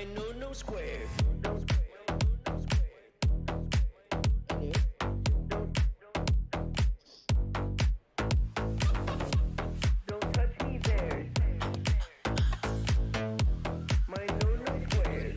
my no square. Don't touch me there. My no square.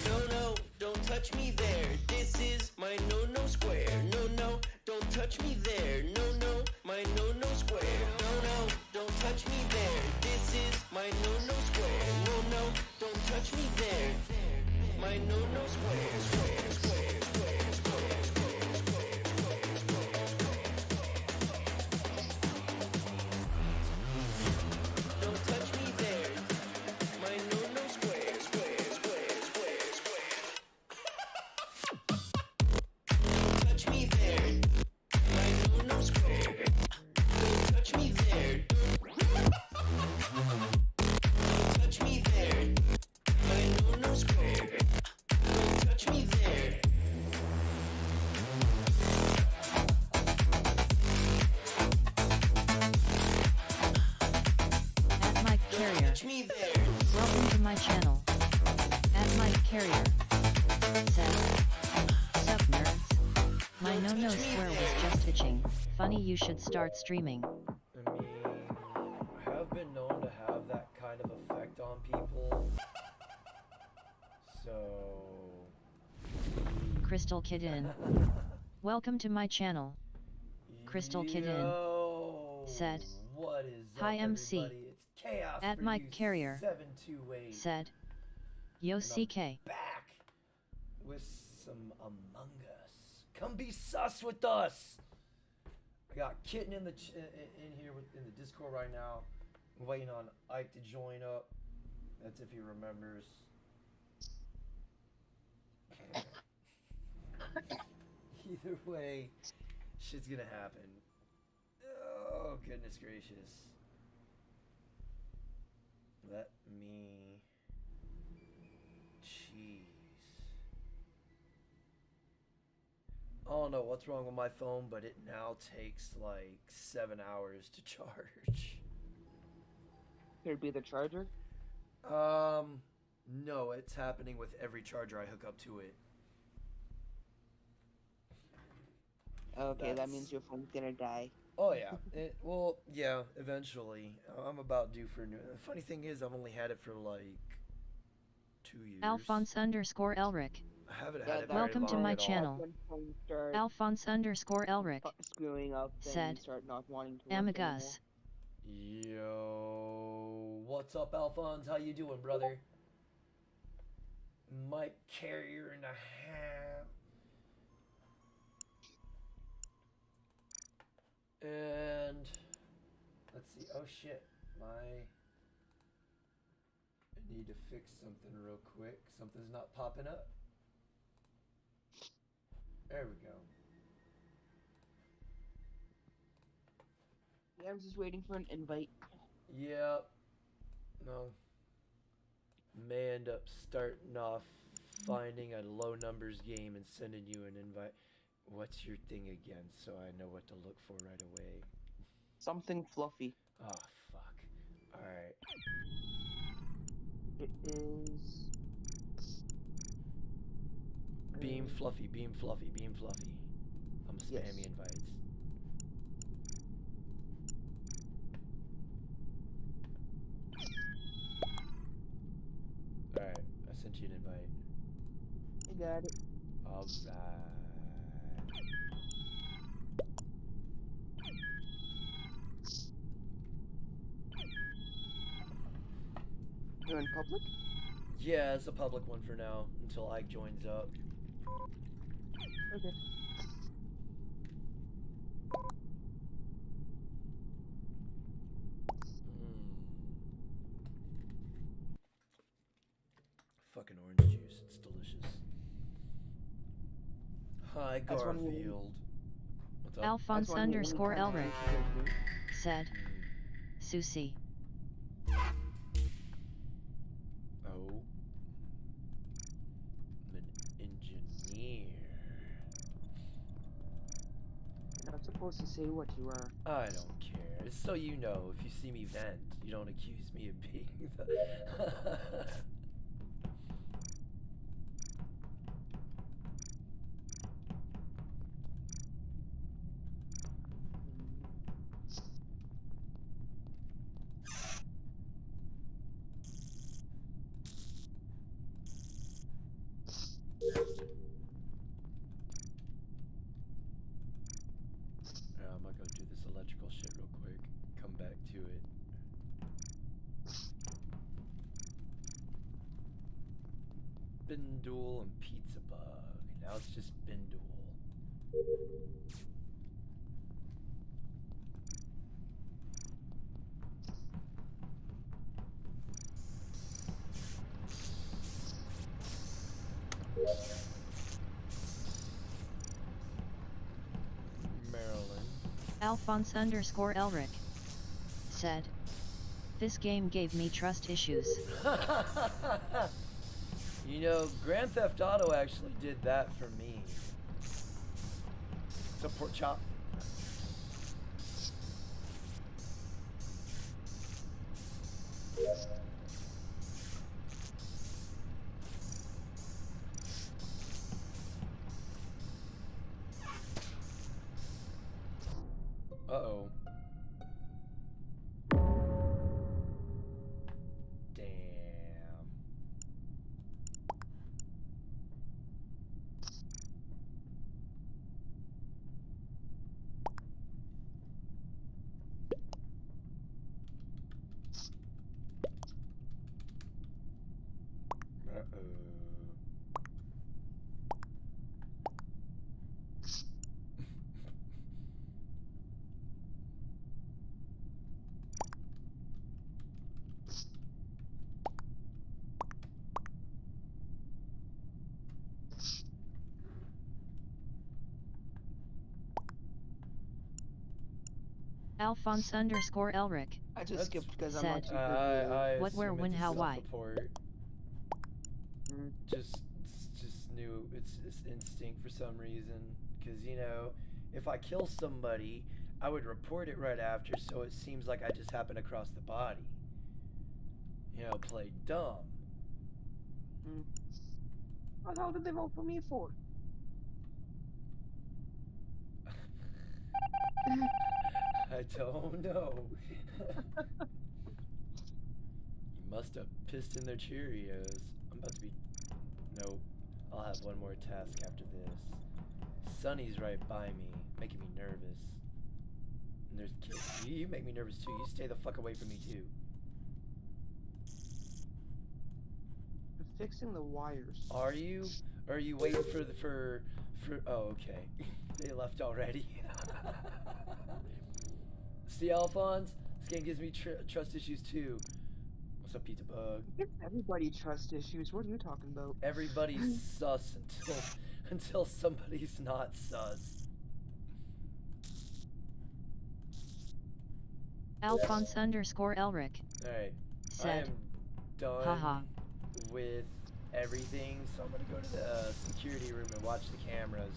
No, don't touch me there. This is my no square. No, don't touch me there. No, my no square. No, don't touch me there. This is my no square. No, don't touch me there. My no square. Square, square, square, square, square, square, square, square, square. Don't touch me there. My no square. Square, square, square, square. Don't touch me there. My no square. Don't touch me there. Don't touch me there. My no square. Don't touch me there. At Mike Carrier. Touch me there. Welcome to my channel. At Mike Carrier. Said. Sup nerds? My no square was just itching. Funny, you should start streaming. I mean, I have been known to have that kind of effect on people. So... Crystal Kid in. Welcome to my channel. Crystal Kid in. Yo, Said. What is Hi, up, MC. everybody? It's Chaos At for Mike You Carrier. 728. Said. Yo And I'm CK. back with some Among Us. Come be sus with us. I got Kitten in the in here in the Discord right now. I'm waiting on Ike to join up. That's if he remembers. Either way, shit's gonna happen. Oh goodness gracious. Let me. Jeez. I don't know what's wrong with my phone, but it now takes like 7 hours to charge. Could it be the charger? No, it's happening with every charger I hook up to it. Okay, that That's- means your phone's gonna die. Oh yeah, well, yeah, eventually. I'm about due for a new. The funny thing is, I've only had it for like 2 years. Alphonse _ Elric. I haven't Yeah, had it that- very Welcome to long my at all. channel. When phones start Alphonse _ Elric. screwing up, then Said. you start not wanting to work Amigas. Yo, what's up, Alphonse? How you doing, brother? Mike Carrier in the house. And let's see. Oh shit, I need to fix something real quick. Something's not popping up. There we go. Yeah, I'm just waiting for an invite. Yep. No. May end up starting off finding a low numbers game and sending you an invite. What's your thing again, so I know what to look for right away? Something fluffy. Oh, fuck. Alright. It is... Beam fluffy, beam fluffy, beam fluffy. I'm Yes. spammy invites. Alright, I sent you an invite. I got it. Alright. You're in public? Yeah, it's a public one for now, until Ike joins up. Okay. Fucking orange juice, it's delicious. Hi, That's one of the- Garfield. What's up? Alphonse That's one of the only _ times Elric. I do. Said. Susie. Oh. I'm an engineer. You're not supposed to say what you are. I don't care. Just so you know, if you see me vent, you don't accuse me of being the. I'm gonna go do this electrical shit real quick. Come back to it. Bindul and Pizza Bug. Now it's just Bindul. Maryland. Alphonse _ Elric said, "This game gave me trust issues." You know, Grand Theft Auto actually did that for me. So pork chop. Uh-oh. Damn. Uh-oh. Alphonse _ Elric I just That's- skipped because I'm said, not too good. I What, where, assume when, it's a how, why? self-report. Mm. Just knew it's instinct for some reason. Because, you know, if I kill somebody, I would report it right after, so it seems like I just happened across the body. You know, play dumb. What the hell did they vote for me for? I don't know. You must have pissed in their Cheerios. I'm about to be. Nope. I'll have one more task after this. Sunny's right by me, making me nervous. And there's kids. You make me nervous too. You stay the fuck away from me too. I'm fixing the wires. Are you? Or are you waiting for the for? Oh, okay. They left already. See, Alphonse, this game gives me trust issues too. What's up, Pizza Bug? It's everybody trust issues. What are you talking about? Everybody's sus until somebody's not sus. Alphonse _ Elric Alright. I said, am done Haha. with everything, so I'm gonna go to the security room and watch the cameras.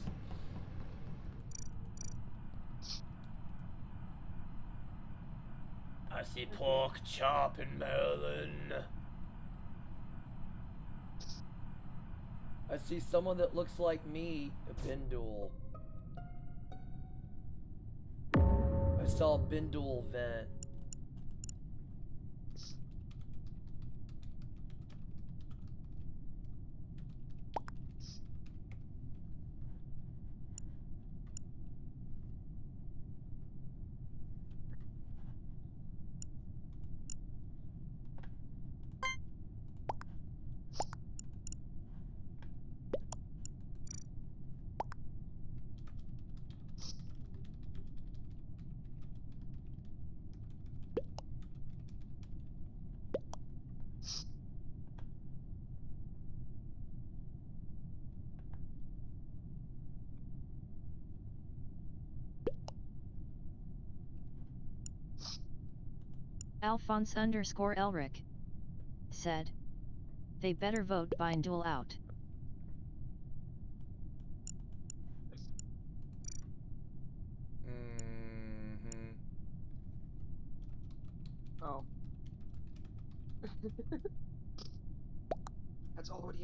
I see pork chop and melon. I see someone that looks like me, a Bindul. I saw a Bindul vent. Alphonse _ Elric said, "They better vote Bindul out."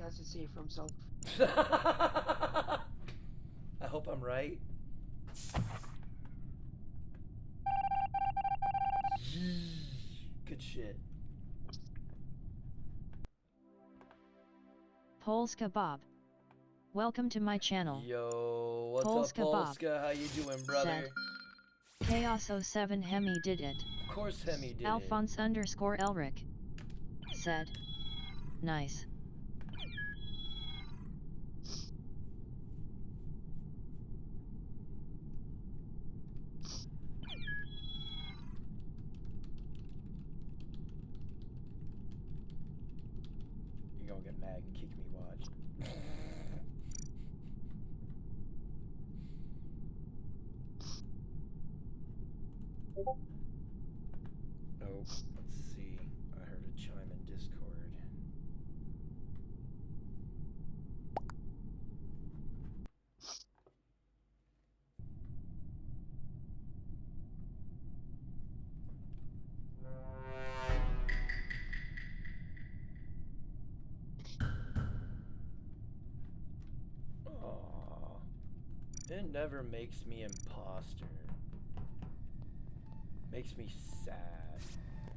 has to say for himself. I hope I'm right. Good shit. Polska Bob. Welcome to my channel. Yo, what's Polska up, Bob Polska? How you doing, brother? Said. Chaos 07 Hemi did it. Of course Hemi did Alphonse _ Elric. Said. Nice. You're gonna get mad and kick me, watch. Oh, let's see. I heard a chime in Discord. Aww. It never makes me imposter. Makes me sad.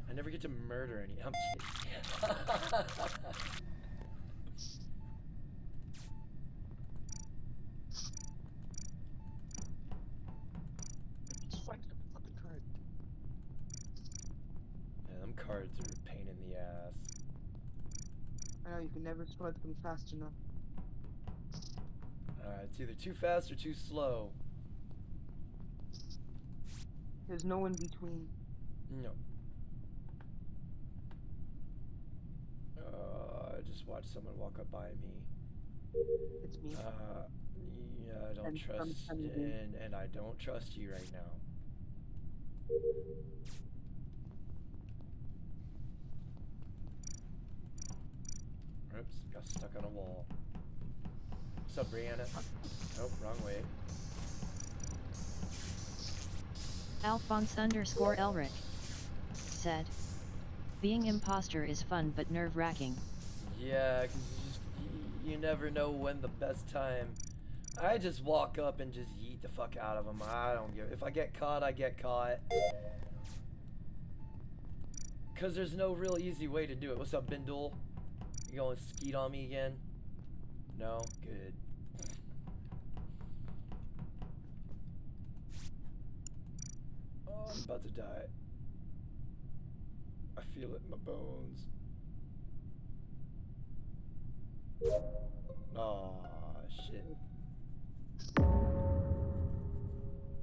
I never get to murder any. I'm kidding. Just fight the fucking card. Yeah, them cards are a pain in the ass. I know you can never swipe them fast enough. It's either too fast or too slow. There's no in between. No. I just watched someone walk up by me. It's me. Yeah, I don't And trust, and I don't trust you right now. Oops, got stuck on a wall. What's up, Brianna? Nope, wrong way. Alphonse _ Elric. Said. Being imposter is fun but nerve-wracking. Yeah, because you never know when the best time. I just walk up and just yeet the fuck out of them. I don't give. If I get caught, I get caught. Because there's no real easy way to do it. What's up, Bindul? You going to skeet on me again? No? Good. Oh, I'm about to die. I feel it in my bones. Aw, shit.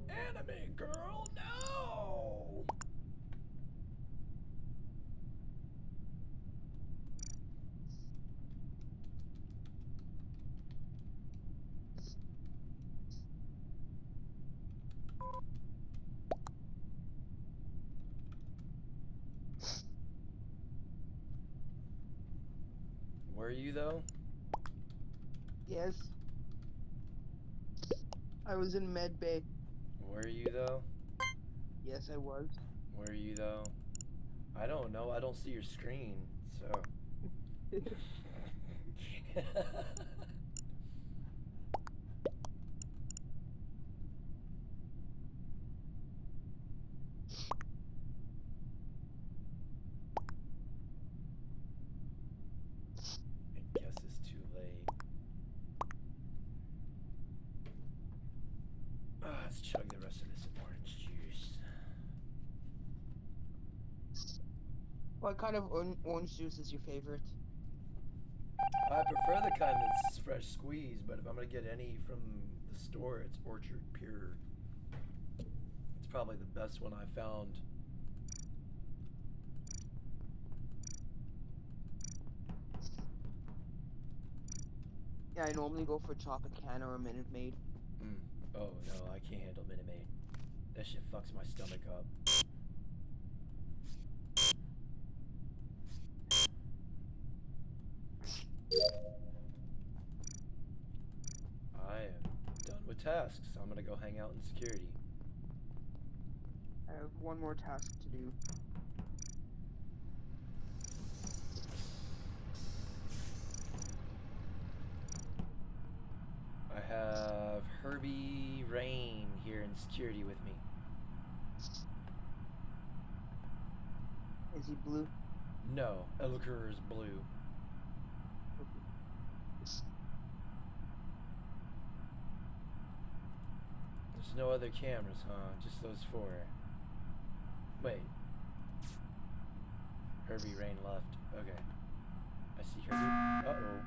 Anime girl, no! Were you though? Yes. I was in med bay. Were you though? Yes, I was. Were you though? I don't know. I don't see your screen, so. I guess it's too late. Let's chug the rest of this orange juice. What kind of orange juice is your favorite? I prefer the kind that's fresh squeezed, but if I'm gonna get any from the store, it's Orchard Pure. It's probably the best one I found. Yeah, I normally go for Tropicana or a Minute Maid. Oh no, I can't handle Minute Maid. That shit fucks my stomach up. I am done with tasks. So I'm gonna go hang out in security. I have one more task to do. have Herbie Rain here in security with me. Is he blue? No, Elliker is blue. There's no other cameras, huh? Just those four. Wait. Herbie Rain left. Okay. I see Herbie. Uh-oh.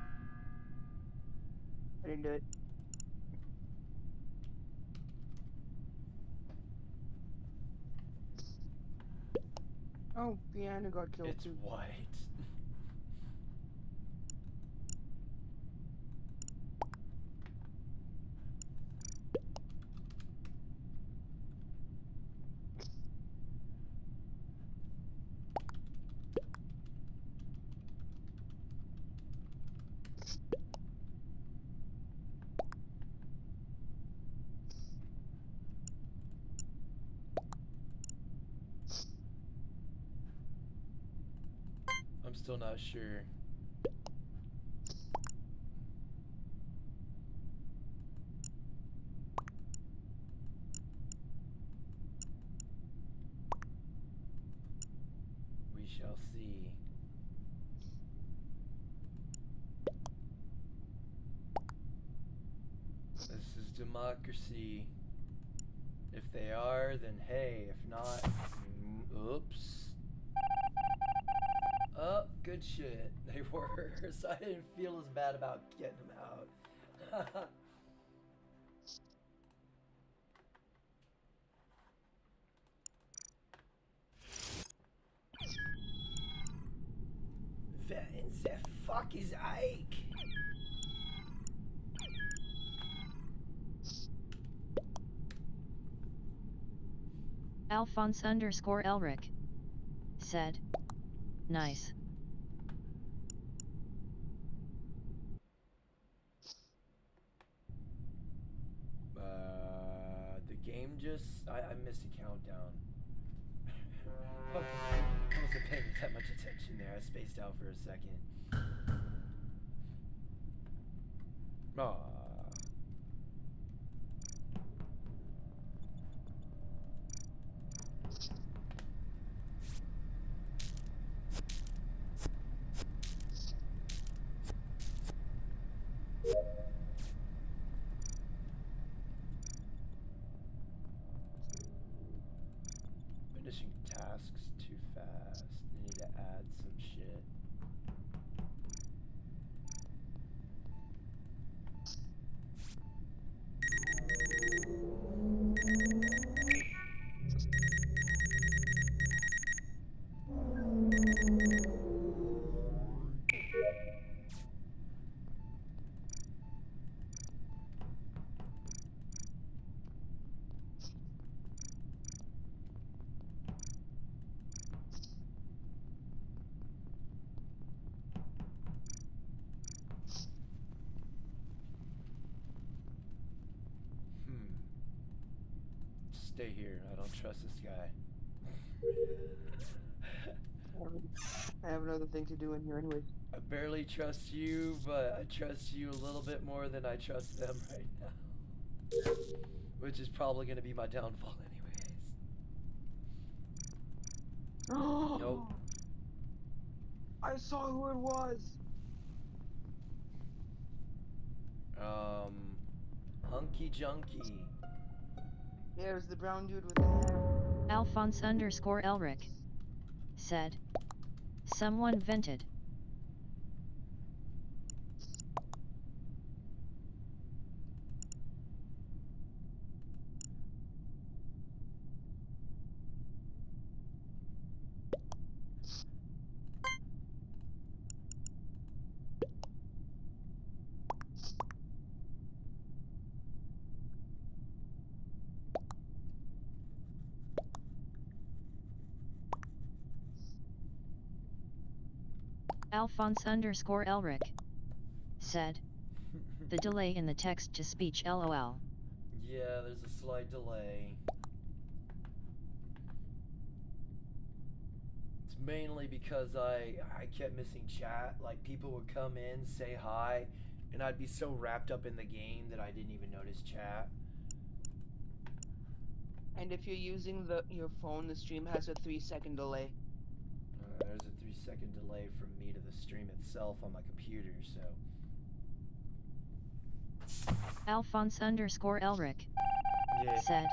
I didn't do it. Oh, Piano got killed It's too. white. I'm still not sure. We shall see. This is democracy. If they are, then hey. If not, oops. Oh, good shit. They were, so I didn't feel as bad about getting them out. Wer in the fuck is Ike? Alphonse_Elric said, nice. The game just... I missed a countdown. I wasn't paying that much attention there. I spaced out for a second. Aw. Finishing tasks too fast. I need to add some shit. Stay here. I don't trust this guy. I have another thing to do in here anyways. I barely trust you, but I trust you a little bit more than I trust them right now. Which is probably going to be my downfall anyways. Nope. I saw who it was. Hunky Junky. Yeah, it was the brown dude with the hair. Alphonse_Elric said, someone vented. Alphonse_Elric said, the delay in the text to speech LOL. Yeah, there's a slight delay. It's mainly because I kept missing chat. Like, people would come in, say hi, and I'd be so wrapped up in the game that I didn't even notice chat. And if you're using your phone, the stream has a 3-second delay. There's a 3-second delay from me to the stream itself on my computer, so. Alphonse _ Elric Yeah. said,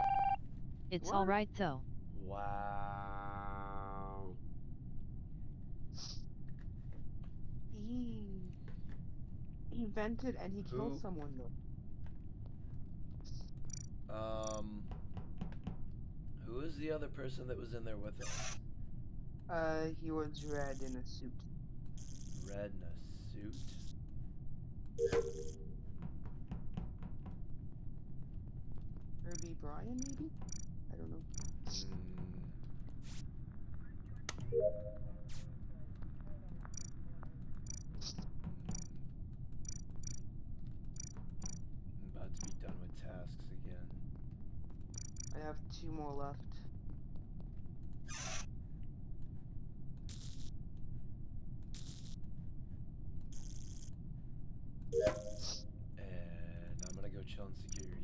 "It's What? alright though." Wow. He vented and he killed Who? someone though. Who is the other person that was in there with us? He was red in a suit. Red in a suit? Herbie Bryan, maybe? I don't know. I'm about to be done with tasks again. I have 2 more left. And I'm gonna go chill in security.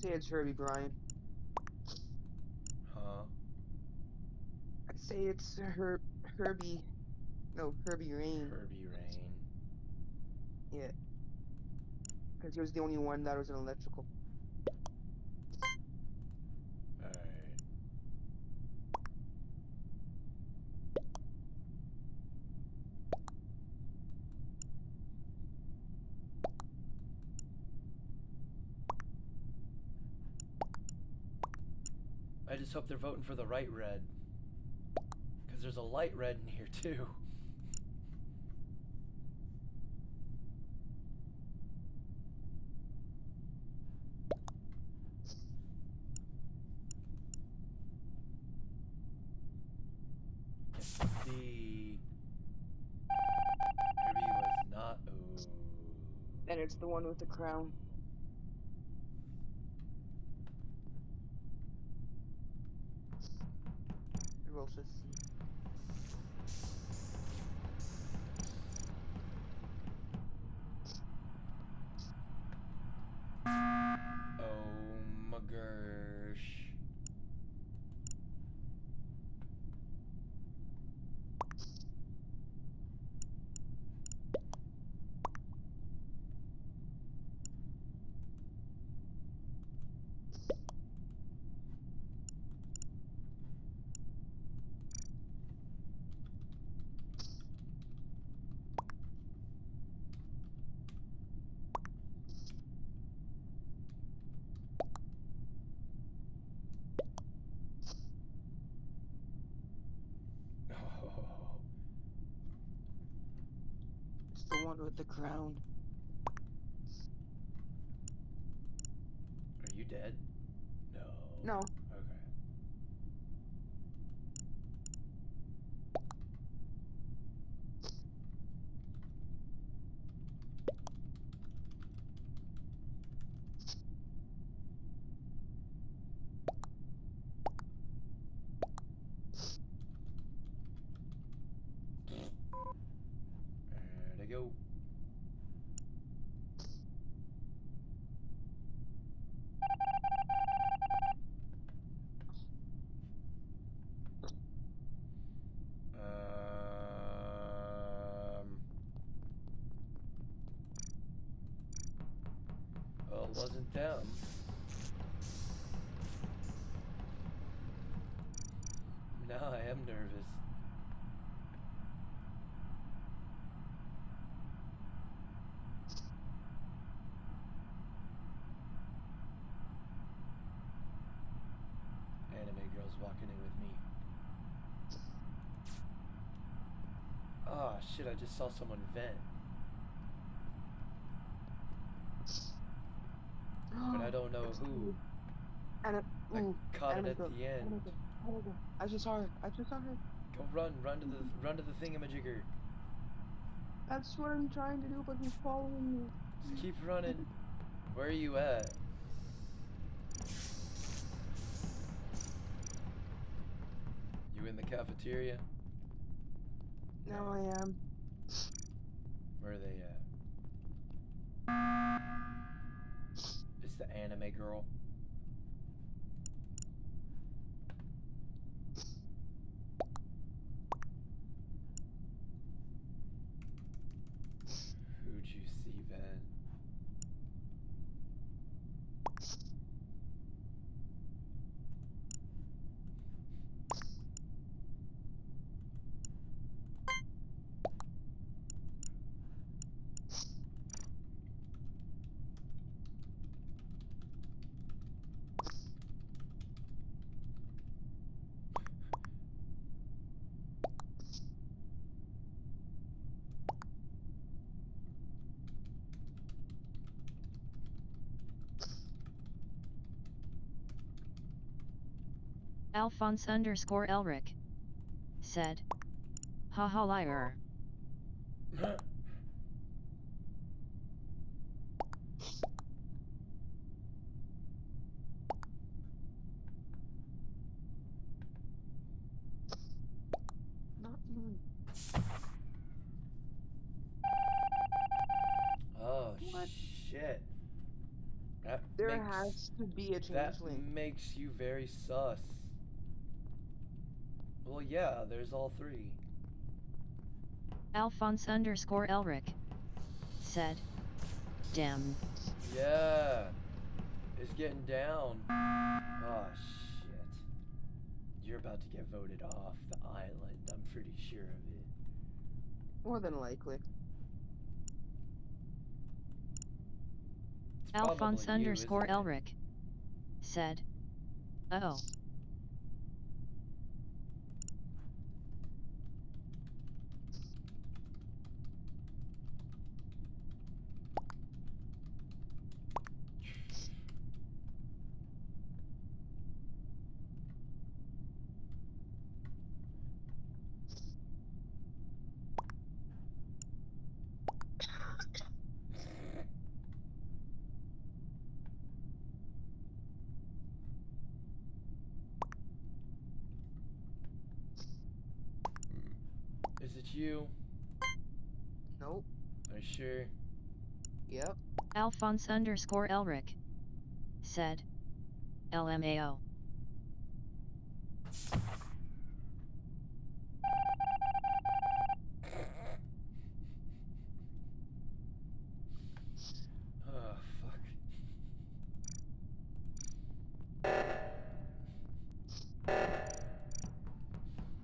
Say it's Herbie Bryan. Huh? I say it's Herbie. No, Herbie Rain. Herbie Rain. Yeah. Because he was the only one that was an electrical. Alright. I just hope they're voting for the right red. Because there's a light red in here too. See. Maybe he was not. Ooh. And it's the one with the crown. We'll just see. Oh my gosh. Oh. It's the one with the crown. Are you dead? No. No. Okay. There they go. Well, it wasn't them. Now I am nervous. Anime walking in with me. Ah, shit, I just saw someone vent. But I don't know who. And it, I ooh, caught it anime at girl, the end. anime girl, anime girl. I just saw her. I just saw her. Go run to the thingamajigger. That's what I'm trying to do, but he's following me. Just keep running. Where are you at? You in the cafeteria? Now I am. Where are they at? It's the anime girl. Who'd you see, Ben? Alphonse _ Elric said, haha liar. Not you. Oh What? shit. That There makes, has to be a that changeling. makes you very sus. Well, yeah, there's all three. Alphonse _ Elric said, damn. Yeah, it's getting down. Oh shit. You're about to get voted off the island, I'm pretty sure of it. More than likely. It's Alphonse probably you, isn't _ it? Elric said, oh. Is it you? Nope. Are you sure? Yep. Alphonse _ Elric said, LMAO. Oh, fuck.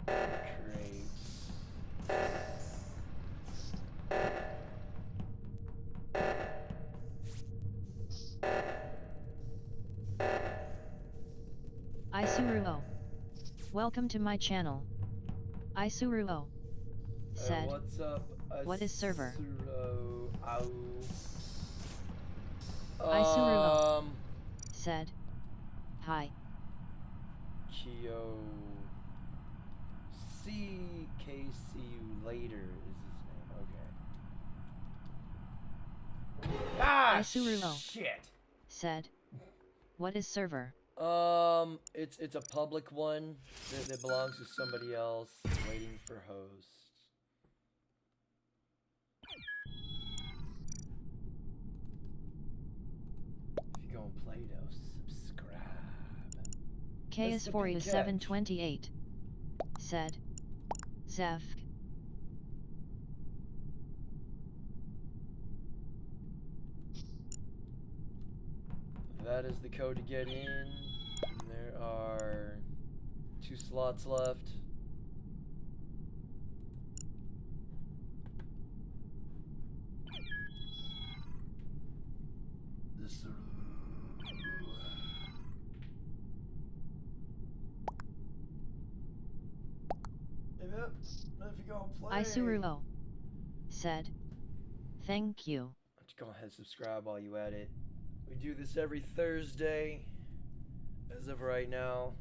Great. Isuruo. Welcome to my channel. Isuruo said, What's up? What is server? Isuro. said, hi. Kyo. See you later is his name. Okay. Ah, Isuruo shit. said, what is server? It's a public one that belongs to somebody else, waiting for host. If you go on Play-Doh, subscribe. K is Mr. for you Pink 728 said, Zef. That is the code to get in. And there are 2 slots left. Rip. If you gonna play. Isuruo said, thank you. Just go ahead and subscribe while you at it. We do this every Thursday. As of right now.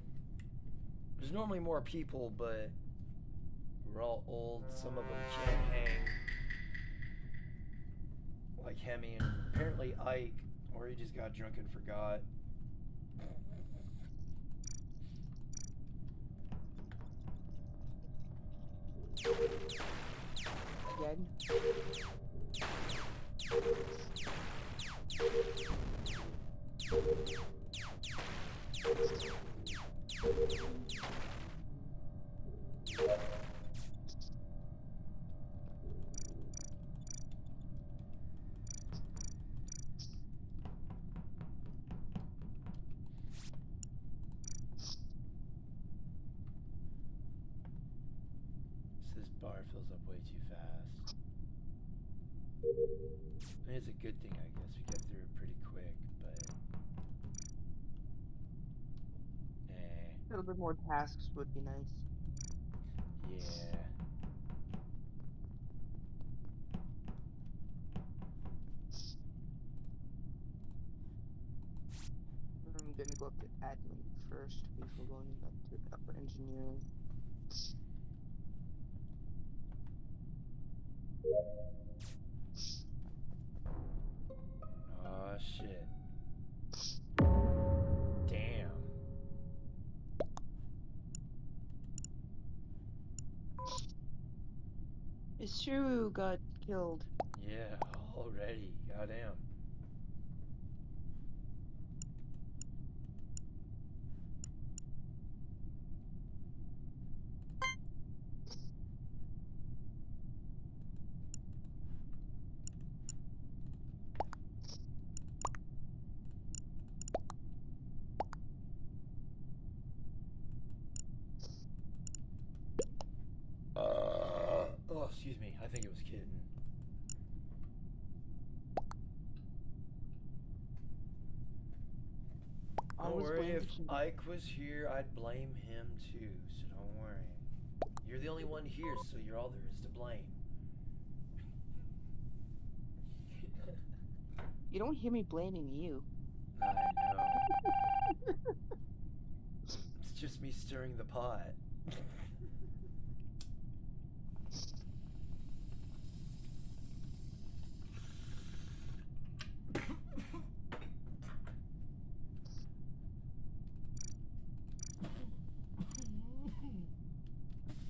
There's normally more people, but we're all old. Some of them can't hang. Like Hemi and apparently Ike, or he just got drunk and forgot. Again. This bar fills up way too fast. I mean, it's a good thing, I guess. We get through it pretty quick, but... A little bit more tasks would be nice. Yeah. I'm gonna go up to admin first before going back to upper engineering. Oh shit. Damn. Isuru got killed. Yeah, already. Goddamn. Oh, excuse me. I think it was Kitten. Don't worry, if Ike was here, I'd blame him too, so don't worry. You're the only one here, so you're all there is to blame. You don't hear me blaming you. I know. It's just me stirring the pot.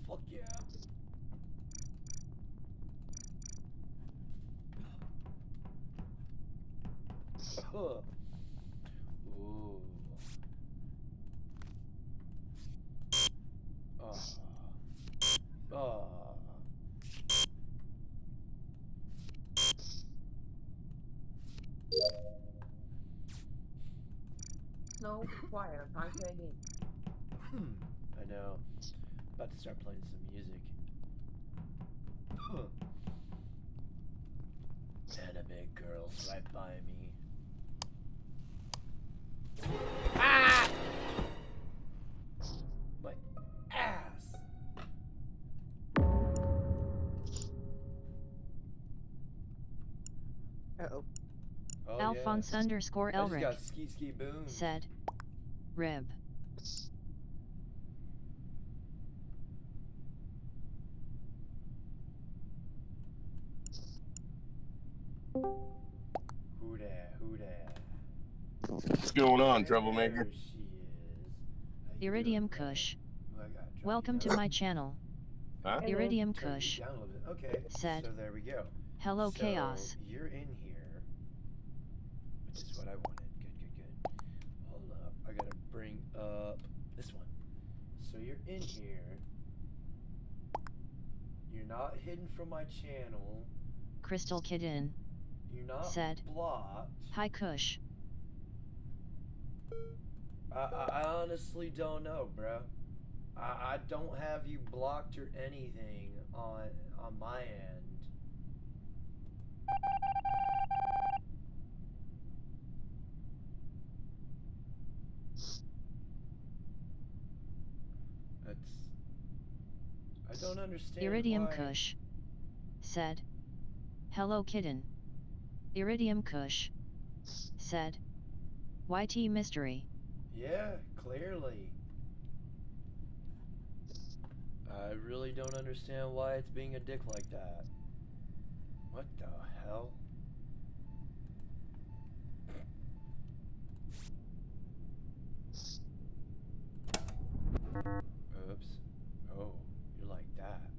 Fuck yeah. Huh. Ooh. Oh. No, quiet. I'm trying to play a game. I know. About to start playing some music. Anime girls right by me. Ah! My ass! Uh-oh. Oh, Alphonse yeah. underscore I just Elric got ski ski boom. said, Rib. Who dat? Who dat? What's going on, troublemaker? There she is. How you Iridium doing, man? Kush. Ooh, I gotta drop you Welcome to down. my channel. Huh? Iridium Turn you Kush down a little bit. Okay. said, So there we go. hello So, chaos. You're in here, which is what I wanted. Good. Hold up. I gotta bring up this one. So you're in here. You're not hidden from my channel. Crystal Kitten You're not said, blocked. hi Kush. I honestly don't know, bro. I don't have you blocked or anything on my end. I don't understand Iridium why. Kush said, "Hello kitten." Iridium Kush said, "YT mystery." Yeah, clearly. I really don't understand why it's being a dick like that. What the hell? Oops. Oh, you're like that.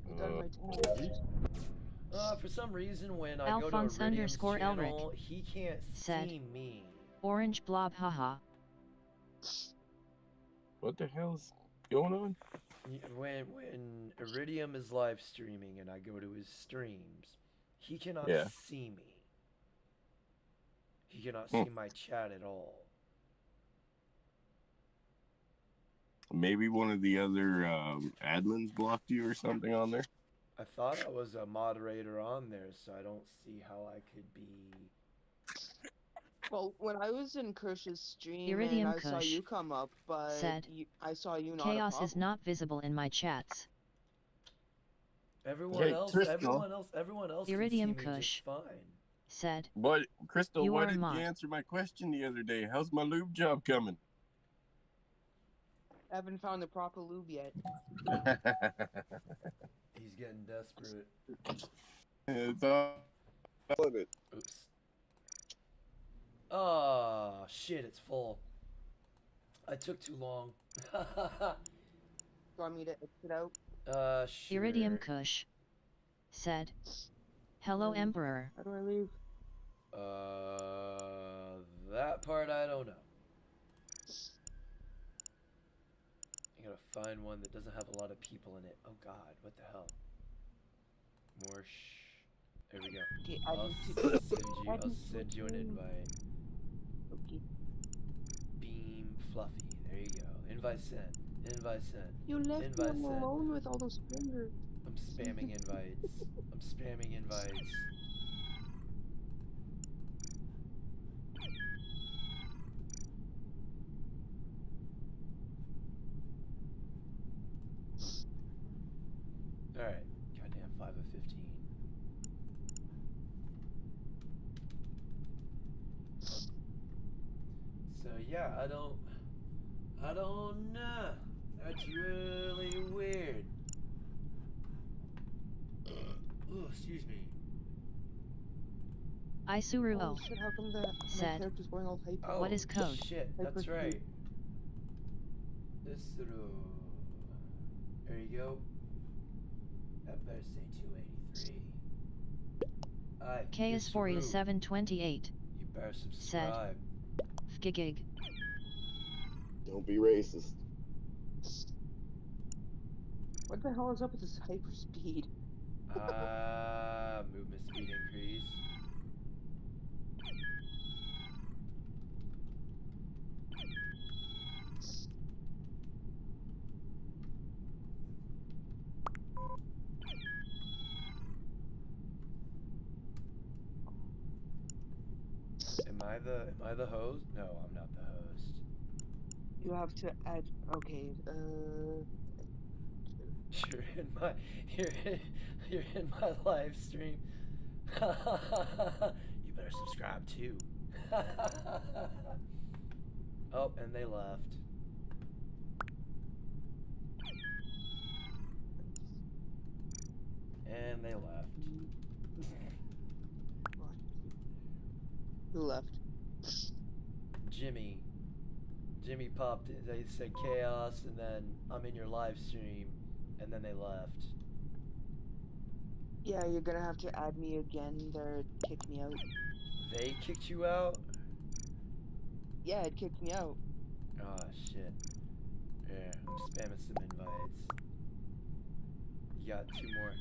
You done my task. For some reason, when I Alphonse go to Iridium's _Elric channel, he can't said, see me. "Orange blob haha." What the hell's going on? When Iridium is live streaming and I go to his streams, he cannot Yeah. see me. He cannot Hmm. see my chat at all. Maybe one of the other admins blocked you or something on there. I thought I was a moderator on there, so I don't see how I could be. Well, when I was in Kirsch's stream Iridium and I saw Kush you come up, but said, I saw you not a "Chaos problem. is not visible in my chats." Everyone Hey, else Crystal. Iridium can see me Kush just fine. said, But Crystal, "You why are a didn't you mod." answer my question the other day? How's my lube job coming? I haven't found the proper lube yet. He's getting desperate. It's all of it. Oops. Oh, shit, it's full. I took too long. Do you want me to exit out? Sure. Iridium Kush said, "Hello Emperor." How do I leave? That part I don't know. I gotta find one that doesn't have a lot of people in it. Oh god, what the hell? More There we go. Okay, I'll send you an invite. Okay. Beam Fluffy. There you go. Invite sent. Invite sent. You left Invite me sent. alone with all those fingers. I'm spamming invites. I'm spamming invites. Alright. Goddamn, 5 of 15. So yeah, I don't know. That's really weird. Oh, excuse me. Isuruo Holy shit, how come my said, character's going all hyper? Oh, "What is code?" shit, that's Hyper right. There you go. That better say 283. KS4728 You better subscribe. "Fgigig." Don't be racist. What the hell is up with this hyper speed? Movement speed increase. Am I the host? No, I'm not the host. You have to add. Okay, You're in my live stream. You better subscribe too. Oh, and they left. And they left. who left? Jimmy popped in. They said chaos, and then I'm in your live stream, and then they left. Yeah, you're gonna have to add me again. They're kicked me out. They kicked you out? Yeah, it kicked me out. Oh shit. Yeah, I'm spamming some invites. You got 2 more.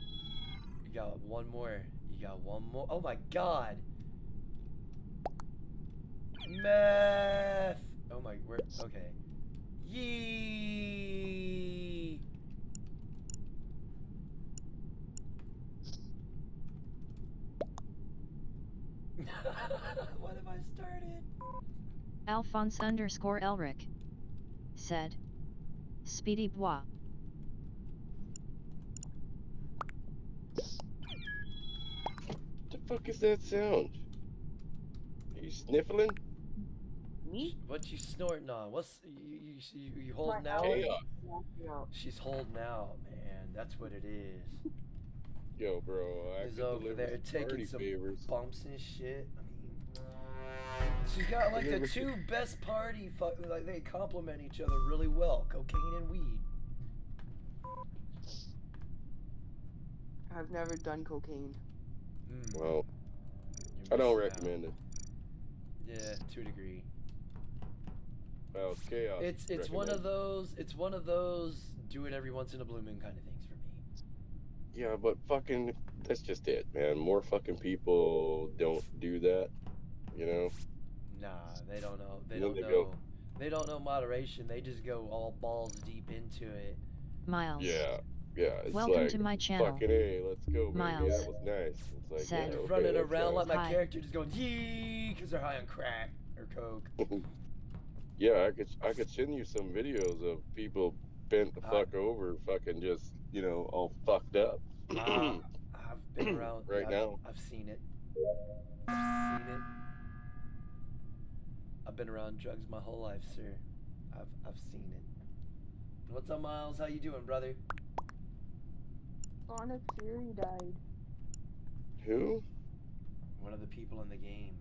You got 1 more. You got 1 more. Oh my god! Meth! Oh my, okay. Yee! What have I started? Alphonse _Elric said, Speedy bois. What the fuck is that sound? Are you sniffling? Me? What you snorting on? What's you holding My out? allergies Chaos. are acting out. She's holding out, man. That's what it is. Yo, bro, I He's could over deliver there some taking party some favors. bumps and shit. I mean, she's got like the Deliver two best party. Like they complement each other really well. Cocaine and weed. I've never done cocaine. Well, You're I don't missing out. recommend it. Yeah, to a degree. Well, chaos. It's one of those. It's one of those do it every once in a blue moon kind of things for me. Yeah, but fucking, that's just it, man. More fucking people don't do that, you know? Nah, they don't know. They And then don't they know. go, They don't know moderation. They just go all balls deep into it. Miles. yeah, it's Welcome like, to my channel. fucking A, let's go, baby. Miles That was nice. It's like, said, yeah, okay, Running that around like sounds- my Hi. character, just going yee because they're high on crack or coke. Yeah, I could send you some videos of people bent the fuck over, fucking just, you know, all fucked up. I've been around. Right yeah, now. I've seen it. I've seen it. I've been around drugs my whole life, sir. I've seen it. What's up, Miles? How you doing, brother? Sonic Fury died. Who? One of the people in the game.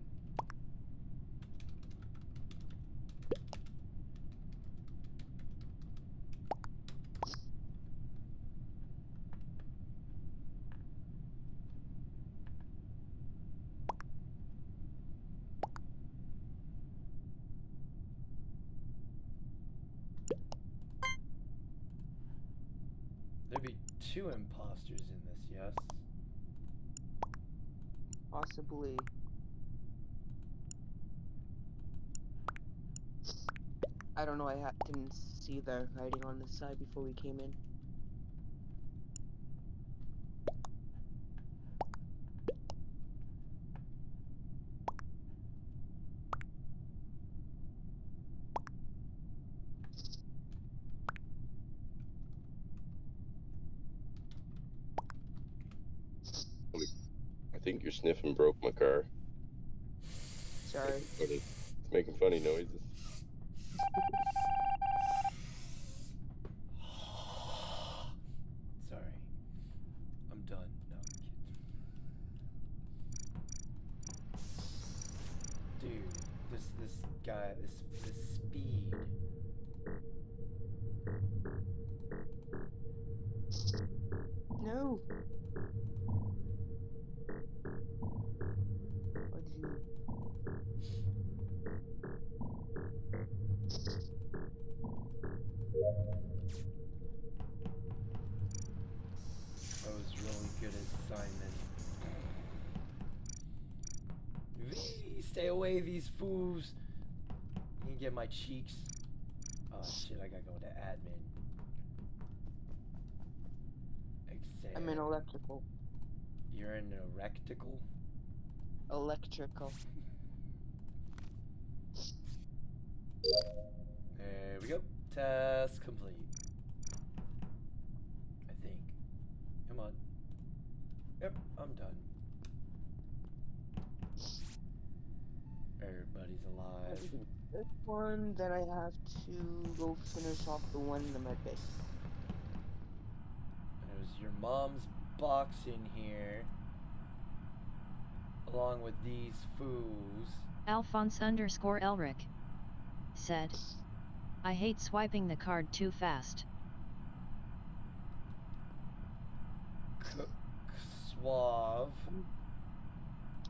There'd be two imposters in this, yes? Possibly. I don't know. I didn't see the writing on the side before we came in. I think your sniffing broke my car. Sorry. It's making funny noises. Sorry. I'm done. No, I'm kidding. Dude, this guy, this speed. No. What'd you? I was really good at Simon. Stay away, these fools. You can get my cheeks. Oh shit, I gotta go to admin. Exam. I'm in electrical. You're in a rectical? Electrical. There we go. Task complete. I think. Come on. Yep, I'm done. Everybody's alive. This one, then I have to go finish off the one in the medbay. There's your mom's box in here. Along with these fools. Alphonse_Elric said, I hate swiping the card too fast. Suave.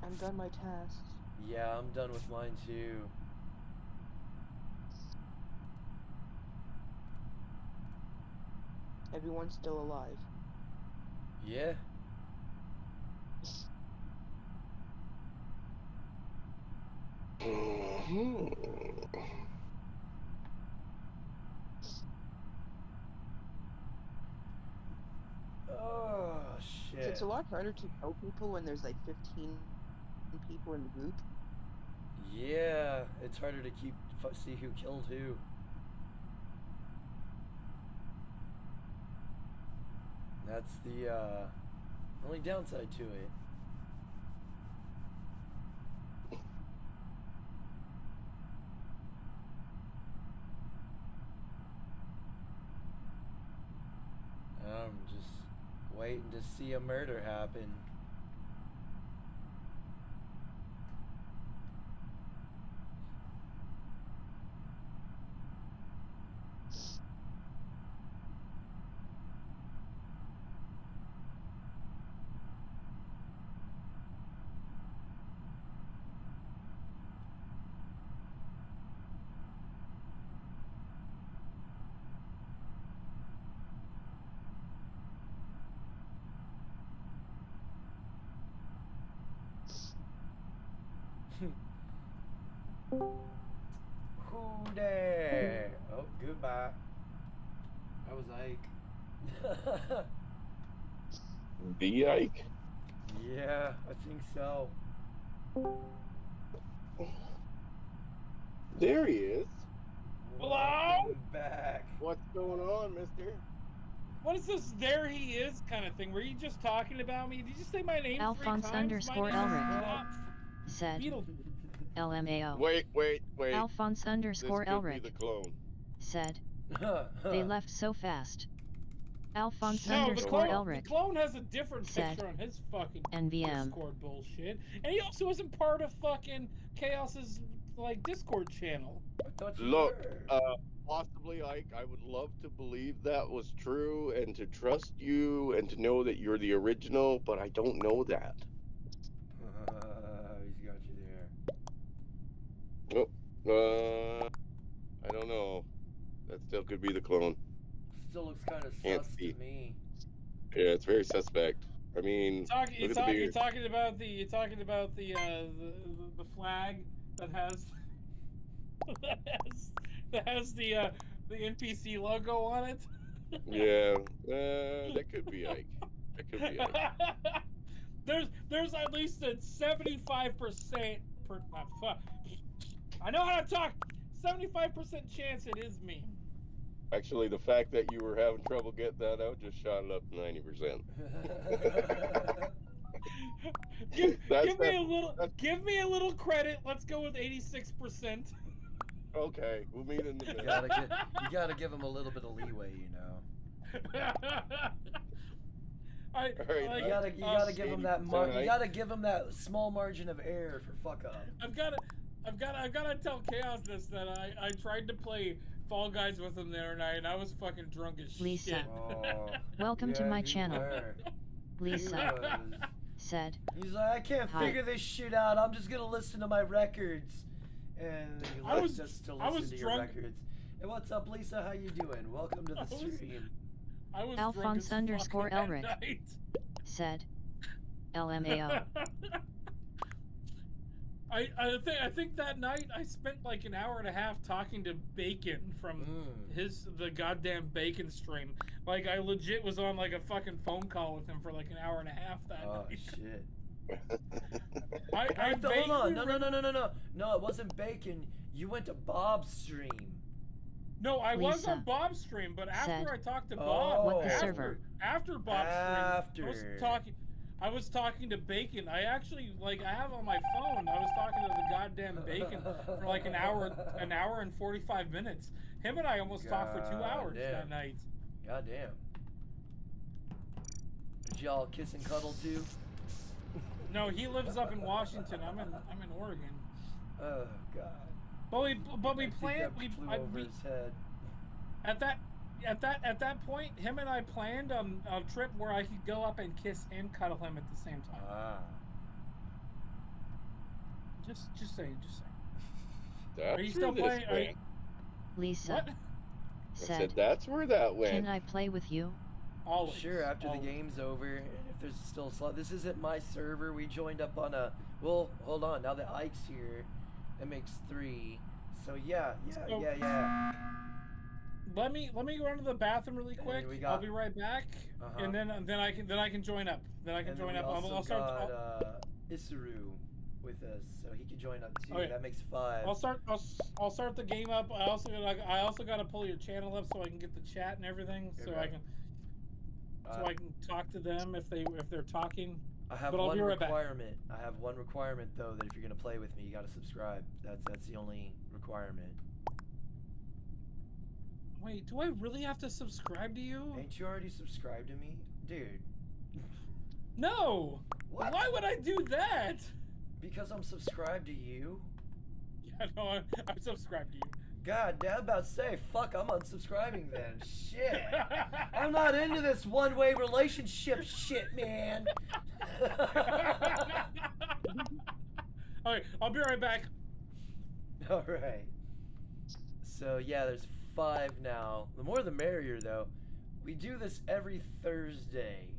I'm done my tasks. Yeah, I'm done with mine too. Everyone's still alive. Yeah. Oh shit. It's a lot harder to kill people when there's like 15 people in the group. Yeah, it's harder to see who killed who. That's the only downside to it. I'm just waiting to see a murder happen. Who there? Oh, goodbye. That was Ike. The Ike? Yeah, I think so. There he is. Hello? Welcome back. What's going on, mister? What is this there he is kind of thing? Were you just talking about me? Did you say my name Alphonse 3 times? underscore My name is Elric not said, Beetle. LMAO. Wait. Alphonse This underscore could be Elric the clone. said, they left so fast. Alphonse No, the underscore clone, the Elric clone has a different said, picture on his fucking NVM. Discord bullshit. And he also isn't part of fucking Chaos's, like, Discord channel. I thought you Look, were. possibly, Ike, I would love to believe that was true and to trust you and to know that you're the original, but I don't know that. He's got you there. Oh, I don't know. That still could be the clone. Still looks kind of Can't sus see. to me. Yeah, it's very suspect. I mean, You're look at the beard. talking about the flag that has that has the NPC logo on it. Yeah, that could be Ike. That could be Ike. There's at least a 75% I know how to talk. 75% chance it is me. Actually, the fact that you were having trouble getting that out just shot it up to 90%. Give me a little credit. Let's go with 86%. Okay, we'll meet in the middle. You gotta give him a little bit of leeway, you know. You gotta give him that you gotta give him that small margin of error for fuck up. I've gotta tell Chaos this, that I tried to play Fall Guys with him the other night and I was fucking drunk as Lisa. shit. Oh, Welcome to yeah, my you channel. were. Lisa He was. said, He's like, I can't Hi. figure this shit out. I'm just gonna listen to my records. And he I left was- us to I was listen to your drunk. records. Hey, what's up, Lisa? How you doing? Welcome to the stream. I was Alphonse drunk as underscore fuck Elric. that night. said, LMAO. I think that night I spent like an hour and a half talking to Bacon from the goddamn Bacon stream. Like I legit was on like a fucking phone call with him for like an hour and a half that Oh night. shit. I Hold on. vaguely No, it wasn't Bacon. You went to Bob's stream. No, I was Lisa on Bob's stream, but after said, I talked to Oh. Bob, What the server? after Bob's stream, After. I was talking to Bacon. I actually I have on my phone. I was talking to the goddamn Bacon for like an hour and 45 minutes. Him and I almost talked for 2 hours that night. God damn. Did y'all kiss and cuddle too? No, he lives up in Washington. I'm in Oregon. Oh god. But we I think planned that flew over his head. at that point, him and I planned on a trip where I could go up and kiss and cuddle him at the same time. Ah. Just saying. That's Are you still where this playing? went. Lisa What? I said, said that's where that went. can I play with you? Always. Sure, after Always. the game's over, and if there's still a slot. This isn't my server. We joined up on a. Well, hold on. Now that Ike's here, that makes 3. So yeah. Let me go into the bathroom really And quick. we got- I'll be right back, Uh-huh. and then I can join up. Then I can And join then up. we I'll also start. got Isaru with us, so he could join up too. Okay. That makes 5. I'll start the game up. I also got to pull your channel up so I can get the chat and everything. So Okay. I can. so I can talk to them if they're talking. I have But I'll one be right back. requirement. I have one requirement though, that if you're gonna play with me, you gotta subscribe. That's the only requirement. Wait, do I really have to subscribe to you? Ain't you already subscribed to me, dude? No. What? Why would I do that? Because I'm subscribed to you. Yeah, no, I'm subscribed to you. God damn, I'm about to say, fuck, I'm unsubscribing then. Shit. I'm not into this one-way relationship shit, man. Alright, I'll be right back. Alright. So, yeah, there's 5 now. The more the merrier, though. We do this every Thursday.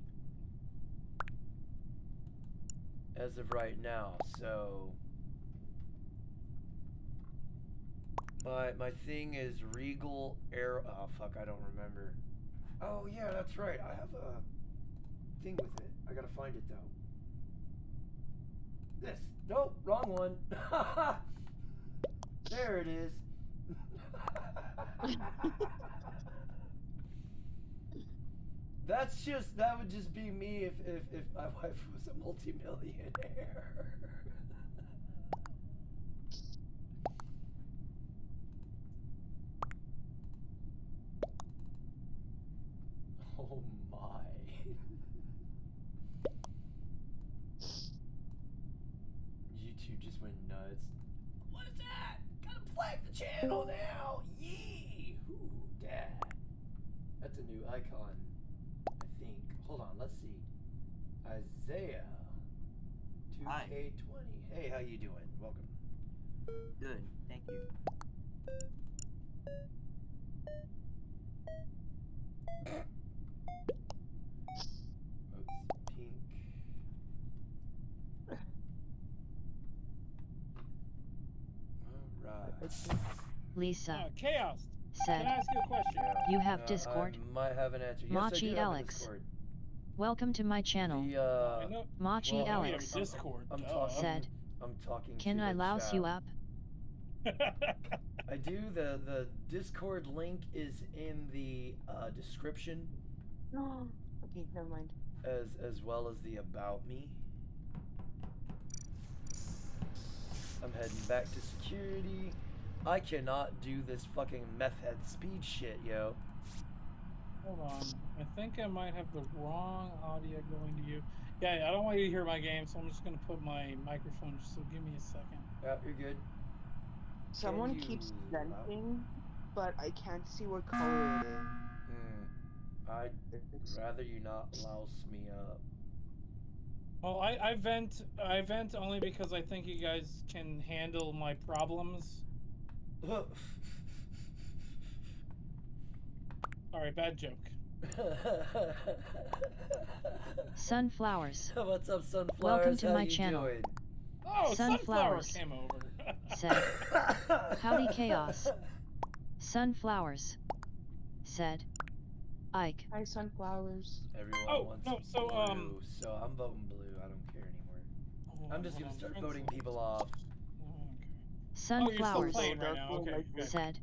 As of right now, so... My thing is Regal Air. Oh fuck, I don't remember. Oh yeah, that's right. I have a thing with it. I gotta find it though. This. Nope, wrong one. There it is. That would just be me if my wife was a multimillionaire. Oh my. YouTube just went nuts. What is that? Gotta flag the channel now! Yee! Ooh, dad. That's a new icon, I think. Hold on, let's see. Isaiah. 2K20. Hey, how you doing? Welcome. Good, thank you. Oops, pink. Alright. Lisa Chaos. Can said, I ask you a question? "You have Discord? I might have an answer. Yes, I Machi do have a Alex. Discord. Welcome to my channel." The, I know. Machi well, We have Alex Discord. I'm duh. talking. said, I'm talking. "Can to I the louse chat. you up?" I do. The Discord link is in the description, No. Okay, never mind. as well as the about me. I'm heading back to security. I cannot do this fucking meth head speed shit, yo. Hold on. I think I might have the wrong audio going to you. Yeah, I don't want you to hear my game, so I'm just gonna put my microphone. So give me a second. Yeah, you're good. Someone you keeps allow- venting, but I can't see what color it is. I'd It's- rather you not louse me up. Well, I vent only because I think you guys can handle my problems. Sorry, bad joke. Sunflowers What's up, Sunflowers? Welcome to How my you channel. Doing? Oh, Sunflower Sunflowers. came over. said, "Howdy Chaos." Sunflowers said, "Ike." Hi, sunflowers. Everyone Oh, wants no, so, blue, so I'm voting blue. I don't care anymore. I'm just gonna start voting people off. Sunflowers playing right now. Okay. said,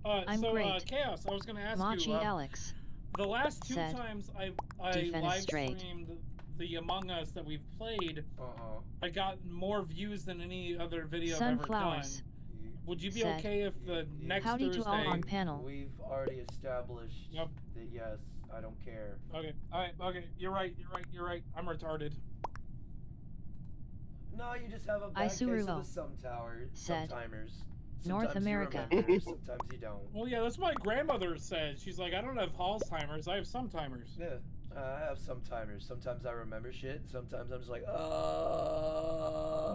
I'm "I'm great." Chaos. I was gonna ask Machi you. Alex The last 2 said, times I live "Defenestrate." streamed the Among Us that we've played, Uh-huh. I got more views than any other video I've ever done. Sunflowers Would you be said, okay if the next "Howdy Thursday? to all on panel." We've already established Yep. that yes, I don't care. Okay. All right. Okay. You're right. I'm retarded. No, you just have a bad case of Isuruo the said, sometimers. "North Sometimes America." You remember, sometimes you don't. Well, yeah, that's what my grandmother said. She's like, I don't have Alzheimer's. I have some timers. Yeah, I have sometimers. Sometimes I remember shit. Sometimes I'm just like,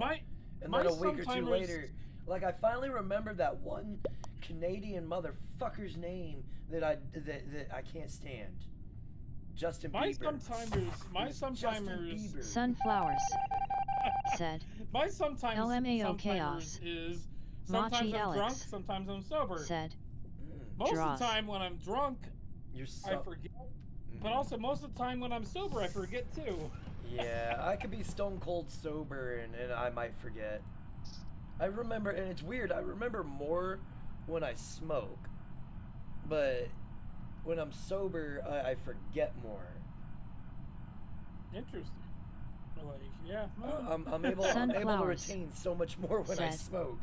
My and my then a week or two sometimers- later, like I finally remembered that one Canadian motherfucker's name that I can't stand. Justin my Bieber. sometimers. Sunflowers said, My sometimes LMAO sometimers chaos. is sometimes Machi I'm Alex drunk, sometimes I'm sober. said, Most of Dross. the time when I'm drunk, You're I so. forget. Mhm. But also most of the time when I'm sober, I forget too. Yeah, I could be stone cold sober and I might forget. I remember, and it's weird, I remember more when I smoke, but when I'm sober, I forget more. Interesting. Like, yeah. I'm able to Sunflowers. retain so much more when I Said. smoke.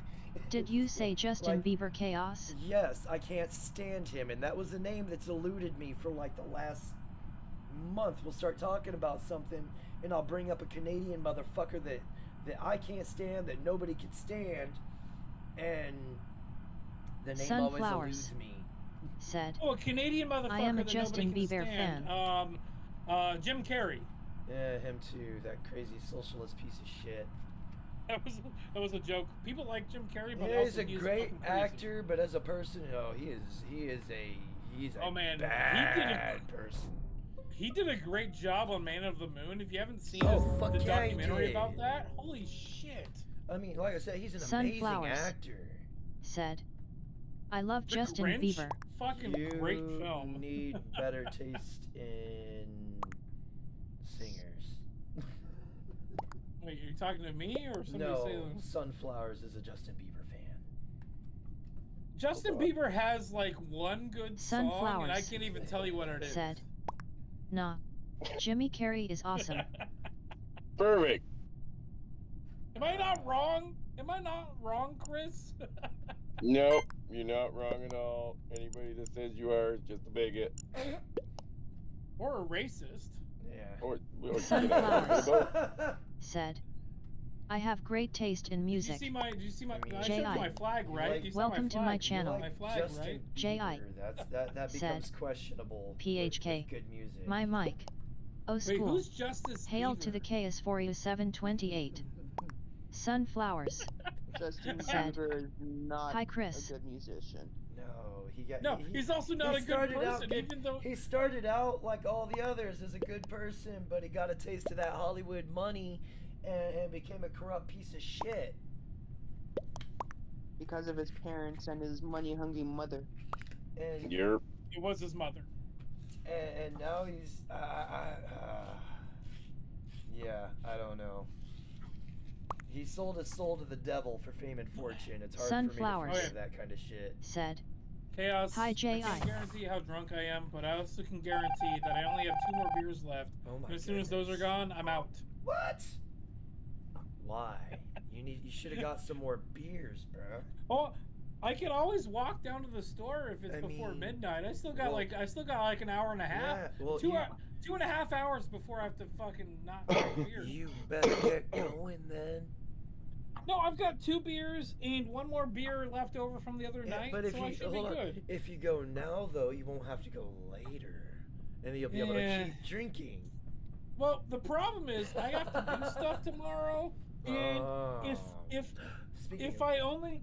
Did you say Justin Like- Bieber Chaos? Yes, I can't stand him, and that was the name that's eluded me for like the last month. We'll start talking about something, and I'll bring up a Canadian motherfucker that I can't stand, that nobody can stand, and the name always Sunflowers. eludes me. Said. Oh, a Canadian motherfucker I am a that Justin nobody can Bieber stand. Jim Carrey. Yeah, him too. That crazy socialist piece of shit. That was a joke. People like Jim Carrey, but Yeah, also he's a great fucking crazy. actor, but as a person, oh, he's a Oh, man, he bad person. He did a great job on Man of the Moon. If you haven't seen Oh, fuck the yeah, he documentary did. about that, holy shit. I mean, like I said, he's an Sunflowers. amazing actor. Said. I love The Justin Grinch? Bieber. Fucking You great film. need better taste in singers. Wait, are you talking to me or somebody No, saying? Sunflowers is a Justin Bieber fan. Justin Bieber has like one good song, and I Sunflowers. can't even tell you what it is. Said. Nah. Jimmy Carrey is awesome. Perfect. Am I not wrong? Am I not wrong, Chris? Nope, you're not wrong at all. Anybody that says you are is just a bigot. Or a racist? Yeah. Or Sunflowers. both. Said. I have great taste in Did music. you see my? I mean, I showed J.I. you my flag, You right? like- You saw Welcome to flag. my channel. My flag, Justin right? J.I. Bieber, that Said. becomes questionable. PHK. With good music. My mic. Oh Wait, school. who's Justice Hail Bieber? to the KS for you 728. Sunflowers. Justin Said. Bieber is not Hi a Chris. good musician. No, he got. No, he, he's also not he a good started out person, good- even though. He started out like all the others as a good person, but he got a taste of that Hollywood money and became a corrupt piece of shit. Because of his parents and his money-hungry mother. And You're It was his mother. and now he's yeah, I don't know. He sold his soul to the devil for fame and fortune. It's hard Sunflowers. for me to forgive that kind of shit. Said. Chaos. Hi, I J.I. can't guarantee how drunk I am, but I also can guarantee that I only have 2 more beers left. Oh my And as soon as those are goodness. gone, I'm out. What? Why? You should have got some more beers, bro. Oh, I can always walk down to the store if it's I before mean, midnight. I still got well- like an hour and a half. Yeah, well, 2.5 hours before I have to fucking not drink beer. you better get going then. No, I've got 2 beers and 1 more beer left over from the other Yeah, night, but if so I you should be hold on, good. if you go now though, you won't have to go later, and you'll be able Yeah. to keep drinking. Well, the problem is I have to do stuff tomorrow, and Oh. Speaking if of- I only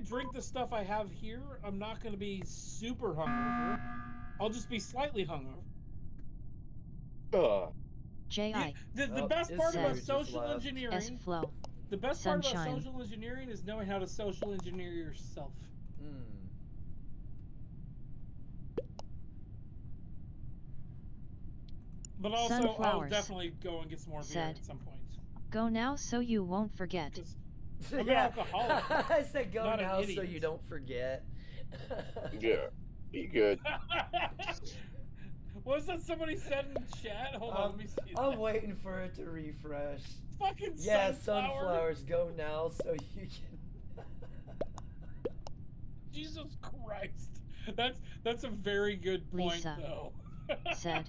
drink the stuff I have here, I'm not going to be super hungover. I'll just be slightly hungover. J.I. The Oh, best this part about dude just social left. engineering, S flow. the best part about Sunshine. social engineering is knowing how to social engineer yourself. But also, I'll Sunflowers. definitely go and get some more beer Said. at some point. Go now so you won't forget. 'Cause I'm an yeah, alcoholic, I said go not an now so idiot. you don't forget. yeah. Be good. What was that somebody said in the chat? Hold on, let me see. I'm that. waiting for it to refresh. Fucking Yeah, sunflower. sunflowers, go now so you can. Jesus Christ. That's a very good point, Lisa though. said.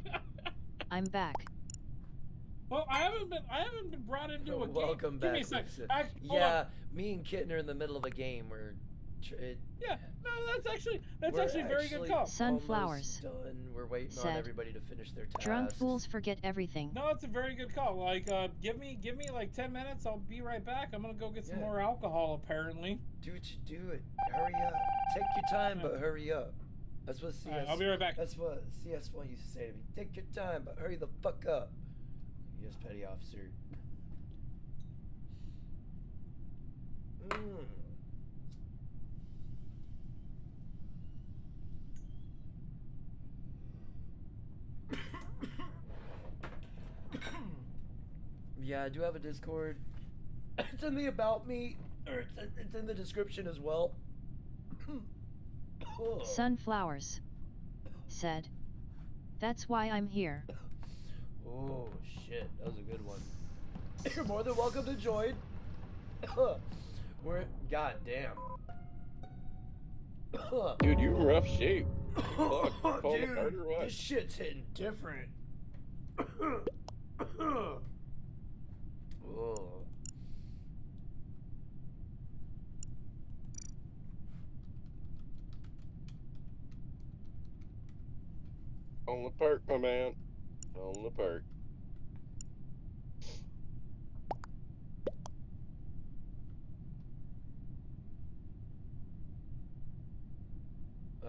I'm back. Well, I haven't been brought into a game. Welcome Give back, me a sec. Lisa. Hold Yeah, on. me and Kitten are in the middle of a game. Yeah. No, that's actually We're a very good call. Sunflowers. almost done. We're waiting on Said. everybody to finish their tasks. Drunk fools forget everything. No, it's a very good call. Like, give me like 10 minutes. I'll be right back. I'm gonna go get some Yeah. more alcohol. Apparently. Do what you do it. Hurry up. Take your time, but hurry up. That's what CS. Alright, I'll be right back. That's what CS1 used to say to me. Take your time, but hurry the fuck up. Yes, petty officer. Yeah, I do have a Discord. It's in the About Me, or it's in the description as well. Oh. Sunflowers said. That's why I'm here. Oh shit, that was a good one. You're more than welcome to join. We're goddamn. Dude, you're in rough shape. Fuck, falling Dude, apart or what? this shit's hitting different. Oh. Falling apart, my man. Falling apart.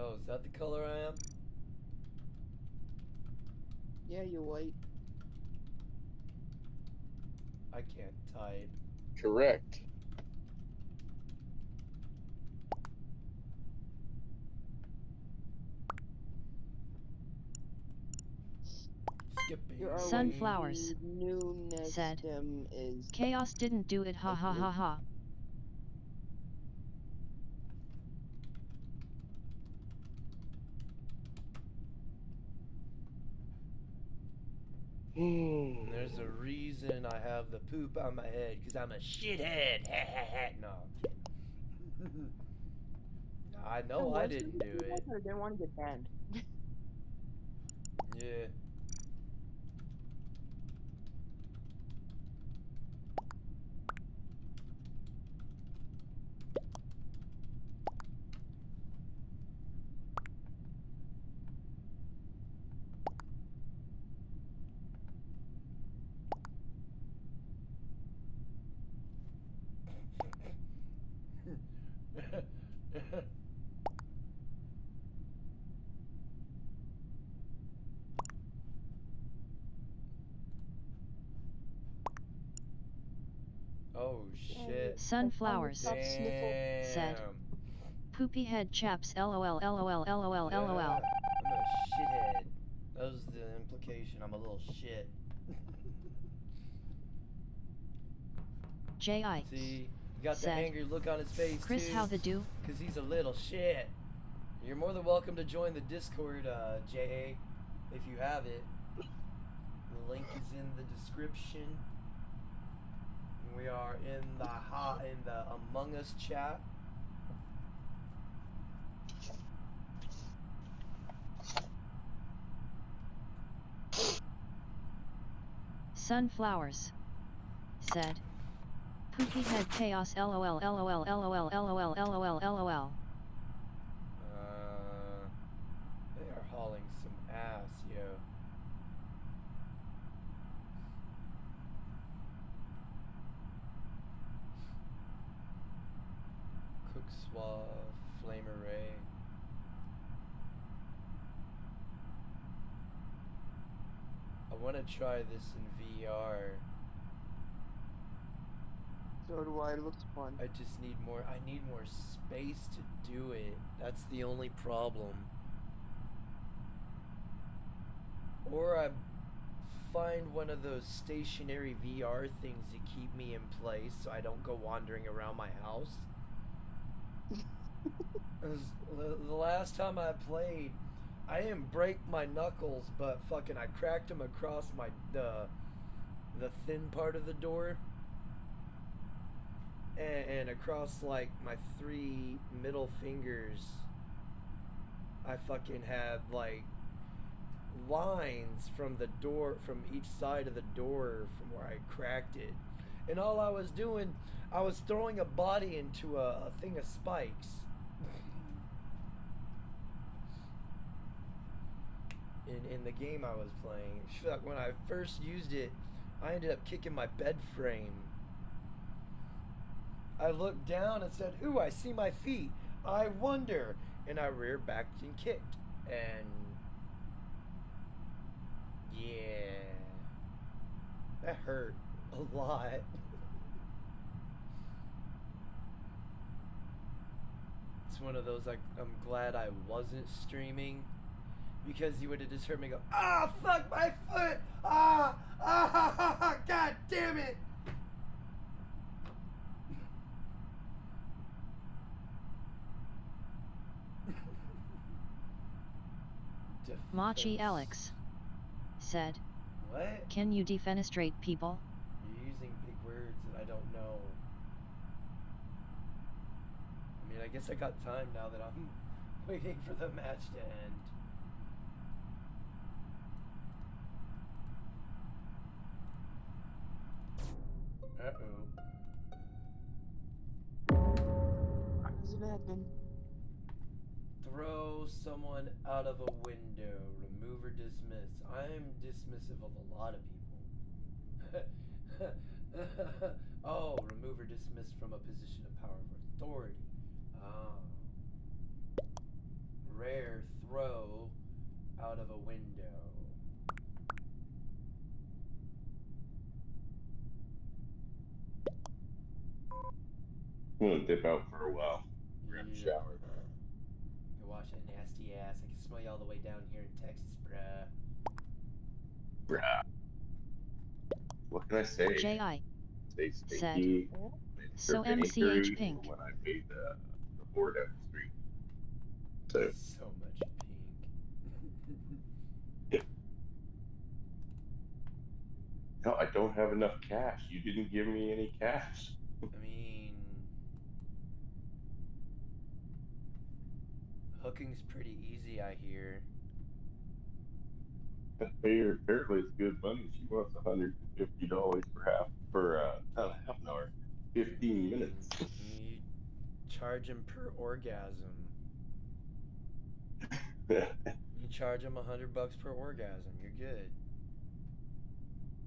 Oh, is that the color I am? Yeah, you're white. I can't type. Correct. Skipping. Your Sunflowers. new next Said. stem is Chaos didn't do it, ha ha ha ha. There's a reason I have the poop on my head, because I'm a shithead. No, I'm kidding. I know I didn't do it. I didn't want to get banned. Yeah. Oh shit. Sunflowers. Damn. Said. Poopy head chaps, lol, lol, lol, lol, Yeah, lol. I'm a shithead. That was the implication. I'm a little shit. J.I. See, you got the Said. angry look on his face Chris, too. how the do? Cause he's a little shit. You're more than welcome to join the Discord, JA, if you have it. The link is in the description. We are in the Among Us chat. Sunflowers. Said. Poopy head chaos, lol, lol, lol, lol, lol, lol, lol. They are hauling some ass, yo. Cook Suave, Flame Array. I want to try this in VR. So do I. It looks fun. I just need more. I need more space to do it. That's the only problem. Or I find one of those stationary VR things to keep me in place so I don't go wandering around my house. 'Cause the last time I played, I didn't break my knuckles, but fucking I cracked them across my the thin part of the door. And across like my 3 middle fingers, I fucking had like lines from the door, from each side of the door from where I cracked it. And all I was doing, I was throwing a body into a thing of spikes. In the game I was playing. Fuck, when I first used it, I ended up kicking my bed frame. I looked down and said, "Ooh, I see my feet. I wonder." And I rear backed and kicked. And yeah, that hurt a lot. It's one of those, like, I'm glad I wasn't streaming, because you would have just heard me go, "Ah, fuck my foot! Ah, god damn it!" Machi Alex. Said. What? Can you defenestrate people? You're using big words that I don't know. I mean, I guess I got time now that I'm waiting for the match to end. Uh-oh. How's it happen? Throw someone out of a window. Remove or dismiss. I'm dismissive of a lot of people. Oh, remove or dismiss from a position of power or authority. Ah. Rare. Throw out of a window. I'm gonna dip out for a while. Grab a Yeah. shower. Go wash that nasty ass. I can smell you all the way down here in Texas, bruh. Bruh. What can I say? J.I. Stay said. stinky. So Penny MCH Curry Pink. when I paid the board down the street. So So much pink. no, I don't have enough cash. You didn't give me any cash. I mean, hooking's pretty easy, I hear. Apparently it's good money. She wants $150 for not half an hour, 15 minutes. You charge him per orgasm. You charge him $100 per orgasm. You're good.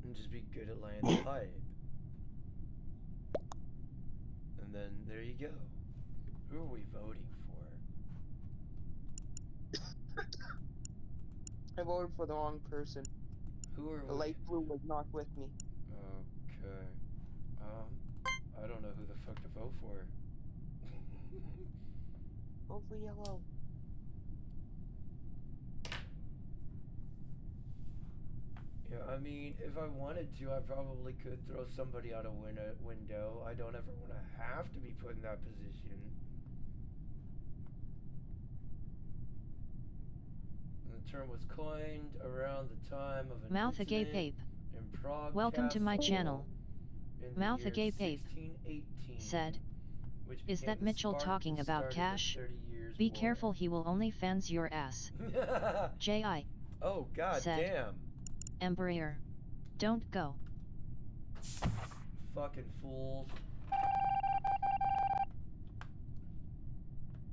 And just be good at laying the pipe. And then there you go. Who are we voting for? I voted for the wrong person. Who are The we? light blue was not with me. Okay. I don't know who the fuck to vote for. Vote for yellow. Yeah, I mean, if I wanted to, I probably could throw somebody out a window. I don't ever want to have to be put in that position. And the term was coined around the time of an Mouth agape incident ape. in Prague Welcome to my Castle channel. in the Mouth year agape ape 1618, said. which Is became that the Mitchell spark talking that about started cash? the 30 Years' Be War. careful, he will only fans your ass. J.I. Oh, god said. damn. Embraer. Don't go. Fucking fools.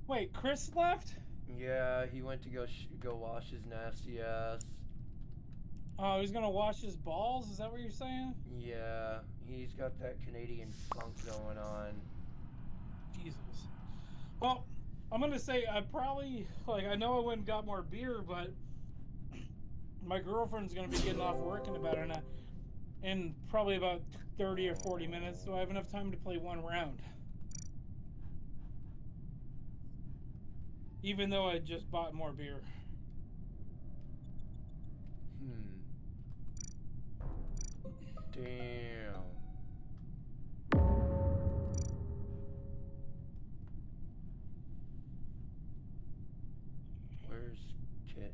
Wait, Chris left? Yeah, he went to go wash his nasty ass. Oh, he's gonna wash his balls? Is that what you're saying? Yeah, he's got that Canadian funk going on. Jesus. Well, I'm gonna say I probably, I know I went and got more beer, but my girlfriend's gonna be getting off work in probably about 30 or 40 minutes, so I have enough time to play one round. Even though I just bought more beer. Damn. Where's Kitten?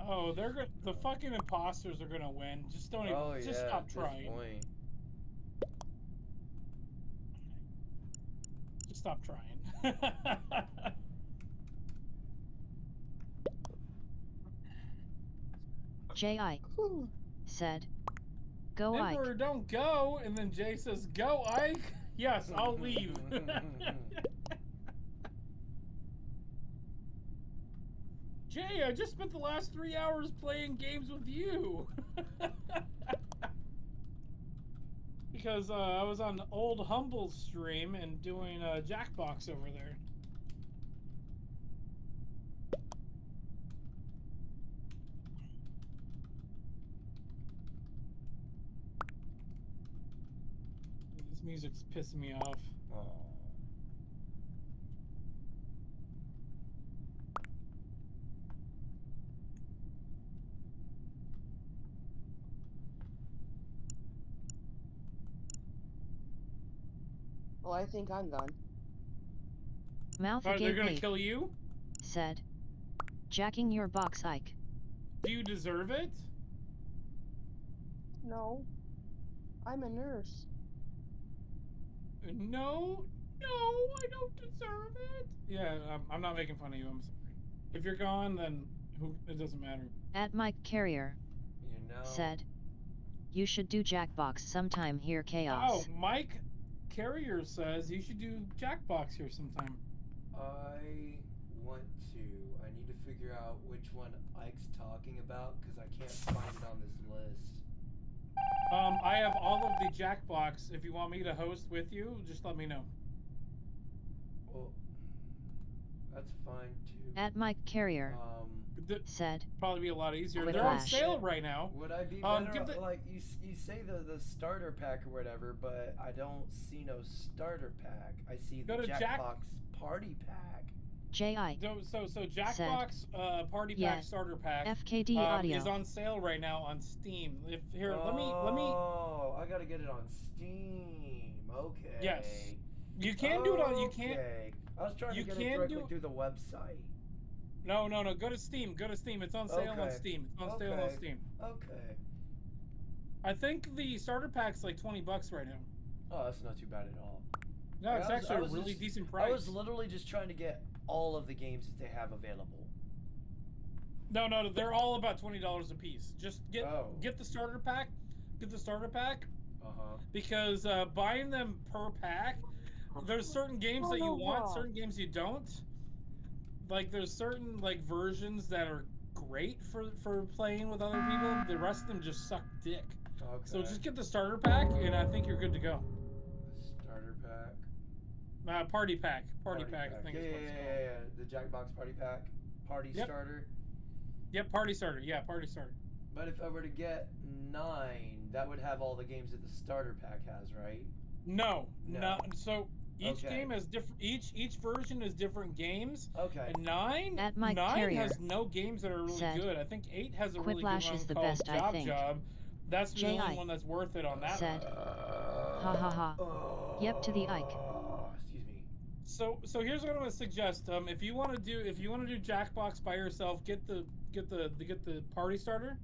Oh, the fucking imposters are gonna win. Just don't even, Oh yeah, just stop at trying. this point. Just stop trying. J.I. said. Go Emperor, Ike. don't go! And then Jay says, go Ike! Yes, I'll leave. Jay, I just spent the last 3 hours playing games with you! Because I was on Old Humble's stream and doing Jackbox over there. This music's pissing me off. Oh. Well, I think I'm done. Mouth Oh, they're agape gonna ape kill you? said. Jacking your box Ike. Do you deserve it? No. I'm a nurse. No, I don't deserve it. Yeah, I'm not making fun of you. I'm sorry. If you're gone, then it doesn't matter. At Mike Carrier You know. said, "You should do Jackbox sometime here, Oh, chaos." Mike Carrier says you should do Jackbox here sometime. I want to. I need to figure out which one Ike's talking about because I can't find it on this list. I have all of the Jackbox. If you want me to host with you, just let me know. Well, that's fine too. At Mike Carrier said, Probably be a lot easier. Quick They're on Flash. sale right now. Would I be better like you say the starter pack or whatever, but I don't see no starter pack. I see the Go to Jackbox party pack. J.I. So Jackbox Party Pack Yeah. Starter Pack FKD audio is on sale right now on Steam. Let me. Oh, I gotta get it on Steam. Okay. Yes. You can do it on. You can't. Okay. I was trying to you get can it directly do- through the website. No. Go to Steam. It's on sale on Okay. Steam. It's on sale on Okay. Steam. Okay. I think the starter pack's like $20 right now. Oh, that's not too bad at all. No, it's I was actually a really just- decent price. I was literally just trying to get all of the games that they have available. No, they're all about $20 a piece. Just get the starter pack. Get the starter pack because buying them per pack, there's certain games that you want, certain games you don't. Like there's certain like versions that are great for playing with other people. The rest of them just suck dick. Okay. So just get the starter pack, and I think you're good to go. The starter pack. Party pack. Party pack. I think is what it's called. Yeah. The Jackbox party pack. Party starter. Yep, party starter. Yeah, party starter. But if I were to get 9, that would have all the games that the starter pack has, right? No. So each Okay. game has different. Each version is different games. Okay. And 9 At Mike 9 Carrier has no games that are really said, good. I think 8 has a Quit really Flash good one is the called best, I think. Job. That's the J.I. only one that's worth it on that. said, ha ha ha. Yep to the Ike. Excuse me. So here's what I'm gonna suggest. If you want to do Jackbox by yourself, get the party starter.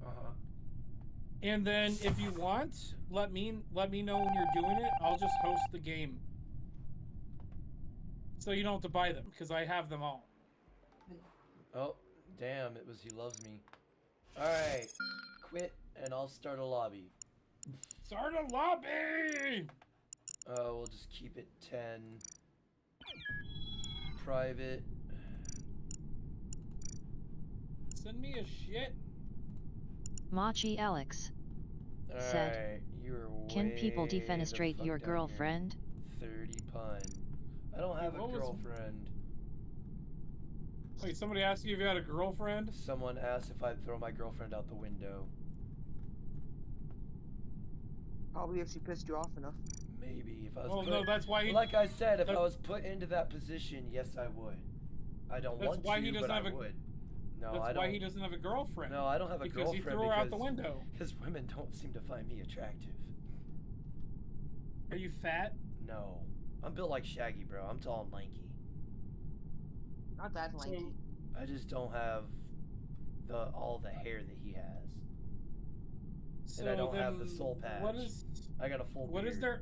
And then if you want, let me know when you're doing it. I'll just host the game. So you don't have to buy them because I have them all. Oh, damn! It was He Loves Me. All right, quit, and I'll start a lobby. Start a lobby. We'll just keep it 10. Private. Send me a shit. Machi Alex said, Alright, you're "Can people way the defenestrate fuck your down here. girlfriend?" 30 pun. I don't have a What was- girlfriend. Wait, somebody asked you if you had a girlfriend? Someone asked if I'd throw my girlfriend out the window. Probably if she pissed you off enough. Maybe if I was Well, put, no, that's why he. like I said, if I was put into that position, yes I would. I don't That's want why to, he doesn't but have I a- would. No, That's I don't. why he doesn't have a girlfriend. No, I don't have a because girlfriend he threw her out the window. because women don't seem to find me attractive. Are you fat? No. I'm built like Shaggy, bro. I'm tall and lanky. Not that lanky. I just don't have all the hair that he has. So And I don't have the then soul patch. What is? I got a full What beard. is there?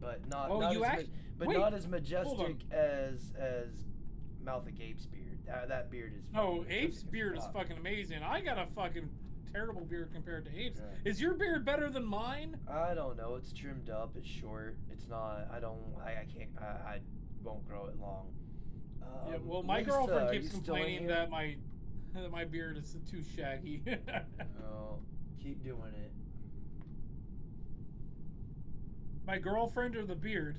But not, Oh, not you as act- but wait, not as hold majestic as Mouth of Gabe's beard. That beard is No, fucking Ape's majestic as beard is fuck. fucking amazing. I got a fucking terrible beard compared to Ape's. Yeah. Is your beard better than mine? I don't know. It's trimmed up. It's short. It's not. I can't. I won't grow it long. Yeah, well, my Lisa, girlfriend are keeps you still in complaining here? that my beard is too shaggy. Oh, keep doing it. My girlfriend or the beard?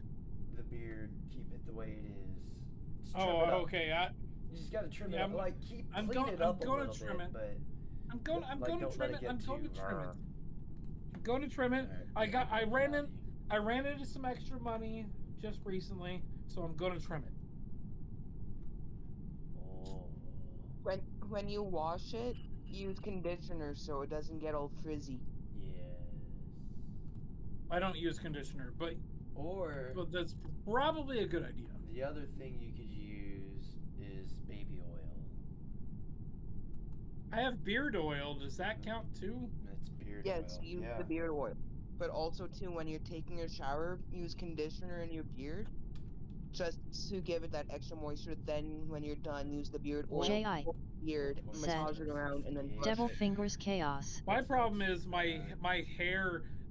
The beard. Keep it the way it is. Just trim Oh, it up. okay. You just gotta trim Yeah, it up. I'm- Like keep I'm clean going- it I'm up a gonna little trim bit, it. but I'm going like, to don't let trim it it. get I'm going to too trim it. raw. I'm going to trim it. Alright, I ran into some extra money just recently, so I'm going to trim it. Oh. When you wash it, use conditioner so it doesn't get all frizzy. Yes. I don't use conditioner, but Or that's probably a good idea. the other thing you could use is baby oil. I have beard oil. Does that count too? It's beard Yes, oil. use Yeah. the beard oil. But also too, when you're taking a shower, use conditioner in your beard, just to give it that extra moisture. Then when you're done, use the beard oil. J.I. on the beard, said, massage it around, and then brush Devil it. Fingers Chaos. My That's problem not is too my bad.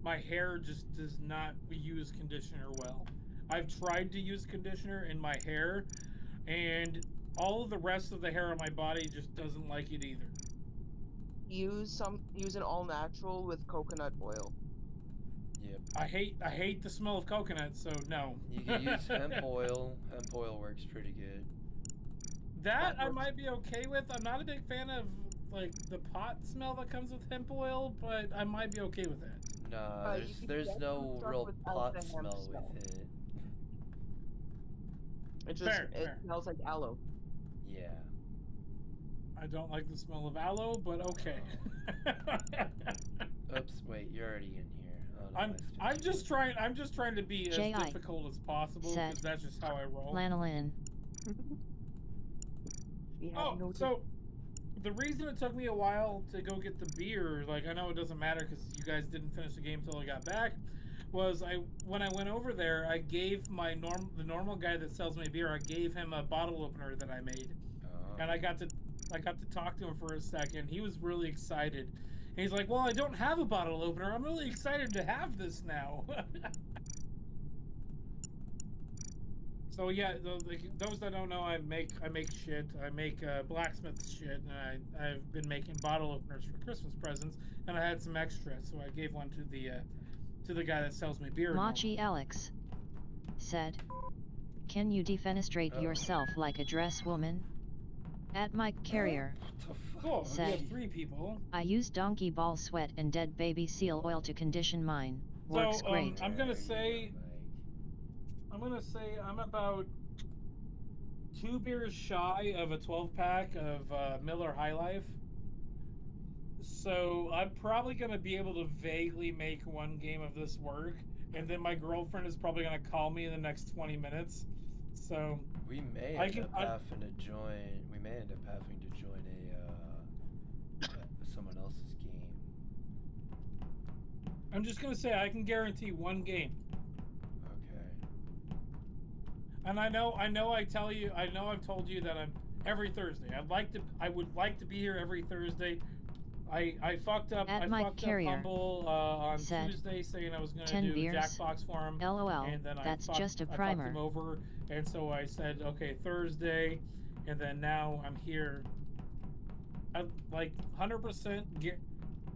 my hair just does not use conditioner well. I've tried to use conditioner in my hair, and all of the rest of the hair on my body just doesn't like it either. Use an all natural with coconut oil. Yep. I hate the smell of coconut, so no. You can use hemp oil. Hemp oil works pretty good. That I works. might be okay with. I'm not a big fan of like the pot smell that comes with hemp oil, but I might be okay with that. Nah, You can there's get no some stuff real without pot the hemp smell smell. with it. It Fair. smells like aloe. Yeah. I don't like the smell of aloe, but okay. Oops, wait, you're already in here. Oh, no, I'm just trying to be as J.I. difficult as possible said, because that's just how I roll. Lanolin. We have Oh, no so the reason it took me a while to go get the beer, like I know it doesn't matter because you guys didn't finish the game until I got back, was when I went over there, I gave the normal guy that sells me beer, I gave him a bottle opener that I made, and I got to talk to him for a second. He was really excited. And he's like, "Well, I don't have a bottle opener. I'm really excited to have this now." So yeah, those that don't know, I make shit. I make blacksmith shit, and I've been making bottle openers for Christmas presents, and I had some extra, so I gave one to the guy that sells me beer. Machi Alex said, "Can you defenestrate yourself like a dress woman?" At Mike Carrier Cool. We said, have 3 people. "I use donkey ball sweat and dead baby seal oil to condition mine. Works So great." I'm gonna say I'm about 2 beers shy of a 12-pack of Miller High Life. So I'm probably gonna be able to vaguely make one game of this work, and then my girlfriend is probably gonna call me in the next 20 minutes. So We may end up having to join. We may end up having to join someone else's game. I'm just gonna say I can guarantee one game. Okay. And I know I've told you that I'm every Thursday. I would like to be here every Thursday. I fucked up. At I Mike fucked Carrier up Humble on said, Tuesday, saying I was going to 10 do beers? Jackbox for him. LOL, And then that's I just a fucked primer. him over, and so I said, okay, Thursday, and then now I'm here. I like 100%.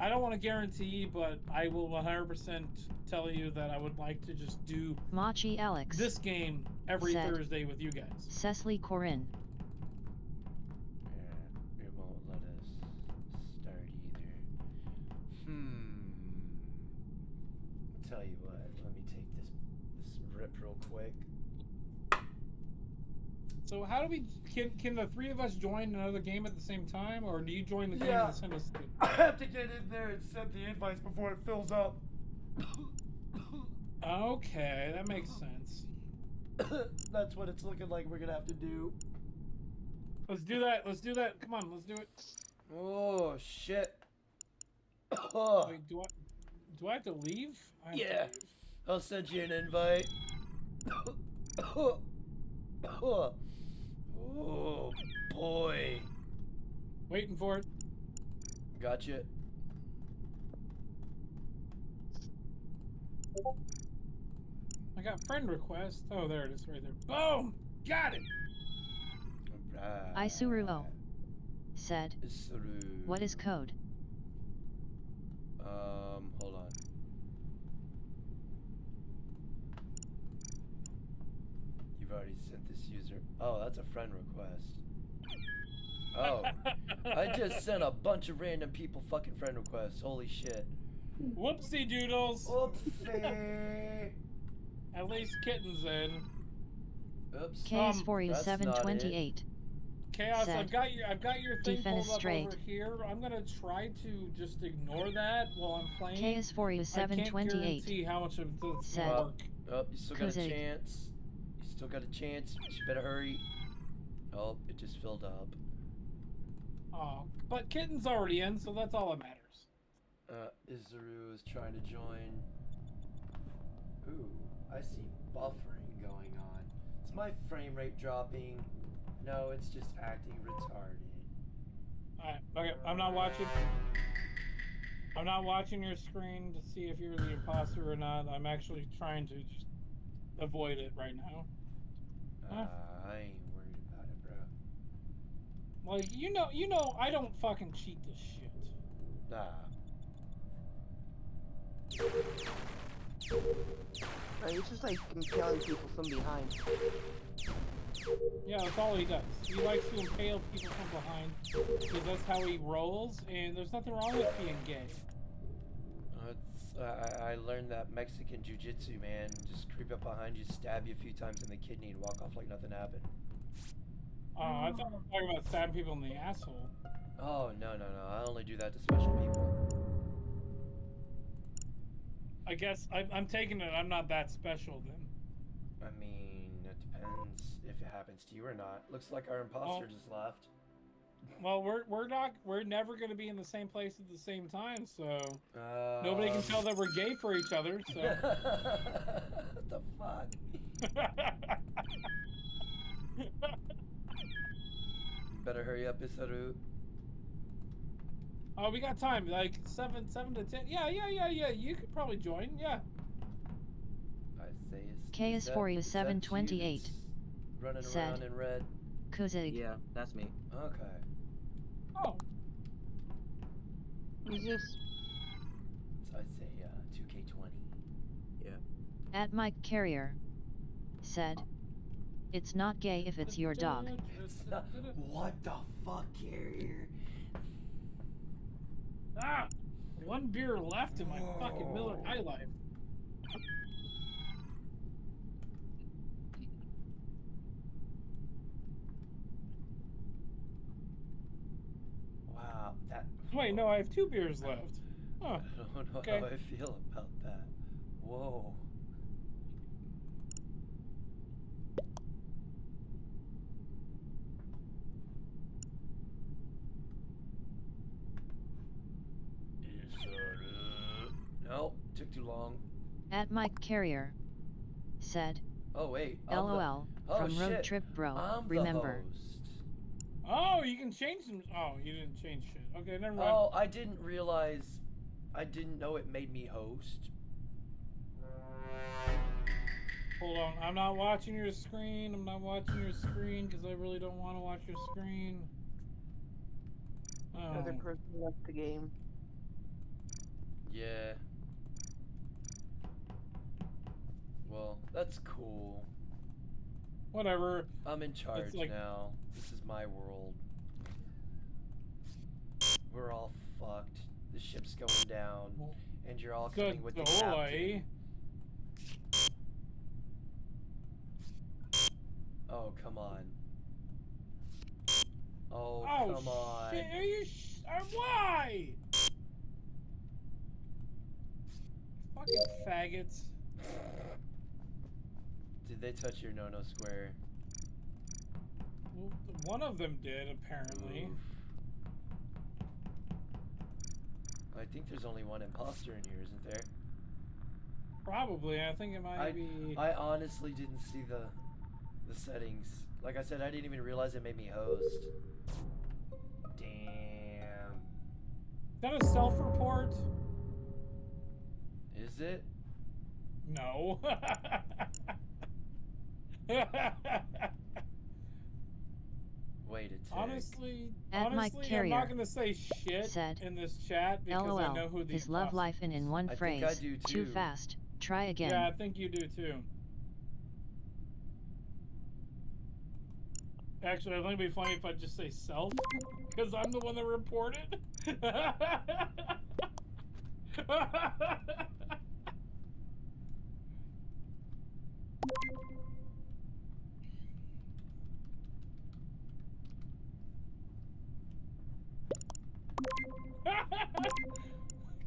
I don't want to guarantee, but I will 100% tell you that I would like to just do Machi Alex this game every said, Thursday with you guys. Cecily Corinne Yeah, it won't let us start either. Tell you what, let me take this rip real quick. So how do we can the 3 of us join another game at the same time, or do you join the game Yeah. and send us to? I have to get in there and send the invites before it fills up. Okay, that makes sense. That's what it's looking like we're gonna have to do. Let's do that. Let's do that. Come on, let's do it. Oh shit. Oh. Wait, do I have to leave? I have to Yeah. leave. I'll send you an invite. Oh boy. Waiting for it. Gotcha. I got friend request. Oh, there it is, right there. Boom! Got it. Alright. Isuruo said, Isuru. "What is code?" Hold on. You've already sent this user. Oh, that's a friend request. Oh, I just sent a bunch of random people fucking friend requests. Holy shit. Whoopsie doodles. Oopsie. At least Kitten's in. Oops. KS4728 Chaos, said, I've got your thing pulled up defenestrate. over here. I'm gonna try to just ignore that while I'm playing. I can't KS4728 guarantee how much of this said, will work. Oh, you still got a Kuzig. chance. You still got a chance. You better hurry. Oh, it just filled up. Oh, but Kitten's already in, so that's all that matters. Izuru is trying to join. Ooh, I see buffering going on. Is my frame rate dropping? No, it's just acting retarded. Alright, okay, I'm not watching your screen to see if you're the imposter or not. I'm actually trying to just avoid it right now. I ain't worried about it, bro. Like, you know, I don't fucking cheat this shit. Nah. He's just like impaling people from behind. Yeah, that's all he does. He likes to impale people from behind because that's how he rolls, and there's nothing wrong with being gay. I learned that Mexican jiu-jitsu, man. Just creep up behind you, stab you a few times in the kidney, and walk off like nothing happened. I thought we were talking about stabbing people in the asshole. Oh, no. I only do that to special people. I guess I'm taking it I'm not that special then. I mean, it depends if it happens to you or not. Looks like our imposter just left. Well, we're never going to be in the same place at the same time, so nobody can tell that we're gay for each other. So what the fuck? Better hurry up, Isaru. Oh, we got time. Like 7 to 10. Yeah. You could probably join. Yeah. K is for you 728. Running Said. around in red. Kuzig. Yeah, that's me. Okay. Oh. Who's this? So I'd say 2K20. Yeah. At Mike Carrier. Said. It's not gay if it's your dog. It's not. What the fuck, Carrier? Ah! One beer left in my fucking Miller High Life. Wow, that. Wait, no, I have 2 beers left. Huh. I don't know Okay. how I feel about that. Whoa. Nope, took too long. At Mike Carrier. Said. Oh wait. LOL. From Road Trip Bro. I'm Remember. the host. Oh, you can change them. Oh, you didn't change shit. Okay, never mind. Oh, I didn't realize. I didn't know it made me host. Hold on, I'm not watching your screen. I'm not watching your screen because I really don't want to watch your screen. Oh. Another person left the game. Yeah. Well, that's cool. Whatever. I'm in charge It's like- now. This is my world. We're all fucked. The ship's going down, and you're all coming Good with the boy. captain. Oh, come on. Oh, Oh, come on. shit. Are you why? Fucking faggots. Did they touch your no-no square? Well, one of them did, apparently. Oof. I think there's only one imposter in here, isn't there? Probably. I think it might be. I honestly didn't see the settings. Like I said, I didn't even realize it made me host. Damn. Is that a self-report? Is it? No. Wait a tick. Honestly, At Mike I'm Carrier not gonna say shit said, in this chat because I know LOL. who the His love imposter life in one I phrase. think I do Too too. fast. Try again. Yeah, I think you do too. Actually, I think it'd be funny if I just say self, because I'm the one that reported.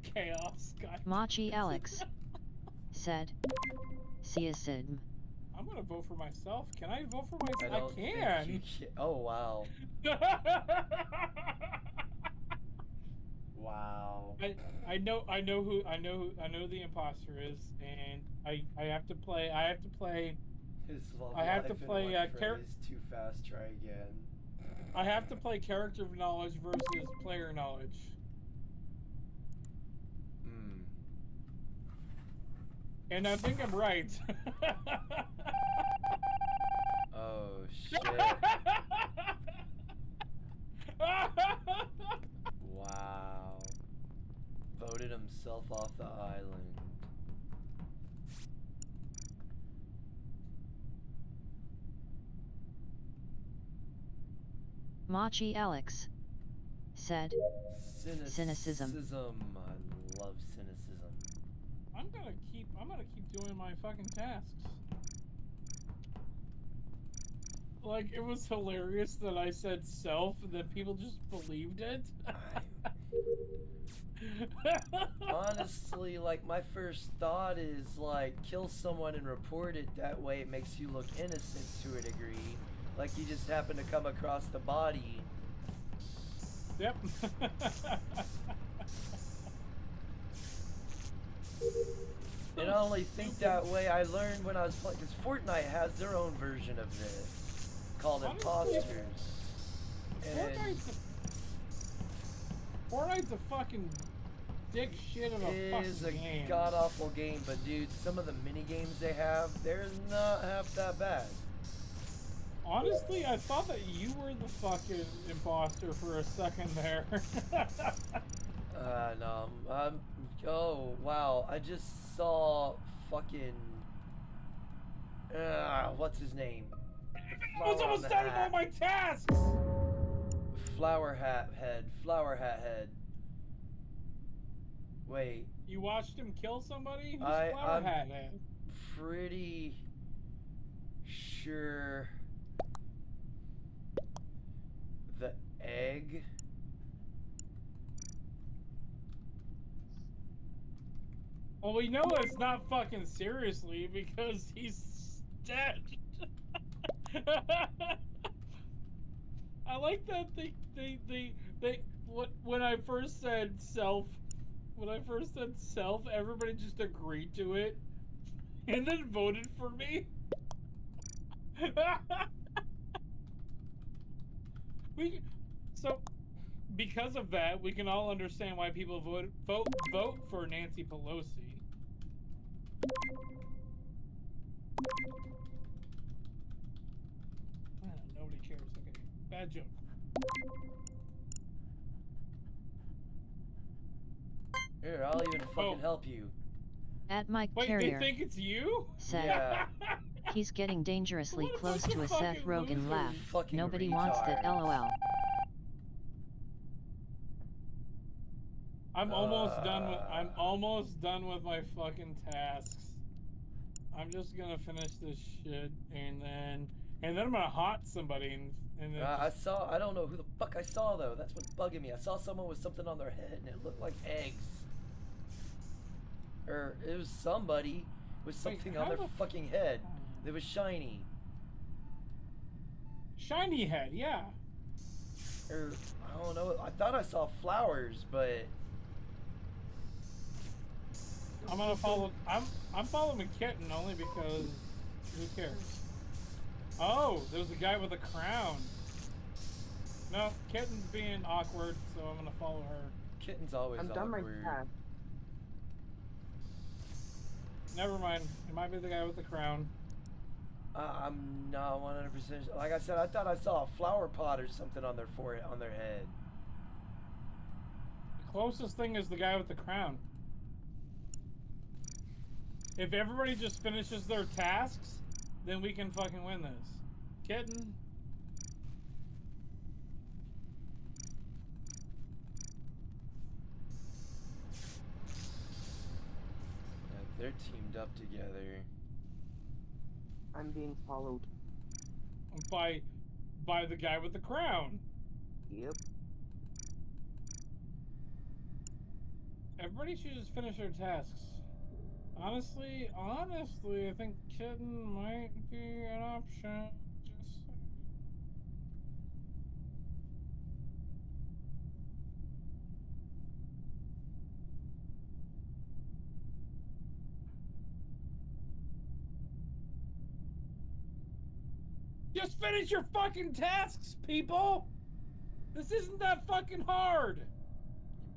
Chaos guy. Machi Alex. Said. Siasid. I'm gonna vote for myself. Can I vote for I myself? don't I can. think you can. Oh wow. Wow. I know who the imposter is, and I have to play His love I have to life in play, one char- phrase, too fast, try again. I have to play character knowledge versus player knowledge. Hmm. And I think I'm right. Oh, shit. Wow. Voted himself off the island. Machi Alex said, Cynicism. I love cynicism. I'm gonna keep doing my fucking tasks. Like, it was hilarious that I said self and that people just believed it. Honestly, like, my first thought is, like, kill someone and report it. That way it makes you look innocent to a degree. Like, you just happen to come across the body. Yep. And I only think that way. I learned when I was playing, because Fortnite has their own version of this, called Honestly, Imposters. And Fortnite's a fucking dick shit of a it is fucking a game. god-awful game, but dude, some of the mini-games they have, they're not half that bad. Honestly, I thought that you were the fucking imposter for a second there. No, oh, wow, I just saw fucking, what's his name? I was almost done with all my tasks! Flower hat head. Wait. You watched him kill somebody? Who's I'm Flower Hat Head? pretty sure the egg. Well, we know it's not fucking seriously because he's dead. I like that when I first said self, everybody just agreed to it and then voted for me. So because of that, we can all understand why people vote for Nancy Pelosi. Nobody cares. Okay, bad joke. Here, I'll even fucking help you. At Mike Wait, Carrier they think it's you? said, Yeah. he's getting dangerously What a close to a fucking Seth Rogen loser. laugh. Fucking Nobody wants that, retard. lol. I'm almost done with my fucking tasks. I'm just gonna finish this shit and then I'm gonna hot somebody and then I don't know who the fuck I saw though. That's what's bugging me. I saw someone with something on their head and it looked like eggs. Or it was somebody with something on how their the fucking head that was shiny. shiny head, yeah. Or I don't know. I thought I saw flowers, but I'm gonna follow. I'm following Kitten only because who cares? Oh, there's a guy with a crown. No, Kitten's being awkward, so I'm gonna follow her. Kitten's always I'm done my awkward. task. Never mind. It might be the guy with the crown. I'm not 100%. Like I said, I thought I saw a flower pot or something on their forehead, on their head. The closest thing is the guy with the crown. If everybody just finishes their tasks, then we can fucking win this. Kitten. Yeah, they're teamed up together. I'm being followed. By the guy with the crown. Yep. Everybody should just finish their tasks. Honestly, I think Kitten might be an option. Just saying. Just finish your fucking tasks, people! This isn't that fucking hard!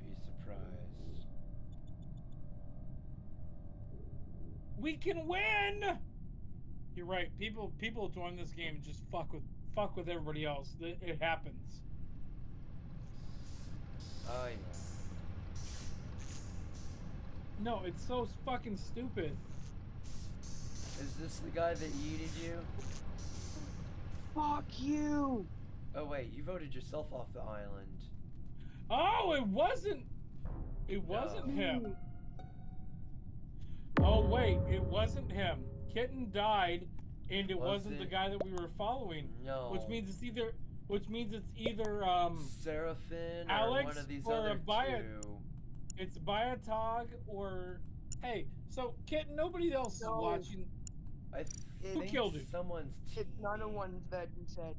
You'd be surprised. We can win! You're right. People join this game and just fuck with everybody else. It happens. Oh yeah. No, it's so fucking stupid. Is this the guy that yeeted you? Fuck you! Oh wait, you voted yourself off the island. Oh, it wasn't. It wasn't No. him. Oh wait, it wasn't him. Kitten died, and it Was wasn't the it? guy that we were following. No. Which means it's either Seraphim or Alex one of these or other Abaya. two. It's Biotog or hey. So Kitten, nobody else is No. watching. I Who think killed you? someone's It's none of teaming. ones that you said.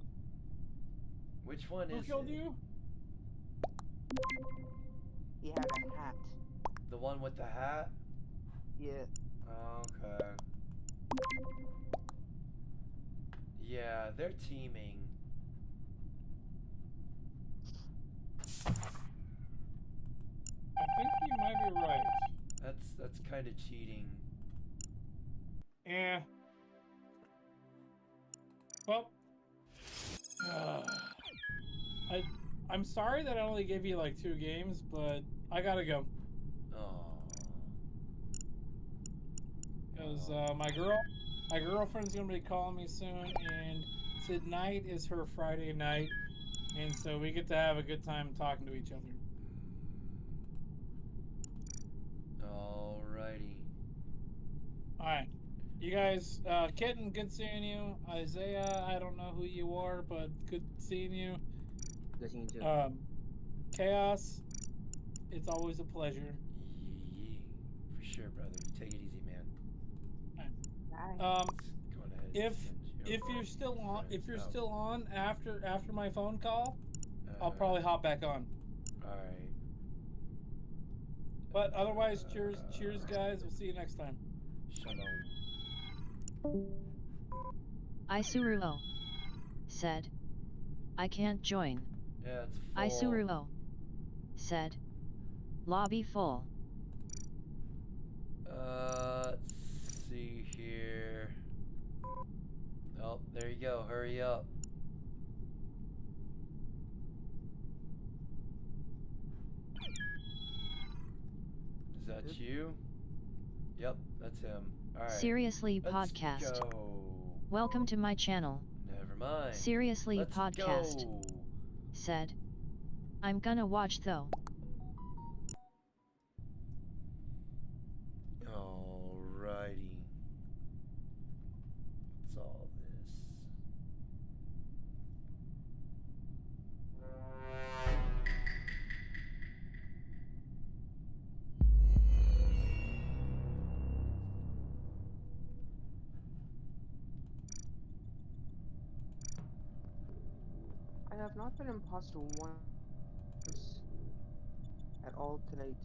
Which one Who is killed it? you? He had a hat. The one with the hat? Yeah. Okay. Yeah, they're teaming. I think you might be right. That's kind of cheating. Eh. Well, I'm sorry that I only gave you like 2 games, but I gotta go. Oh. Because my girlfriend's gonna be calling me soon, and tonight is her Friday night, and so we get to have a good time talking to each other. Alrighty. Alright. You guys, Kitten, good seeing you. Isaiah, I don't know who you are, but good seeing you. Good seeing you too. Chaos, it's always a pleasure. Yee. For sure, brother. You take it easy, man. Bye. Go on ahead. If you're still on, friends out. after my phone call, I'll Uh, probably hop back on. Alright. But otherwise, cheers, guys. We'll see you next time. Shalom. Isuruo said, I can't join. Yeah, it's full. Isuruo said, lobby full. Let's see here. Oh, there you go. Hurry up. Is that you? Yep, that's him. Alright. Seriously Let's podcast. go. Welcome to my channel. Never mind. Seriously Let's podcast go. said, I'm gonna watch though. Alrighty. What's all this? I have not been imposter once at all tonight.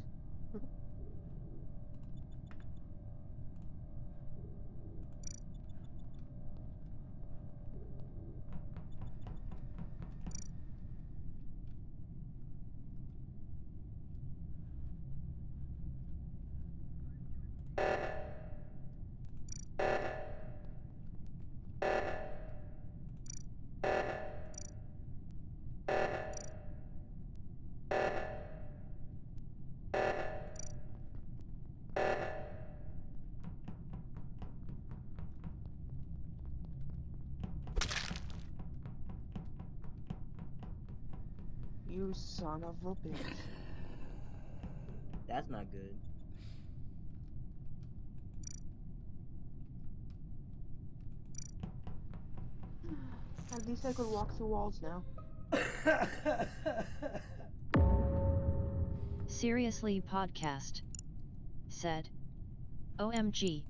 You son of a bitch. That's not good. At least I could walk through walls now. Seriously podcast said, OMG.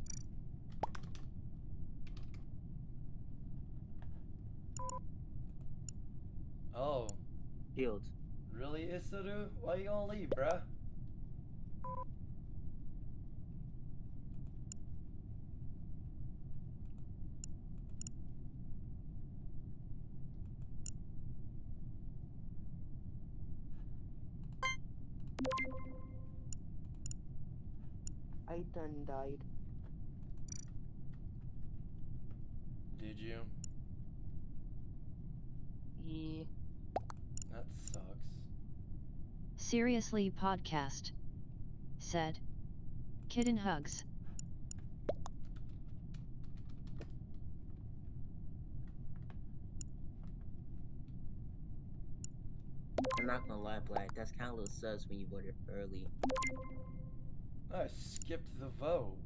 Oh, Shields. really, Isaru? Why you gonna leave, bruh? I done died. Did you? Yeah. That sucks. Seriously podcast. Said. Kitten hugs. I'm not gonna lie, Black. That's kind of a little sus when you voted early. I skipped the vote.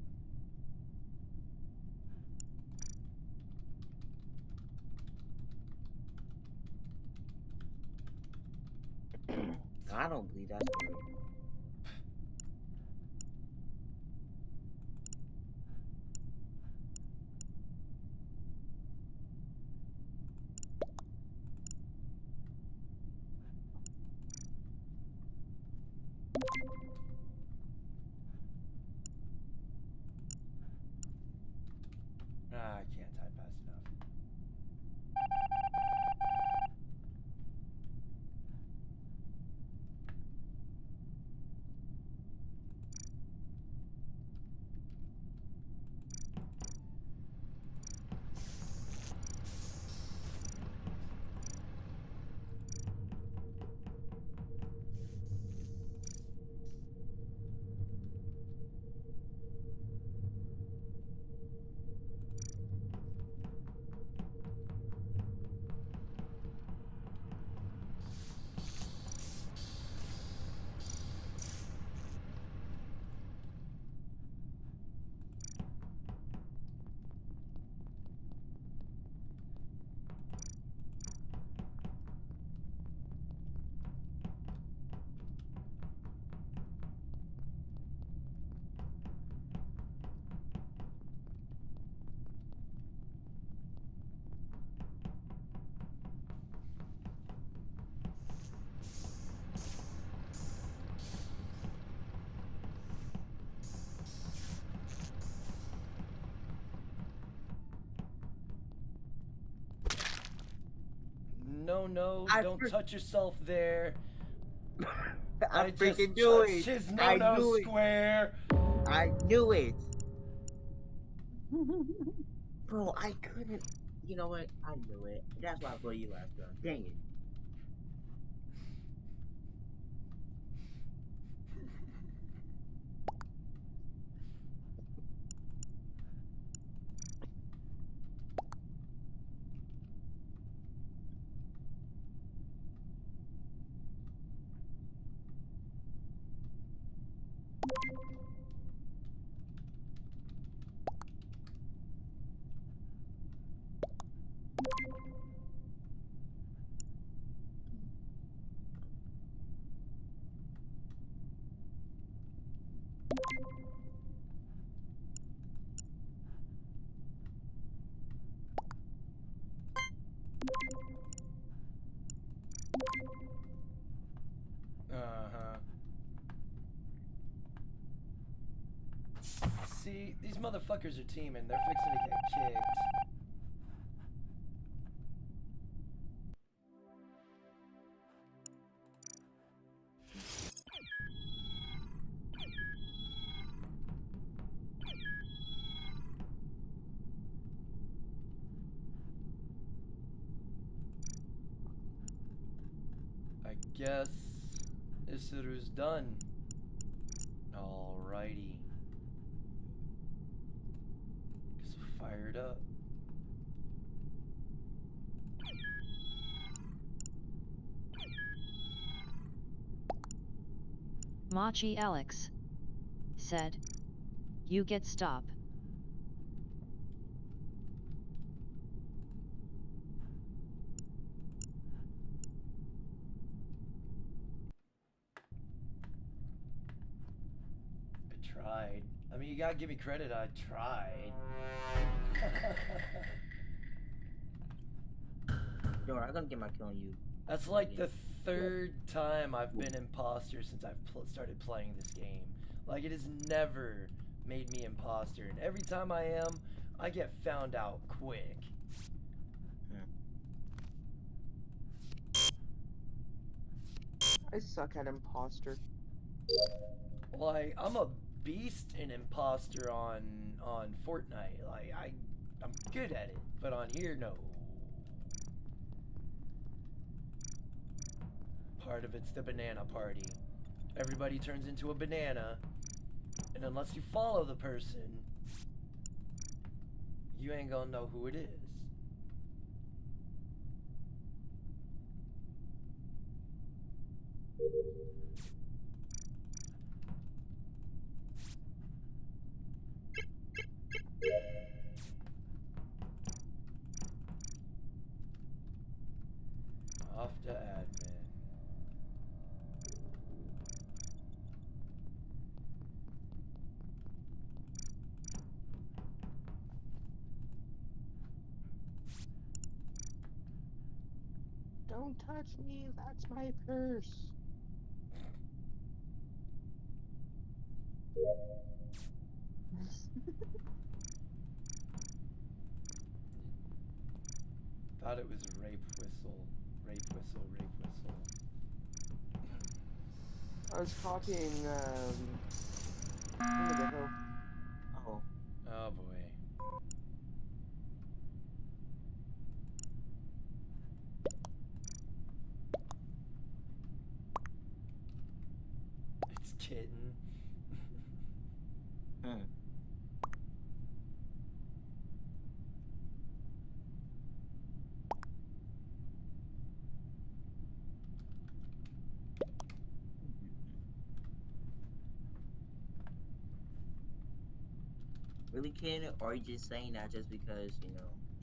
I don't believe that story. I can't type fast enough. No, don't touch yourself there. I just freaking knew it. his I no knew it. square. I knew it. Bro, I couldn't. You know what? I knew it. That's why I voted you last round. Dang it. Uh-huh. See, these motherfuckers are teaming. They're fixing to get kicked. I guess Isuru's done. Alrighty. Guess we're fired up. Machi Alex. Said. You get stop. I tried. I mean, you gotta give me credit. I tried. Yo, I'm gonna get my kill on you. That's like the third time I've been imposter since I've started playing this game. Like, it has never made me imposter, and every time I am, I get found out quick. I suck at imposter. Like, I'm a beast an imposter on Fortnite. Like I'm good at it, but on here, no. Part of it's the banana party. Everybody turns into a banana, and unless you follow the person, you ain't gonna know who it is. Off to admin. Don't touch me, that's my purse. Thought it was a rape whistle. Rape whistle, rape whistle. I was talking, in the ghetto. Oh, Oh boy. It's kitten. hmm. Really kidding, or are you just saying that just because you're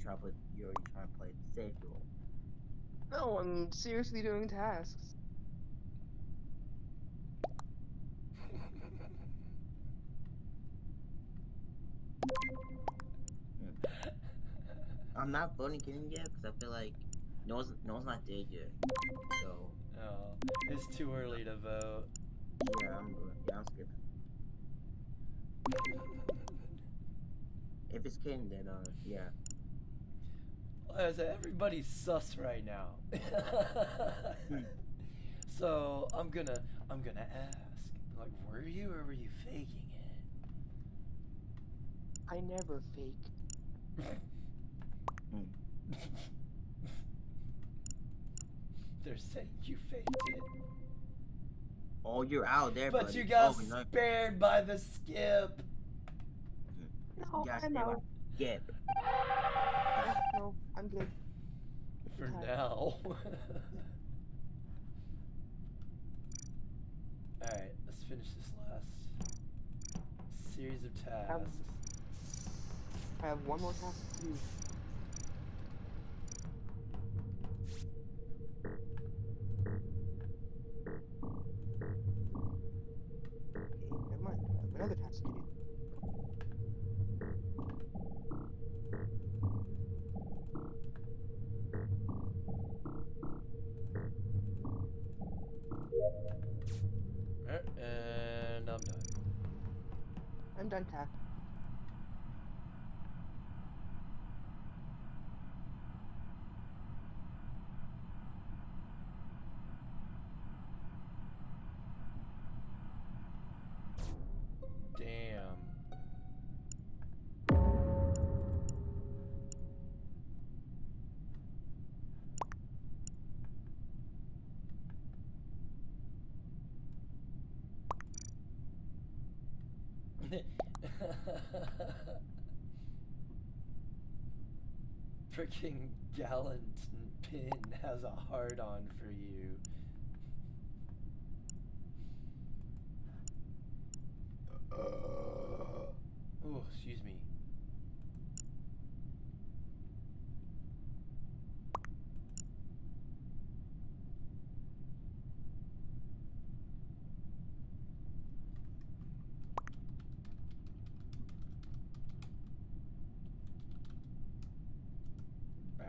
trying to play the safe role? No, I'm seriously doing tasks. I'm not voting kidding yet because I feel like no one's not dead yet. So Oh, it's too early to vote. I'm skipping. If it's kidding, then yeah. Like I said, everybody's sus right now. So I'm gonna ask, like, were you or were you faking it? I never fake. They're saying you faked it. Oh, you're out there, But buddy. you got Oh, no. spared by the skip. No, Yeah, I'm out. Yeah. No, I'm good. For Okay. now. Alright, let's finish this last series of tasks. I have one more task to do. Okay, never mind. I have another task to do. Alright, and I'm done. I'm done, Tack. Damn. Freaking Gallant Pin has a hard on for you. Oh, excuse me. Bah.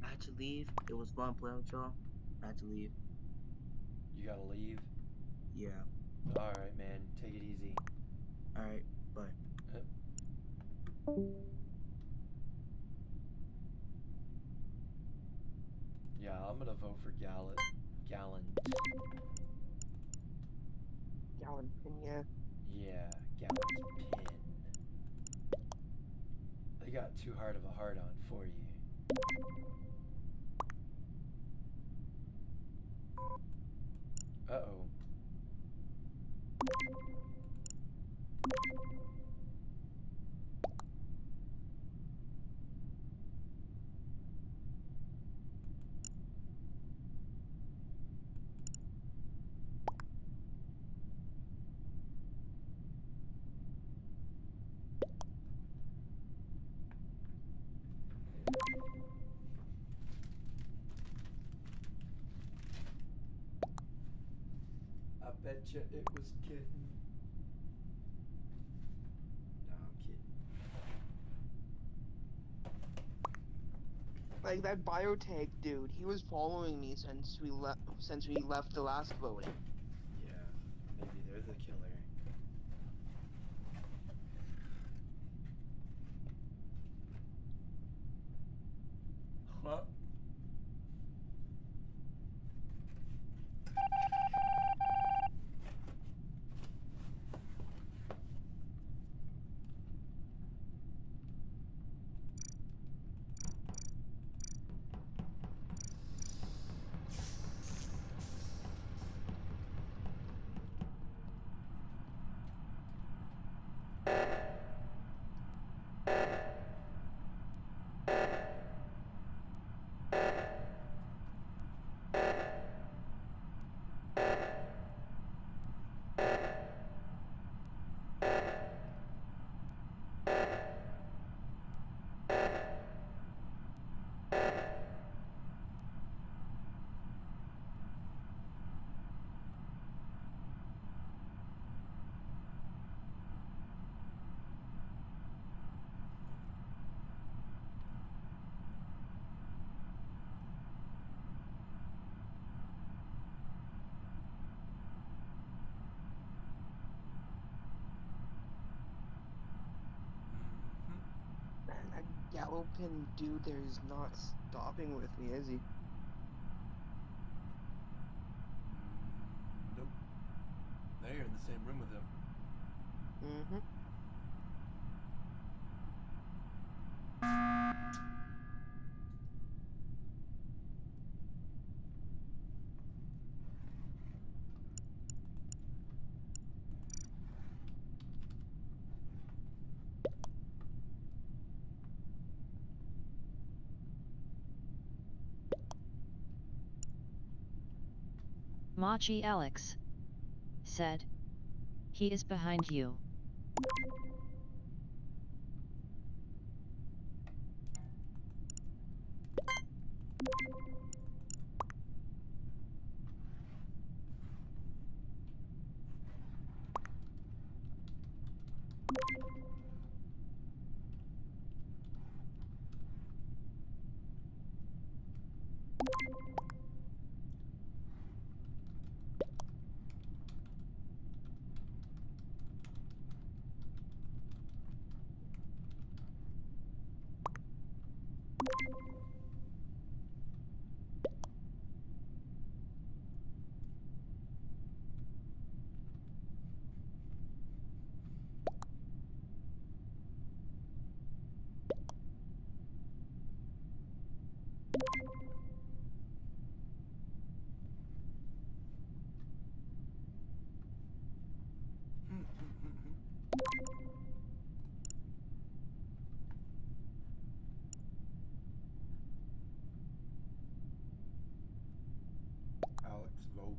I had to leave. It was fun playing with y'all. I had to leave. You gotta leave? Yeah. Alright, man. Take it easy. Alright. Bye. Yeah, I'm gonna vote for Gallant. Gallant. Gallon pin, yeah. Yeah, Gallant pin. I got too hard of a heart on for you. Uh-oh. I betcha it was kitten. No, I'm kidding. Like that biotech dude, he was following me since we left the last voting. Yeah, maybe they're the killer. Huh? Man, that Gallopin dude there is not stopping with me, is he? Nope. Now you're in the same room with him. Mm-hmm. Machi Alex said. He is behind you. Alex, vote.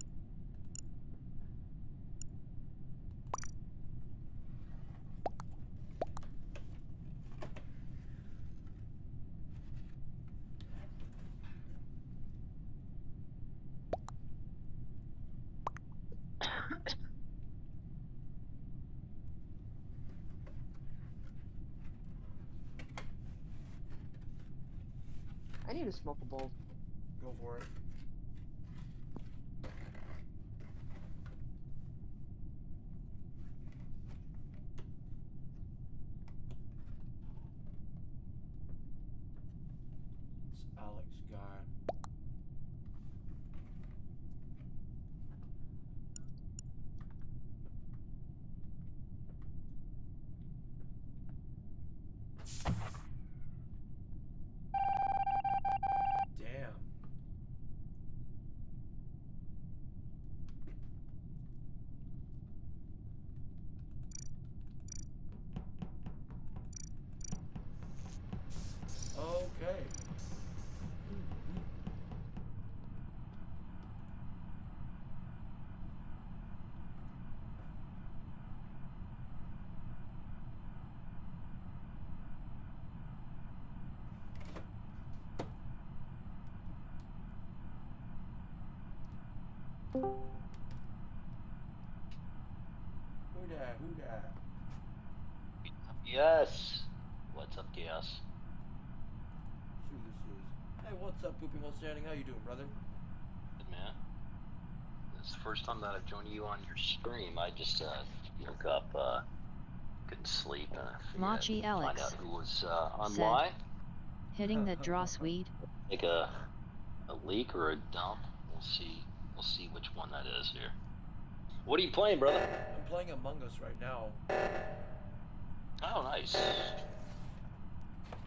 I need to smoke a bowl. Go for it. It's Alex guy. Who that? Who that? Yes. What's up, Chaos? See who this is. Hey, what's up, Pooping Hole Standing? How you doing, brother? Good man. It's the first time that I've joined you on your stream. I just woke up, couldn't sleep, and I figured Machi I'd find Alex out who was said, online. Hitting the draw Swede. Take a leak or a dump. We'll see which one that is here. What are you playing, brother? I'm playing Among Us right now. Oh, nice.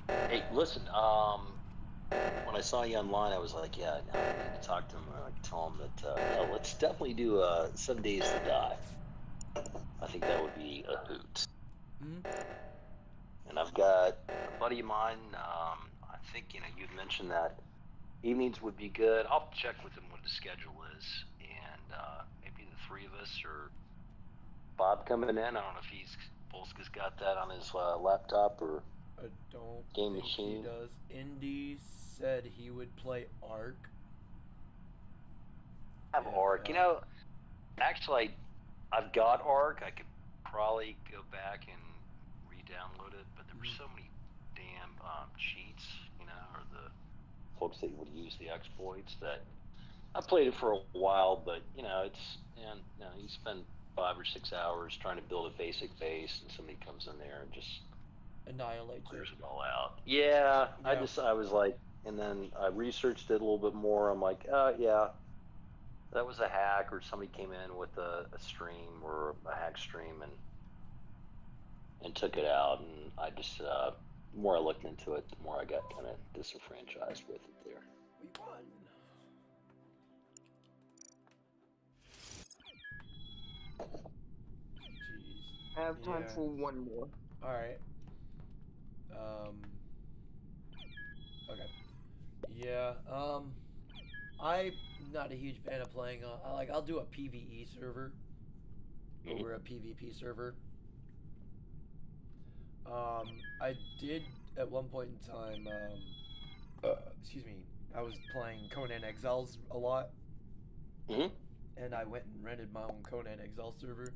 Hey, listen, when I saw you online, I was like, yeah, I need to talk to him. I tell him that, no, let's definitely do 7 Days to Die. I think that would be a hoot. Mm-hmm. And I've got a buddy of mine, I think, you'd mentioned that evenings would be good. I'll check with him what the schedule is, and maybe the three of us or Bob coming in. I don't know if Polska's got that on his laptop or I don't game think machine. he does. Indy said he would play Ark. I have Ark. Actually, I've got Ark. I could probably go back and re-download it, but there were so many damn cheats, or the folks that would use the exploits that I played it for a while, but you spend 5 or 6 hours trying to build a basic base, and somebody comes in there and just Annihilates clears it. it all out. Yeah, Yeah. I was like, and then I researched it a little bit more. I'm like, yeah, that was a hack, or somebody came in with a stream or a hack stream and took it out. And I just, the more I looked into it, the more I got kind of disenfranchised with it there. We won. Jeez. I have time Yeah. for one more. All right. Okay. Yeah. I'm not a huge fan of playing. I'll do a PVE server over a PvP server. I did at one point in time. Excuse me. I was playing Conan Exiles a lot, and I went and rented my own Conan Exile server.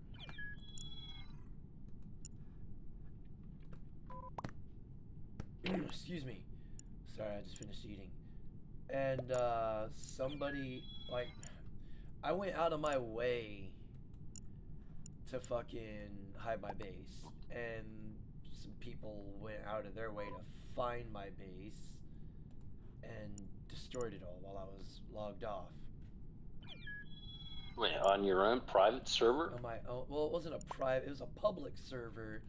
Excuse me. Sorry, I just finished eating. And somebody, I went out of my way to fucking hide my base, and some people went out of their way to find my base and destroyed it all while I was logged off. Wait, on your own private server? On my own. Well, it wasn't a private. It was a public server,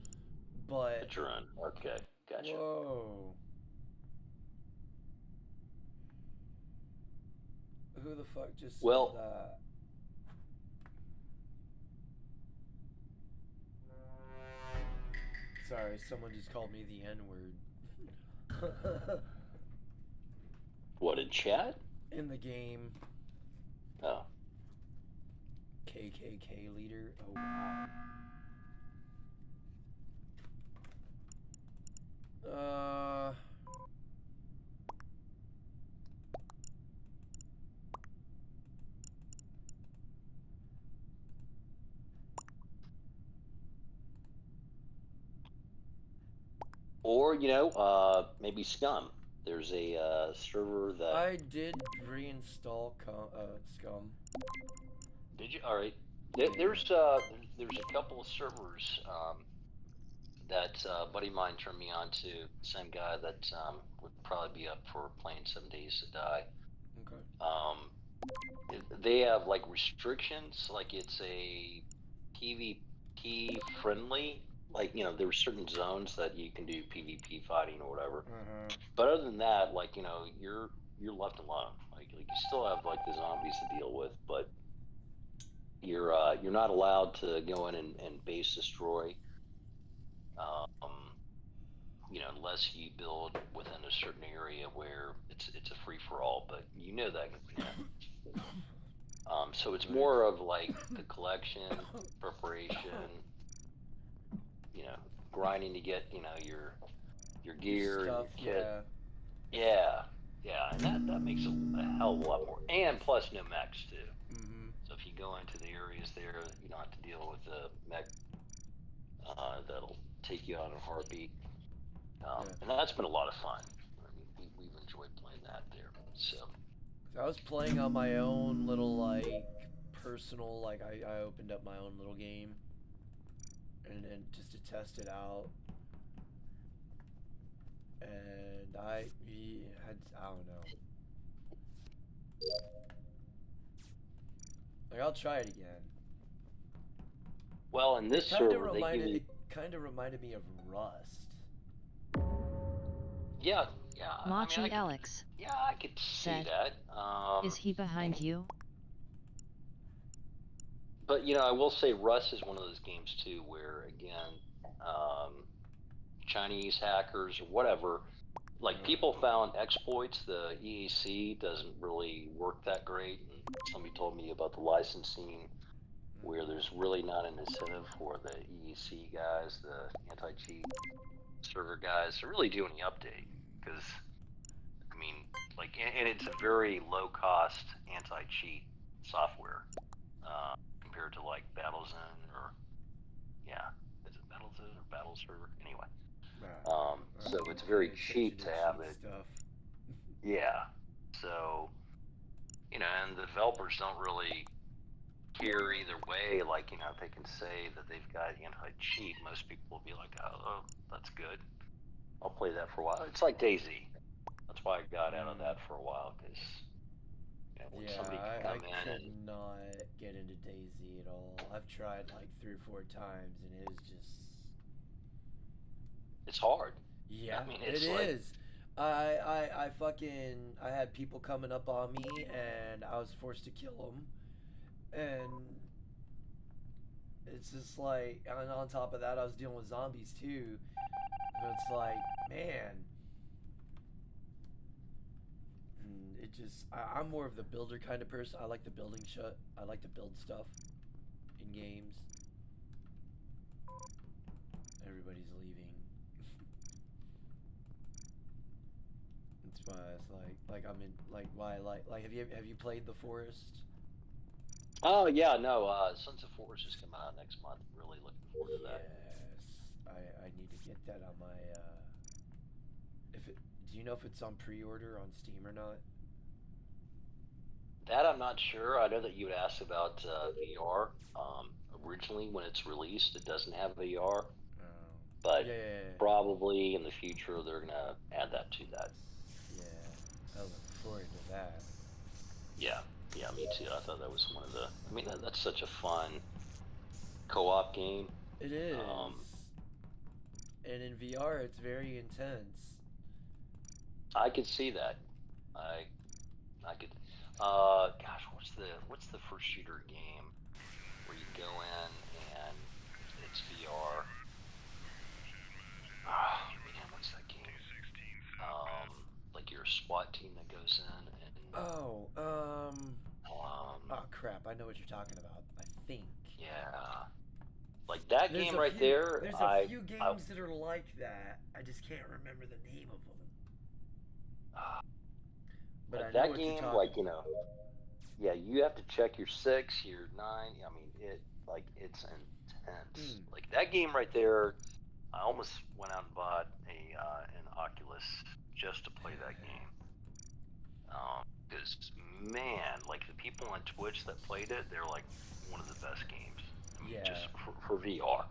but. At your own. Okay, gotcha. Whoa. Who the fuck just said that? Sorry, someone just called me the N-word. What, in chat? In the game. Oh. KKK leader. Oh, wow. Or, maybe Scum. There's a server that... I did reinstall Scum. Did you? All right. There's a couple of servers that a buddy of mine turned me on to. Same guy that would probably be up for playing 7 Days to Die. Okay. They have restrictions. It's a PvP friendly. There were certain zones that you can do PvP fighting or whatever. But other than that, you're left alone. You still have the zombies to deal with, but you're not allowed to go in and base destroy. Unless you build within a certain area where it's a free for all. But that. So it's more of the collection, preparation. Grinding to get your gear, Stuff, and your kit. Yeah, and that makes a hell of a lot more. And plus no mechs too. So So if you go into the areas there, you don't have to deal with the mech that'll take you out in a heartbeat. And that's been a lot of fun. I mean, we've enjoyed playing that there. So I was playing on my own little like personal, like I opened up my own little game, and just to test it out, and I don't know. Like I'll try it again. well, in this server, they give you. It kind of reminded me of Rust. Yeah. Machi I mean, Alex I could see said, that. is he behind you? But I will say Rust is one of those games too, where again, Chinese hackers or whatever, like people found exploits. The EAC doesn't really work that great. And somebody told me about the licensing, where there's really not an incentive for the EAC guys, the anti-cheat server guys, to really do any update, because I mean, like, and it's a very low-cost anti-cheat software compared to like Battlezone or is it Battlezone or Battle Server? Anyway, so it's very cheap to have it. Stuff. Yeah, so and the developers don't really care either way. Like if they can say that they've got anti-cheat, most people will be like, oh, that's good. I'll play that for a while. It's like DayZ. That's why I got out of that for a while, because when somebody can come in could not get into DayZ at all. I've tried like 3 or 4 times, and it is just. It's hard. Yeah, I mean, it's I had people coming up on me, and I was forced to kill them, and it's just like, and on top of that, I was dealing with zombies too. So it's like, man. It just, I'm more of the builder kind of person. I like the building shut. I like to build stuff in games. Everybody's leaving. That's why it's like I'm in, like, why, like, have you played The Forest? Oh yeah, no. Sons of Forest is coming out next month. Really looking forward to that. Yes, I need to get that on my. Do you know if it's on pre-order on Steam or not? That I'm not sure. I know that you had asked about VR. Originally, when it's released, it doesn't have VR. But probably in the future, they're gonna add that to that. Yeah, I look forward to that. Yeah, me too. I thought that was one of the. I mean, that's such a fun co-op game. It is. And in VR, it's very intense. I could see that. I could. Gosh, what's the first shooter game where you go in and it's VR? Oh man, what's that game? Like you're a SWAT team that goes in and. Oh crap! I know what you're talking about. I think. Yeah. Like that game right there. There's a few games that are like that. I just can't remember the name of them. But like I know that what game, you're talking like about. yeah, you have to check your 6, your 9. I mean, it's intense. Like that game right there. I almost went out and bought an Oculus just to play that game. Because man, like the people on Twitch that played it, they're like one of the best games. I mean, just for VR.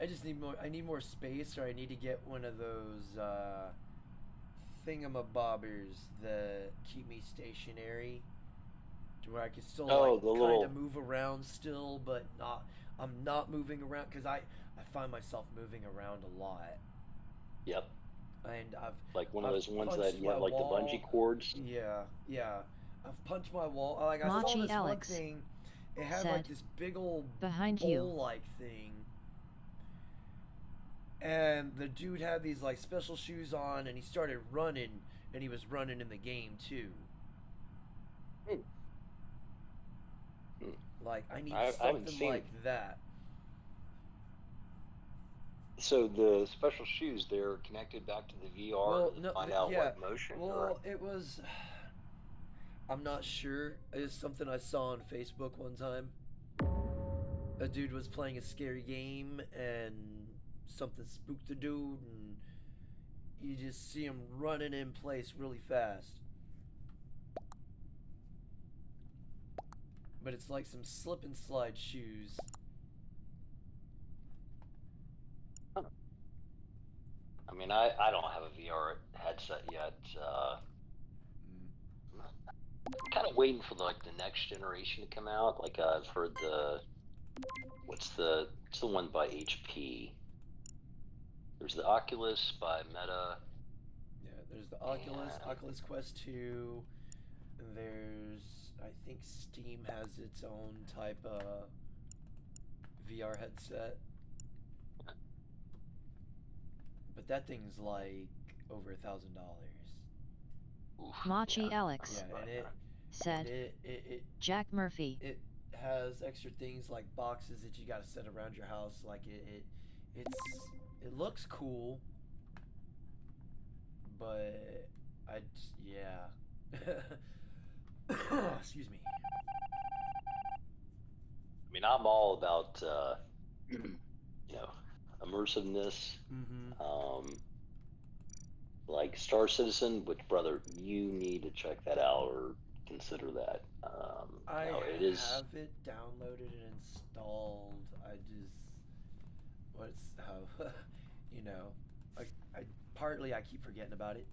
I just need more. I need more space, or I need to get one of those thingamabobbers that keep me stationary, to where I can still kind of move around still, but not. I'm not moving around because I find myself moving around a lot. Yep. And I've like one of those ones that you have like the bungee cords. Yeah. I've punched my wall. Like I Machi saw this Alex one thing. It had said, like this big old behind you bowl-like thing. And the dude had these like special shoes on, and he started running, and he was running in the game too. Like I need something like that. So the special shoes, they're connected back to the VR to find out what motion. Well, it was. I'm not sure. It's something I saw on Facebook one time. A dude was playing a scary game and something spooked the dude, and you just see him running in place really fast. But it's like some slip and slide shoes. I mean, I don't have a VR headset yet. I'm kind of waiting for the next generation to come out. Like I've heard it's the one by HP. There's the Oculus by Meta. Yeah, there's the Oculus, And Oculus Quest 2. There's, I think Steam has its own type of VR headset. But that thing's like over $1,000. Machi Alex Yeah, and said, Jack Murphy. it has extra things like boxes that you got to set around your house. Like it looks cool, but yeah. Excuse me. I mean, I'm all about immersiveness. Like Star Citizen, which, brother, you need to check that out or consider that. I it is. have it downloaded and installed. Partly I keep forgetting about it.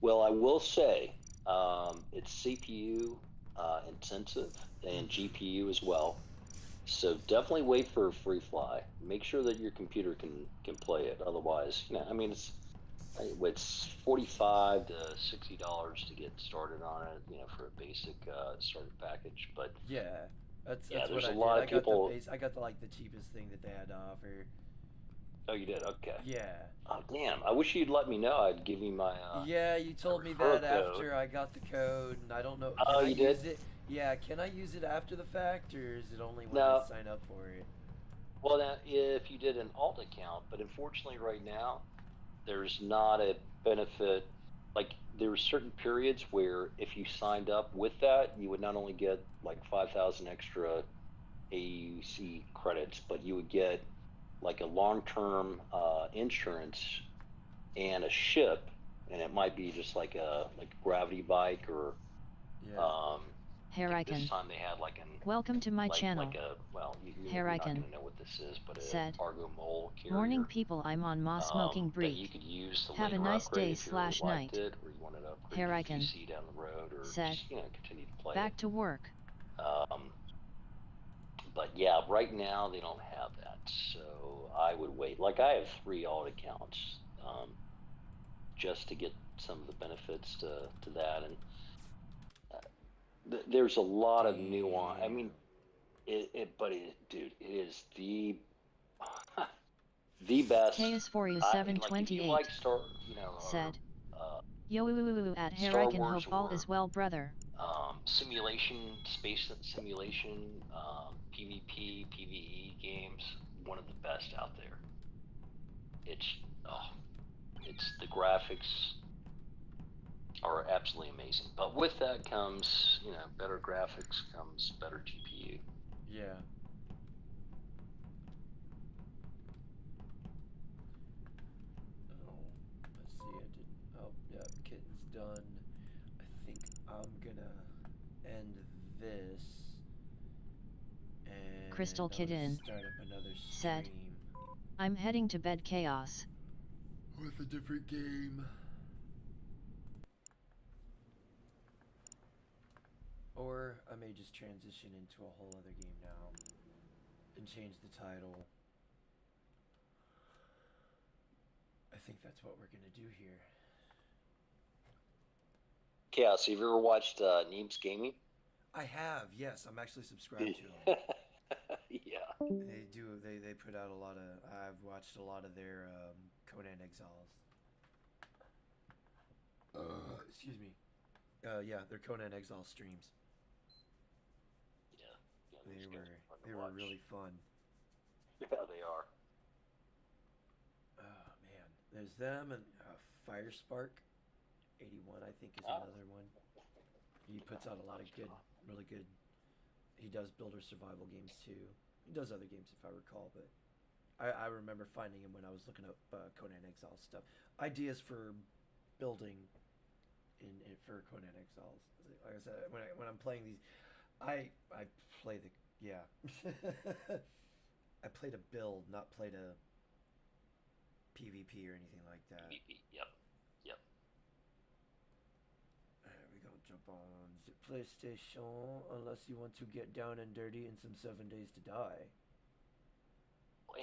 Well, I will say, it's CPU intensive and GPU as well. So definitely wait for a free fly. Make sure that your computer can play it. Otherwise, I mean, it's $45 to $60 to get started on it. For a basic starter package. But yeah, that's there's what I a did. lot of people. I got the cheapest thing that they had to offer. Oh, you did? Okay. Yeah. Oh, damn. I wish you'd let me know. I'd give you my. Yeah, you told me referral that code. after I got the code, and I don't know. Oh, you did? Use it? Yeah, can I use it after the fact, or is it only when No. I sign up for it? Well, now, if you did an alt account, but unfortunately right now, there's not a benefit. Like, there were certain periods where if you signed up with that, you would not only get like 5,000 extra AUC credits, but you would get like a long-term insurance and a ship, and it might be just like a gravity bike or Harrigan. this time they had like an Welcome to my channel. Like a, well, you're not Harrigan going to know what this is, but said, a cargo mole carrier. Morning people, I'm on Ma smoking that break. you could use to Have a later nice upgrade day if you really / liked night. it, or you wanted to upgrade Harrigan your PC down the road, or said, just continue to play back it. to work. But yeah, right now they don't have that, so I would wait. Like I have 3 alt accounts, just to get some of the benefits to that, and there's a lot of nuance. I mean, dude, it is the best. KS4U728 if you like Star, said, Yo at Star Harrigan Wars hope all or, is well, brother. Simulation, space simulation, PvP, PvE games, one of the best out there. It's the graphics are absolutely amazing. But with that comes, better graphics, comes better GPU. Yeah. Oh, let's see. I didn't. Oh, yeah. Kitten's done. I think I'm gonna end this. And Crystal I'm gonna Kitten start up another said, stream I'm heading to bed, chaos. with a different game. Or I may just transition into a whole other game now and change the title. I think that's what we're gonna do here. Chaos, have you ever watched Neebs Gaming? I have, yes. I'm actually subscribed to them. Yeah. They do. They put out a lot of. I've watched a lot of their Conan Exiles. Excuse me. Yeah, their Conan Exile streams. Yeah, They were really fun. Yeah, they are. Oh man, there's them and Firespark. 81, I think, is Oh. another one. He puts out a lot of good, really good. He does builder survival games too. He does other games if I recall, but I remember finding him when I was looking up Conan Exiles stuff. Ideas for building in for Conan Exiles. Like I said, when I'm playing these, I play the yeah. I played a build, not played a PvP or anything like that. PvP. Yep. Yep. Alright, we gonna jump on the PlayStation unless you want to get down and dirty in some 7 Days to Die.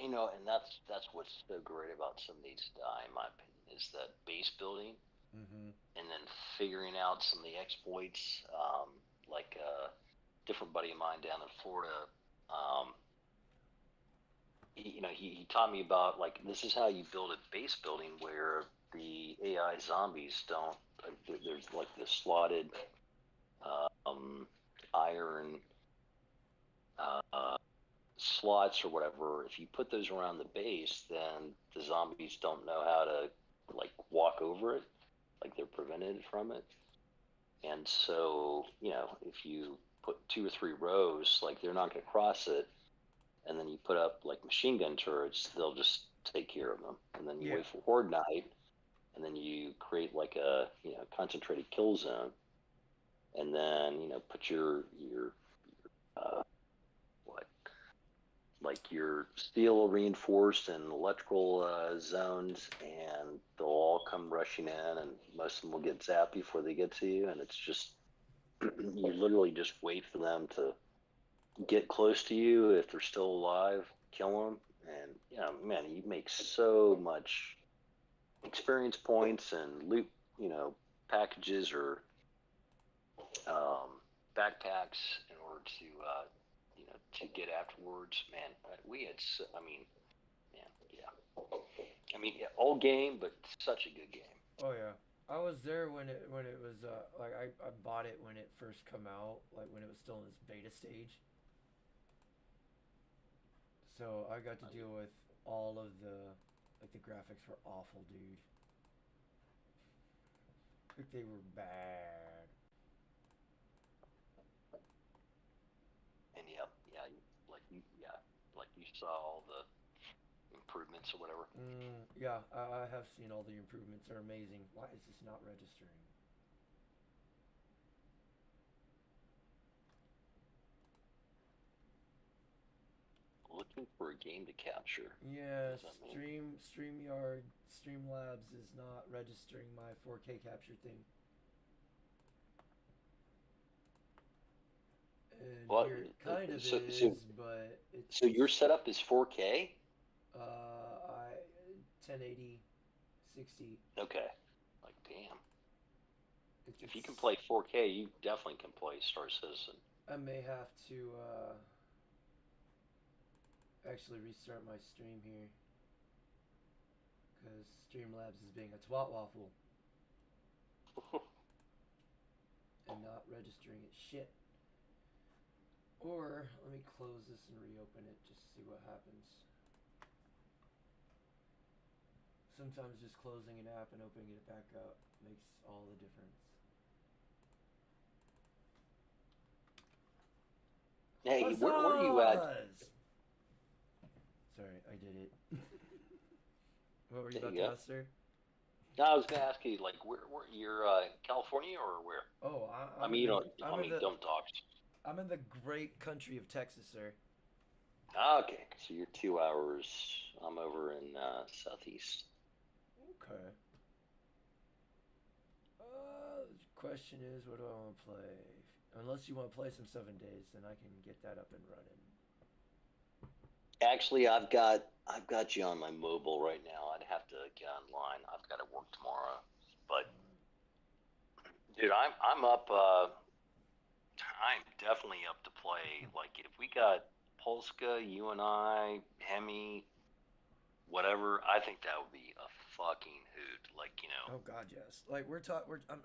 You know, and that's what's so great about some of these, in my opinion, is that base building, Mm-hmm. and then figuring out some of the exploits. Like a different buddy of mine down in Florida, he taught me about, like, this is how you build a base building where the AI zombies don't. There's like this slotted iron slots or whatever. If you put those around the base, then the zombies don't know how to, like, walk over it, like they're prevented from it. And so, if you put 2 or 3 rows, like, they're not going to cross it, and then you put up, like, machine gun turrets, they'll just take care of them. And then you wait for horde night, and then you create, like, a concentrated kill zone, and then put your what, like, your steel reinforced and electrical zones, and they'll all come rushing in, and most of them will get zapped before they get to you, and it's just you literally just wait for them to get close to you. If they're still alive, kill them, and man, you make so much experience points and loot, packages or backpacks in order to to get afterwards. Man, we had, I mean, man, yeah. I mean, yeah, old game, but such a good game. Oh yeah, I was there when it was like I bought it when it first come out, like when it was still in its beta stage. So I got to deal with all of the graphics were awful, dude. Like, they were bad. And like you saw all the improvements or whatever. Yeah, I have seen all the improvements. They're amazing. Why is this not registering? Looking for a game to capture. Yeah, StreamYard, Streamlabs is not registering my 4K capture thing. And Well, here it kind of so, is, but it's so your setup is 4K? I 1080, 60. Okay. Like, damn. If you It's can play 4K, you definitely can play Star Citizen. I may have to actually restart my stream here because Streamlabs is being a twat waffle and not registering it shit. Or let me close this and reopen it just to see what happens. Sometimes just closing an app and opening it back up makes all the difference. Hey, where are you at? Sorry, I did it. What were you There about you to go. ask, sir? No, I was going to ask you, like, where you're California or where? Oh, I mean, dumb talks. I'm in the great country of Texas, sir. Okay, so you're 2 hours. I'm over in southeast. Okay. The question is, what do I want to play? Unless you want to play some 7 Days, then I can get that up and running. Actually, I've got you on my mobile right now. I'd have to get online. I've got to work tomorrow, but dude, I'm up. I'm definitely up to play. Like, if we got Polska, you and I, Hemi, whatever, I think that would be a fucking hoot. Like, Oh God, yes. Like I'm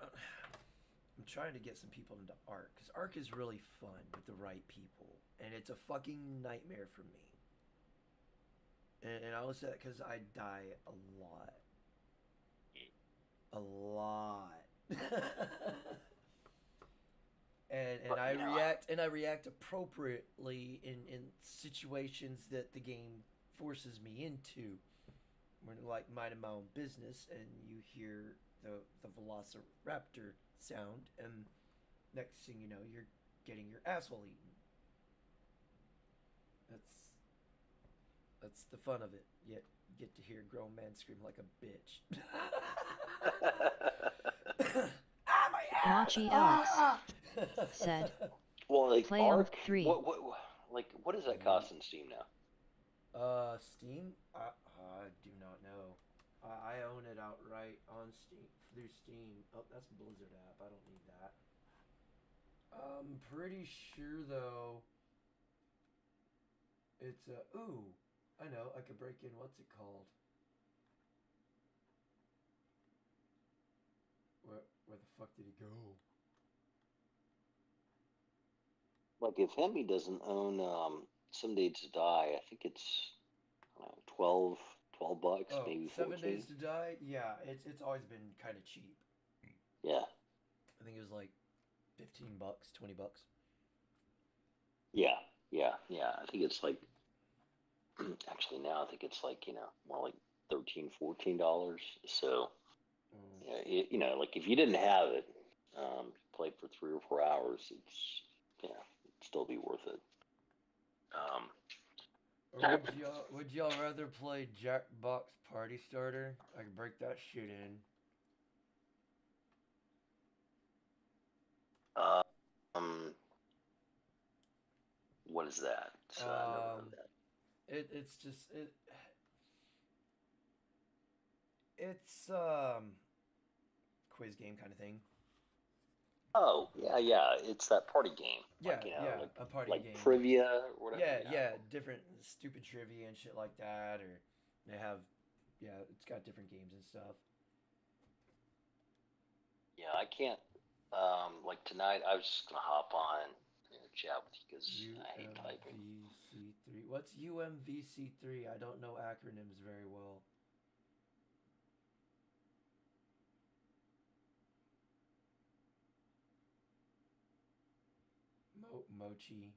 trying to get some people into Ark because Ark is really fun with the right people, and it's a fucking nightmare for me. And I was that because I die a lot. A lot. and But, I you know, react appropriately in situations that the game forces me into. When like minding my own business, and you hear the Velociraptor sound, and next thing you know, you're getting your asshole eaten. That's the fun of it. Yet you get to hear a grown man scream like a bitch. Ah, my ass! Machi Ah! said, well, like Play on Arc, 3. what does that cost in Steam now? Steam? I do not know. I own it outright on Steam through Steam. Oh, that's Blizzard app. I don't need that. I'm pretty sure though. It's ooh, I know. I could break in. What's it called? Where the fuck did he go? Like if Hemi doesn't own Some Days to Die, I think it's I don't know, 12 bucks, Oh, maybe 7 14. Days to Die. Yeah, it's always been kind of cheap. Yeah. I think it was like $15, $20. Yeah. I think it's like actually now I think it's like, more like $13, $14. So like if you didn't have it, played for 3 or 4 hours, it'd still be worth it. Or would y'all rather play Jackbox Party Starter? I could break that shit in. Um, what is that? So I never heard of that. It's just it's quiz game kind of thing. Oh yeah, it's that party game. Yeah, like, like a party like game. trivia or whatever. Yeah, different stupid trivia and shit like that, or they have, it's got different games and stuff. Yeah, I can't. Like tonight, I was just gonna hop on and chat with you because I hate typing. UMVC3. What's UMVC3? I don't know acronyms very well. Mochi.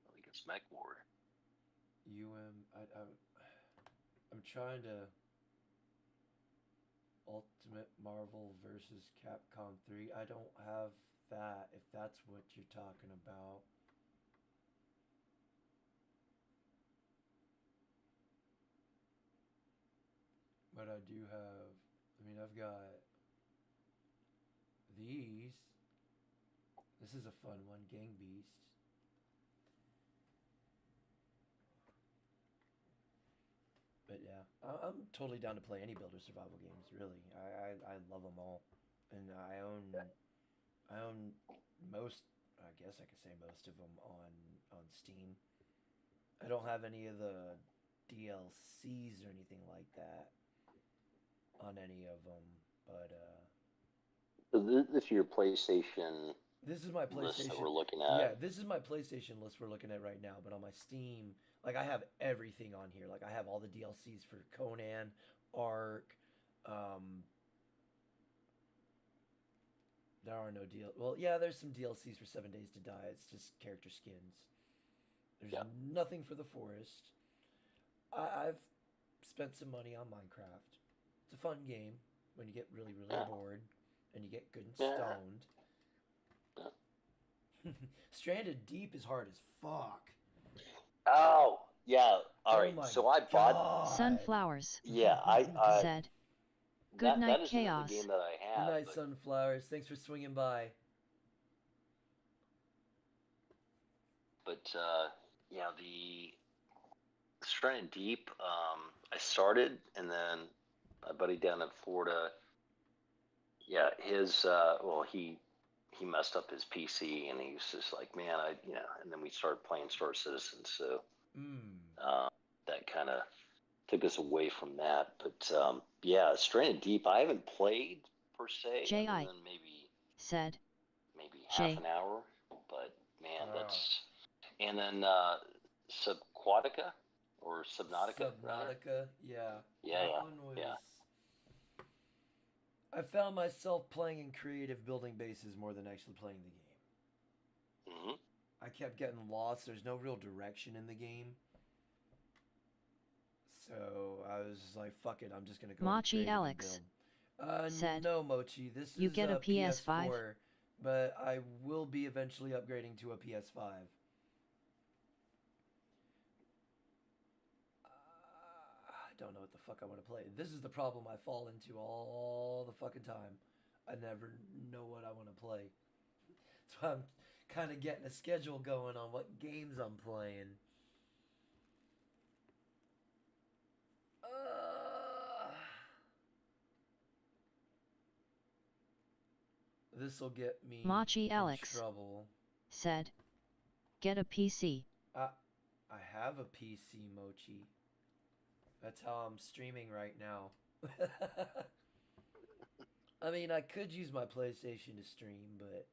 I think it's Mech War. I'm trying to Ultimate Marvel versus Capcom 3. I don't have that, if that's what you're talking about. But I do have, I've got these. This is a fun one, Gang Beast. But yeah, I'm totally down to play any builder survival games. Really, I love them all, and I own most. I guess I could say most of them on Steam. I don't have any of the DLCs or anything like that on any of them, but So this is your PlayStation this is my list that PlayStation. we're looking at. Yeah, this is my PlayStation list we're looking at right now. But on my Steam, like I have everything on here. Like I have all the DLCs for Conan, Ark. There are no deal. Well, yeah, there's some DLCs for 7 Days to Die. It's just character skins. There's nothing for the Forest. I've spent some money on Minecraft. It's a fun game when you get really, really bored and you get good and stoned. Stranded Deep is hard as fuck. Oh yeah. All Oh right. my So I bought. God. Sunflowers Yeah, I said, Good night, that is Chaos. the game that I Good have. night, but, Sunflowers. Thanks for swinging by. but the Stranded Deep. I started, and then my buddy down in Florida. Yeah, his he messed up his PC, and he was just like, man, and then we started playing Star Citizen, so that kind of took us away from that. But yeah, Stranded Deep, I haven't played per se, J.I. other than maybe said, half Shay. an hour. But man, Ah. that's. And then Subquatica or Subnautica, rather. Subnautica, yeah. Yeah, That yeah, one was. yeah. I found myself playing in creative building bases more than actually playing the game. Hmm. I kept getting lost. There's no real direction in the game. So I was just like, fuck it, I'm just going to go into Machi creative and Alex build. said, No, Mochi, this "You is get a PS5? PS4, but I will be eventually upgrading to a PS5. I don't know what the fuck I want to play. This is the problem I fall into all the fucking time. I never know what I want to play. So I'm kind of getting a schedule going on what games I'm playing. This will get me Machi in Alex trouble. said, "Get a PC." I have a PC, Mochi. That's how I'm streaming right now. I mean, I could use my PlayStation to stream, but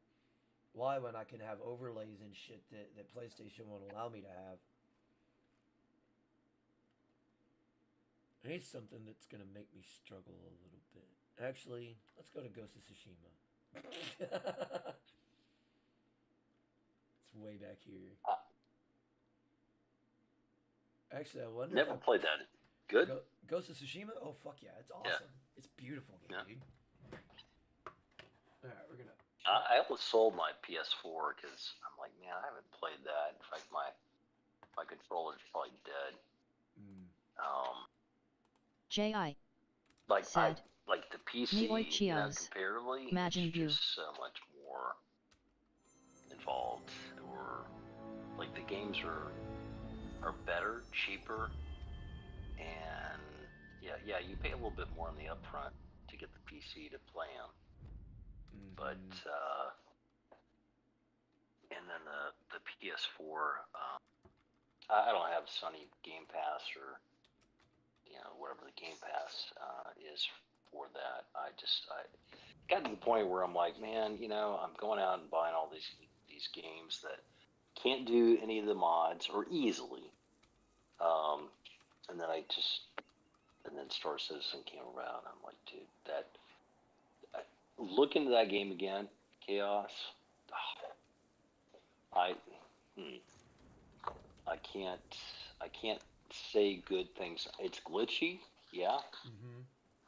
why when I can have overlays and shit that PlayStation won't allow me to have? I need something that's going to make me struggle a little bit. Actually, let's go to Ghost of Tsushima. It's way back here. Actually, I wonder Never if played that. Good? Ghost of Tsushima? Oh, fuck yeah. It's awesome. It's a beautiful game, Yeah. dude. Alright, we're gonna... I almost sold my PS4 because I'm like, man, I haven't played that. In fact, my controller's probably dead. J.I. Like said, like the PC, "Nioi you know, Chios, comparatively, Imagine it's View." just so much more involved. Or like the games are better, cheaper, and yeah, you pay a little bit more on the upfront to get the PC to play them. But and then the PS4, I don't have Sony Game Pass or whatever the Game Pass is for that. I got to the point where I'm like, man, I'm going out and buying all these games that can't do any of the mods or easily. And then Star Citizen came around. I'm like, dude, look into that game again, Chaos. I can't say good things. It's glitchy, yeah,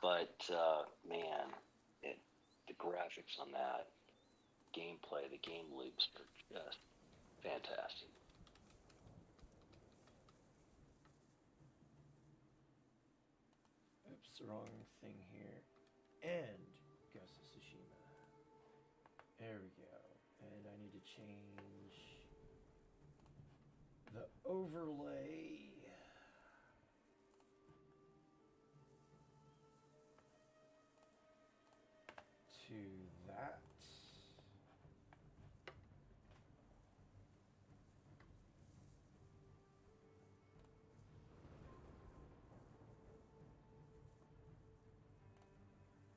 but man, the graphics on that, gameplay, the game loops are just fantastic. Oops, wrong thing here. And Ghost of Tsushima. There we go. And I need to change the overlay. To that.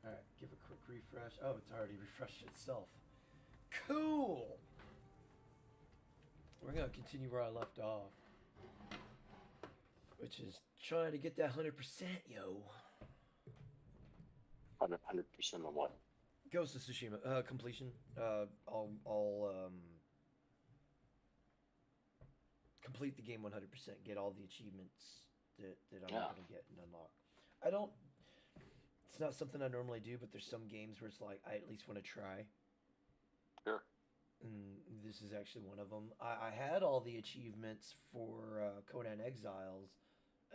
Alright, give a quick refresh. Oh, it's already refreshed itself. Cool! We're gonna continue where I left off. Which is trying to get that 100%, yo. 100% on what? Ghost of Tsushima, completion. I'll complete the game 100%, get all the achievements that I'm not gonna get and unlock. It's not something I normally do, but there's some games where it's like, I at least want to try. Sure. And this is actually one of them. I had all the achievements for Conan Exiles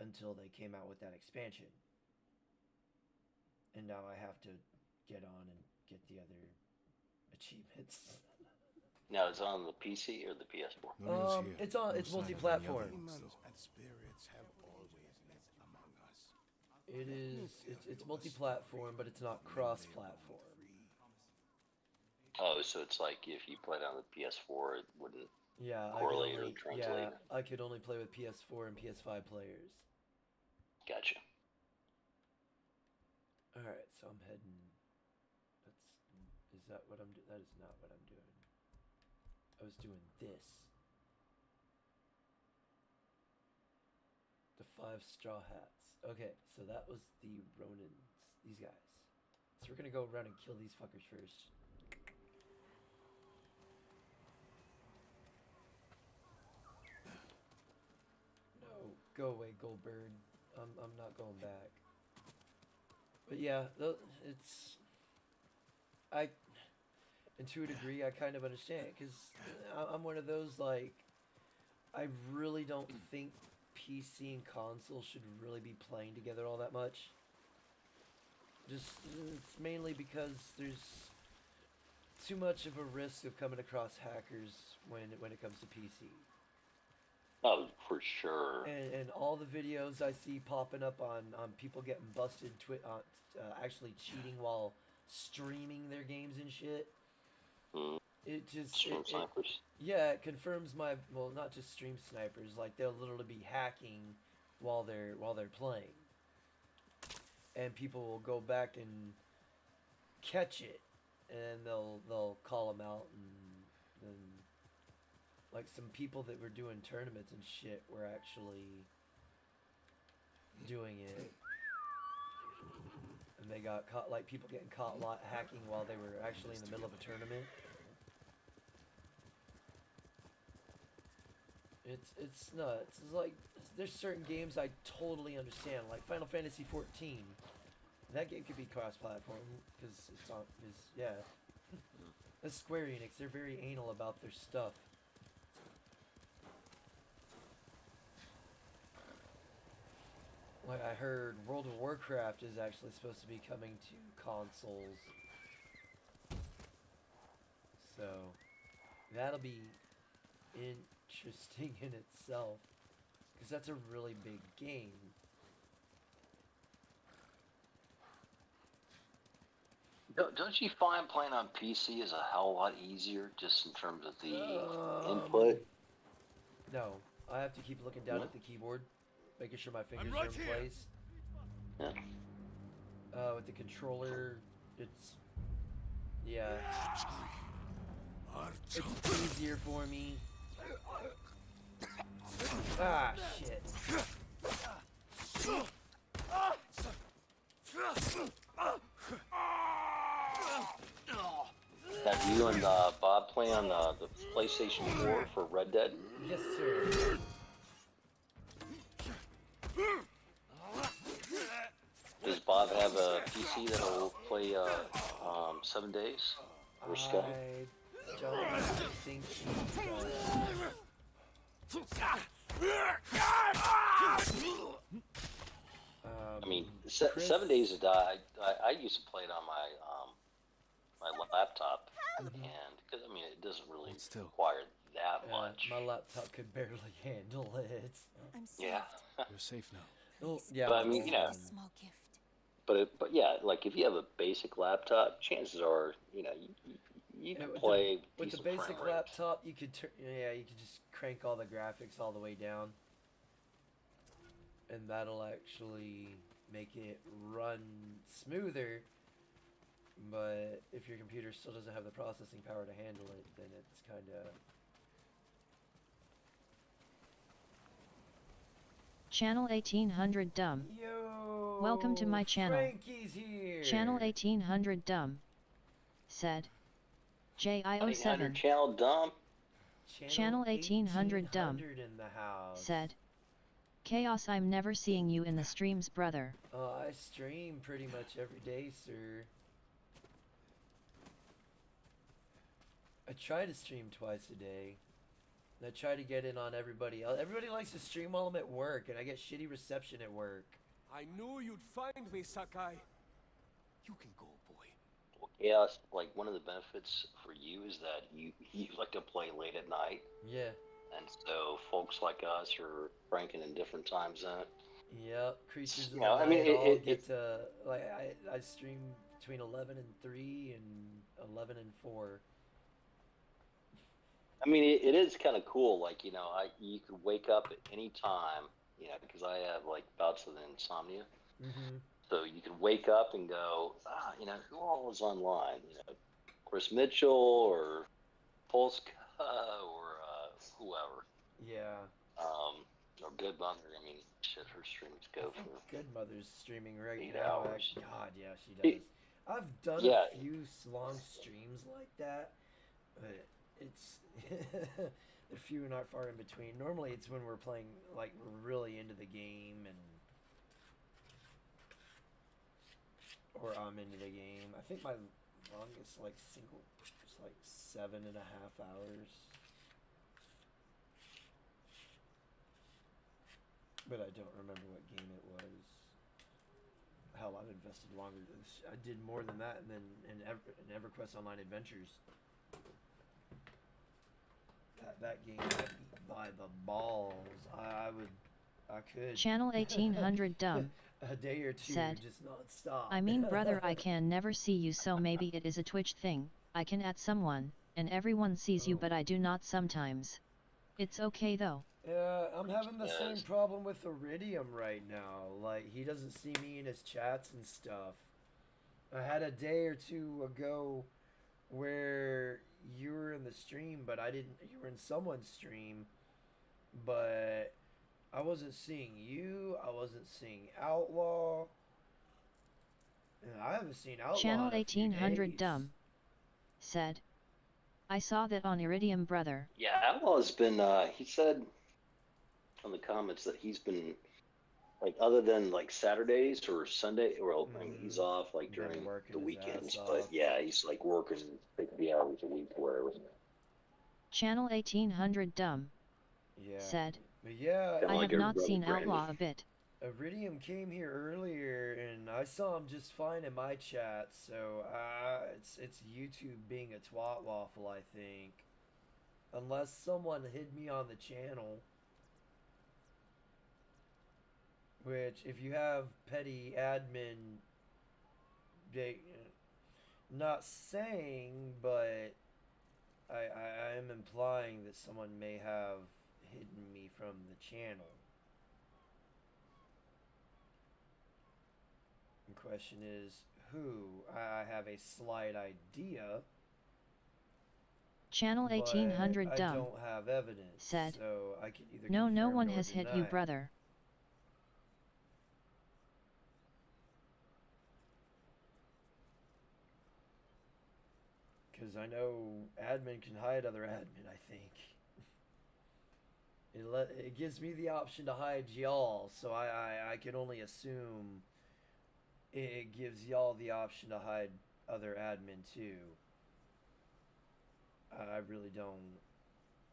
until they came out with that expansion. And now I have to get on and get the other achievements. Now, is it on the PC or the PS4? It's multi-platform. It's multi-platform, but it's not cross-platform. Oh, so it's like if you played on the PS4, it wouldn't correlate or translate? Yeah, I could only play with PS4 and PS5 players. Gotcha. Alright, so I'm heading... Is that what I'm doing? That is not what I'm doing. I was doing this. The 5 straw hats. Okay, so that was the Ronins. These guys. So we're gonna go around and kill these fuckers first. No, go away, Goldberg. I'm not going back. But yeah, it's and to a degree, I kind of understand it because I'm one of those like I really don't think PC and console should really be playing together all that much. Just it's mainly because there's too much of a risk of coming across hackers when it comes to PC. Oh, for sure. And all the videos I see popping up on people getting busted, actually cheating while streaming their games and shit. It just Stream snipers. yeah, it confirms my not just stream snipers, like they'll literally be hacking while they're playing, and people will go back and catch it, and they'll call them out and like some people that were doing tournaments and shit were actually doing it, and they got caught, like people getting caught hacking while they were actually in the middle of a tournament. It's nuts. It's like there's certain games I totally understand, like Final Fantasy 14. That game could be cross-platform because it's on. Yeah. That's Square Enix. They're very anal about their stuff. Like I heard World of Warcraft is actually supposed to be coming to consoles. So that'll be interesting in itself because that's a really big game. Don't you find playing on PC is a hell of a lot easier just in terms of the input? No, I have to keep looking down at the keyboard, making sure my fingers are in place. Yeah. With the controller, it's it's easier for me. Ah, shit. Have you and Bob play on the PlayStation 4 for Red Dead? Yes, sir. Does Bob have a PC that'll play 7 days? Or Sky? I don't think he does. I mean, 7 days to die. I used to play it on my laptop, and because I mean, it doesn't really require that much. My laptop could barely handle it. I'm safe. Yeah. You're safe now. Well, yeah, But I mean, you know, A small gift. but yeah, like if you have a basic laptop, chances are, you know, you can with play with the decent basic frame rate. laptop, you could you could just crank all the graphics all the way down, and that'll actually make it run smoother. But if your computer still doesn't have the processing power to handle it, then it's kind of... Channel 1800 Dumb. Yo! Welcome to my channel. Frankie's here! Channel 1800 Dumb. Said. JIO7. Channel dumb. Channel 1800 Dumb. in the house. Said. Chaos, I'm never seeing you in the streams, brother. I stream pretty much every day, sir. I try to stream twice a day. And I try to get in on everybody else. Everybody likes to stream while I'm at work, and I get shitty reception at work. I knew you'd find me, Sakai. You can go, boy. Well, chaos, like one of the benefits for you is that you like to play late at night. Yeah. And so folks like us are cranking in different time zone. Yep, creatures of the No, I night mean, all it- get to, like, I stream between 11 and 3 and 11 and 4. I mean, it is kind of cool. Like, you know, you could wake up at any time, you know, because I have like bouts of insomnia. Mm-hmm. So you could wake up and go, you know, who all is online? You know, Chris Mitchell or Polska or whoever. Yeah. Or Good Mother. I mean, shit, her streams go I think for Good Mother's streaming right 8 now. hours. God, yeah, she He- does. I've done yeah. a few long streams like that, but it's they're few and not far in between. Normally, it's when we're playing, like we're really into the game, or I'm into the game. I think my longest like single was like 7.5 hours. But I don't remember what game it was. Hell, I've invested longer. I did more than that, and then in EverQuest Online Adventures. That game had me by the balls. I could. Channel 1800 dumb. A day or two, said, just non-stop. I mean, brother, I can never see you, so maybe it is a Twitch thing. I can add someone, and everyone sees you, but I do not sometimes. It's okay though. Yeah, I'm having the same problem with Iridium right now. Like, he doesn't see me in his chats and stuff. I had a day or two ago where you were in the stream, but I didn't. You were in someone's stream, but I wasn't seeing you. I wasn't seeing Outlaw. And I haven't seen Outlaw Channel in a few 1800 days. dumb said, I saw that on Iridium, brother. Yeah, Outlaw's been, he said on the comments that he's been, like, other than, like, Saturdays or Sunday, well, I mean, he's off, like, Been during working the his weekends, ass but, off. yeah, he's, like, working 60 hours a week or whatever. Channel 1800 dumb Yeah. said, But yeah, I have your not brother seen Brandon. Outlaw a bit. Iridium came here earlier, and I saw him just fine in my chat. So it's YouTube being a twat waffle, I think. Unless someone hid me on the channel. Which, if you have petty admin, they, not saying, but I am implying that someone may have hidden me from the channel. The question is who? I have a slight idea. Channel but 1800 I dumb don't have evidence. said, So I can either no confirm one nor has hit you, deny. brother. Because I know admin can hide other admin, I think. It gives me the option to hide y'all, so I can only assume it gives y'all the option to hide other admin too. I really don't.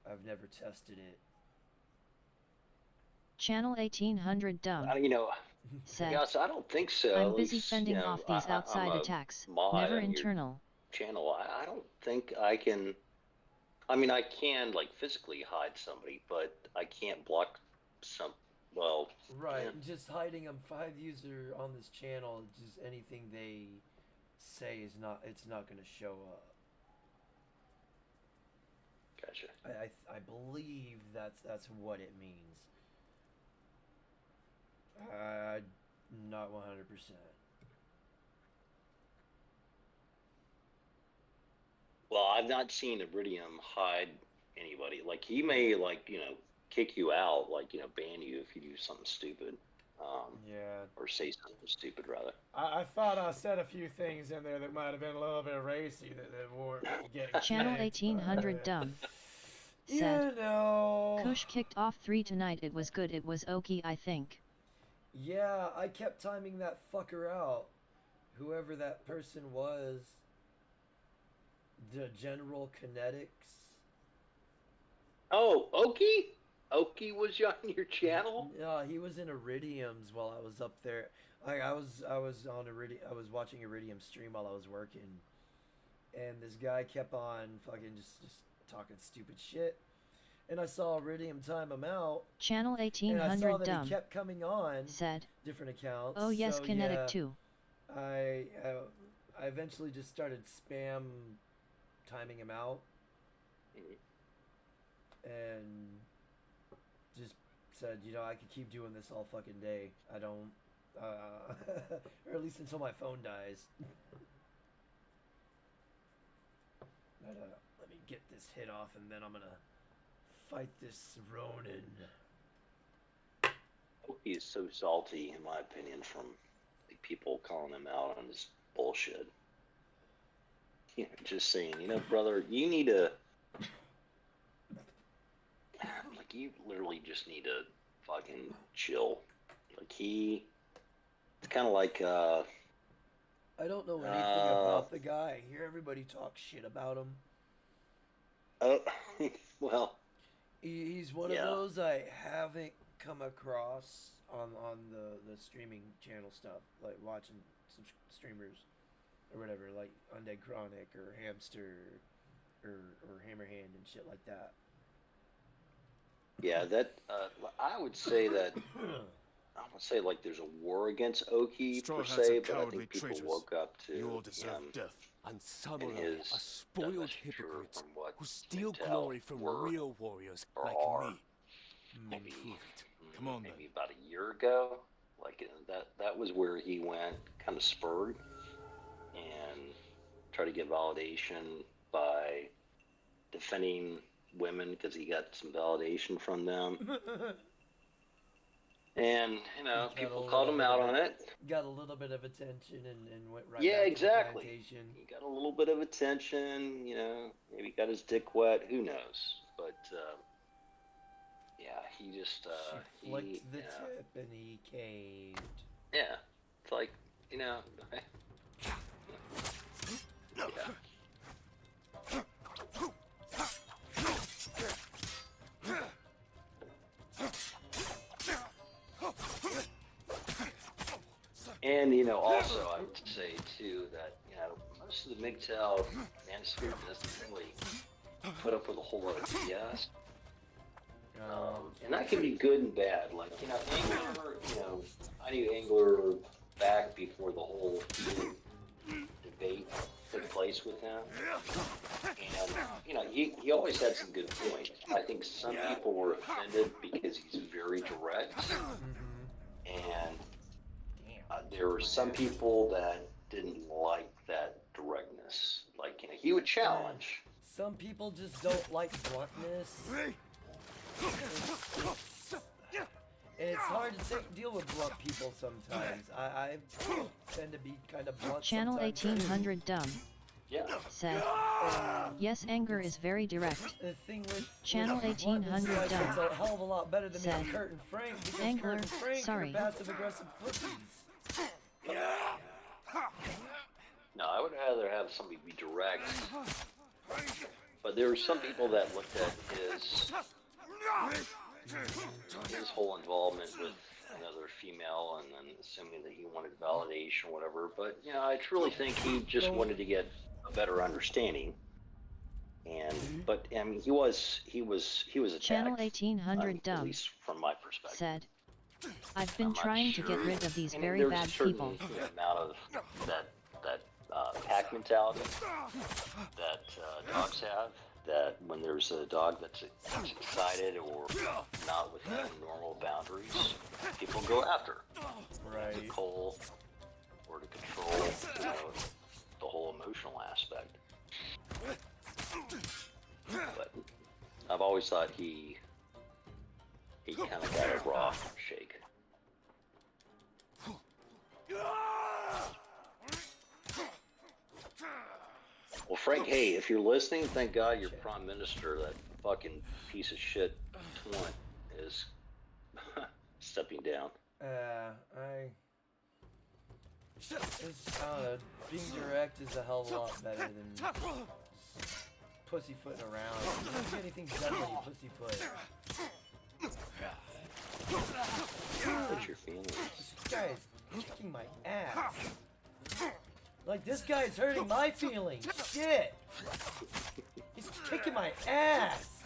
I've never tested it. Channel 1800 dumb You know, said, yeah, so I don't think so. I'm At busy least, fending you know, off these outside I'm a attacks, mod never on your internal. channel. I don't think I can. I mean, I can like physically hide somebody, but I can't block some. Well, Right, yeah. just hiding a 5 user on this channel, just anything they say is not, it's not going to show up. Gotcha. I believe that's what it means. Not 100%. Well, I've not seen Iridium hide anybody. Like he may like kick you out, like ban you if you do something stupid. Yeah. Or say something stupid rather. I thought I said a few things in there that might have been a little bit racy that weren't getting Channel kicked, 1800 but, dumb you said, know. Kush kicked off 3 tonight. It was good. It was okay, I think. Yeah, I kept timing that fucker out. Whoever that person was. The General Kinetics. Oh, Oki? Oki was on your channel? Yeah, he was in Iridium's while I was up there. Like I was on Iridium. I was watching Iridium stream while I was working, and this guy kept on fucking just talking stupid shit. And I saw Iridium time him out. Channel And I 1800 saw that dumb he kept coming on. said, Different accounts. oh yes, so, kinetic yeah, too. I eventually just started spam timing him out, and just said, I could keep doing this all fucking day. I don't, or at least until my phone dies. But, let me get this hit off, and then I'm gonna fight this Ronin. He is so salty, in my opinion, from the people calling him out on this bullshit. You know, just saying, you know, brother, you need to, like, you literally just need to fucking chill. Like, it's kind of like, I don't know anything about the guy. I hear everybody talk shit about him. Well, He's one of those I haven't come across on the streaming channel stuff, like watching some streamers or whatever, like Undead Chronic or Hamster or Hammerhand and shit like that. yeah, that, I would say that, like there's a war against Oki Straw per hats are se, but I cowardly think people traitors. woke up to You all deserve him death. And and Samurai his are spoiled divestiture hypocrites from what who steal Intel glory from were real warriors or like are. me. Maybe, Prove it. Come on, maybe then. about a year ago. Like that was where he went kind of spurred and tried to get validation by defending women because he got some validation from them. And, you know, He got people a called little him bit out of on it. Got a little bit of attention and went right Yeah, back exactly. to the plantation. He got a little bit of attention, you know, maybe got his dick wet, who knows. But, yeah, he just, She flicked he, the you know, tip and he caved. yeah, it's like, you know, yeah. And, you know, also I would say, too, that, you know, most of the MGTOW manosphere doesn't really put up with a whole lot of BS. And that can be good and bad. Like, you know, Angler, you know, I knew Angler back before the whole debate took place with him. And, you know, he always had some good points. I think some people were offended because he's very direct. And there were some people that didn't like that directness. Like, you know, he would challenge. Some people just don't like bluntness. And it's hard to deal with blunt people sometimes. I tend to be kind of blunt Channel sometimes. 1800 Dumb Yeah. said, yes, anger is very direct. The thing with Channel with 1800 bluntness, Dumb it's a hell of a lot better than me said, and Kurt and Frank because Angler, Kurt and Frank sorry. are passive aggressive pussies. No, I would rather have somebody be direct. But there were some people that looked at his whole involvement with another female and then assuming that he wanted validation or whatever. But, you know, I truly think he just wanted to get a better understanding. And, but, I mean, he was attacked. Channel 1800 at Dumb least from my perspective. said, I've been I'm not trying to get sure. rid of these And very there's bad a certain people. amount of that pack mentality that dogs have. That when there's a dog that's excited or not within normal boundaries, people go after. Right. To cull or to control, you know, the whole emotional aspect. But I've always thought he kind of got a raw shake. Well, Frank, hey, if you're listening, thank God your prime minister, that fucking piece of shit twant, is stepping down. Being direct is a hell of a lot better than pussyfooting around. You don't get anything done when you pussyfoot. What's your feelings? This guy's kicking my ass. Like, this guy's hurting my feelings. Shit. He's kicking my ass.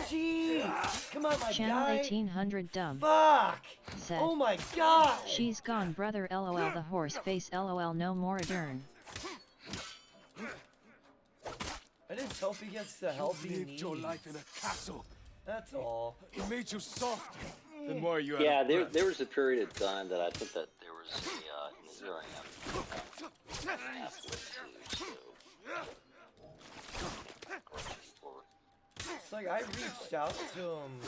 Jeez. Come on, my Channel guy. 1800 Dumb Fuck. said, Oh my god. she's gone brother lol the horse face lol no more adern. I just hope he gets the help he Lived needs. your life in a castle. That's all. It made you soft. The more you Yeah, have there was a period of time that I think that there was a, here I am, halfway through, so. It's like I reached out to him,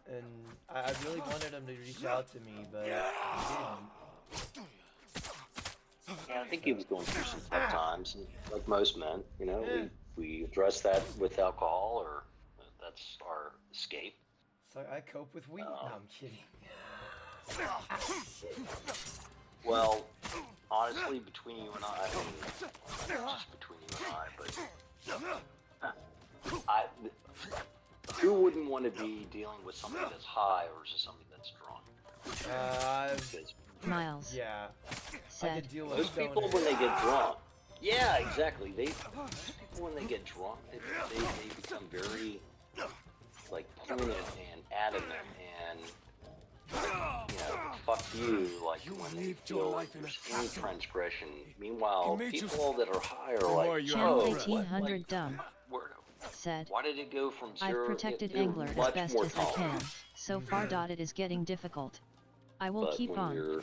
and I really wanted him to reach out to me, but he didn't. Yeah, I think he was going through some tough times, like most men. You know, we address that with alcohol, or that's our escape. So I cope with weed. No, I'm kidding. Well, honestly, between you and I mean, just between you and I, but who wouldn't want to be dealing with somebody that's high versus somebody that's drunk? Because Miles. Yeah. I Said. could deal with most people, when they get drunk, yeah, exactly. Most people, when they get drunk, they become very, like, poignant and adamant and, you know, fuck you, like, when they feel like there's any transgression. Meanwhile, people that are high are like, Channel oh, 1800 like, dumb. Said. Why did it go from I've zero? protected They're Angler as much best more as I can. tolerant. So far, it is getting difficult. I will But keep when on. you're,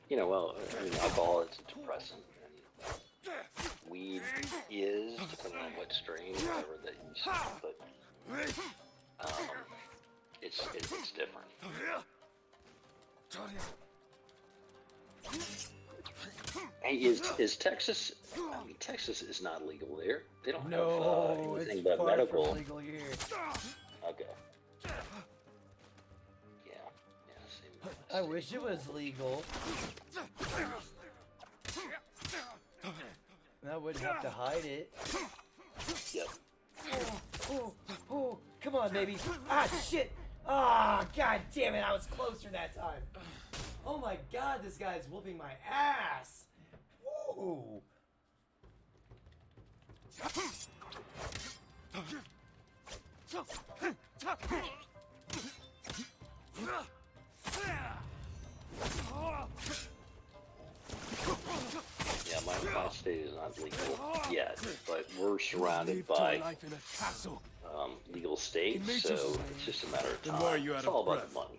you know, well, I mean, alcohol is a depressant, and weed is, depending on what strain, whatever that you smoke, but it's different. Hey, is Texas? I mean, Texas is not legal there. They don't have anything it's but far medical. from legal here. Okay. Yeah, same. I wish it was legal. And I wouldn't have to hide it. Yep. Oh, come on, baby. Ah, shit. Ah, god damn it. I was closer that time. Oh my god, this guy's whooping my ass. Woo. Yeah, my state is not legal yet, but we're surrounded by legal states, so it's just a matter of time. It's all about the money.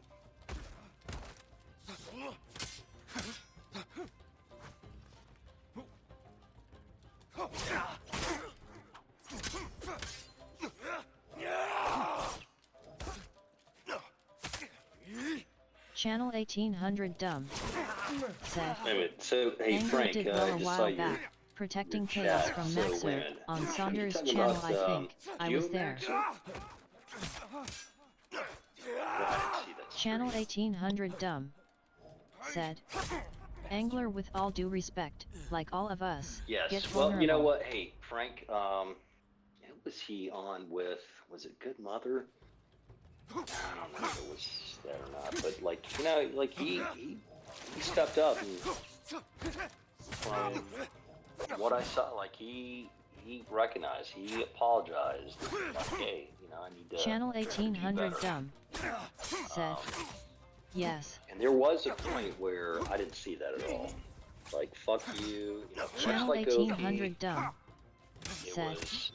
Channel 1800 dumb. Said. Wait a minute, so, hey Angler Frank, did I well a just saw while your back, protecting your chaos chat, from so Maxer wait a minute. on Are you Saunders' talking channel. about, I think I was there. Geomaxer? I didn't see that Channel screen. 1800 dumb. Said. Angler, with all due respect, like all of us, Yes, gets well, you know vulnerable. what, hey, Frank, who was he on with? Was it Good Mother? I don't know if it was that or not, but, like, you know, like, he stepped up and, from what I saw, like, he recognized, he apologized, like, hey, you know, I need to Channel try to do 1800 better. dumb. Said. Yes. And there was a point where I didn't see that at all. Like, fuck you, you know, much Channel like 1800 Oki, dumb. it Said. was,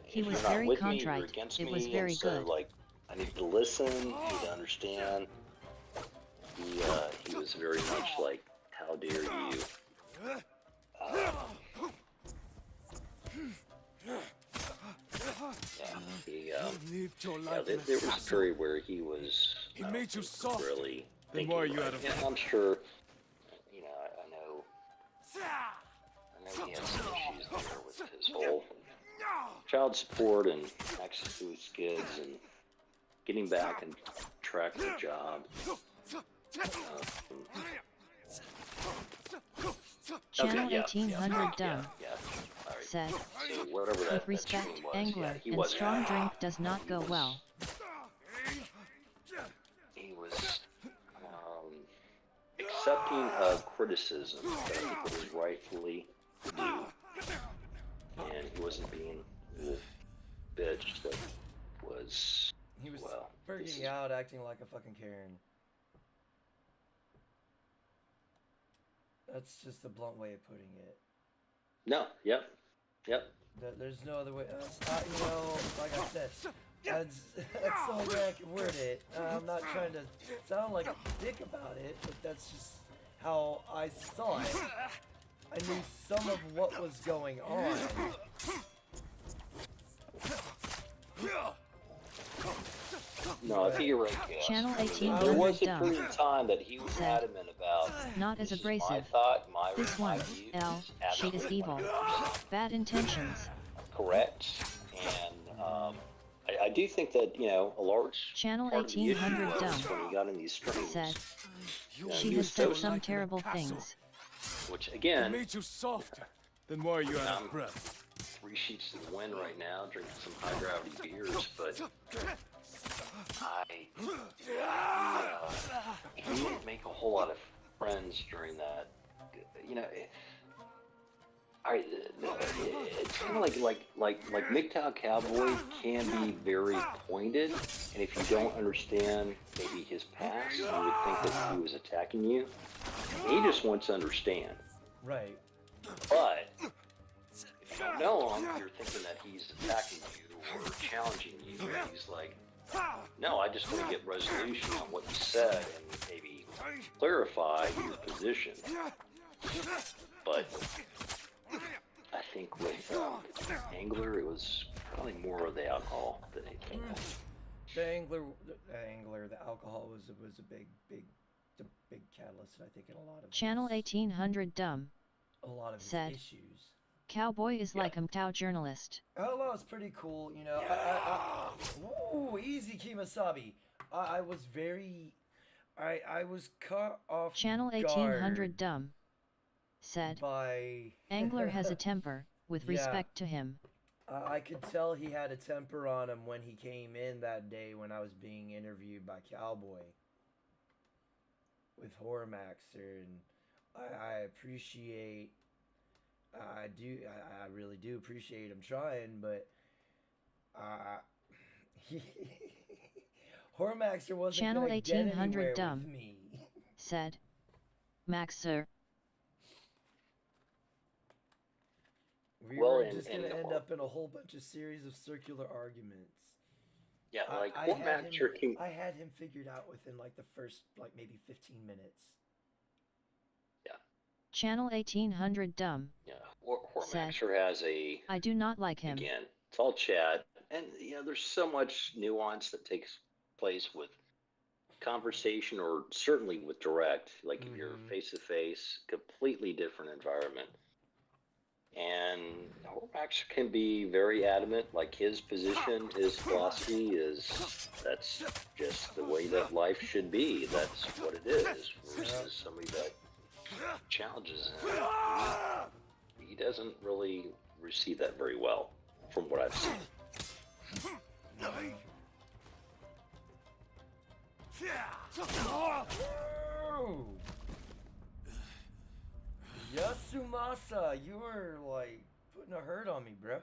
He if was you're not very with me, you're contrite. against It me, was very and so, good. like, I need to listen, I need to understand. He was very much like, how dare you? There was a period where he was made you soft. really The thinking, more you like, had of and I'm sure, you know, I know he has some issues there with his whole child support and access to his kids and getting back and track the job. Channel yeah, 1800 dumb. Yeah, all right. Said. So whatever that With respect, stream was, Angler, yeah, he and was, strong drink does not go well. He was accepting of criticism that I think was rightfully due, and he wasn't being a little bitch that was. He was well, this freaking is- out, acting like a fucking Karen. That's just a blunt way of putting it. No, yep. There's no other way. You know, like I said, that's the only way I can word it. I'm not trying to sound like a dick about it, but that's just how I saw it. I knew some of what was going on. No, I think you're right, Gus. Channel I mean, 1800 there was a dumb. period of time that he was Said, adamant about not as this is my abrasive. thought, my This my one, view L, she is absolutely evil. 100% Bad intentions. correct. And I do think that, a large Channel part of the issue 1800 was dumb. when he got in these streams. Said, Yeah, she he has was so said some terrible things. Which It again, made you softer. Then why are you out I'm of breath? 3 sheets to the wind right now, drinking some high gravity beers, but he didn't make a whole lot of friends during that. It's kind of like MGTOW Cowboy can be very pointed, and if you don't understand maybe his past, you would think that he was attacking you. He just wants to understand. Right. But if you don't know him, you're thinking that he's attacking you or challenging you. And he's like, no, I just want to get resolution on what you said and maybe clarify your position. But I think with Angler, it was probably more of the alcohol than anything else. The alcohol was a big catalyst, I think, in a lot of Channel 1800 dumb. a lot of his said, issues. Cowboy is like a MGTOW journalist. Hello, it's pretty cool, you know. Ooh, easy, Kimasabi. I was very, I was caught off Channel guard 1800 dumb. Said, by Angler has a temper, with Yeah. respect to him. I could tell he had a temper on him when he came in that day when I was being interviewed by Cowboy with Hormaxer, and I appreciate, I really do appreciate him trying, but Hormaxer wasn't Channel gonna get 1800 anywhere dumb. with me. Said, Max sir. We Well, were and- just gonna and- end up in a whole bunch of series of circular arguments. Yeah, like I Hormaxer can. I had him figured out within like the first maybe 15 minutes. Channel 1800 dumb. Yeah, Hormaxer has a. I do not like him. Again, it's all chat, and there's so much nuance that takes place with conversation, or certainly with direct. Like if you're face to face, completely different environment. And Hormaxer can be very adamant, like his position, his philosophy is that's just the way that life should be. That's what it is. Versus somebody that challenges him. He doesn't really receive that very well, from what I've seen. Ooh. Yasumasa, you were like putting a hurt on me, bruh.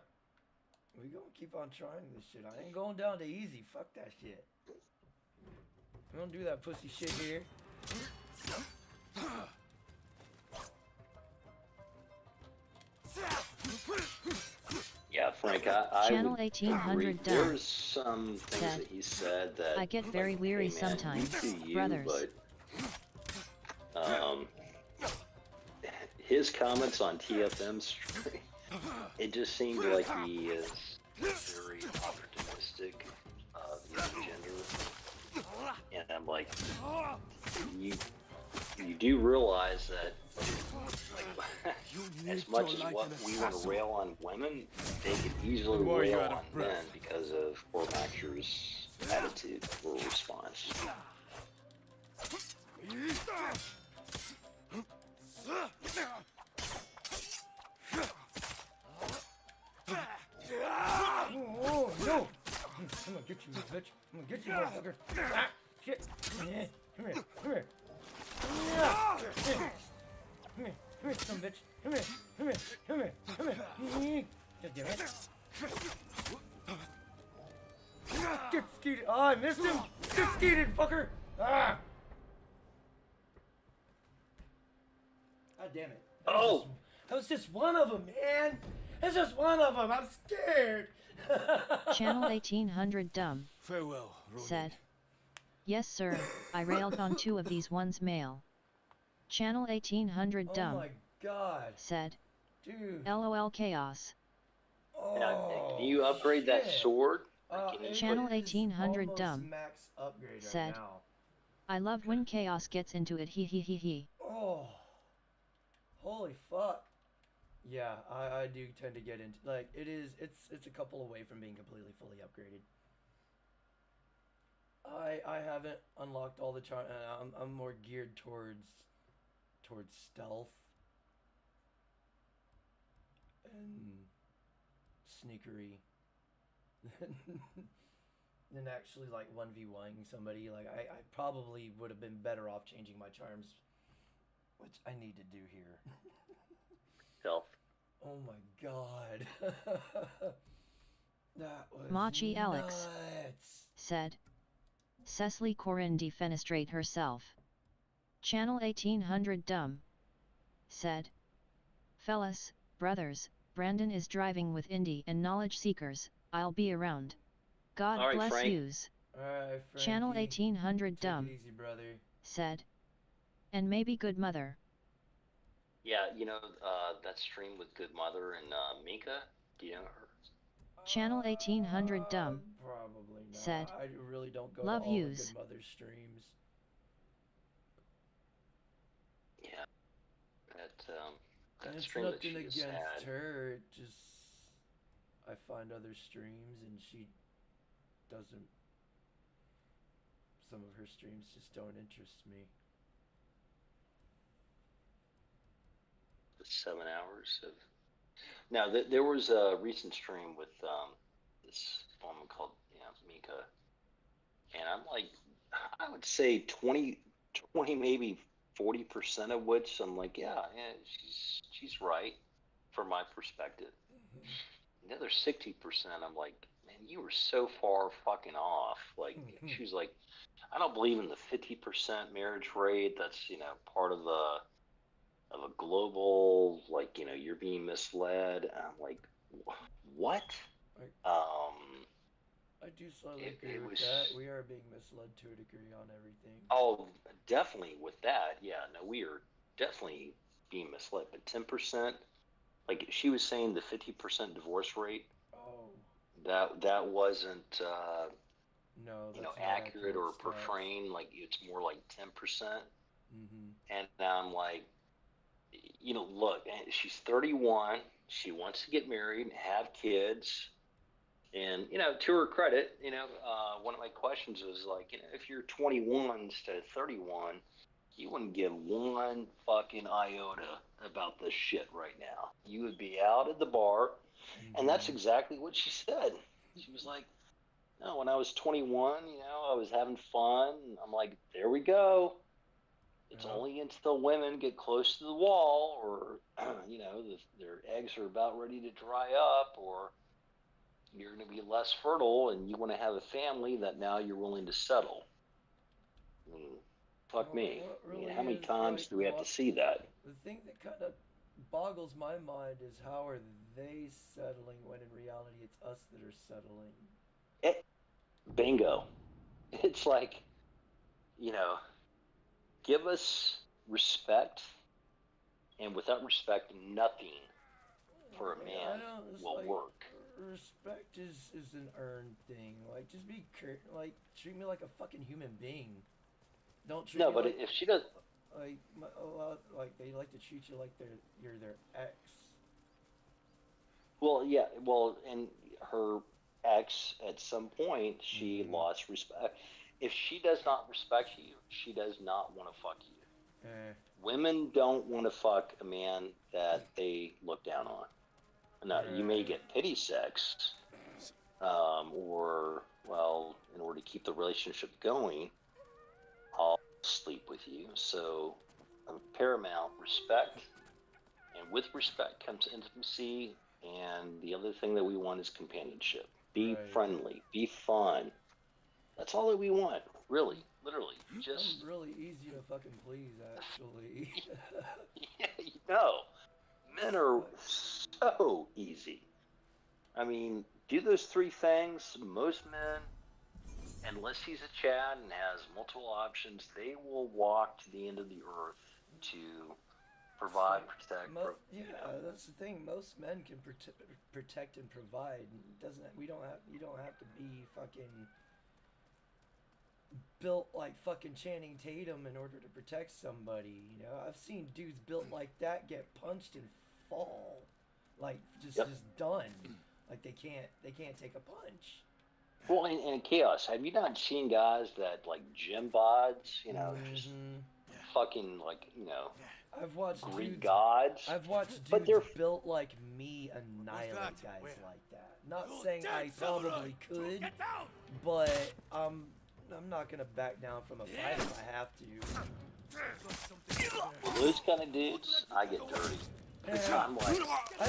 We gonna keep on trying this shit. I ain't going down to easy. Fuck that shit. We don't do that pussy shit here. Yeah, Frank, I Channel would 1800 agree. dumb. There's some things Said, that he said that I get very like, weary hey, man, sometimes, you do you, brothers. But his comments on TFM stream, it just seemed like he is very opportunistic of the other gender, and I'm like, you do realize that, like, as much as what we want to rail on women, they could easily Why are you rail out of on breath? men because of Hormaxer's attitude or response. Oh, no! I'm gonna get you, bitch. I'm gonna get you, motherfucker. Ah, shit. Come here. Come here. Come here. Yeah. Come here. Come here, some bitch. Come here. Come here. Come here. Come here. God damn it. Get skeeted. Oh, I missed him. Get skeeted, fucker. Ah. God damn it. That was just one of them, man. That's just one of them. I'm scared. Channel 1800 dumb. Farewell, Ronin. Said, yes sir, I railed on 2 of these ones male. Channel 1800 dumb. Oh my god. Said, Dude. LOL chaos. Oh, Now, can you upgrade that shit. sword? Channel It is 1800 almost dumb max upgrade right said, now. I love when chaos gets into it, he he he he. Oh, holy fuck. Yeah, I do tend to get into, like, it's a couple away from being completely fully upgraded. I haven't unlocked all the charm. I'm more geared towards stealth and sneakery than actually like 1v1ing somebody. Like I probably would have been better off changing my charms, which I need to do here. Stealth. Oh my god. That was Machi Alex nuts. said, Cecily Corin defenestrate herself. Channel 1800 dumb said, fellas, brothers, Brandon is driving with Indy and knowledge seekers, I'll be around. God All right, bless Frank. yous. Alright, Frankie. Channel 1800 Take dumb it easy, brother. said, and maybe good mother. Yeah, that stream with Good Mother and Mika. Do you know her? Channel 1800 dumb Probably not. said, I really don't go love to all yous. the Good Mother streams. Yeah. And That it's stream that nothing she against just had. her. It just I find other streams and she doesn't. Some of her streams just don't interest me. The 7 hours of. Now, there was a recent stream with this woman called Mika, and I'm like, I would say 20 maybe 40% of which I'm like, yeah, she's right from my perspective. Mm-hmm. The other 60% I'm like, man, you were so far fucking off. Like, she was like, I don't believe in the 50% marriage rate. That's part of a global, like, you're being misled. And I'm like, what? I do slightly agree with was, that. We are being misled to a degree on everything. Oh, definitely with that. Yeah, no, we are definitely being misled. But 10%, like she was saying, the 50% divorce rate. Oh. That wasn't no, that's accurate or profane. Like it's more like 10%. Mm-hmm. And I'm like, look, she's 31. She wants to get married, have kids. And, to her credit, one of my questions was like, if you're 21 instead of 31, you wouldn't give one fucking iota about this shit right now. You would be out at the bar. Mm-hmm. And that's exactly what she said. She was like, no, when I was 21, I was having fun. I'm like, there we go. It's only until women get close to the wall or, their eggs are about ready to dry up or you're going to be less fertile and you want to have a family that now you're willing to settle. I mean, fuck me. Really how many times do we have to see that? The thing that kind of boggles my mind is how are they settling when in reality it's us that are settling? Bingo. It's like, give us respect, and without respect, nothing for a man will work. Respect is an earned thing. Like, just be treat me like a fucking human being. Don't treat me but like, if she does, like they like to treat you like you're their ex. Well, yeah, and her ex at some point she lost respect. If she does not respect you, she does not want to fuck you. Women don't want to fuck a man that they look down on. Now, you may get pity sex, or, in order to keep the relationship going, I'll sleep with you. So, paramount respect, and with respect comes intimacy, and the other thing that we want is companionship. Be friendly, be fun. That's all that we want, really, literally. Just I'm really easy to fucking please, actually. Yeah, men are so easy. I mean, do those three things. Most men, unless he's a Chad and has multiple options, they will walk to the end of the earth to provide, protect. That's the thing. Most men can protect and provide. Doesn't we don't have you don't have to be fucking built like fucking Channing Tatum in order to protect somebody. You know, I've seen dudes built like that get punched and fall, like just done. Like they can't take a punch. Well, and chaos. Have you not seen guys that like gym bods? You know, just fucking like I've watched Greek dudes. gods. I've watched but dudes they're built like me annihilate guys like that. Not saying I probably could, but I'm not gonna back down from a fight if I have to. those kind of dudes. I get dirty. Yeah. I'm like,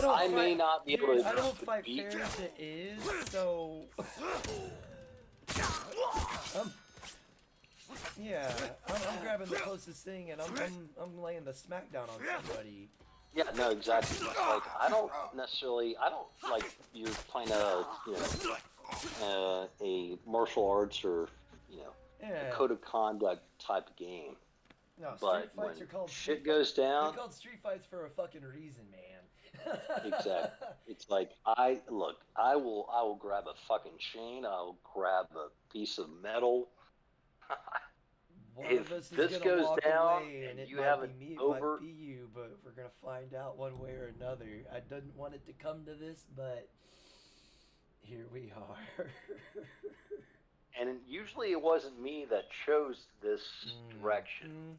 I may not be able to. I don't fight beat fair you. as it is, so. Yeah, I'm grabbing the closest thing and I'm laying the smackdown on somebody. Yeah, no, exactly. Like I don't like you're playing a martial arts or a code of conduct type of game. No, but street fights are called shit goes down. They're called street fights for a fucking reason, man. Exactly. It's like I will grab a fucking chain. I'll grab a piece of metal. One if of us is this gonna goes walk down away and it you might have be an me, it over, might be you, but we're gonna find out one way or another. I didn't want it to come to this, but here we are. and usually it wasn't me that chose this direction.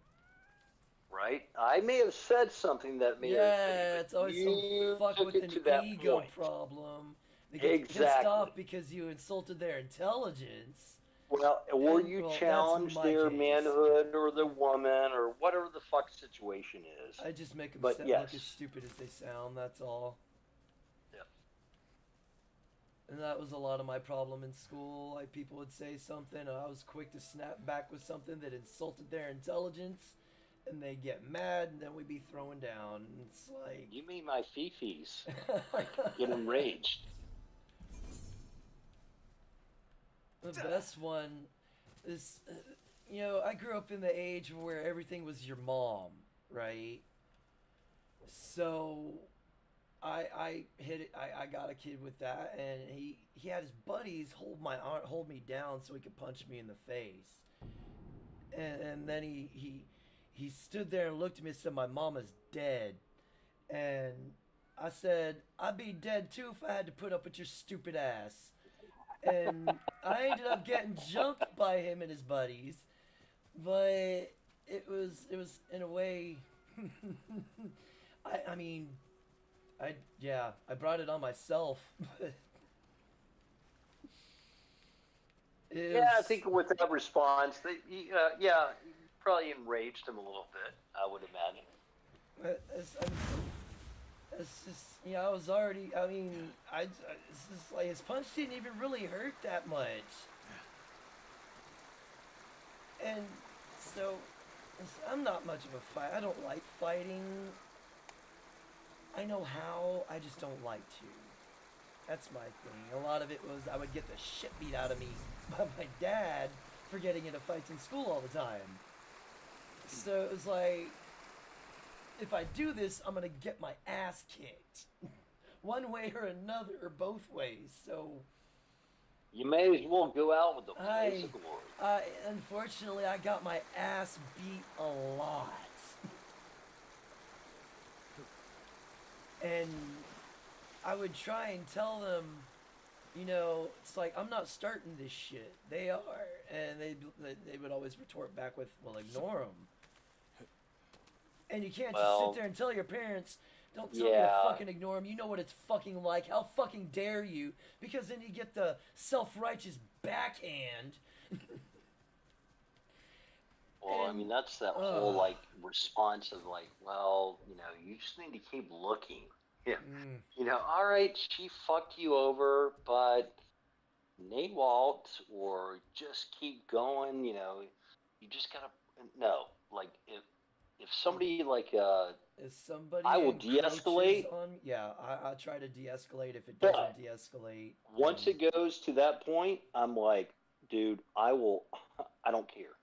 Right? I may have said something that may have. It's always some fuck with an ego problem. They get pissed off because you insulted their intelligence. Well, or you challenge their manhood or the woman or whatever the fuck situation is. I just make them look as stupid as they sound, that's all. Yeah. And that was a lot of my problem in school. Like, people would say something, and I was quick to snap back with something that insulted their intelligence, and they get mad, and then we'd be throwing down. And it's like... You mean my fifis. Like, get enraged. The best one is, I grew up in the age where everything was your mom, right? So I hit it. I got a kid with that, and he had his buddies hold me down so he could punch me in the face. And then he stood there and looked at me and said, "My mama's dead." And I said, "I'd be dead too if I had to put up with your stupid ass." And I ended up getting jumped by him and his buddies, but it was in a way. I brought it on myself. I think with that response, you probably enraged him a little bit. I would imagine. It's just, I was already, it's just like, his punch didn't even really hurt that much. And so, I'm not much of a fighter. I don't like fighting. I know how, I just don't like to. That's my thing. A lot of it was, I would get the shit beat out of me by my dad for getting into fights in school all the time. So it was like, if I do this, I'm gonna get my ass kicked, one way or another, or both ways. So you may as well go out with the place of glory. Unfortunately, I got my ass beat a lot, and I would try and tell them, it's like, I'm not starting this shit. They are, and they would always retort back with, "Well, ignore them." And you can't just sit there and tell your parents, "Don't tell me to fucking ignore them. You know what it's fucking like. How fucking dare you?" Because then you get the self-righteous backhand. Well, that's that whole, response of, you just need to keep looking. Yeah. All right, she fucked you over, but Nawalt, or just keep going, you just gotta, no, if somebody if somebody I will de-escalate. I try to de-escalate if it doesn't de-escalate. Once it goes to that point, I'm like, dude, I don't care.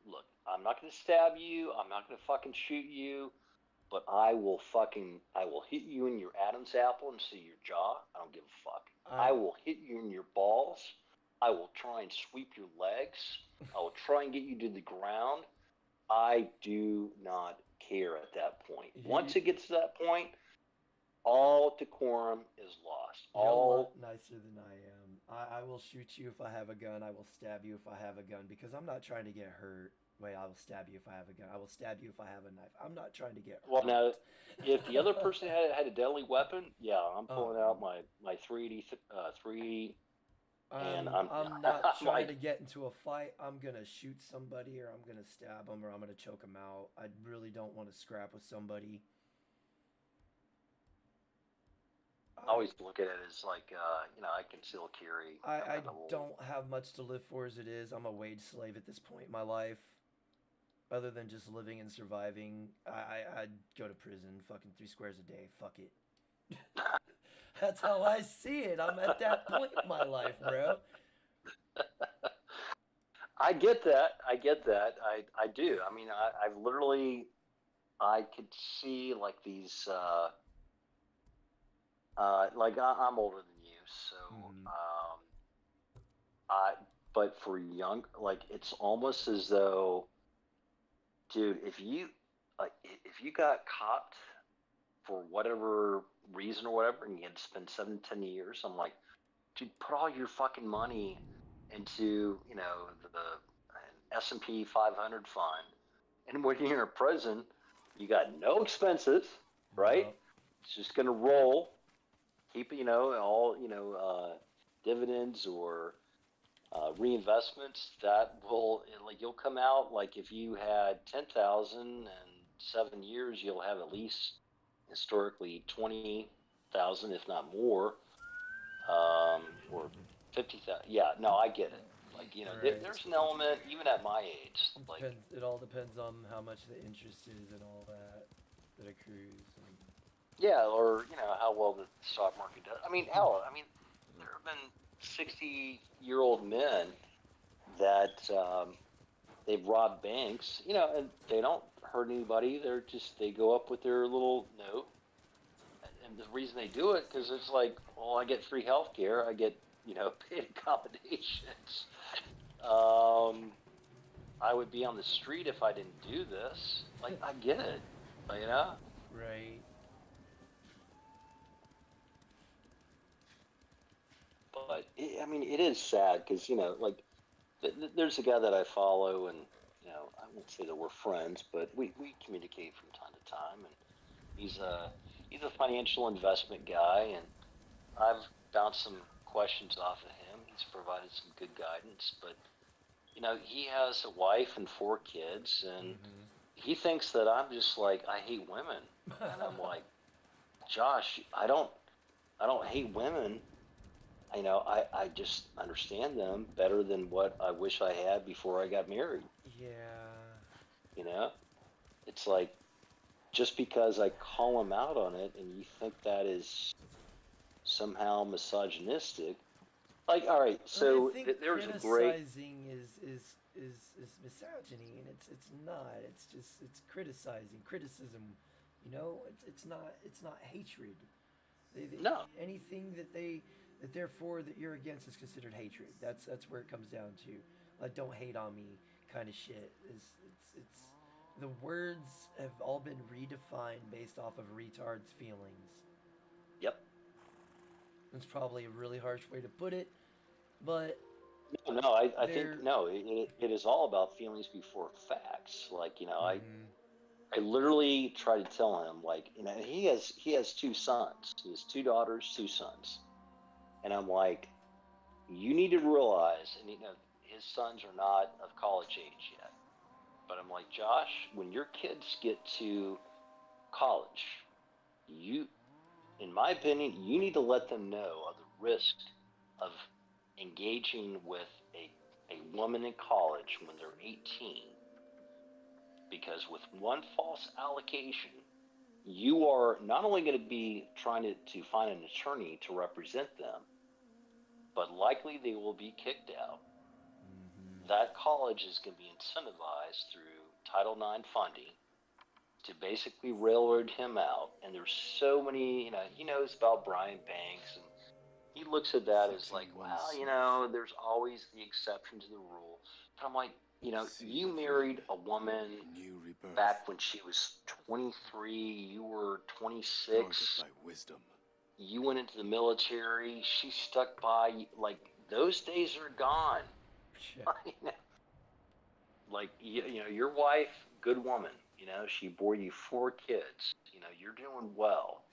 Look, I'm not gonna stab you. I'm not gonna fucking shoot you. But I will hit you in your Adam's apple and see your jaw. I don't give a fuck. I will hit you in your balls. I will try and sweep your legs. I will try and get you to the ground. I do not care at that point. Once it gets to that point, all decorum is lost. You're a lot nicer than I am. I will shoot you if I have a gun. I will stab you if I have a gun because I'm not trying to get hurt. Wait, I will stab you if I have a gun. I will stab you if I have a knife. I'm not trying to get hurt. Well, now, if the other person had a deadly weapon, yeah, I'm pulling out my 380, and I'm not I'm trying like, to get into a fight. I'm gonna shoot somebody, or I'm gonna stab them, or I'm gonna choke them out. I really don't want to scrap with somebody. I always look at it as like, I can still carry. I don't have much to live for as it is. I'm a wage slave at this point in my life. Other than just living and surviving, I'd go to prison, fucking 3 squares a day. Fuck it. That's how I see it. I'm at that point in my life, bro. I get that. I do. I mean, I've literally, I could see like these, like I'm older than you, so, but for young, like it's almost as though, dude, if you got caught for whatever reason or whatever, and you had to spend 7-10 years, I'm like, dude, put all your fucking money into the S&P 500 fund, and when you're in prison, you got no expenses, right? Yep. It's just gonna roll. Keep all dividends or reinvestments that will, like, you'll come out, like if you had 10,000 and 7 years, you'll have at least historically 20,000, if not more, or 50,000. Yeah, no, I get it. Like, Right. there's an element even at my age. Like, It all depends on how much the interest is and all that accrues. yeah, or how well the stock market does. I mean, hell, there have been 60-year-old men that they've robbed banks, and they don't hurt anybody. They go up with their little note, and the reason they do it because it's like, well, I get free health care, I get paid accommodations. I would be on the street if I didn't do this. Like, I get it, Right. But it is sad because like there's a guy that I follow, and I won't say that we're friends, but we communicate from time to time, and he's a financial investment guy, and I've bounced some questions off of him. He's provided some good guidance, but he has a wife and 4 kids, and he thinks that I'm just like, I hate women, and I'm like, Josh, I don't hate women. I just understand them better than what I wish I had before I got married. Yeah. It's like, just because I call them out on it and you think that is somehow misogynistic. Like, all right, so there's a great... criticizing is misogyny, and it's not. It's criticizing. Criticism, it's not hatred. No. Anything that therefore that you're against is considered hatred. That's where it comes down to. Like, don't hate on me kind of shit. It's the words have all been redefined based off of retards' feelings. Yep. It's probably a really harsh way to put it, but no, I think no. It is all about feelings before facts. Like, I literally try to tell him, like, he has 2 sons. He has 2 daughters, 2 sons. And I'm like, you need to realize, and his sons are not of college age yet. But I'm like, Josh, when your kids get to college, in my opinion, you need to let them know of the risk of engaging with a woman in college when they're 18. Because with one false allegation, you are not only going to be trying to find an attorney to represent them, but likely they will be kicked out. that college is going to be incentivized through Title IX funding to basically railroad him out. And there's so many, he knows about Brian Banks, and he looks at that as like, well, there's always the exception to the rule. But I'm like, you married a woman back when she was 23, you were 26. You went into the military, she stuck by, like, those days are gone. Yeah. Like, your wife, good woman, she bore you 4 kids, you're doing well.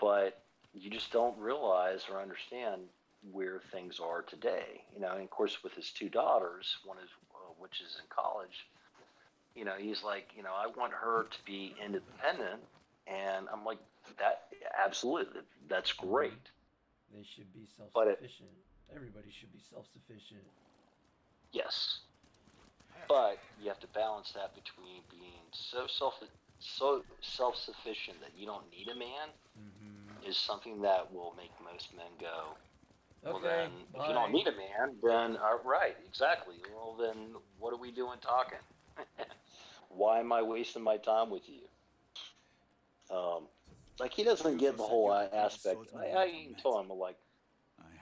But you just don't realize or understand where things are today, and of course with his 2 daughters, one is, which is in college, he's like, I want her to be independent, and I'm like, that, absolutely, that's great. They should be self-sufficient. Everybody should be self-sufficient. Yes. But you have to balance that between being so self-sufficient that you don't need a man, is something that will make most men go, well, Okay, then, if you don't need a man, then, right, exactly. Well, then, what are we doing talking? Why am I wasting my time with you? Like, he doesn't get the whole aspect. I even told him, like,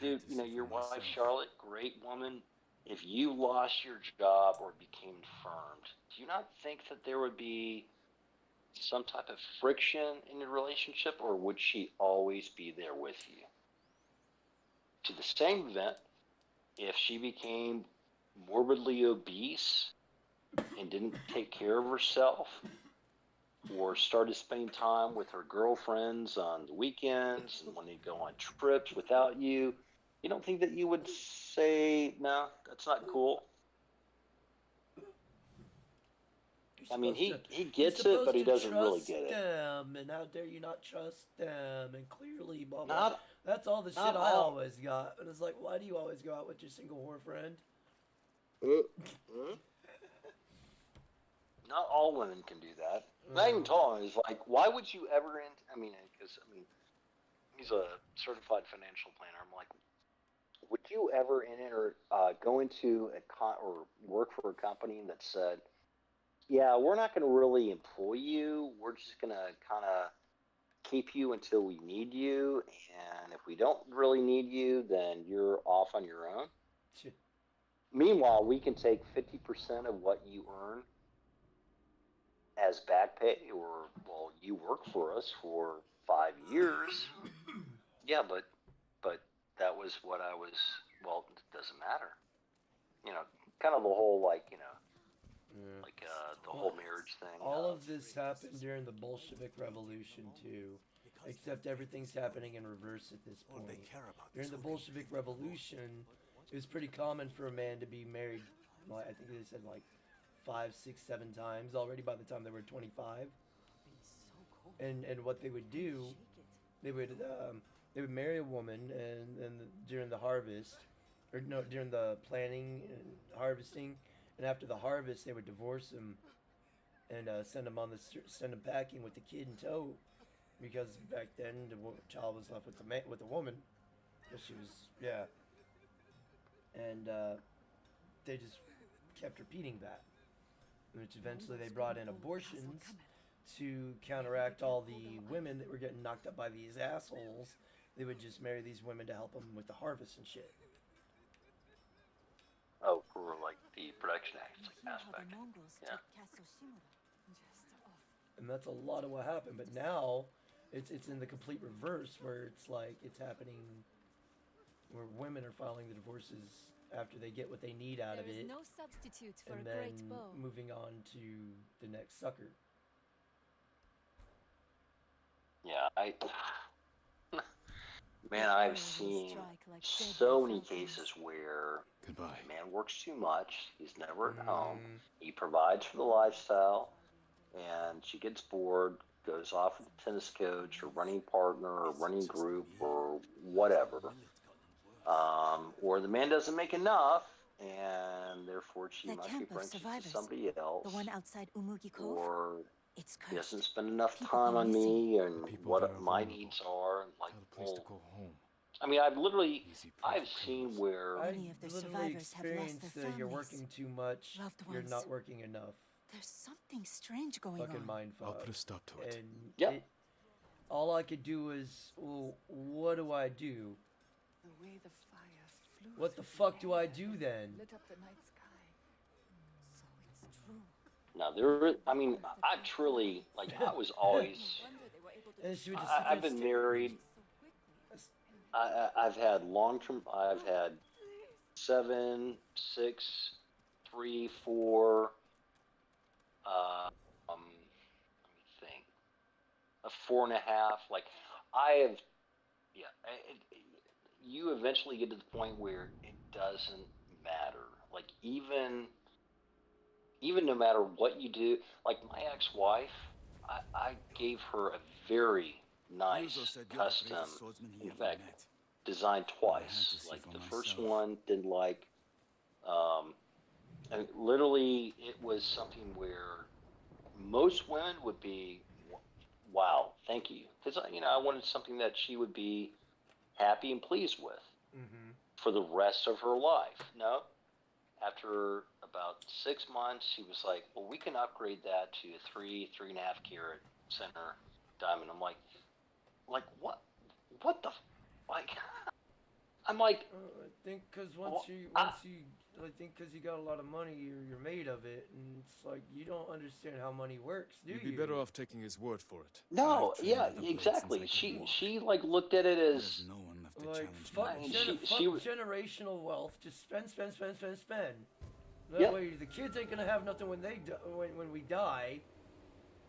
dude, your wife, Charlotte, great woman. If you lost your job or became infirmed, do you not think that there would be some type of friction in your relationship, or would she always be there with you? To the same event, if she became morbidly obese and didn't take care of herself, or started spending time with her girlfriends on the weekends and when they go on trips without you, you don't think that you would say, no, that's not cool? I mean, he gets it, but he doesn't really get it. Them, and how dare you not trust them? And clearly, blah blah. That's all the shit I always got. And it's like, why do you always go out with your single whore friend? Not all women can do that. I even told him, he's like, why would you ever because he's a certified financial planner. I'm like, would you ever go into or work for a company that said, yeah, we're not going to really employ you. We're just going to kind of keep you until we need you. And if we don't really need you, then you're off on your own. Meanwhile, we can take 50% of what you earn as back pay, or, well, you work for us for 5 years. Yeah, but that was what I was, well, it doesn't matter. Kind of the whole, the whole marriage thing. All of this happened during the Bolshevik Revolution, too. Except everything's happening in reverse at this point. During the Bolshevik Revolution, it was pretty common for a man to be married, I think they said 5, 6, 7 times already by the time they were 25. And what they would do, they would marry a woman, and during the harvest, during the planting and harvesting, and after the harvest, they would divorce him and send him packing with the kid in tow, because back then the child was left with the woman, because she was and they just kept repeating that, which eventually they brought in abortions to counteract all the women that were getting knocked up by these assholes. They would just marry these women to help them with the harvest and shit. Oh, for the production aspect. Yeah. And that's a lot of what happened. But now, it's in the complete reverse, where it's happening, where women are filing the divorces after they get what they need out of it, no substitute for and a then great bow. moving on to the next sucker. Yeah, I've seen so many cases where the man works too much, he's never at home, he provides for the lifestyle, and she gets bored, goes off with a tennis coach or running partner or running group or whatever, or the man doesn't make enough, and therefore she must be friends with somebody else, the one outside Umugi Cove. or It's he cursed. doesn't spend enough People time go on missing. me and what my needs are. Like, well, I mean, I've literally, Easy prey I've for seen criminals. where, Many of the literally survivors have lost their experienced the you're families, working too much, loved you're ones. not working enough. There's something strange going Fucking on. mind I'll fuck. put a stop to it. And Yep. all I could do is, well, what do I do? The way the fire flew What the through fuck do I air, do then? lit up the night sky. So it's true. now I mean, I truly, like, I was always, No wonder they were able to And she would just I've been married, so quickly. I've had long-term, I've had 7, 6, 3, 4, let me think, a 4.5, like, I have, yeah, you eventually get to the point where it doesn't matter. Like, even no matter what you do, like my ex-wife, I gave her a very nice custom, in fact, designed twice. Like the first one didn't like, and literally it was something where most women would be, wow, thank you, because I wanted something that she would be happy and pleased with for the rest of her life. No, after about 6 months, he was like, well, we can upgrade that to a 3.5 carat center diamond. I'm like what the, like, I'm like, I think because I think because you got a lot of money, you're made of it, and it's like you don't understand how money works, do You'd you? be better off taking his word for it. no, I've trained yeah, with the blade exactly. since I could walk. She like looked at it as, There's no one left to Like challenge fuck, me. mean, fuck she generational wealth. Just spend. That Yep. way, the kids ain't gonna have nothing when when we die,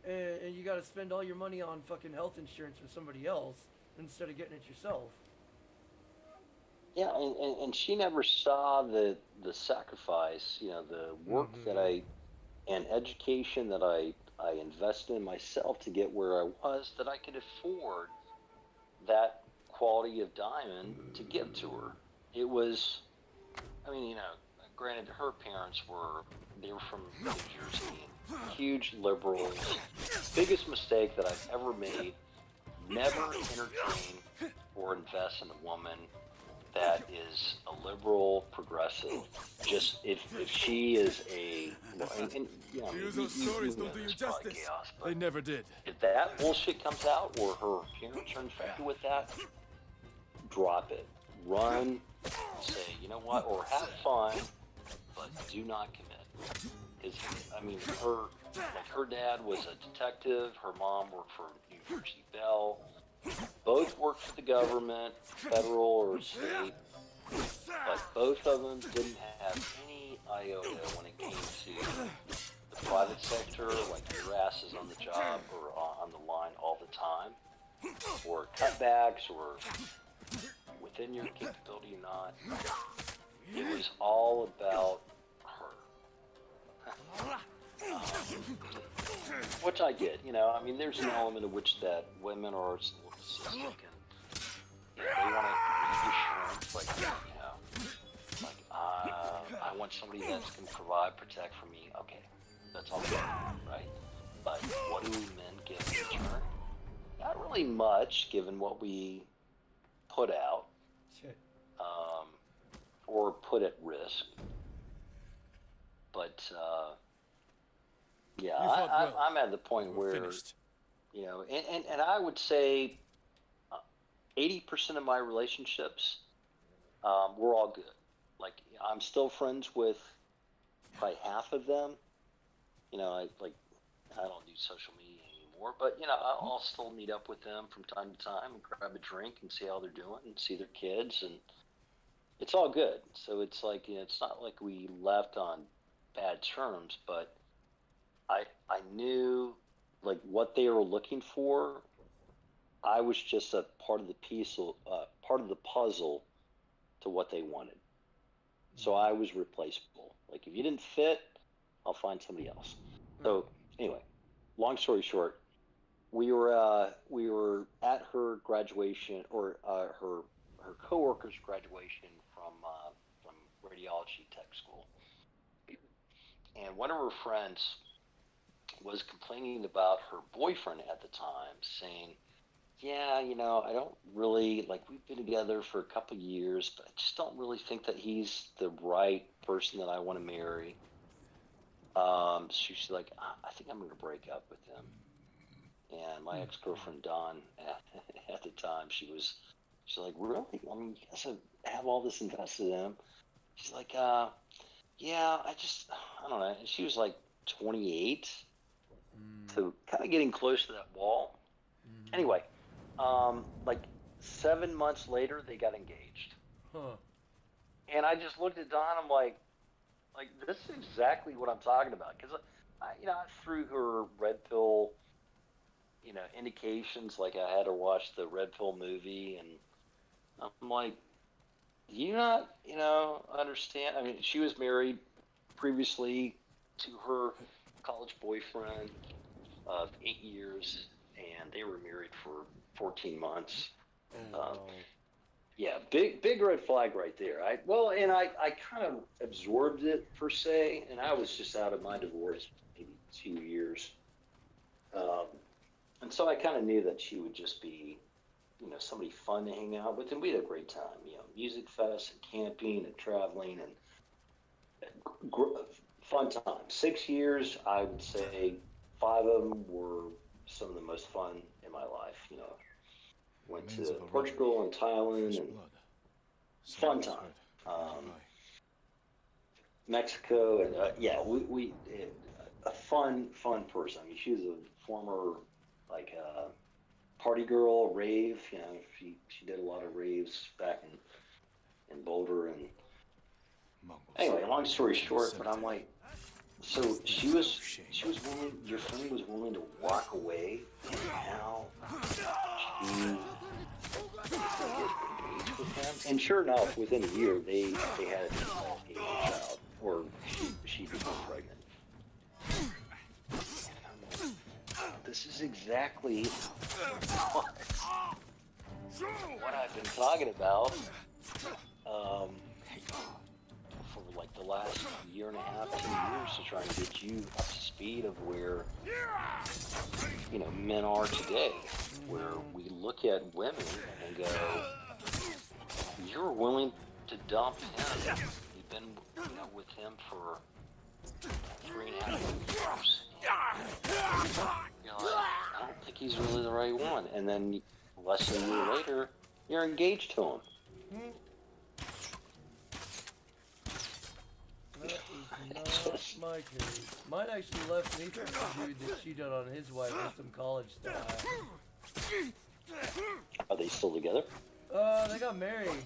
and you gotta spend all your money on fucking health insurance for somebody else instead of getting it yourself. yeah, and she never saw the sacrifice, the work that and education that I invested in myself to get where I was, that I could afford that quality of diamond to give to her. It was, I mean, granted, her parents they were from New Jersey, and huge liberals. Biggest mistake that I've ever made: never entertain or invest in a woman that is a liberal progressive. Just if she is a, and Those stories don't do you justice. chaos, but They never did. if that bullshit comes out or her parents are infected with that, drop it. Run. Say, you know what, or have fun, but do not commit. Because, I mean, her dad was a detective, her mom worked for University Bell. Both worked for the government, federal or state, but both of them didn't have any iota when it came to the private sector, like your ass is on the job or on the line all the time, or cutbacks, or within your capability or not. It was all about her. Which I get, I mean, there's an element of which that women are narcissistic, and they want to reassurance, like, I want somebody that's going to provide, protect for me. Okay, that's all good, right? But what do men get in return? Not really much, given what we put out, or put at risk. But yeah, I'm at the point where finished. And I would say 80% of my relationships, we're all good. Like, I'm still friends with probably half of them. I don't do social media anymore, but I'll still meet up with them from time to time and grab a drink and see how they're doing and see their kids, and it's all good. So it's like, it's not like we left on bad terms, but I knew, like, what they were looking for. I was just a part of the part of the puzzle to what they wanted. So I was replaceable. Like, if you didn't fit, I'll find somebody else. So anyway, long story short, we were at her graduation, or her coworker's graduation from radiology tech school, and one of her friends was complaining about her boyfriend at the time, saying yeah, I don't really like. We've been together for a couple years, but I just don't really think that he's the right person that I want to marry. She's like, I think I'm gonna break up with him. And my ex-girlfriend Dawn, at the time, she's like, really? I mean, you guys have all this invested in him. She's like, yeah, I don't know. And she was like 28, so kind of getting close to that wall. Anyway, like 7 months later, they got engaged. Huh. And I just looked at Dawn. I'm like this is exactly what I'm talking about. Because I threw her red pill, indications. Like I had her watch the red pill movie, and I'm like, do you not, understand? I mean, she was married previously to her college boyfriend of 8 years, and they were married for 14 months. Oh, wow. Yeah, big red flag right there. I kind of absorbed it per se, and I was just out of my divorce maybe 2 years, and so I kind of knew that she would just be, somebody fun to hang out with, and we had a great time. Music fest and camping and traveling and fun time. 6 years, I would say 5 of them were some of the most fun in my life. Went to Portugal and Thailand and fun time. Mexico and yeah, we a fun person. I mean, she was a former like party girl, rave. She did a lot of raves back in Boulder. And anyway, long story short, but I'm like, so she was willing. Your friend was willing to walk away, and now she engaged with him. And sure enough, within a year, they had a child, or she became pregnant. This is exactly what I've been talking about for like the last year and a half, 2 years, to try and get you up to speed of where men are today, where we look at women and go, you're willing to dump him. You've been with him for 3.5 years. You're like, I don't think he's really the right one. And then less than a year later, you're engaged to him. That is not my case. Mine actually left me for a dude that cheated on his wife with some college stuff. Are they still together? They got married.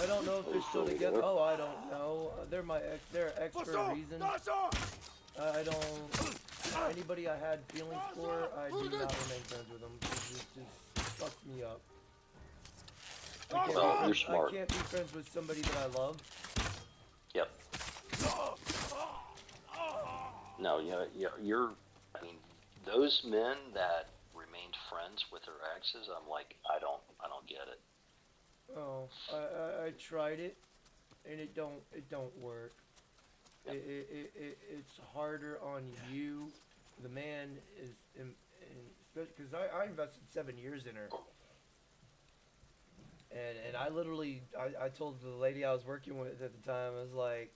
I don't know if they're still together. Oh, I don't know. They're my ex. They're ex for a reason. I don't. Anybody I had feelings for, I do not remain friends with them. It just fucks me up. Well, you're smart. I can't be friends with somebody that I love. Yep. No, you're. I mean, those men that remained friends with their exes, I'm like, I don't get it. Oh, I tried it, and it don't work. Yep. It's harder on you. The man is, especially because I invested 7 years in her. And I literally, I told the lady I was working with at the time, I was like,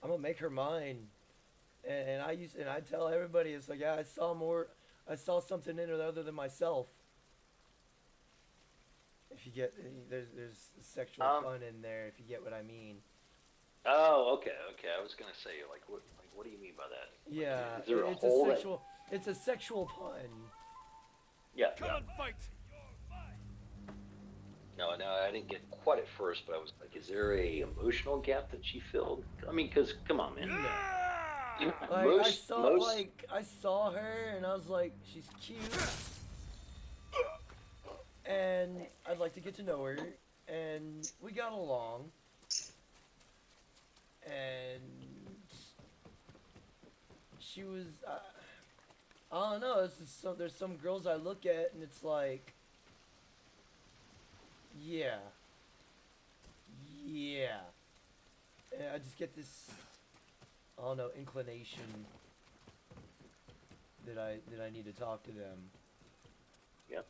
I'm gonna make her mine. And I tell everybody, it's like, yeah, I saw something in her other than myself. If you get, there's sexual fun in there, if you get what I mean. Oh, okay. I was gonna say, what do you mean by that? Yeah, is there it's a sexual pun. Yeah. Come and fight. No, I didn't get quite at first, but I was like, is there a emotional gap that she filled? I mean, because, come on, man. Yeah. I saw her, and I was like, she's cute. And I'd like to get to know her, and we got along. And she was, I don't know, there's some girls I look at, and it's like, yeah. And I just get this, I don't know, inclination that I need to talk to them. Yep.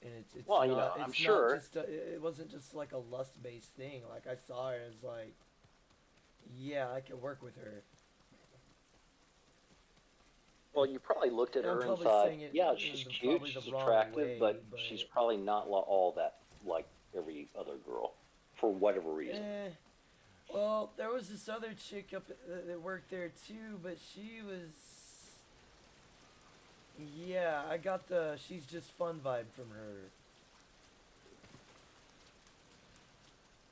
And it's Well, not, you know, it's I'm not sure. just it wasn't just like a lust-based thing. Like I saw her and it's like, yeah, I could work with her. Well, you probably looked at And I'm her and probably thought, saying it yeah, in she's the, cute, probably the she's wrong attractive, way, but she's probably not all that like every other girl, for whatever reason. Well, there was this other chick up that worked there too, but she was. Yeah, I got the she's just fun vibe from her.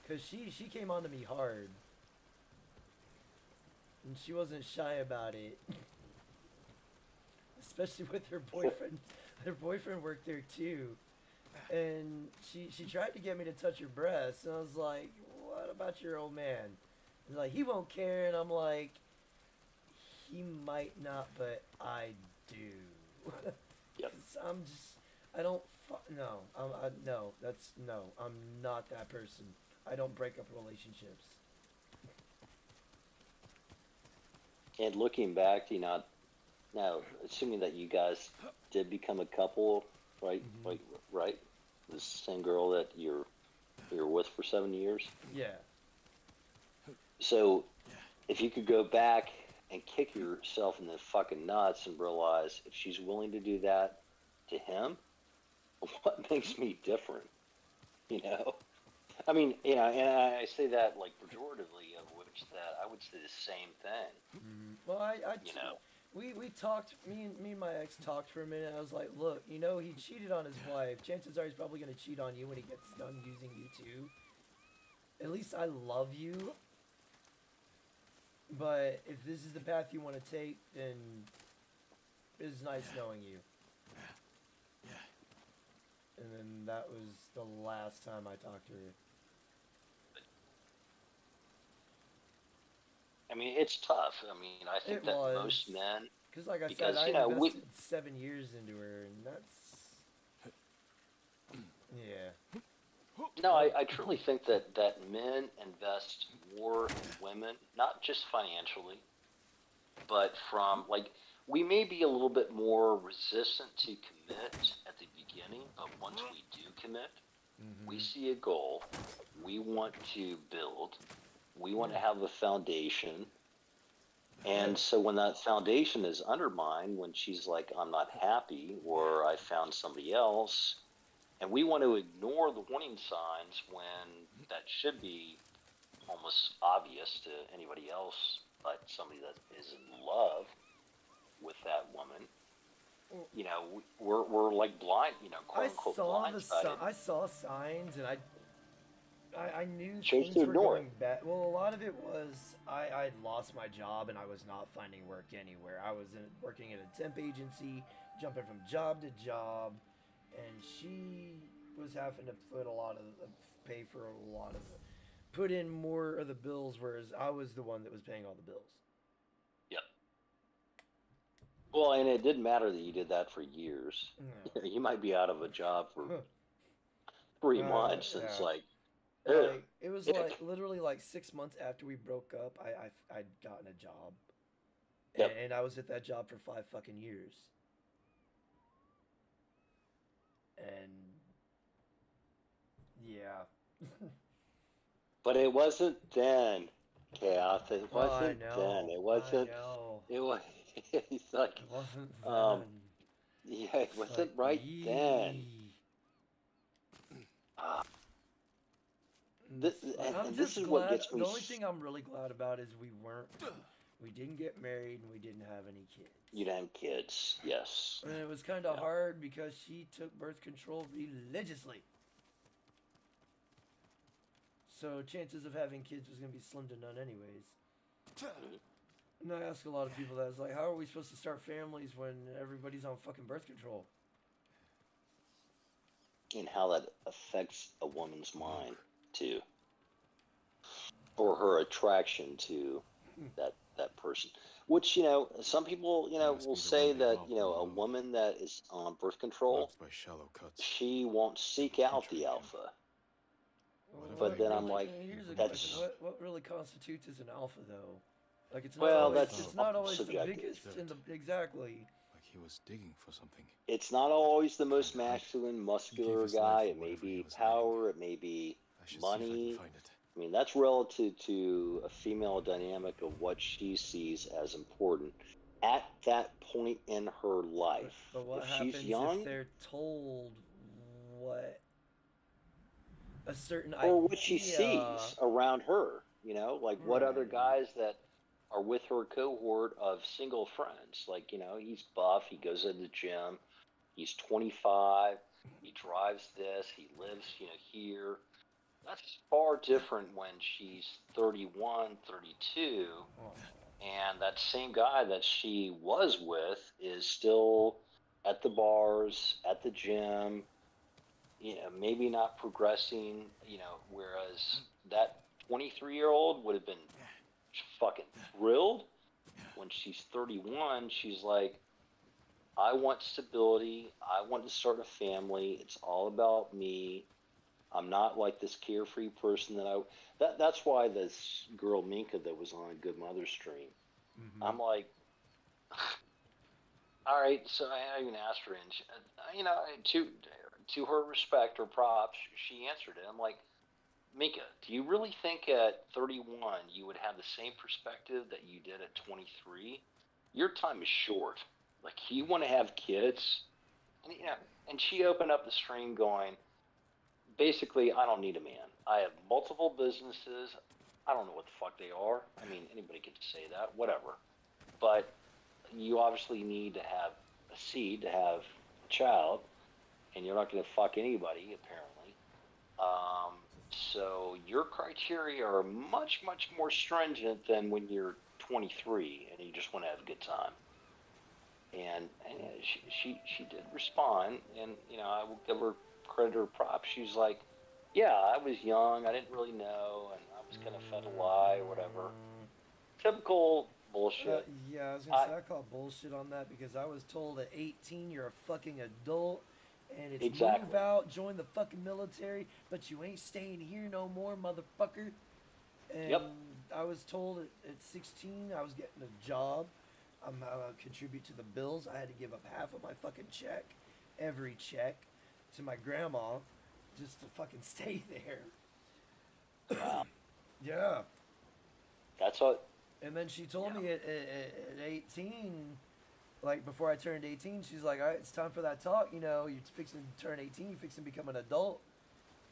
Cause she came on to me hard. And she wasn't shy about it. Especially with her boyfriend. Her boyfriend worked there too. And she tried to get me to touch her breasts, and I was like, what about your old man? And like, he won't care, and I'm like, he might not, but I do. Yep. I'm just, I don't, no, no, I'm not that person. I don't break up relationships. And looking back, you know, now assuming that you guys did become a couple, right? Mm-hmm. Like, right? The same girl that you're with for 7 years. Yeah. So, if you could go back and kick yourself in the fucking nuts and realize if she's willing to do that to him, what makes me different? You know? I mean, you know, and I say that like pejoratively, of which that I would say the same thing. Mm-hmm. Well, you know, we talked. Me and my ex talked for a minute. I was like, look, you know, he cheated on his wife. Chances are he's probably gonna cheat on you when he gets done using you too. At least I love you. But if this is the path you want to take, then it's nice knowing you. And then that was the last time I talked to her. I mean, it's tough. I mean, I think that most men, because like I because, said, I you know, invested 7 years into her, and that's yeah. No, I truly think that men invest more in women, not just financially, but from, like, we may be a little bit more resistant to commit at the beginning, but once we do commit, we see a goal, we want to build, we want to have a foundation, and so when that foundation is undermined, when she's like, I'm not happy, or I found somebody else, and we want to ignore the warning signs when that should be almost obvious to anybody else, but somebody that is in love with that woman. You know, we're like blind, you know, quote unquote blindsided. I saw signs, and I knew Chose things to were ignore going bad. Well, a lot of it was I'd lost my job and I was not finding work anywhere. I was working at a temp agency, jumping from job to job, and she was having to pay for a lot of it, put in more of the bills, whereas I was the one that was paying all the bills. Yep. Well, and it didn't matter that you did that for years. No. You might be out of a job for 3 months. And it's like, it was like literally like 6 months after we broke up, I'd gotten a job, and I was at that job for 5 fucking years. And yeah. But it wasn't then, Chaos. It wasn't then. It wasn't. I know. It was. It's like. It wasn't then. Yeah, it wasn't right then. This is what gets me. The only thing I'm really glad about is we didn't get married and we didn't have any kids. You didn't have kids, yes. And it was kind of hard because she took birth control religiously. So chances of having kids was going to be slim to none anyways. And I ask a lot of people that, it's like, how are we supposed to start families when everybody's on fucking birth control? And how that affects a woman's mind, too. Or her attraction to that person. Which, you know, some people, you know, will say that, you know, a woman that is on birth control, she won't seek out the alpha. But then I'm like, here's a that's... question. What really constitutes as an alpha, though? Like it's not Well, always that's it's not always the subjective. biggest in the exactly. Like he was digging for something. It's not always the most Can't hide. masculine, He muscular gave his life guy. for It may whatever he be was hiding. power. It may be I should see if I can money. find it. I mean, that's relative to a female dynamic of what she sees as important at that point in her life. But what If happens she's young, if they're told what a certain or what she idea? sees around her, you know, like what other Right. guys that are with her cohort of single friends. Like, you know, he's buff, he goes to the gym, he's 25, he drives this, he lives, you know, here. That's far different when she's 31, 32, Oh, and that same guy that she was with is still at the bars, at the gym, you know, maybe not progressing, you know, whereas that 23-year-old would have been fucking thrilled. When she's 31, she's like, I want stability. I want to start a family. It's all about me. I'm not like this carefree person that's why this girl Minka that was on a Good Mother stream. mm-hmm. I'm like, all right, so I even asked her, and she, you know, to her respect or props, she answered it. I'm like, Minka, do you really think at 31 you would have the same perspective that you did at 23? Your time is short. Like, you want to have kids, and you know. And she opened up the stream going, basically, I don't need a man. I have multiple businesses. I don't know what the fuck they are. I mean, anybody can say that, whatever. But you obviously need to have a seed to have a child, and you're not going to fuck anybody, apparently. So your criteria are much, much more stringent than when you're 23 and you just want to have a good time. And she did respond, and you know, I will give her credit or props. She's like, yeah, I was young, I didn't really know, and I was kind of fed a lie or whatever. Typical bullshit. Yeah, I was gonna say I call bullshit on that because I was told at 18 you're a fucking adult and it's Exactly. move out, join the fucking military, but you ain't staying here no more, motherfucker. And Yep. I was told at 16 I was getting a job. I'm gonna contribute to the bills. I had to give up half of my fucking check, every check, to my grandma, just to fucking stay there. Wow. Yeah. That's what. And then she told me at 18, like before I turned 18, she's like, all right, it's time for that talk. You know, you're fixing to turn 18, you're fixing to become an adult.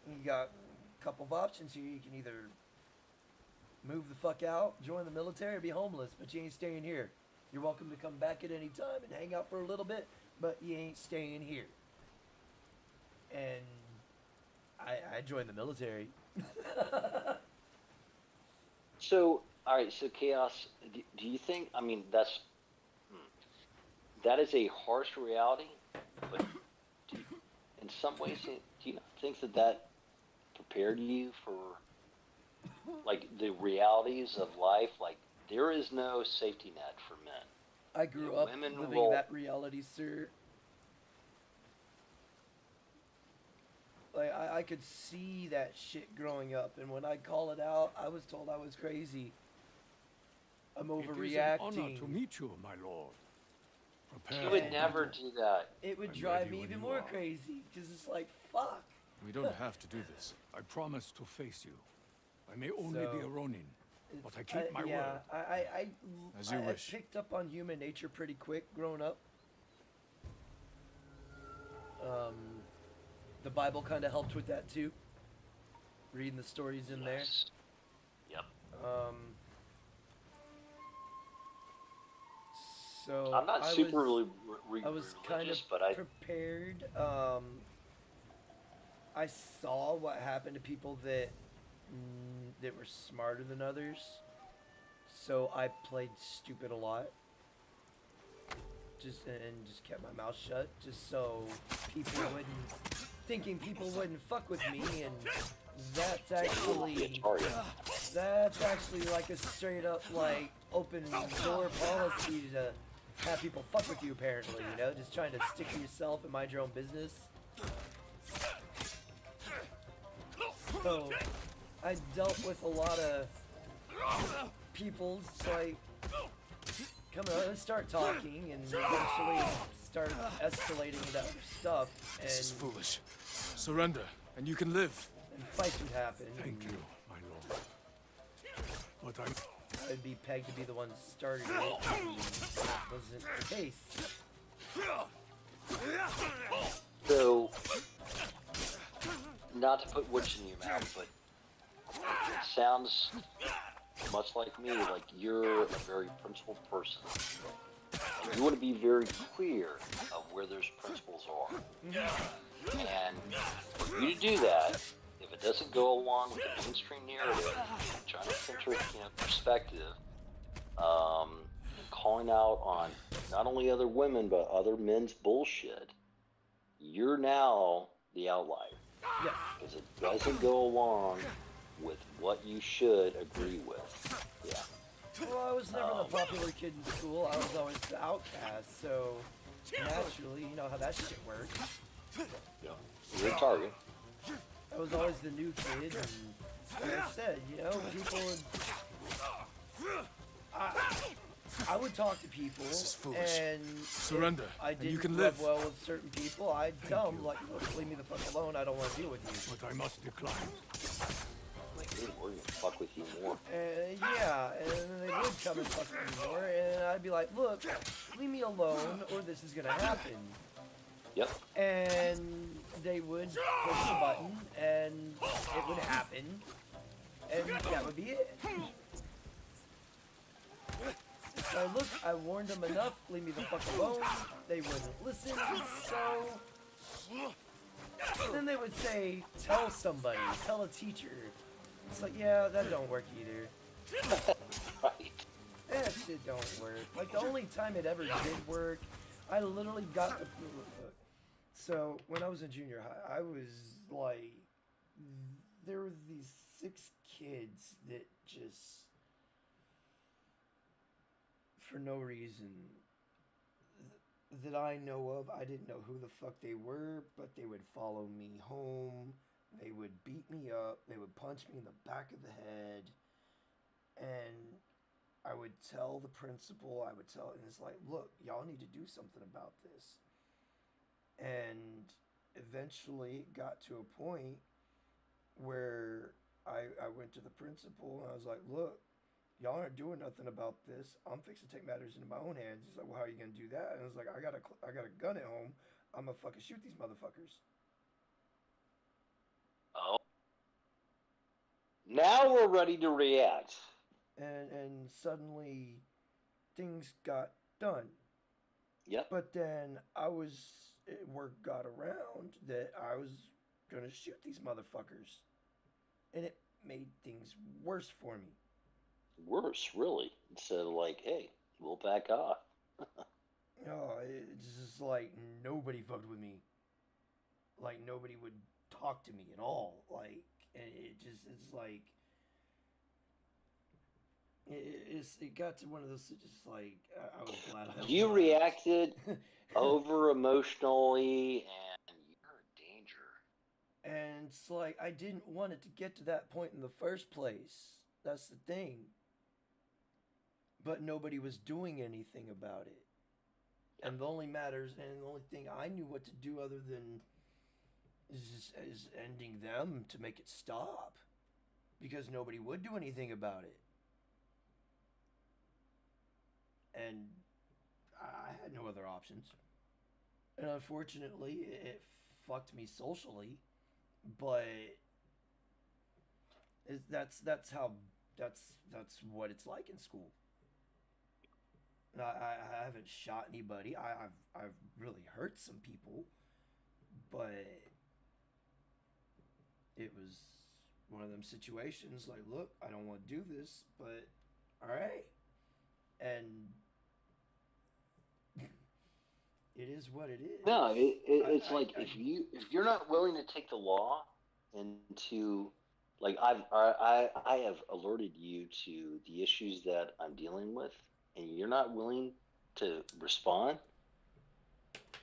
And you got a couple of options here. You can either move the fuck out, join the military, or be homeless, but you ain't staying here. You're welcome to come back at any time and hang out for a little bit, but you ain't staying here. And I joined the military. So, all right, so Chaos, do you think, I mean, that is a harsh reality, but in some ways, do you not think that prepared you for, like, the realities of life? Like, there is no safety net for men. I grew Yeah, up women living will- that reality, sir. Like, I could see that shit growing up, and when I call it out, I was told I was crazy. I'm It is an honor overreacting. to meet you, my lord. Prepare You would for never battle. do that. It would I'm drive ready me when even you more are. crazy, because it's like, fuck. We don't have to do this. I promise to face you. I may only be So, a Ronin, but I It's- keep my yeah, word. As you I wish. picked up on human nature pretty quick growing up. The Bible kind of helped with that too. Reading the stories in there. Yes. Yep. So I'm not super I was kind of religious, but I prepared. I saw what happened to people that were smarter than others. So I played stupid a lot. Just kept my mouth shut, just so people wouldn't fuck with me, and that's actually like a straight up like open door policy to have people fuck with you. Apparently, you know, just trying to stick to yourself and mind your own business. So I dealt with a lot of people, so I come on, let's start talking, and eventually start escalating into other stuff, and This is foolish. Surrender, and you can live. and fights would happen. Thank you, my lord. But I'd be pegged to be the one that started it. And that wasn't the case. So, not to put words in your mouth, but it sounds much like me, like you're a very principled person. And you want to be very clear of where those principles are. And for you to do that, if it doesn't go along with the mainstream narrative, China-centric, perspective, calling out on not only other women but other men's bullshit, you're now the outlier. Yes. Because it doesn't go along with what you should agree with. Yeah. Well, I was never the popular kid in school. I was always the outcast, so naturally, you know how that shit works. Yeah. You're a target. I was always the new kid, and like I said, people would... I would talk to people, This is foolish. and Surrender, if I and didn't you can rub live. well with certain people, I'd tell them, like, look, leave me the fuck alone, I don't want to deal with you. But I must decline. Like, dude, we're gonna fuck with you more. Yeah, and then they would come and fuck with me more, and I'd be like, look, leave me alone, or this is gonna happen. Yep. And they would push the button, and it would happen, and that would be it. So look, I warned them enough, leave me the fuck alone. They wouldn't listen, so... Then they would say, tell somebody, tell a teacher. It's like, yeah, that don't work either. Right. That shit don't work. Like, the only time it ever did work, I literally got the... So, when I was in junior high, I was like... There were these 6 kids that just... For no reason that I know of, I didn't know who the fuck they were, but they would follow me home, they would beat me up, they would punch me in the back of the head, and I would tell the principal, and it's like, look, y'all need to do something about this. And eventually it got to a point where I went to the principal, and I was like, look, y'all aren't doing nothing about this. I'm fixing to take matters into my own hands. He's like, well, how are you gonna do that? And I was like, I got a gun at home. I'm gonna fucking shoot these motherfuckers. Oh. Now we're ready to react. And suddenly, things got done. Yep. But then word got around that I was gonna shoot these motherfuckers, and it made things worse for me. Worse, really. Instead of like, hey, we'll back off. Oh, it's just like nobody voted with me. Like nobody would talk to me at all. Like, and it's like it got to one of those just like I was glad I You left. reacted over emotionally, and you're in danger. And it's like I didn't want it to get to that point in the first place. That's the thing. But nobody was doing anything about it. And the only thing I knew what to do other than is ending them to make it stop. Because nobody would do anything about it. And I had no other options. And unfortunately, it fucked me socially. But that's what it's like in school. I haven't shot anybody. I've really hurt some people, but it was one of them situations like, look, I don't want to do this, but all right, and it is what it is. No, it's like if you're not willing to take the law into, like I have alerted you to the issues that I'm dealing with, and you're not willing to respond,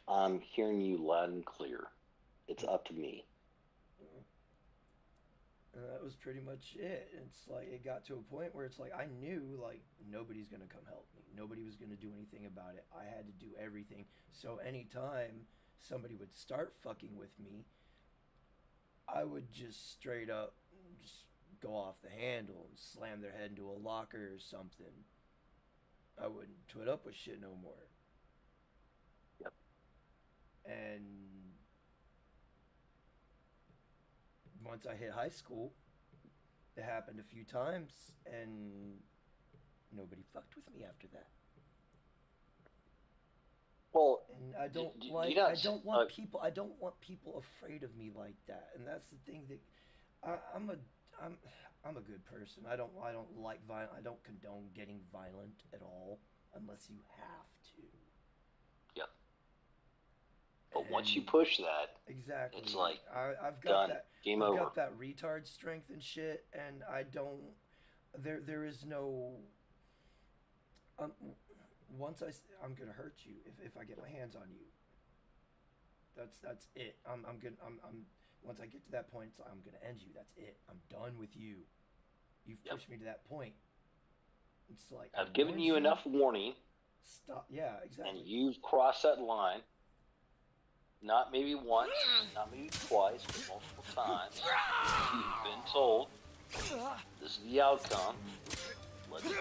I'm hearing you loud and clear. It's up to me. And that was pretty much it. It's like it got to a point where it's like I knew like nobody's gonna come help me. Nobody was gonna do anything about it. I had to do everything. So anytime somebody would start fucking with me, I would just straight up just go off the handle and slam their head into a locker or something. I wouldn't put up with shit no more. Yep. And once I hit high school, it happened a few times, and nobody fucked with me after that. Well, And I don't do you like. not I don't want uh, people. I don't want people afraid of me like that. And that's the thing that I'm a good person. I don't like violence. I don't condone getting violent at all unless you have to. Yep. But once you And push that, exactly, it's like I've got done. that. Game I've over. got that retard strength and shit, and I don't. There is no. Um, once I'm gonna hurt you if I get my hands on you. That's it. I'm gonna once I get to that point, it's like, I'm gonna end you. That's it. I'm done with you. You've Yep. pushed me to that point. It's like I've given warned you enough warning, Stop. Yeah, and exactly. you've crossed that line. Not maybe once, not maybe twice, but multiple times. You've been told this is the outcome. Let's do it.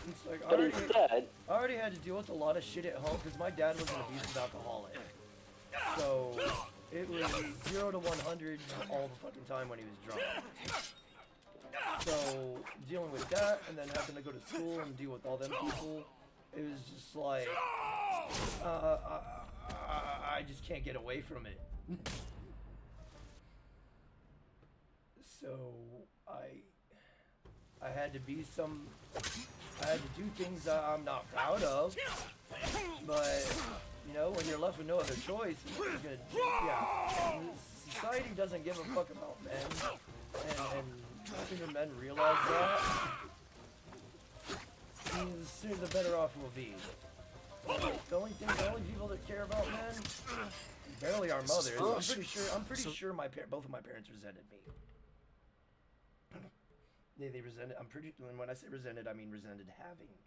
It's like But instead, I already had to deal with a lot of shit at home because my dad was an abusive alcoholic. So it was 0 to 100 all the fucking time when he was drunk. So dealing with that and then having to go to school and deal with all them people, it was just like I just can't get away from it. So I had to be I had to do things I'm not proud of, but you know, when you're left with no other choice, you're gonna, yeah. Society doesn't give a fuck about men, and sooner men realize that, the sooner the better off we'll be. The only people that care about men, barely our mothers. I'm pretty sure both of my parents resented me. They resented. When I say resented, I mean resented having me,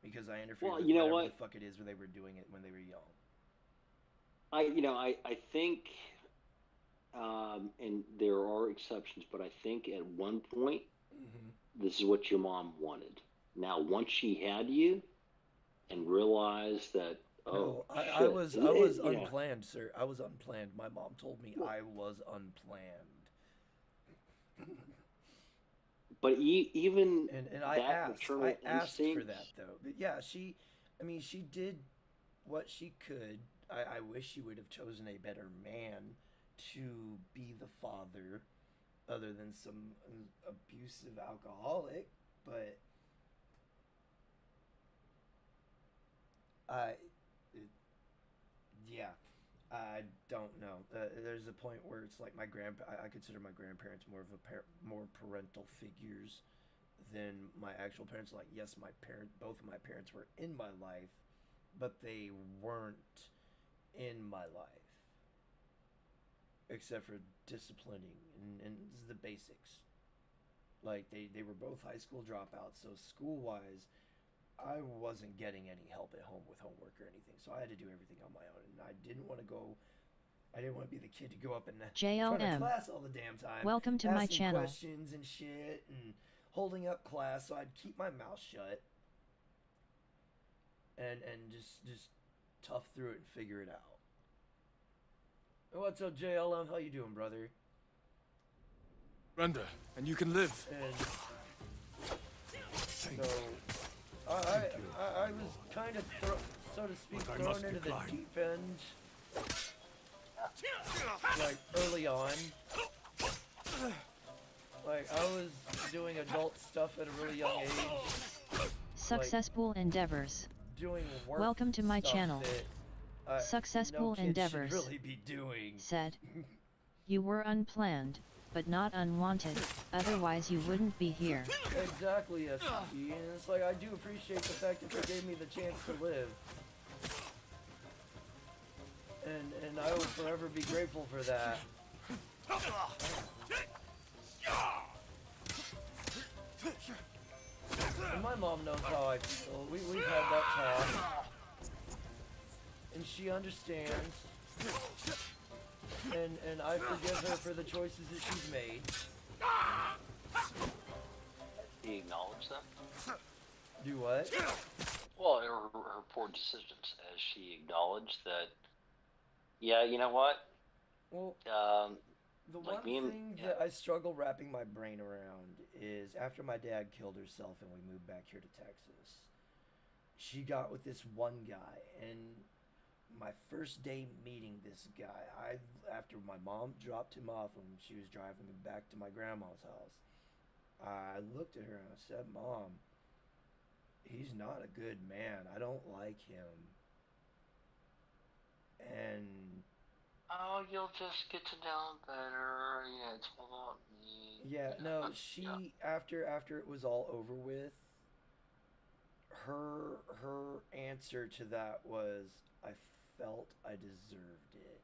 because I interfered with whatever the fuck it is where they were doing it when they were young. I think, and there are exceptions, but I think at one point, this is what your mom wanted. Now, once she had you, and realized that, no, I was unplanned, sir. I was unplanned. My mom told me I was unplanned. But even and I asked for that though. But yeah, she did what she could. I wish she would have chosen a better man to be the father, other than some abusive alcoholic. But yeah. I don't know. There's a point where it's like I consider my grandparents more of more parental figures than my actual parents. Like, yes, both of my parents were in my life, but they weren't in my life, except for disciplining and the basics. Like they were both high school dropouts, so school-wise, I wasn't getting any help at home with homework or anything, so I had to do everything on my own, and I didn't want to be the kid to go up in front of class all the damn time. Welcome to my channel. Questions and shit and holding up class, so I'd keep my mouth shut and just tough through it and figure it out. What's up, JLM? How you doing, brother? Surrender, and you can live. And so I was kind of, so to speak, thrown into the deep end, like, early on. Like, I was doing adult stuff at a really young age. Successful endeavors. Doing work. Welcome to my channel. Successful no kid endeavors. should really be doing. Said. You were unplanned, but not unwanted, otherwise you wouldn't be here. Exactly, SCP, and it's like, I do appreciate the fact that they gave me the chance to live. and I will forever be grateful for that. And my mom knows how I feel. We've had that talk. And she understands. And I forgive her for the choices that she's made. He acknowledged them? Do what? Well, her poor decisions. Has she acknowledged that, yeah, you know what? Well, the like one me and, thing yeah. that I struggle wrapping my brain around is after my dad killed herself and we moved back here to Texas, she got with this one guy, and my first day meeting this guy, after my mom dropped him off when she was driving me back to my grandma's house, I looked at her and I said, "Mom, he's not a good man. I don't like him." And Oh, you'll just get to know better. Yeah, it's not me. yeah, no, she after it was all over with, her answer to that was, "I felt I deserved it."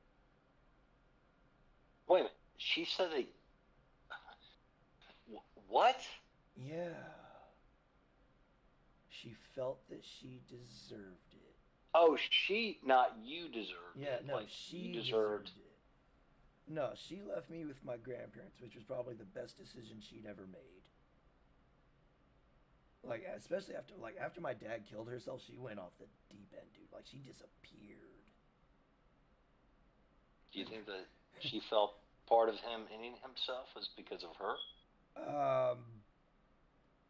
Wait a minute. She said that. What? Yeah. She felt that she deserved it. Oh, she, not you deserved Yeah, it. no, Like, she you deserved it. No, she left me with my grandparents, which was probably the best decision she'd ever made. Like, especially after my dad killed herself, she went off the deep end, dude. Like, she disappeared. Do you think that she felt part of him ending himself was because of her?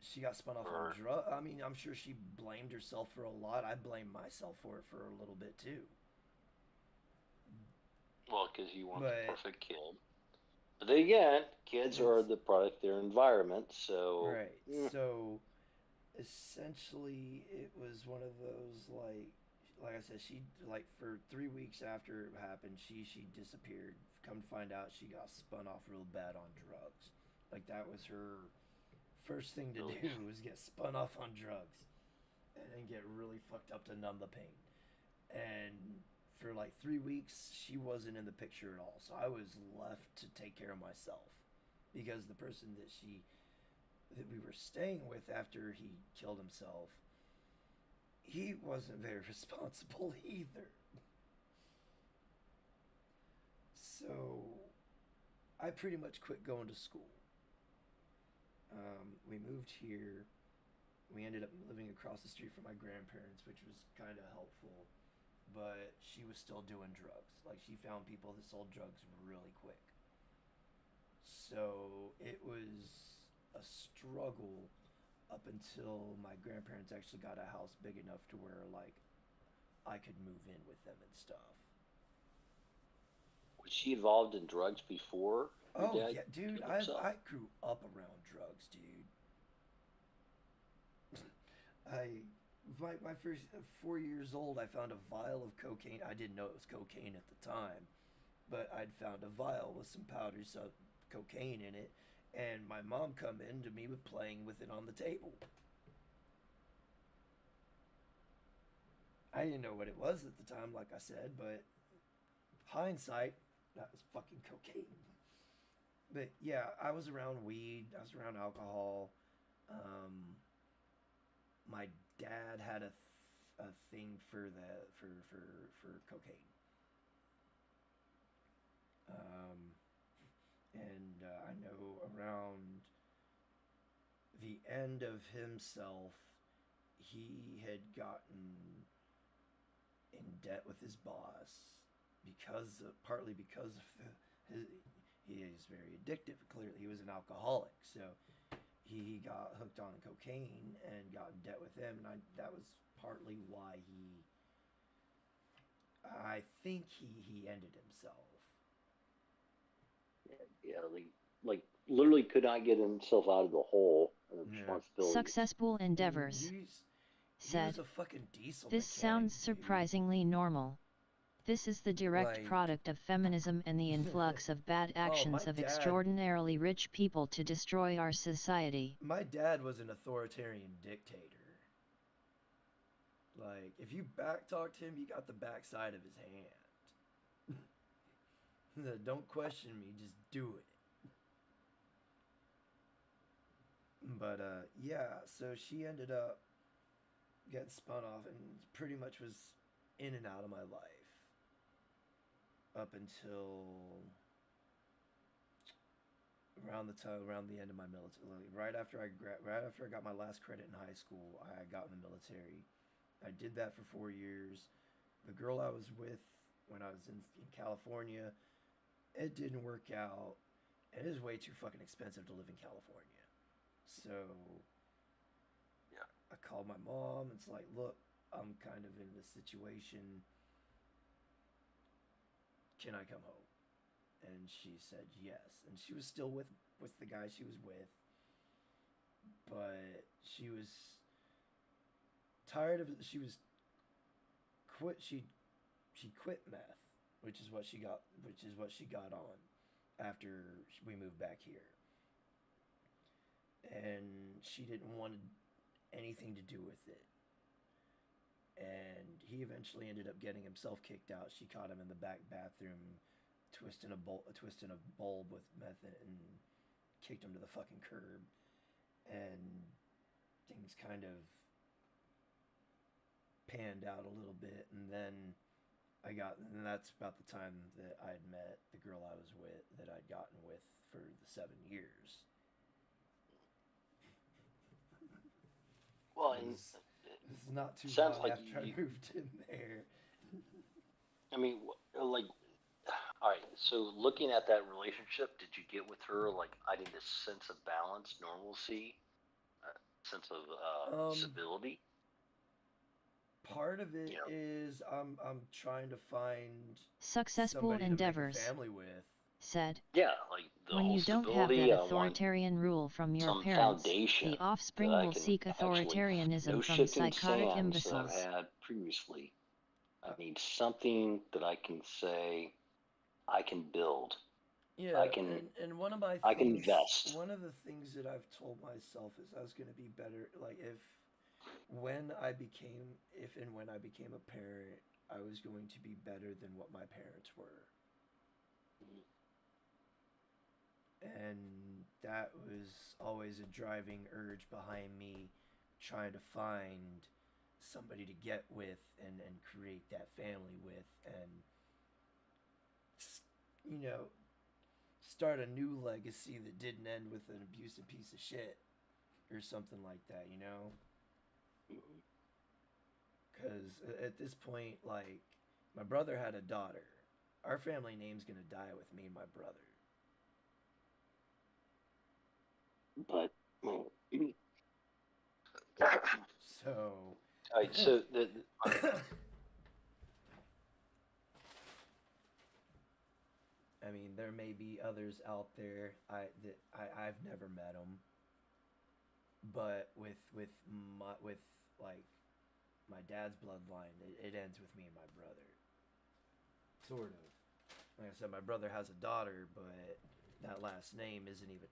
She got spun off on drugs. I mean, I'm sure she blamed herself for a lot. I blame myself for it for a little bit too. Well, because you weren't the perfect kid. But then again, kids are the product of their environment, so... Right. So, essentially, it was one of those, like I said, she, like, for 3 weeks after it happened, she disappeared. Come to find out, she got spun off real bad on drugs. Like, that was her first thing to do, was get spun off on drugs. And then get really fucked up to numb the pain. And for like 3 weeks, she wasn't in the picture at all. So I was left to take care of myself. Because the person that we were staying with after he killed himself, he wasn't very responsible either. So I pretty much quit going to school. We moved here. We ended up living across the street from my grandparents, which was kind of helpful. But she was still doing drugs. Like, she found people that sold drugs really quick. So it was a struggle up until my grandparents actually got a house big enough to where, like, I could move in with them and stuff. Was she involved in drugs before? Oh, yeah, dude, I grew up around drugs, dude. My first 4 years old, I found a vial of cocaine. I didn't know it was cocaine at the time, but I'd found a vial with some powdered cocaine in it, and my mom come in to me with playing with it on the table. I didn't know what it was at the time, like I said, but hindsight, that was fucking cocaine. But yeah, I was around weed. I was around alcohol. My dad had a thing for cocaine. And I know around the end of himself, he had gotten in debt with his boss partly because of he is very addictive. Clearly, he was an alcoholic, so he got hooked on cocaine and got in debt with him, and that was partly why I think he ended himself. Yeah, like literally could not get himself out of the hole of responsibility. Successful endeavors. Said, was a fucking diesel this mechanic, sounds surprisingly normal. This is the direct product of feminism and the influx of bad actions of extraordinarily rich people to destroy our society. My dad was an authoritarian dictator. Like, if you backtalked him, you got the backside of his hand. Don't question me, just do it. But yeah, so she ended up getting spun off and pretty much was in and out of my life up until around the end of my military. Right after I got my last credit in high school, I got in the military. I did that for 4 years. The girl I was with when I was in California, it didn't work out, and it is way too fucking expensive to live in California. So Yeah. I called my mom. It's like, look, I'm kind of in this situation. Can I come home? And she said yes. And she was still with the guy she was with, but she was tired of. She was quit. She quit meth, which is what she got. Which is what she got on after we moved back here. And she didn't want anything to do with it. And he eventually ended up getting himself kicked out. She caught him in the back bathroom twisting a bulb with meth in it and kicked him to the fucking curb. And things kind of panned out a little bit. And that's about the time that I'd met the girl I was with, that I'd gotten with for the 7 years. Well, This is not too sounds long like after I moved in there. I mean, like, all right. So, looking at that relationship, did you get with her like I need a sense of balance, normalcy, sense of stability? Part of it You know, is I'm trying to find Successful somebody to make a endeavors, family with. said. yeah, like the When whole you don't have stability. that I want authoritarian rule from your some parents, foundation the that offspring I will can seek actually, no authoritarianism from shifting psychotic sands that I've imbeciles. had previously. I need something that I can say I can build. Yeah, I can and one of my I can things, invest. one of the things that I've told myself is I was going to be better. Like when I became a parent, I was going to be better than what my parents were. And that was always a driving urge behind me trying to find somebody to get with and create that family with, and start a new legacy that didn't end with an abusive piece of shit or something like that, because at this point, like, my brother had a daughter. Our family name's gonna die with me and my brother. But So all right, so I mean, there may be others out there I've never met them, but with my dad's bloodline, it ends with me and my brother. Sort of. Like I said, my brother has a daughter, but that last name isn't even.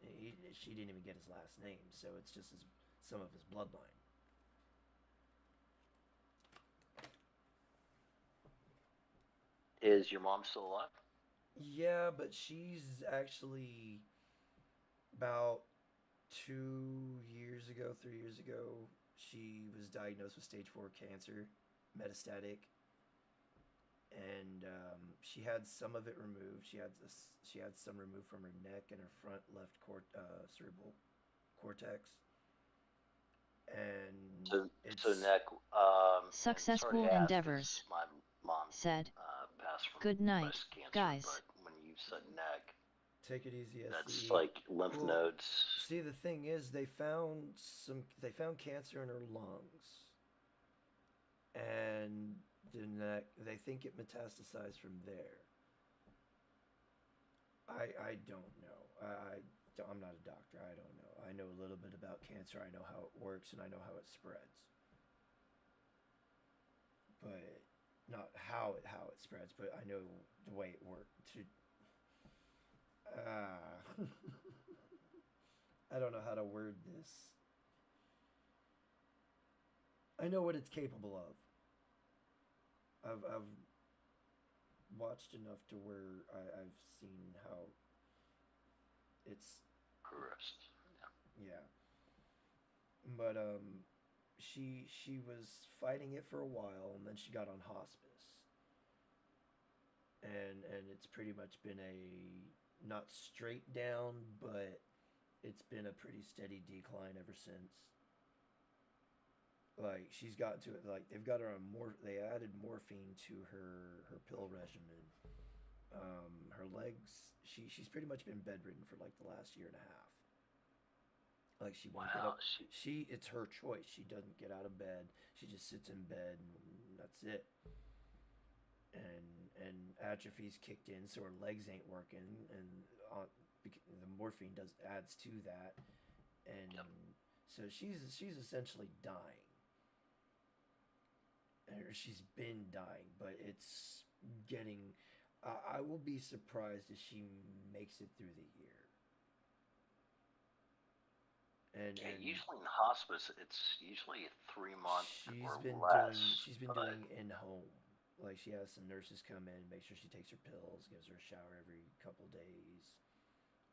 She didn't even get his last name, so it's just some of his bloodline. is your mom still alive? Yeah, but she's actually about 2 years ago, 3 years ago, she was diagnosed with stage 4 cancer, metastatic, and she had some of it removed. She had some removed from her neck and her front left cerebral cortex, and So neck. Successful sorry to ask, endeavors, 'cause my mom said. passed from Good night, breast cancer, guys. but when you said neck, take it easy. that's like lymph nodes. See, the thing is, they found cancer in her lungs, and the neck. They think it metastasized from there. I don't know. I'm not a doctor. I don't know. I know a little bit about cancer. I know how it works, and I know how it spreads. But not how it spreads, but I know the way it works. I don't know how to word this. I know what it's capable of. watched enough to where I've seen how it's Progressed. Yeah. yeah. But she was fighting it for a while, and then she got on hospice, and it's pretty much been a not straight down, but it's been a pretty steady decline ever since. Like she's gotten to it. Like they've got her on more. They added morphine to her pill regimen. Her legs. She's pretty much been bedridden for like the last year and a half. Like she won't get Wow. up. She It's her choice. She doesn't get out of bed. She just sits in bed and that's it. And atrophy's kicked in, so her legs ain't working, and the morphine does adds to that, and Yep. so she's essentially dying, or she's been dying, but it's getting. I will be surprised if she makes it through the year. Yeah, And usually in hospice, it's usually 3 months she's or been doing less. she's been But doing in home. Like she has some nurses come in, make sure she takes her pills, gives her a shower every couple days,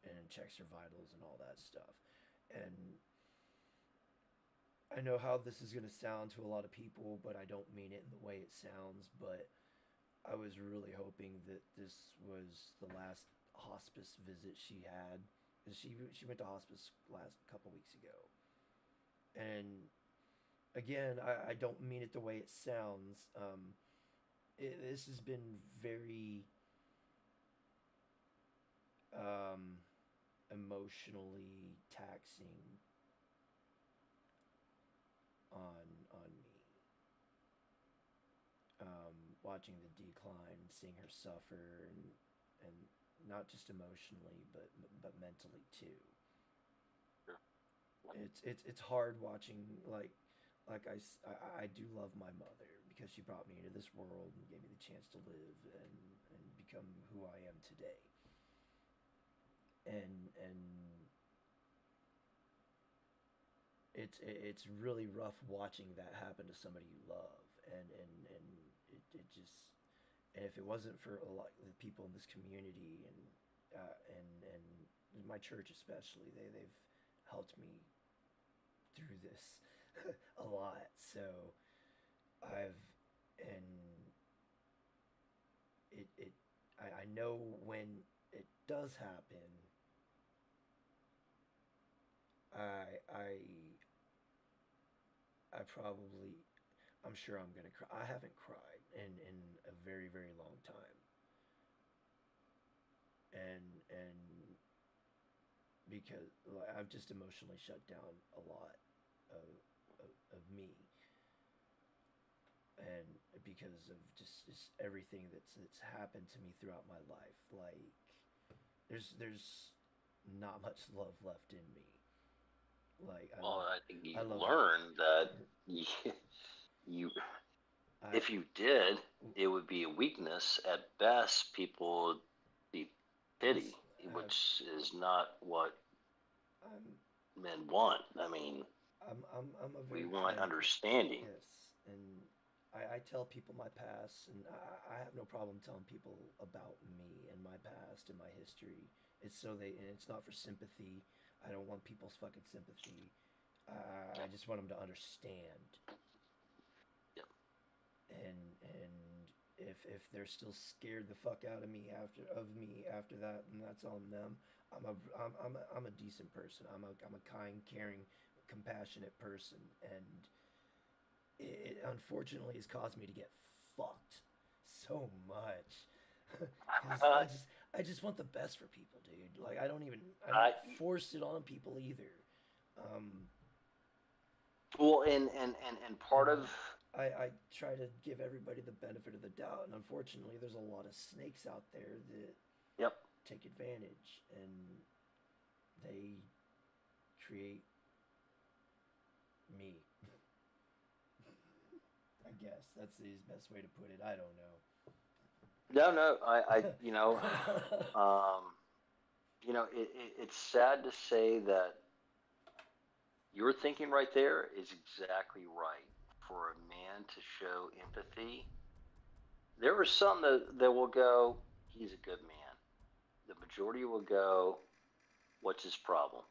and checks her vitals and all that stuff. And I know how this is going to sound to a lot of people, but I don't mean it in the way it sounds. But I was really hoping that this was the last hospice visit she had. 'Cause she went to hospice last couple weeks ago, and again, I don't mean it the way it sounds. This has been very um, emotionally taxing on me. Watching the decline, seeing her suffer, and not just emotionally, but mentally too. sure. It's hard watching I do love my mother because she brought me into this world and gave me the chance to live and become who I am today. And it's really rough watching that happen to somebody you love, and it just, and if it wasn't for a lot of the people in this community and my church especially, they've helped me through this a lot. So I've and I know when it does happen, I I I probably I'm sure I'm gonna cry. I haven't cried in a very very long time, and because like, I've just emotionally shut down a lot of me, and because of just everything that's happened to me throughout my life. Like there's not much love left in me. Like Well, I think I you love learned that you, I if you did, it would be a weakness. At best, people would be pity, I've, which is not what I'm men want. I mean, I'm a we very want kind understanding. yes, and I tell people my past, and I have no problem telling people about me and my past and my history. It's so they and it's not for sympathy. I don't want people's fucking sympathy. I Yep. just want them to understand. Yep. And if they're still scared the fuck out of me after that, then that's on them. I'm a decent person. I'm a kind, caring, compassionate person, and it unfortunately has caused me to get fucked so much. Because I just want the best for people, dude. Like I I don't force it on people either. Um, well, and part and of I try to give everybody the benefit of the doubt, and unfortunately, there's a lot of snakes out there that yep. take advantage, and they create me. I guess that's the best way to put it. I don't know. No, it's sad to say that your thinking right there is exactly right. For a man to show empathy, There are some that will go, he's a good man. The majority will go, what's his problem?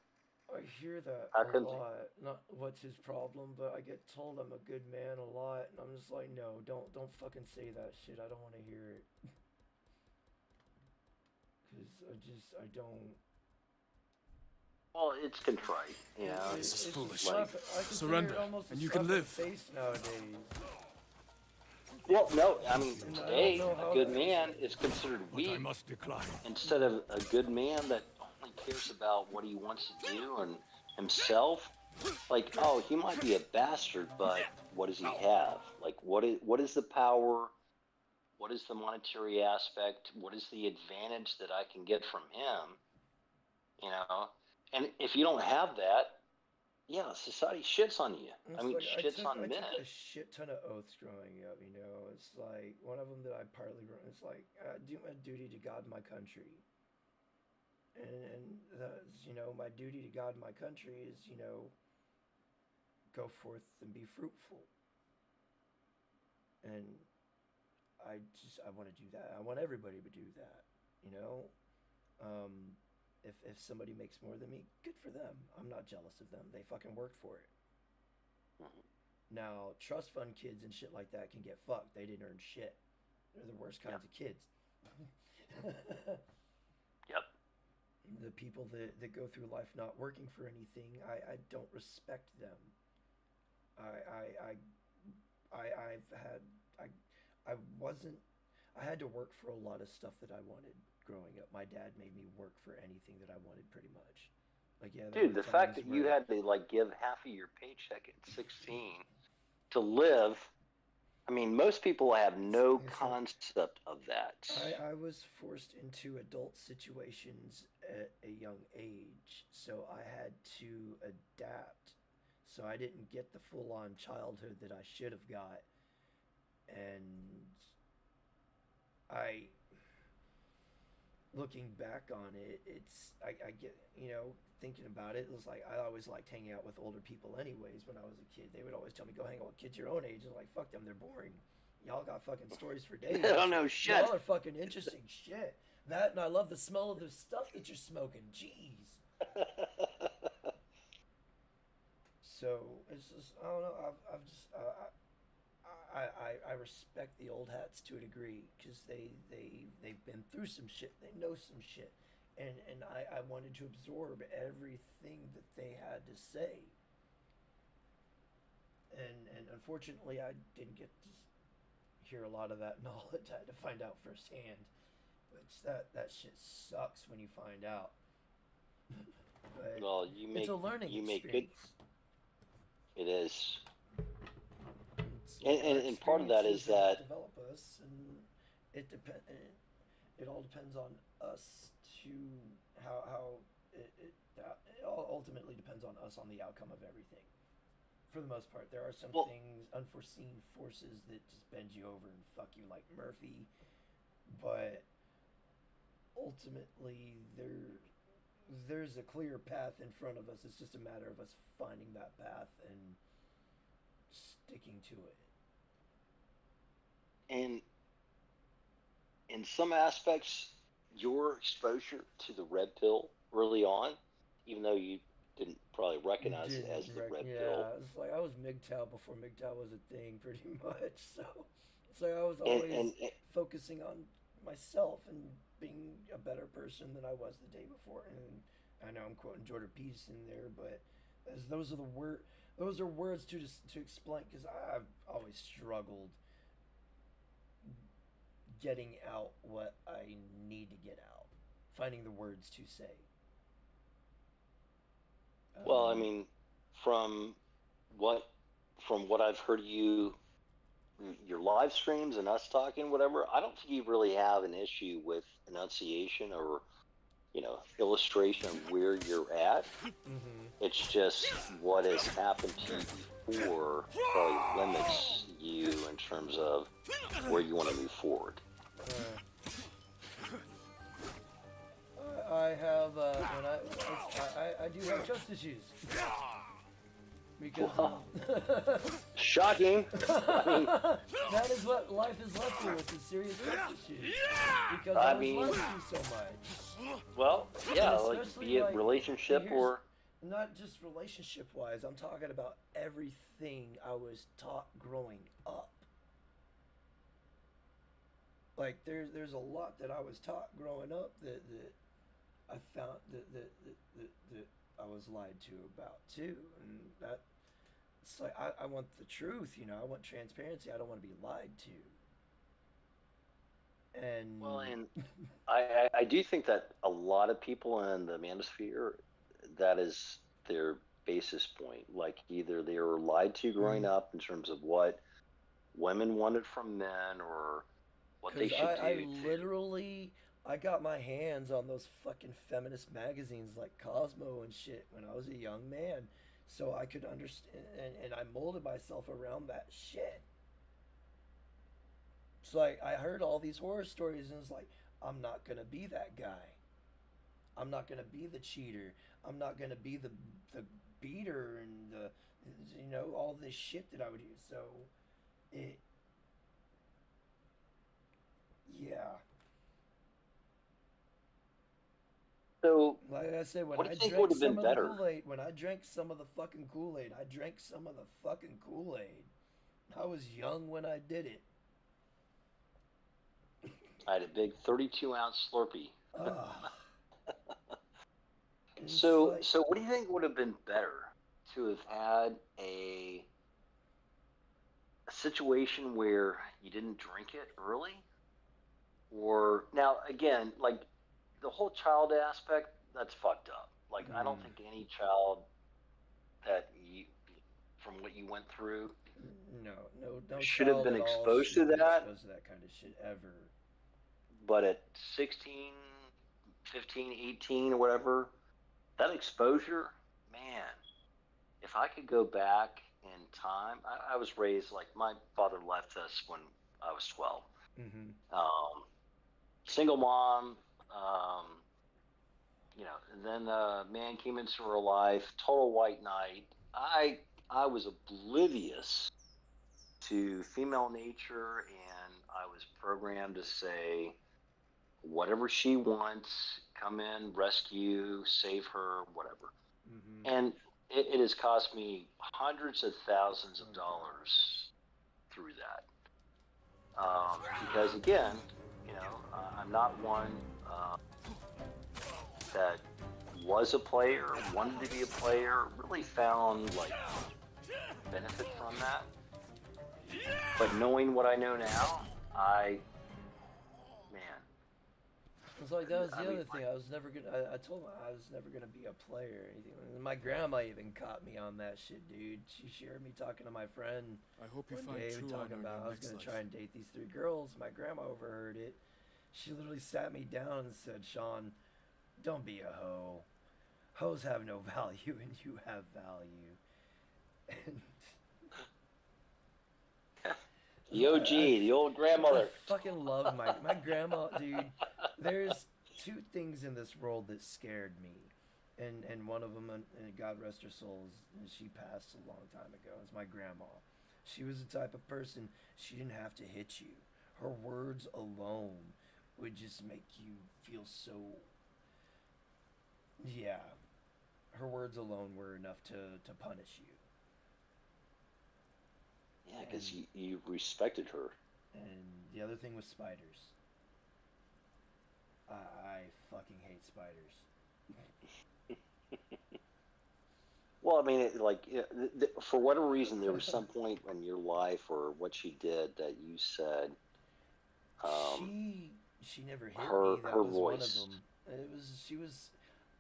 I hear that How a come? lot. Not what's his problem, but I get told I'm a good man a lot, and I'm just like, no, don't fucking say that shit. I don't want to hear it. Cause I don't. Well, it's contrite. You know, This is It's a foolish. slap. I consider Surrender, it almost a and you slap can in live. the face nowadays. well, no, I mean, And I don't today, know a how good that. man is considered But I weak must decline. instead of a good man that only cares about what he wants to do and himself. Like, oh, he might be a bastard, but what does he have? Like, what is the power? What is the monetary aspect? What is the advantage that I can get from him? You know, and if you don't have that, yeah, society shits on you. I It's mean, like shits on I men. took a shit ton of oaths growing up. You know, it's like one of them that I partly wrote. It's like I do my duty to God and my country, and that's, you know, my duty to God and my country is, you know, go forth and be fruitful. And I want to do that. I want everybody to do that. You know, um, if somebody makes more than me, good for them. I'm not jealous of them. They fucking worked for it. Mhm. Now, trust fund kids and shit like that can get fucked. They didn't earn shit. They're the worst kinds Yep. of kids. Yep. The people that go through life not working for anything, I don't respect them. I I've had I wasn't I had to work for a lot of stuff that I wanted growing up. My dad made me work for anything that I wanted pretty much. Like, yeah, there Dude, were the fact times that you where had to like give half of your paycheck at 16 to live, I mean, most people have no it's like concept of that. I was forced into adult situations at a young age, so I had to adapt. So I didn't get the full on childhood that I should have got. And I, looking back on it, I get, you know, thinking about it, it was like I always liked hanging out with older people anyways when I was a kid. They would always tell me, go hang out with kids your own age. And I'm like, fuck them, they're boring. Y'all got fucking stories for days. I don't know shit. Y'all are fucking interesting shit. That, and I love the smell of the stuff that you're smoking. Jeez. So it's just, I don't know. I've just I respect the old hats to a degree because they've been through some shit. They know some shit, and I wanted to absorb everything that they had to say. And unfortunately, I didn't get to hear a lot of that knowledge. I had to find out firsthand, which that shit sucks when you find out. But Well, it's a learning you make good. experience. It is, It's like our and part of that is experiences that develop us, and it depend. It all depends on us to how it all ultimately depends on us on the outcome of everything. For the most part, there are some well, things, unforeseen forces that just bend you over and fuck you like Murphy, but ultimately there's a clear path in front of us. It's just a matter of us finding that path and sticking to it. and in some aspects, your exposure to the red pill early on, even though you didn't probably recognize it as Didn't the red pill, yeah, it's like I was MGTOW before MGTOW was a thing, pretty much. So it's like I was and always focusing on myself and being a better person than I was the day before. And I know I'm quoting Jordan Peterson in there, but as those are words to explain because I've always struggled getting out what I need to get out, finding the words to say. well, I Um, mean, from what from what I've heard you your live streams and us talking, whatever, I don't think you really have an issue with enunciation or illustration of where you're at. mhm. It's just what has happened to you before probably limits you in terms of where you want to move forward. Uh, I have when I do have trust issues because Wow. Shocking. I mean, that is what life has left me with, is serious trust issues. Because I I was mean- lied to so much. well, yeah, And like especially, be it like, relationship here's- or Not just relationship wise, I'm talking about everything I was taught growing up. Like there's a lot that I was taught growing up that I found that I was lied to about too, and that it's like I want the truth, you know. I want transparency. I don't want to be lied to. And well, and I do think that a lot of people in the manosphere, that is their basis point. Like either they were lied to growing up in terms of what women wanted from men or what they because should do. I literally I got my hands on those fucking feminist magazines like Cosmo and shit when I was a young man, so I could understand, and I molded myself around that shit. It's like I heard all these horror stories and it's like I'm not gonna be that guy. I'm not gonna be the cheater. I'm not gonna be the beater and the, you know, all this shit that I would do. So it, yeah. So Like I said, when what do I you think drank would have been some of the better? Kool-Aid, when I drank some of the fucking Kool-Aid, I drank some of the fucking Kool-Aid. I was young when I did it. I had a big 32-ounce Slurpee. Ah. It's So, like, so what do you think would have been better to have had a situation where you didn't drink it early, or now again, like the whole child aspect, that's fucked up. Like I don't think any child that you, from what you went through, no should have child been at all exposed to should be that. exposed to that kind of shit ever. But at 16, 15, 18, or whatever, that exposure, man, if I could go back in time, I was raised like my father left us when I was 12. Single mom, you know, and then a man came into her life, total white knight. I was oblivious to female nature, and I was programmed to say, whatever she wants, come in, rescue, save her, whatever. And it has cost me hundreds of thousands of dollars through that. Because again, you know, I'm not one that was a player, wanted to be a player, really found like benefit from that. But knowing what I know now, man. It's like that was the other thing. I was never gonna. I told him I was never gonna be a player or anything. And my grandma even caught me on that shit, dude. She heard me talking to my friend. I hope you one find day, true talking honor in about your I was next gonna life. try and date these 3 girls. My grandma overheard it. She literally sat me down and said, "Sean, don't be a hoe. Hoes have no value, and you have value." And The OG, the old grandmother. I fucking love my grandma, dude. There's 2 things in this world that scared me, and one of them, and God rest her soul, she passed a long time ago. It's my grandma. She was the type of person, she didn't have to hit you. Her words alone would just make you feel so. Yeah, her words alone were enough to punish you. Yeah, because you respected her. And the other thing was spiders. I fucking hate spiders. Well, I mean, for whatever reason, there was some point in your life or what she did that you said. She never hit her me. That her was voice. one of them. It was she was.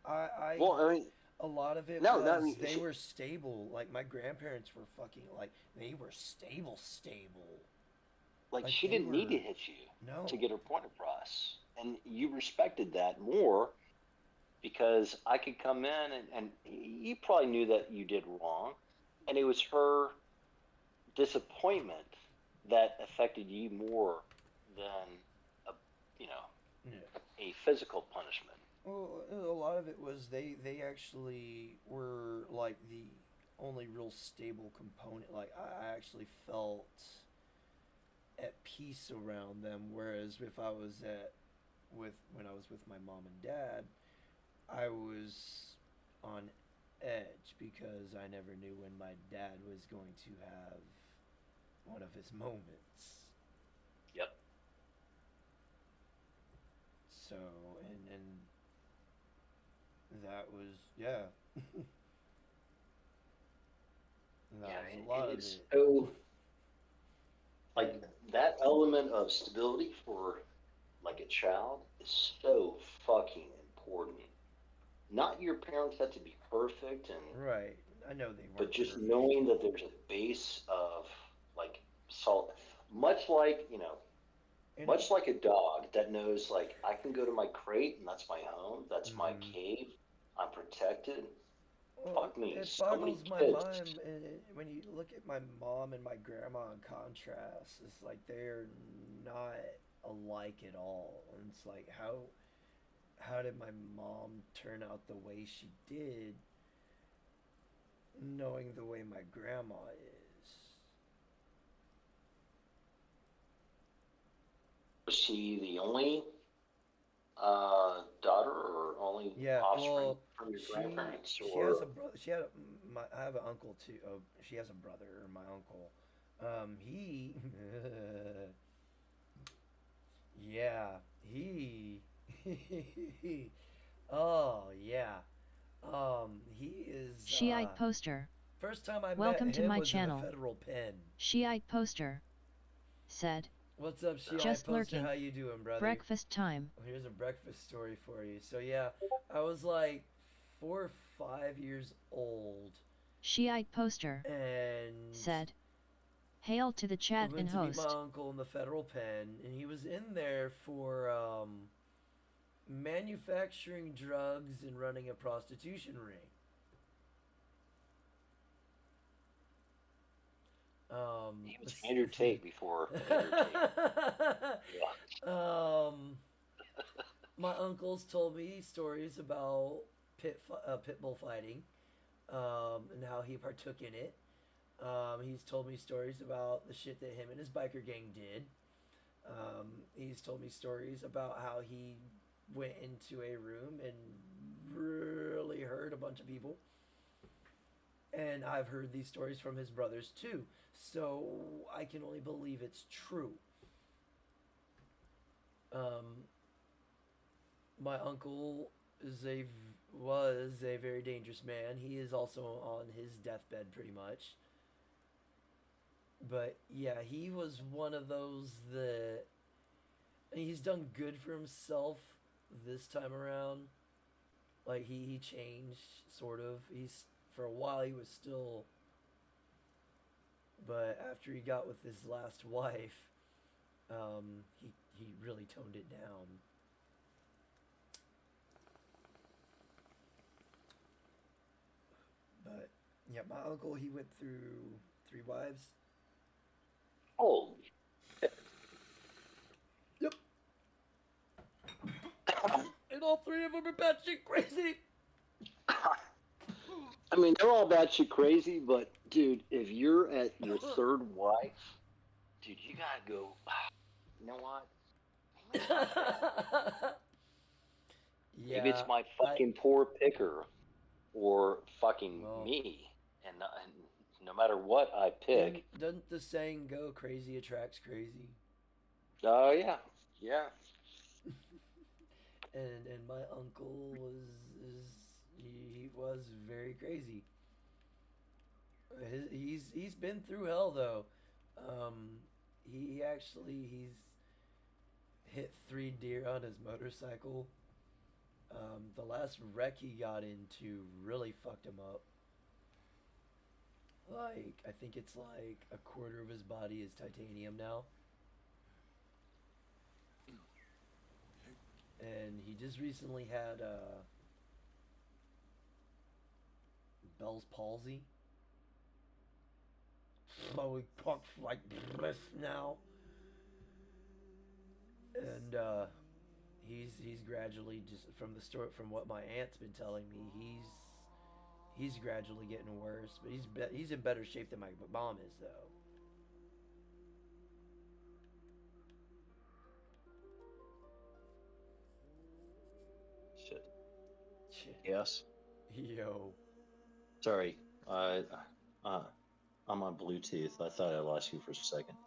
I Well, I mean, a lot of it no, was no, I mean, they were stable. Like my grandparents were fucking like they were stable. like Like she they didn't need to were hit you no. to get her point across, and you respected that more because I could come in and you probably knew that you did wrong, and it was her disappointment that affected you more than a, you know, Yeah. a physical punishment. Well, a lot of it was they actually were like the only real stable component. Like I actually felt at peace around them. Whereas if I was when I was with my mom and dad, I was on edge because I never knew when my dad was going to have one of his moments. Yep. So and that was yeah. That Yeah, was a lot of it's it. so like And that element of stability for like a child is so fucking important. Not your parents have to be perfect and right, I know they but weren't just perfect. knowing that there's a base of like salt, much like And much like a dog that knows like I can go to my crate and that's my home, that's my mm-hmm. cave, I'm protected. Well, Fuck me, it so many boggles my kids. mind when you look at my mom and my grandma in contrast. It's like they're not alike at all. And it's like how did my mom turn out the way she did, knowing the way my grandma is? Was she the only daughter or only Yeah, offspring well, from your grandparents she has or a brother. She had I have an uncle too. She has a brother, or my uncle. He yeah, he oh yeah. He is Shiite poster. first time I met Welcome to him my was in the channel. federal pen. Shiite poster. Said. What's up, Shi Just Poster? lurking. How you doing, brother? Breakfast time. Here's a breakfast story for you. So yeah, I was like 4 or 5 years old, Shiite poster. and Said. Hail to the chat went and to meet my host. uncle in the federal pen, and he was in there for manufacturing drugs and running a prostitution ring. he was Andrew Tate before Andrew Tate. um, my uncles told me stories about pit bull fighting, and how he partook in it. He's told me stories about the shit that him and his biker gang did. He's told me stories about how he went into a room and really hurt a bunch of people. And I've heard these stories from his brothers too. So I can only believe it's true. My uncle was a very dangerous man. He is also on his deathbed pretty much. But yeah, he was one of those that he's done good for himself this time around. Like he changed sort of. He's for a while he was still, but after he got with his last wife, he really toned it down. But yeah, my uncle, he went through 3 wives. Oh. Yep. And all 3 of them are batshit crazy. I mean, they're all batshit crazy, but dude, if you're at your 3rd wife, dude, you gotta go. You know what? Yeah, maybe it's my fucking poor picker, or fucking well, me, and no matter what I pick. Doesn't the saying go, crazy attracts crazy? Oh yeah, yeah. And my uncle he was very crazy. He's been through hell though. He's hit 3 deer on his motorcycle. The last wreck he got into really fucked him up. Like, I think it's like a quarter of his body is titanium now. And he just recently had Bell's palsy. So he talks like this now. And he's gradually, just from what my aunt's been telling me, He's gradually getting worse, but he's in better shape than my mom is, though. Shit. Shit. Yes. Yo. Sorry. Uh, I'm on Bluetooth. I thought I lost you for a second.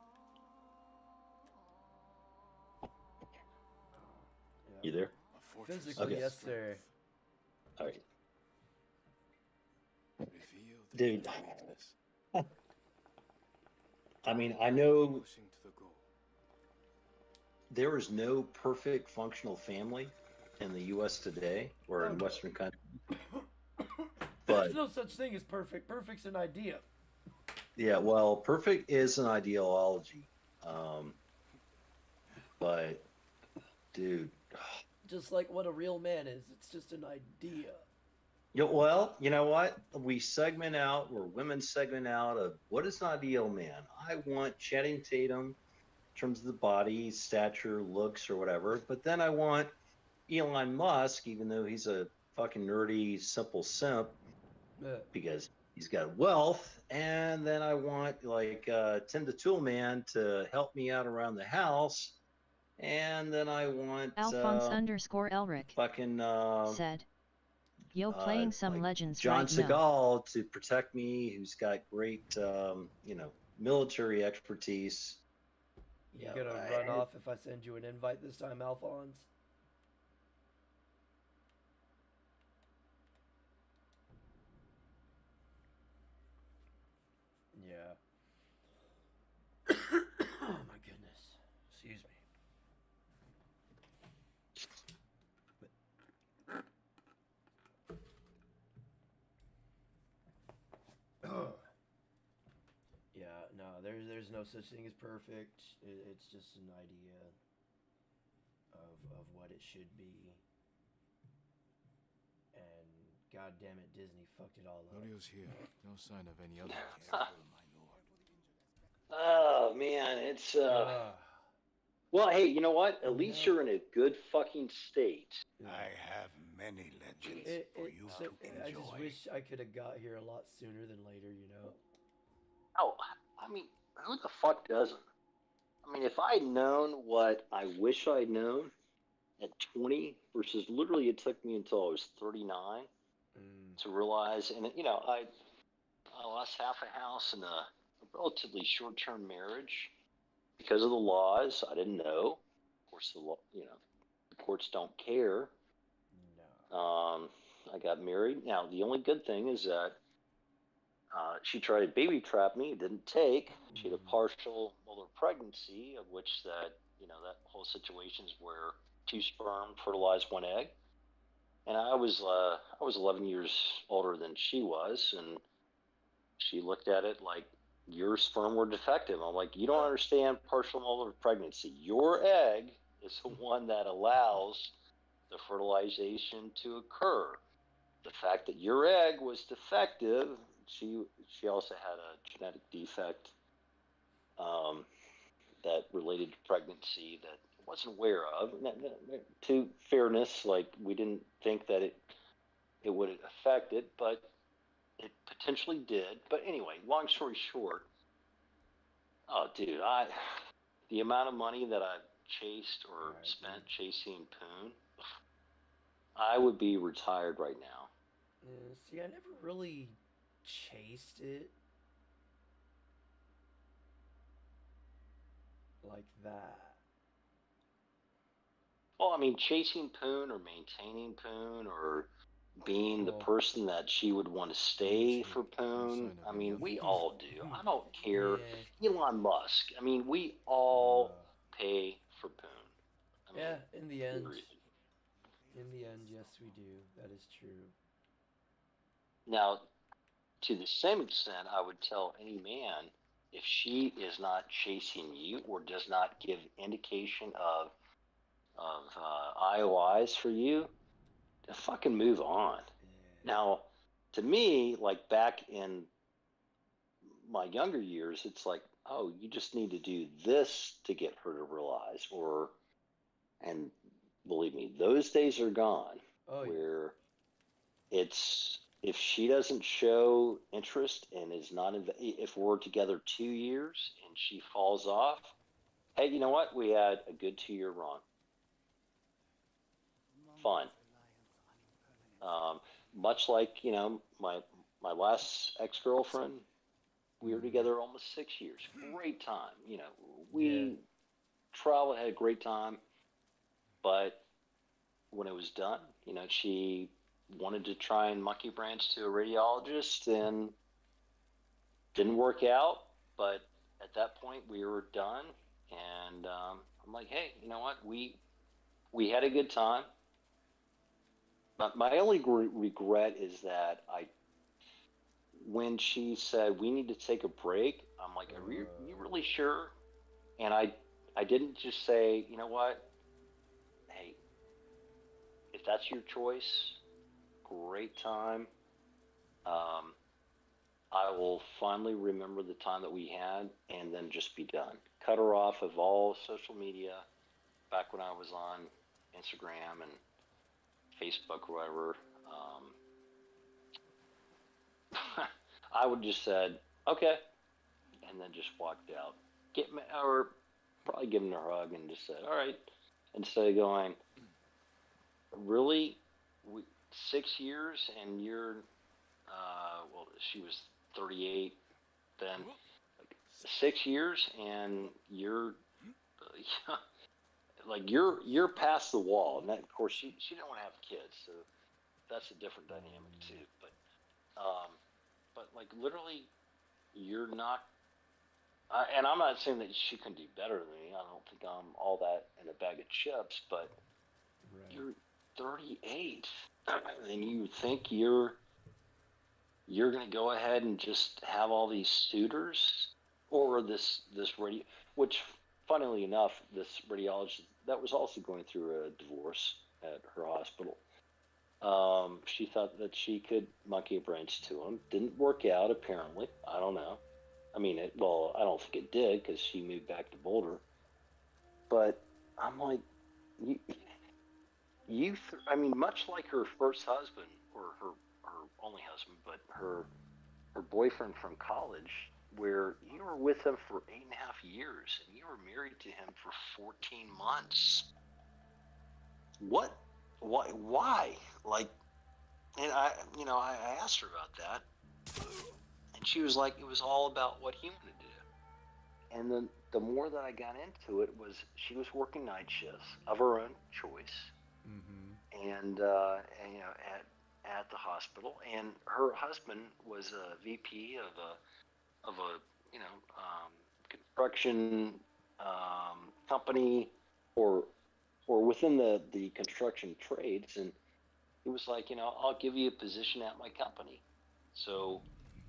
Yeah. You there? Physically, Okay. yes, sir. All right. Dude. I mean, I know there is no perfect functional family in the U.S. today or in Western countries. There's no such thing as perfect. Perfect's an idea. Yeah, well, perfect is an ideology. But, dude. Just like what a real man is. It's just an idea. Yeah, well, you know what? We segment out, or women segment out of what is an ideal man. I want Channing Tatum in terms of the body, stature, looks, or whatever. But then I want Elon Musk, even though he's a fucking nerdy, simple simp, because he's got wealth. And then I want like Tim the Tool Man to help me out around the house. And then I want Alphonse __ Elric fucking said, "Yo, playing some like legends John right now." Seagal to protect me, who's got great military expertise. You gonna run off if I send you an invite this time, Alphonse? Yeah. Oh my goodness. Excuse me. Yeah, no, there's no such thing as perfect. It's just an idea of what it should be. And god damn it, Disney fucked it all up. Norio's here. No sign of any other. Oh man, it's well, hey, you know what? At least you're in a good fucking state. I have many legends for you to enjoy. I just wish I could have got here a lot sooner than later, you know? Oh, I mean, who the fuck doesn't? I mean, if I'd known what I wish I'd known at 20 versus literally it took me until I was 39 to realize, and I lost half a house in a relatively short-term marriage because of the laws. I didn't know. Of course, the courts don't care. No. I got married. Now, the only good thing is that she tried to baby trap me. It didn't take. She had a partial molar pregnancy, of which that whole situation is where 2 sperm fertilize 1 egg. And I was 11 years older than she was, and she looked at it like, your sperm were defective. I'm like, you don't understand partial molar pregnancy. Your egg is the one that allows the fertilization to occur. The fact that your egg was defective, she also had a genetic defect that related to pregnancy that I wasn't aware of. To fairness, like, we didn't think that it would affect it, but it potentially did. But anyway, long story short, oh, dude, the amount of money that I've chased or spent chasing Poon, I would be retired right now. See, I never really chased it like that. Well, I mean, chasing Poon or maintaining Poon or being the person that she would want to stay for Poon. I mean, we all do. I don't care. Elon Musk. I mean, we all pay for Poon. I mean, in the end. In the end, yes, we do. That is true. Now, to the same extent, I would tell any man, if she is not chasing you or does not give indication of IOIs for you, to fucking move on. Now, to me, like back in my younger years, it's like, oh, you just need to do this to get her to realize, and believe me, those days are gone. Where it's if she doesn't show interest and is not if we're together 2 years and she falls off, hey, you know what? We had a good 2 year run. Fun. Much like my last ex-girlfriend, we were together almost 6 years. Great time. We traveled, had a great time, but when it was done, she wanted to try and monkey branch to a radiologist and didn't work out. But at that point, we were done, and I'm like, hey, you know what? We had a good time. But my only regret is that when she said we need to take a break, I'm like, are you really sure? And I didn't just say, you know what? Hey, if that's your choice, great time. I will finally remember the time that we had and then just be done. Cut her off of all social media back when I was on Instagram and Facebook, whatever. I would just said, okay, and then just walked out. Or probably given her a hug and just said, all right, instead of going, really, 6 years and you're, well, she was 38 then, 6 years and you're, like you're past the wall. And that, of course, she didn't want to have kids, so that's a different dynamic too. But like literally, you're not. And I'm not saying that she can do better than me. I don't think I'm all that in a bag of chips. But you're 38, and you think you're going to go ahead and just have all these suitors, or this radio, which, funnily enough, this radiologist that was also going through a divorce at her hospital. She thought that she could monkey branch to him. Didn't work out, apparently. I don't know. I mean, I don't think it did because she moved back to Boulder. But I'm like, I mean, much like her first husband or her only husband, but her boyfriend from college, where you were with him for 8.5 years and you were married to him for 14 months. What? Why? Like, and I asked her about that, and she was like, it was all about what he wanted to do. And then the more that I got into it was she was working night shifts of her own choice, and at the hospital, and her husband was a VP of a construction company or within the construction trades, and he was like, I'll give you a position at my company, so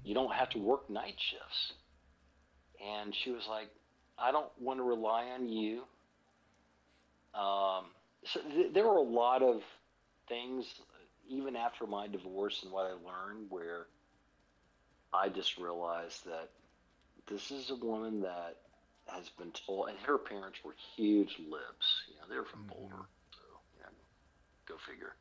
you don't have to work night shifts. And she was like, I don't want to rely on you. So there were a lot of things, even after my divorce and what I learned, where I just realized that this is a woman that has been told, and her parents were huge libs. They were from Boulder, so go figure.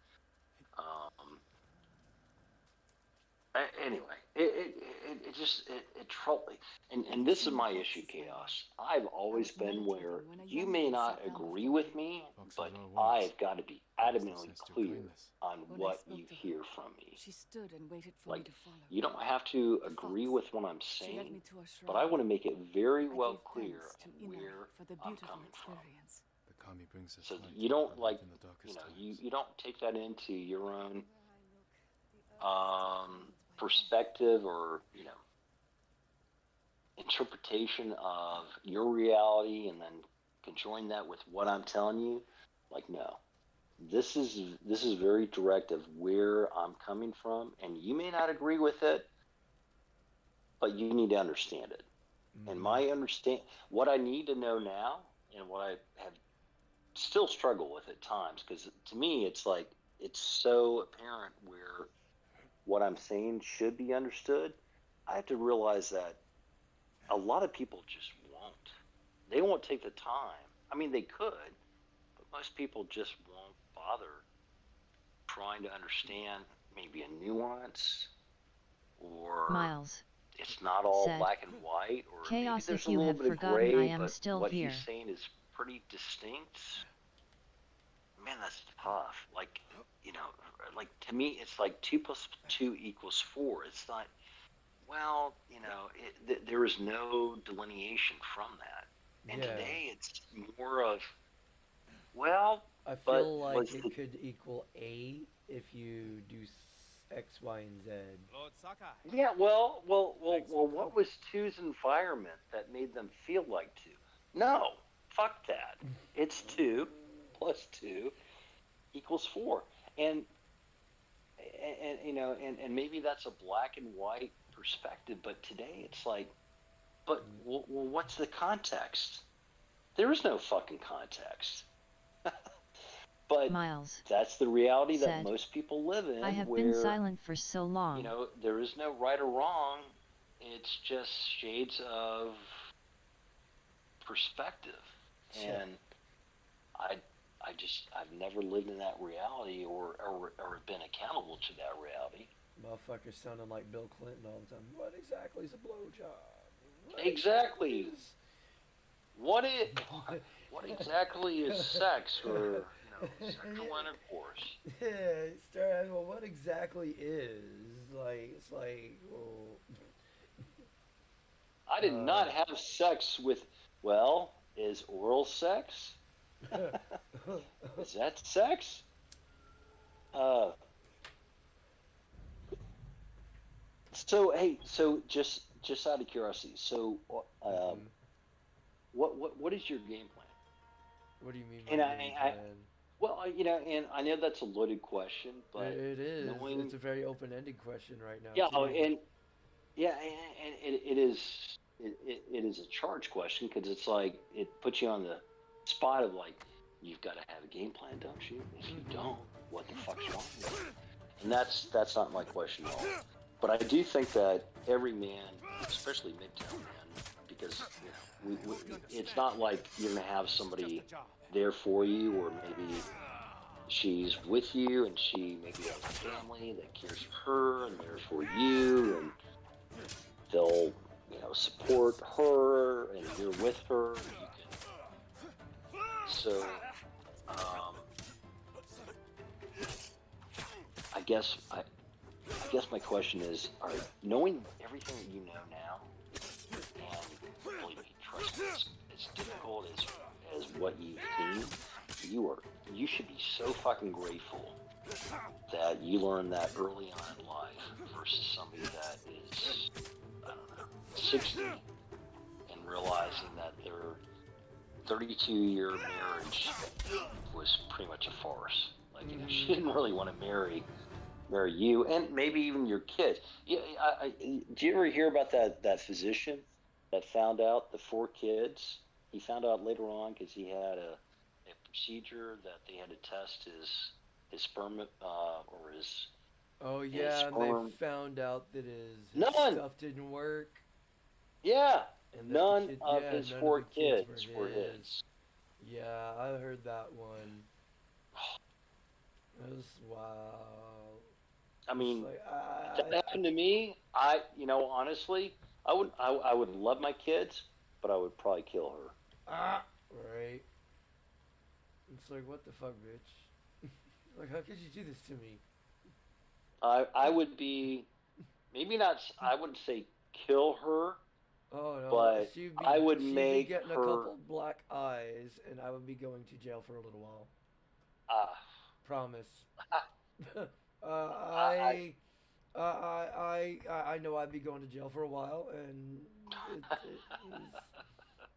Anyway, it just troubled me, and this is my issue, Chaos. I've always been where you may not agree with me, but I've got to be adamantly clear on what you hear from me. She stood and waited for Like, me to follow. you don't have to agree with what I'm saying, but I want to make it very well clear where I'm coming from. So you don't you don't take that into your own perspective or interpretation of your reality, and then conjoin that with what I'm telling you. Like, no, this is very direct of where I'm coming from, and you may not agree with it, but you need to understand it. And what I need to know now, and what I have still struggle with at times, because to me it's like it's so apparent where what I'm saying should be understood. I have to realize that a lot of people just won't. They won't take the time. I mean, they could, but most people just won't bother trying to understand maybe a nuance, or Miles it's not all said, black and white, or maybe Chaos, there's if a you little have bit of forgotten, gray, I am but still what here. he's saying is pretty distinct. Man, that's tough. Like, you know, like to me, it's like 2 + 2 = 4. It's not. Well, you know, there is no delineation from that. And Yeah. today, it's more of, well, I but feel like was it the could equal A if you do X, Y, and Z. Lord Sakai. yeah, what was two's environment that made them feel like 2? No, fuck that. It's 2 + 2 = 4, and you know, and maybe that's a black and white perspective, but today it's like, but well, what's the context? There is no fucking context. But Miles that's the reality that said, most people live in, I have where been silent for so you long. know, there is no right or wrong. It's just shades of perspective. Sure. And I've never lived in that reality or been accountable to that reality. Motherfucker sounding like Bill Clinton all the time. What exactly is a blowjob? Exactly. What exactly is sex, or sexual intercourse? Yeah, start asking, well, what exactly is? Like, it's like, well, I did not have sex with. Well, is oral sex? Is that sex? So hey, so just out of curiosity, so what is your game plan? what do you mean by And game plan? well, you know, and I know that's a loaded question, but It is. knowing, It's a very open-ended question right now. yeah, too. and yeah, and it is it is a charged question, because it's like it puts you on the spot of like, you've got to have a game plan, don't you? If you don't, what the fuck's wrong with you? And that's not my question at all. But I do think that every man, especially Midtown man, because you know, it's not like you're gonna have somebody there for you, or maybe she's with you and she maybe has a family that cares for her and there for you, and they'll, you know, support her, and you're with her. So, I guess my question is, knowing everything that you know now, and believe me, trust me, as difficult as what you've seen, you should be so fucking grateful that you learned that early on in life versus somebody that is, I don't know, 60 and realizing that their 32-year marriage was pretty much a farce. Like, you know, she didn't really want to marry you, and maybe even your kids. Yeah, do you ever hear about that physician that found out the 4 kids? He found out later on because he had a procedure that they had to test his sperm, or his. Oh yeah, and they found out that his stuff didn't work. Yeah, and none of his 4 kids were his. Yeah, I heard that one. It was wild. I mean, like, if that happened to me, honestly, I would love my kids, but I would probably kill her. Right. It's like, what the fuck, bitch? Like, how could you do this to me? I would be, maybe not, I wouldn't say kill her. Oh no, but I would she'd make be getting her. a couple black eyes, and I would be going to jail for a little while. Promise. I know I'd be going to jail for a while, and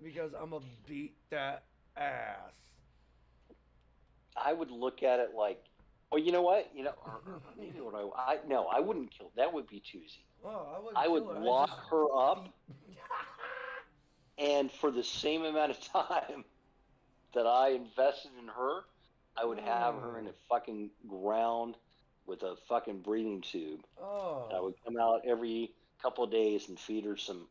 because I'm gonna beat that ass. I would look at it like, well, you know what, or maybe what I wouldn't kill. That would be too easy. Oh, I would lock her up, and for the same amount of time that I invested in her, I would have her in a fucking ground with a fucking breathing tube. Oh. I would come out every couple of days and feed her some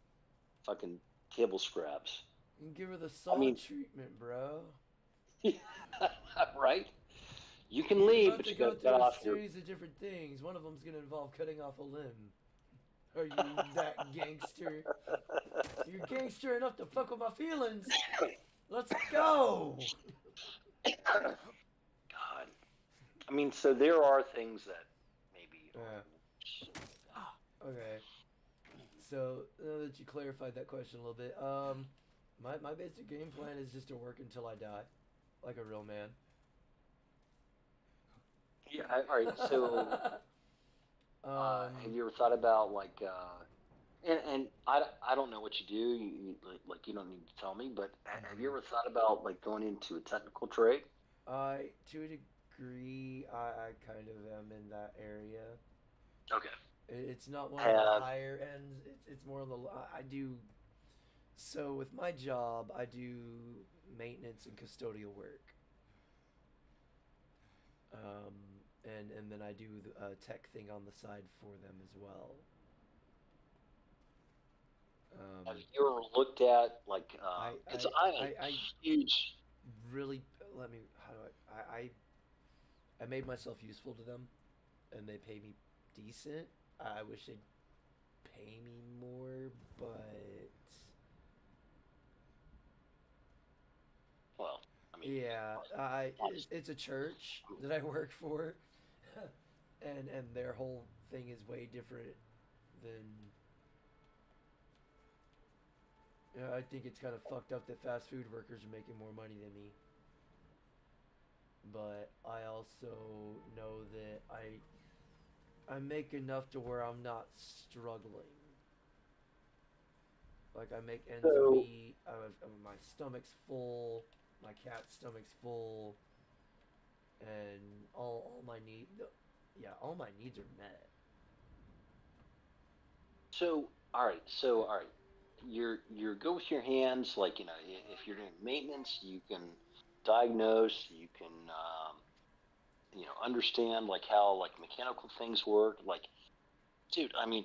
fucking table scraps. And give her the salt treatment, bro. Right? You can You're leave, about but to you go got to through cut a off your. series of different things. One of them's gonna involve cutting off a limb. Are you that gangster? You're gangster enough to fuck with my feelings. Let's go. God. I mean, so there are things that maybe. Okay. So now that you clarified that question a little bit, my basic game plan is just to work until I die, like a real man. Yeah. All right. So, have you ever thought about like, and I don't know what you do. Like you don't need to tell me, but have you ever thought about like going into a technical trade? To a degree, I kind of am in that area. Okay. It's not one of the higher ends. It's more on the I do. So with my job, I do maintenance and custodial work. And then I do a tech thing on the side for them as well. Have you ever looked at like? Because I'm a huge. Really, let me. How do I made myself useful to them, and they pay me decent. I wish they'd pay me more, but Well, I mean, yeah, it's a church that I work for, and their whole thing is way different than. You know, I think it's kind of fucked up that fast food workers are making more money than me. But I also know that I make enough to where I'm not struggling. Like I make ends meet. My stomach's full. My cat's stomach's full, and all my needs. Yeah, all my needs are met. So all right. You're good with your hands. Like if you're doing maintenance, you can diagnose. You can understand like how like mechanical things work. Like, dude, I mean,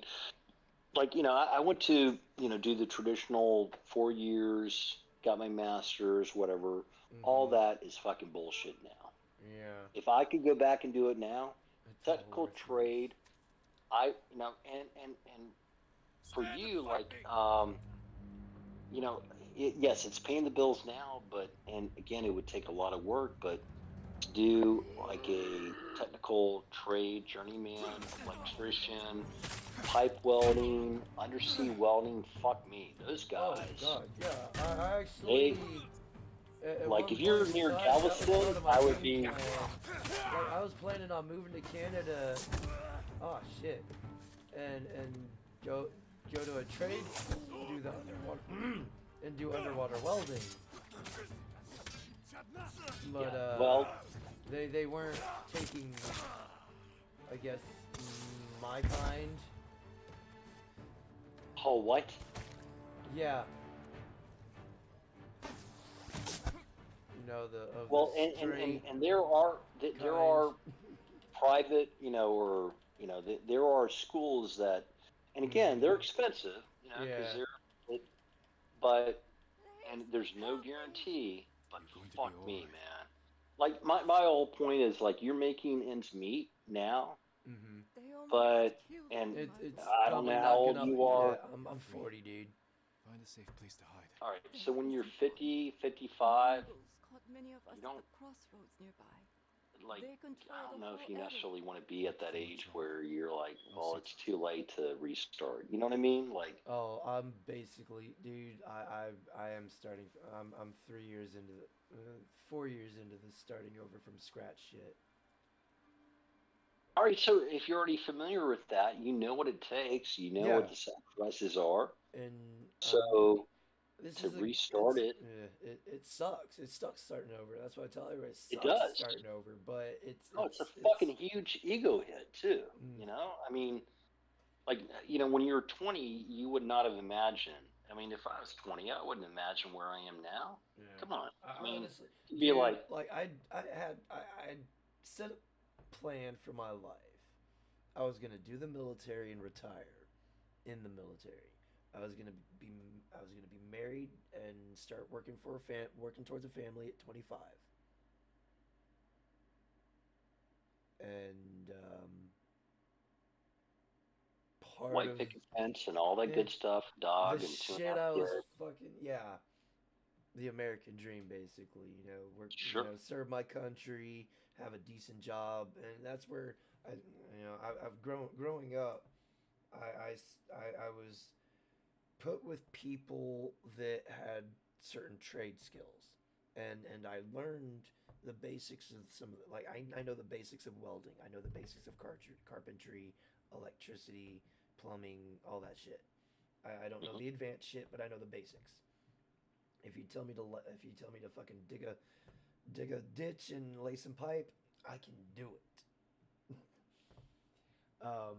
like I went to do the traditional 4 years, got my master's, whatever. All that is fucking bullshit now. Yeah. If I could go back and do it now, it's technical trade, and for you like yes, it's paying the bills now, but and again, it would take a lot of work, but to do like a technical trade, journeyman, electrician, pipe welding, undersea welding, fuck me, those guys. Oh God, yeah. I actually. Like if you're near Galveston, I would be. Like I was planning on moving to Canada. Oh shit, and go to a trade school, do the underwater and do underwater welding. But they weren't taking, I guess, my kind. Oh, what? Yeah. You know and there are private, or there are schools that, and again, they're expensive, because but there's no guarantee. But fuck me, man. Like my whole point is like you're making ends meet now, but it's I don't know how old you are. Yeah, I'm 40, dude. Find a safe place to hide. All right, so when you're 50, 55, you don't like. I don't know if you necessarily want to be at that age where you're like, well, it's too late to restart. You know what I mean? Like. Oh, I'm basically, dude. I am starting. I'm 3 years into 4 years into this starting over from scratch shit. All right, so if you're already familiar with that, you know what it takes. You know what the sacrifices are. And so to restart it, it sucks. It sucks starting over. That's why I tell everybody it does starting over. But it's a fucking huge ego hit too. I mean, like when you were 20, you would not have imagined. I mean, if I was 20, I wouldn't imagine where I am now. Yeah. Come on. I mean, honestly, it'd be I set a plan for my life. I was gonna do the military and retire in the military. I was gonna be married and start working for working towards a family at 25. and part White of picket fence and all that it, good stuff. the Dog and two and a shit half I was kids. fucking yeah, the American dream basically. Work, Sure. serve my country, have a decent job, and that's where I've grown growing up. I was put with people that had certain trade skills, and I learned the basics of some of the, like I know the basics of welding. I know the basics of carpentry, electricity, plumbing, all that shit. I don't know Hmm. the advanced shit, but I know the basics. If you tell me to fucking dig a ditch and lay some pipe, I can do it. um,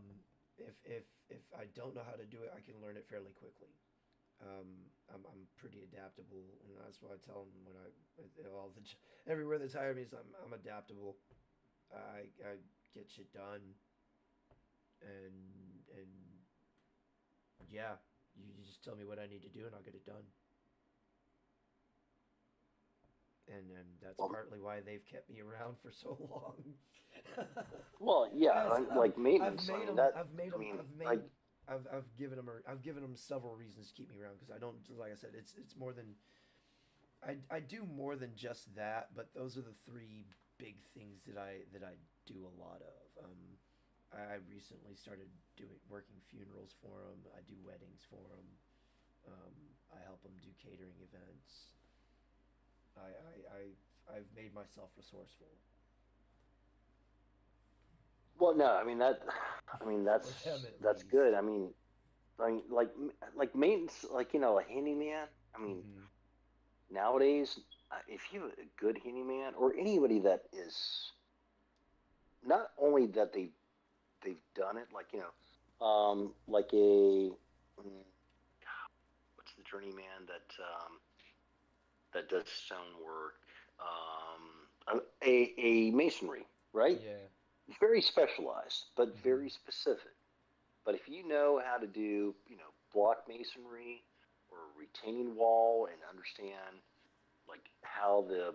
if I don't know how to do it, I can learn it fairly quickly. I'm pretty adaptable, and that's what I tell them when everywhere they hire me is I'm adaptable. I get shit done, and yeah, you just tell me what I need to do, and I'll get it done. And that's Well, partly why they've kept me around for so long. well, yeah, As like maintenance. I mean that. I mean, like, I've given them several reasons to keep me around because I don't, like I said, it's more than I do more than just that, but those are the three big things that I do a lot of. I recently started doing working funerals for them. I do weddings for them. I help them do catering events. I've made myself resourceful. well, no, I mean that. I mean For them at that's least. good. I mean, like maintenance, like a handyman. I mean, Mm-hmm. nowadays, if you have a good handyman or anybody that is not only that they've done it, like like what's the journeyman that does stonework, a masonry, right? Yeah. Very specialized, but Mm-hmm. very specific. But if you know how to do, block masonry or retaining wall and understand like how the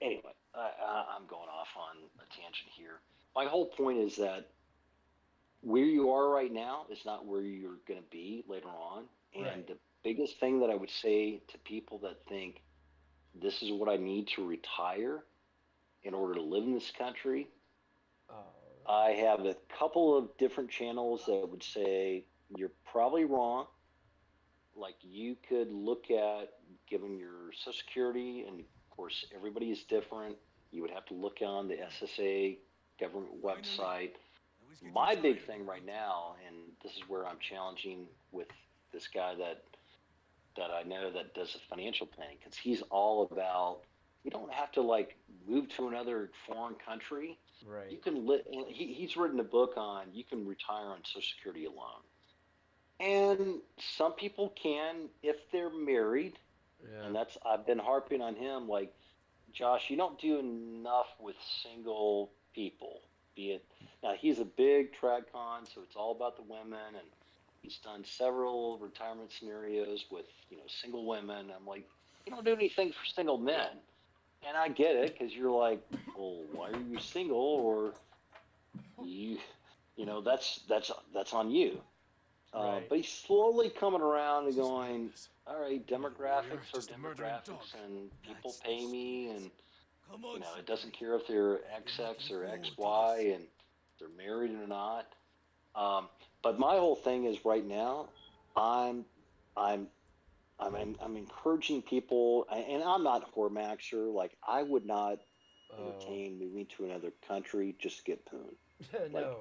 anyway, I'm going off on a tangent here. My whole point is that where you are right now is not where you're going to be later on. And Right. the biggest thing that I would say to people that think this is what I need to retire in order to live in this country, All I have a couple of different channels that would say you're probably wrong. Like you could look at given your Social Security, and of course everybody is different. You would have to look on the SSA government Finally, website. I was getting My big tired thing of right waiting. now, and this is where I'm challenging with this guy that I know that does the financial planning, because he's all about you don't have to like move to another foreign country. You right. can he's written a book on you can retire on Social Security alone. And some people can if they're married, Yeah. and that's I've been harping on him like Josh, you don't do enough with single people. Be it now he's a big con, so it's all about the women, and he's done several retirement scenarios with single women. I'm like, you don't do anything for single men, and I get it because you're like, well, why are you single? Or you, that's on you. Right. But he's slowly coming around and This is going, meaningless. all right, I'm not a warrior, demographics are just a murdering dog. demographics, and people That's the pay me, spirit. and Come on, it doesn't Sakai. care if they're I've been looking XX or forward to this. XY and they're married or not. Um, but my whole thing is right now, I'm, I'm, I'm encouraging people, and I'm not a whoremaxer. Like I would not Oh. entertain moving to another country just to get poon. Like No.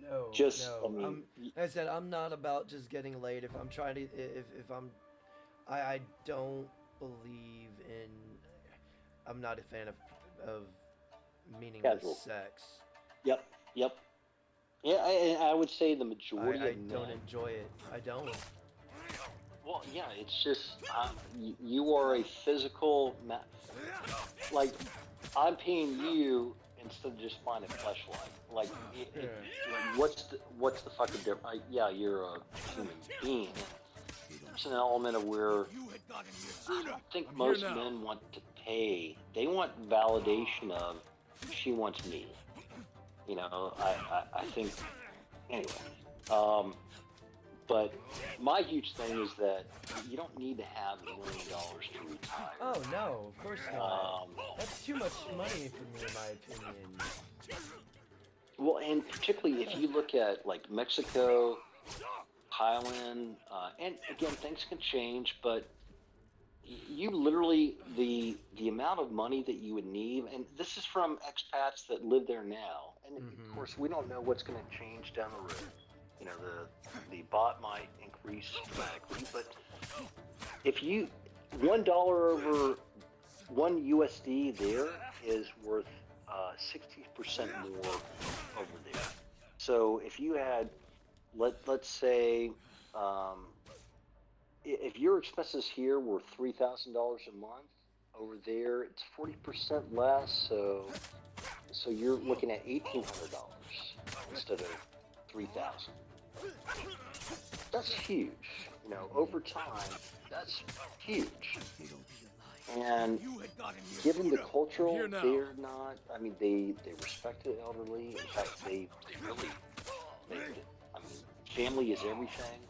No. just, I No. mean, Like I said, I'm not about just getting laid. If I'm trying to, if I'm, I don't believe in. I'm not a fan of meaningless casual. sex. Yep, yep. Yeah, I would say the majority I of don't men. enjoy it. I don't. Well, yeah, it's just you are a physical. Like I'm paying you instead of just buying a fleshlight. Like like what's the fucking difference? Yeah, you're a human being. There's an element of where You had gotten here I sooner. don't think I'm here most now. men want to pay. They want validation of she wants me. You know, I think anyway. But my huge thing is that you don't need to have $1 million to retire. Oh no, of course not. That's too much money for me, in my opinion. Well, and particularly if you look at like Mexico, Thailand, and again, things can change, but you literally the amount of money that you would need, and this is from expats that live there now, and of course we don't know what's going to change down the road. You know, the bot might increase dramatically, but if you $1 over $1 USD there is worth 60% more over there. So if you had, let's say, if your expenses here were $3,000 a month, over there it's 40% less. So you're looking at $1,800 instead of $3,000. That's huge. You know, over time, that's huge. And given the cultural, they're not. I mean, they respect the elderly. In fact, they really. I mean, family is everything.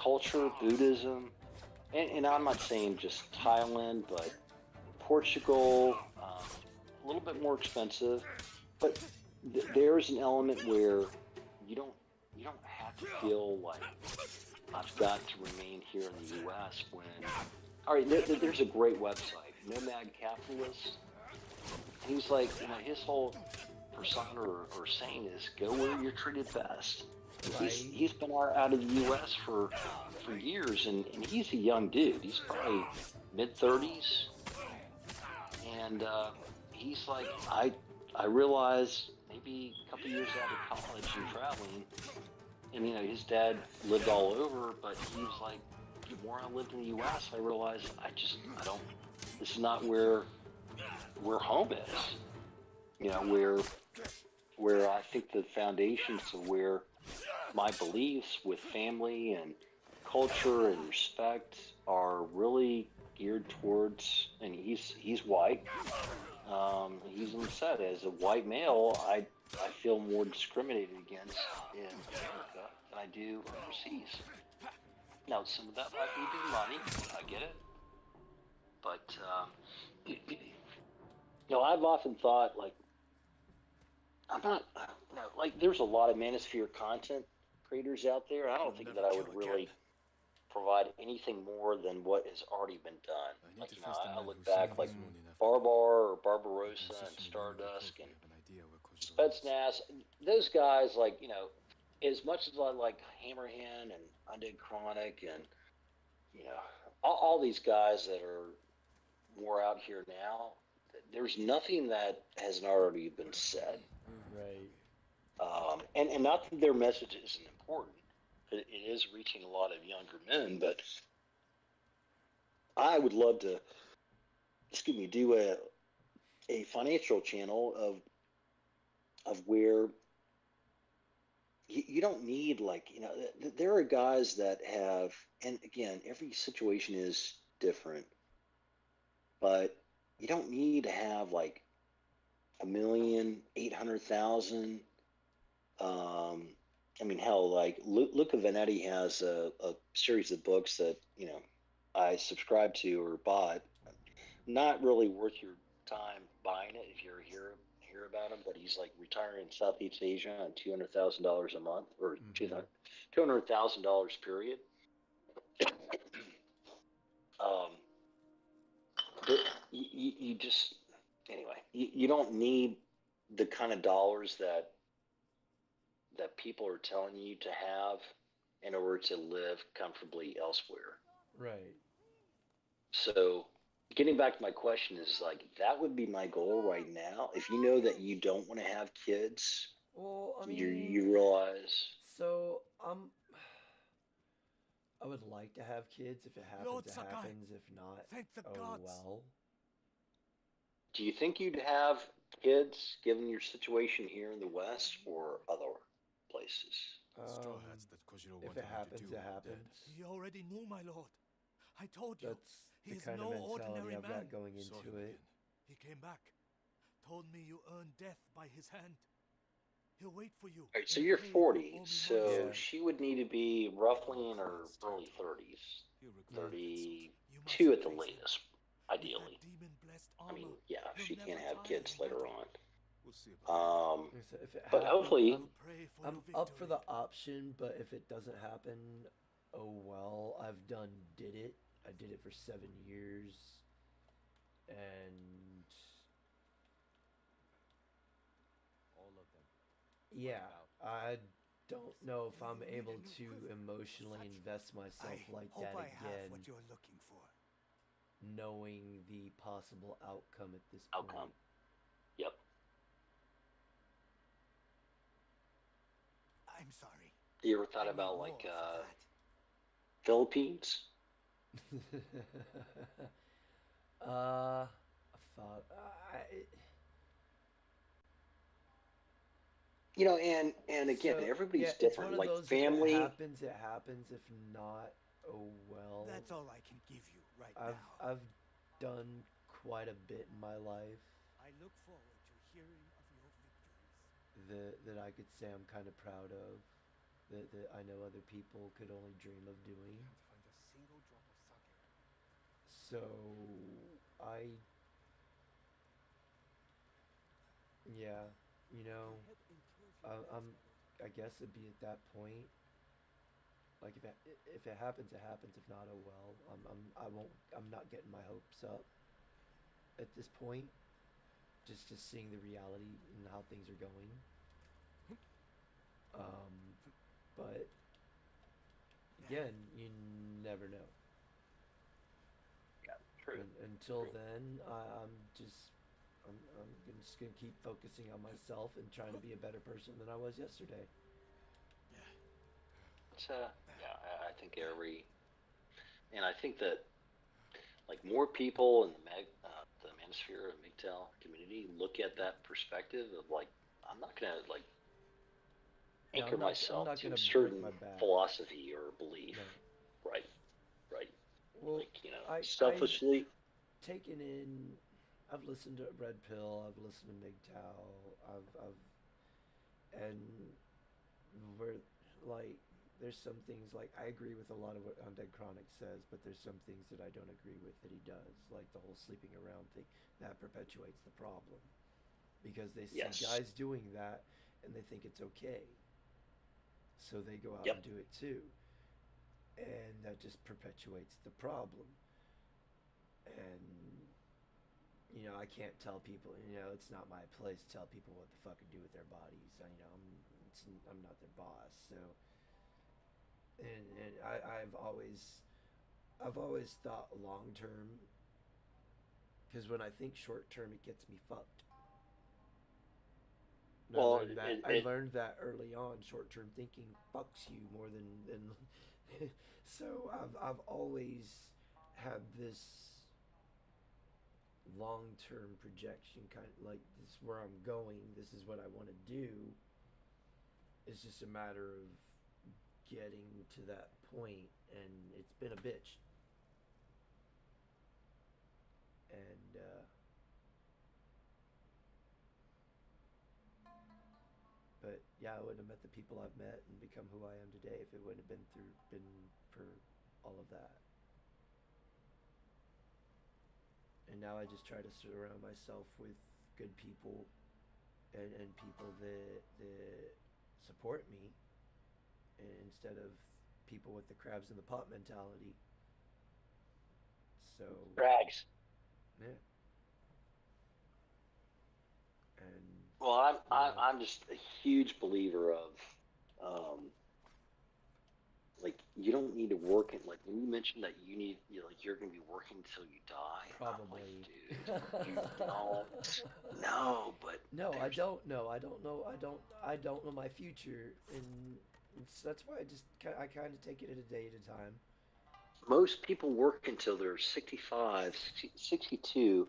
Culture, Buddhism, and I'm not saying just Thailand, but Portugal, a little bit more expensive, but there's an element where you don't have to feel like I've got to remain here in the U.S. when. All right, there's a great website, Nomad Capitalist. And he's like, you know, his whole persona or saying is go where you're treated best. Right. He's been out of the U.S. for years, and he's a young dude. He's probably mid-30s, and he's like, I realized maybe a couple years out of college and traveling, and you know, his dad lived all over, but he was like, the more I lived in the U.S., I realized I don't. This is not where home is. You know, where I think the foundations of where my beliefs with family and culture and respect are really geared towards. And he's white. He's said as a white male, I feel more discriminated against in America than I do overseas. Now, some of that might be due to money. I get it. But, you know, I've often thought, like, I'm not, you know, like, there's a lot of Manosphere content creators out there. I don't think that I would really provide anything more than what has already been done. Like, you know, I look back, like, Barbar or Barbarossa and Stardust and Spetsnaz. Those guys, like, you know, as much as I like Hammerhand and Undead Chronic and, you know, all these guys that are more out here now, there's nothing that hasn't already been said. Right. And not that their message isn't important. It is reaching a lot of younger men, but I would love to, do a financial channel of where you don't need, like, you know, there are guys that have, and again, every situation is different, but you don't need to have like 1,800,000. I mean, hell, like Luca Vanetti has a series of books that, you know, I subscribed to or bought. Not really worth your time buying it if you're hear about him, but he's like retiring in Southeast Asia on $200,000 a month, or $200,000 period. But you just, anyway, you don't need the kind of dollars that people are telling you to have in order to live comfortably elsewhere. Right. So getting back to my question is, like, that would be my goal right now. If you know that you don't want to have kids, well, I mean, you realize. So I would like to have kids. If it happens, Lord it Sakai, happens. If not, thank the oh gods. well. Do you think you'd have kids given your situation here in the West or other places? Straw hats that Kojiro If wanted it me to happens, do it when I'm happens. dead. He already knew, my lord. I told you. That's He the is kind no of mentality ordinary I've man. got going Saw into him it. again. He came back. Told me you earned death by his hand. He'll wait for you. All right, so in the you're cave 40, with so Yeah. she would need to be roughly in her early 30s, He'll regret Yeah. that insult. You 32 mustn't at the face him. latest, With that ideally. demon-blessed I mean, armor, yeah, he'll she never can't have tire kids in later battle. on. We'll see about Um, Like I said, if it but happens, hopefully, that. Pray for your I'm up for victory. the option, but if it doesn't happen, oh well. Did it. I did it for 7 years, and All of them. yeah, about? I don't know if I'm Do you need a able new to quiver? emotionally Such- invest myself I like hope that I have again, what you're looking for. knowing the possible outcome at this outcome. point. Yep. I'm sorry. You ever thought I need about more like for that. Philippines? I thought You know, and again, so yeah, everybody's it's one different. of Like those. If it family, happens, it happens. If not, oh well. That's all I can give you right I've now. I've done quite a bit in my life I look forward to hearing of your victories. that I could say I'm kind of proud of. That I know other people could only dream of doing. Can't find a single drop of sake. So I, yeah, you know, Head in 12 I'm, I guess it'd be at that point. Like if it happens, it happens. If not, oh well. I won't. I'm not getting my hopes up at this point. Just seeing the reality and how things are going. But again, you never know. yeah, true. Until True. then, I'm just gonna keep focusing on myself and trying to be a better person than I was yesterday. It's, yeah, I think and I think that like more people in the Manosphere and MGTOW community look at that perspective of like, I'm not gonna like Yeah, anchor I'm myself not to gonna a break certain my back. philosophy or belief. No. Right, right. Well, Like, you know, I selfishly. taken in. I've listened to Red Pill. I've listened to MGTOW. And we're like, there's some things like I agree with a lot of what Undead Chronic says, but there's some things that I don't agree with that he does, like the whole sleeping around thing. That perpetuates the problem because they see Yes. guys doing that and they think it's okay, so they go out Yep. and do it too, and that just perpetuates the problem. And I can't tell people. It's not my place to tell people what the fuck to do with their bodies. I'm not their boss. So, and I've always thought long term, because when I think short term, it gets me fucked. And Well, I learned that early on. Short term thinking fucks you more than so I've always had this long term projection, kind of like this is where I'm going, this is what I want to do. It's just a matter of getting to that point, and it's been a bitch. And but yeah, I wouldn't have met the people I've met and become who I am today if it wouldn't have been for all of that. And now I just try to surround myself with good people, and people that support me, instead of people with the crabs in the pot mentality. So Rags. yeah. And Well, I'm just a huge believer of, like, you don't need to work it. Like when you mentioned that you're gonna be working until you die. probably. I'm like, dude, you don't. No, but No, I don't know. I don't know. I don't know my future, and that's why I kind of take it a day at a time. most people work until they're 65, 62.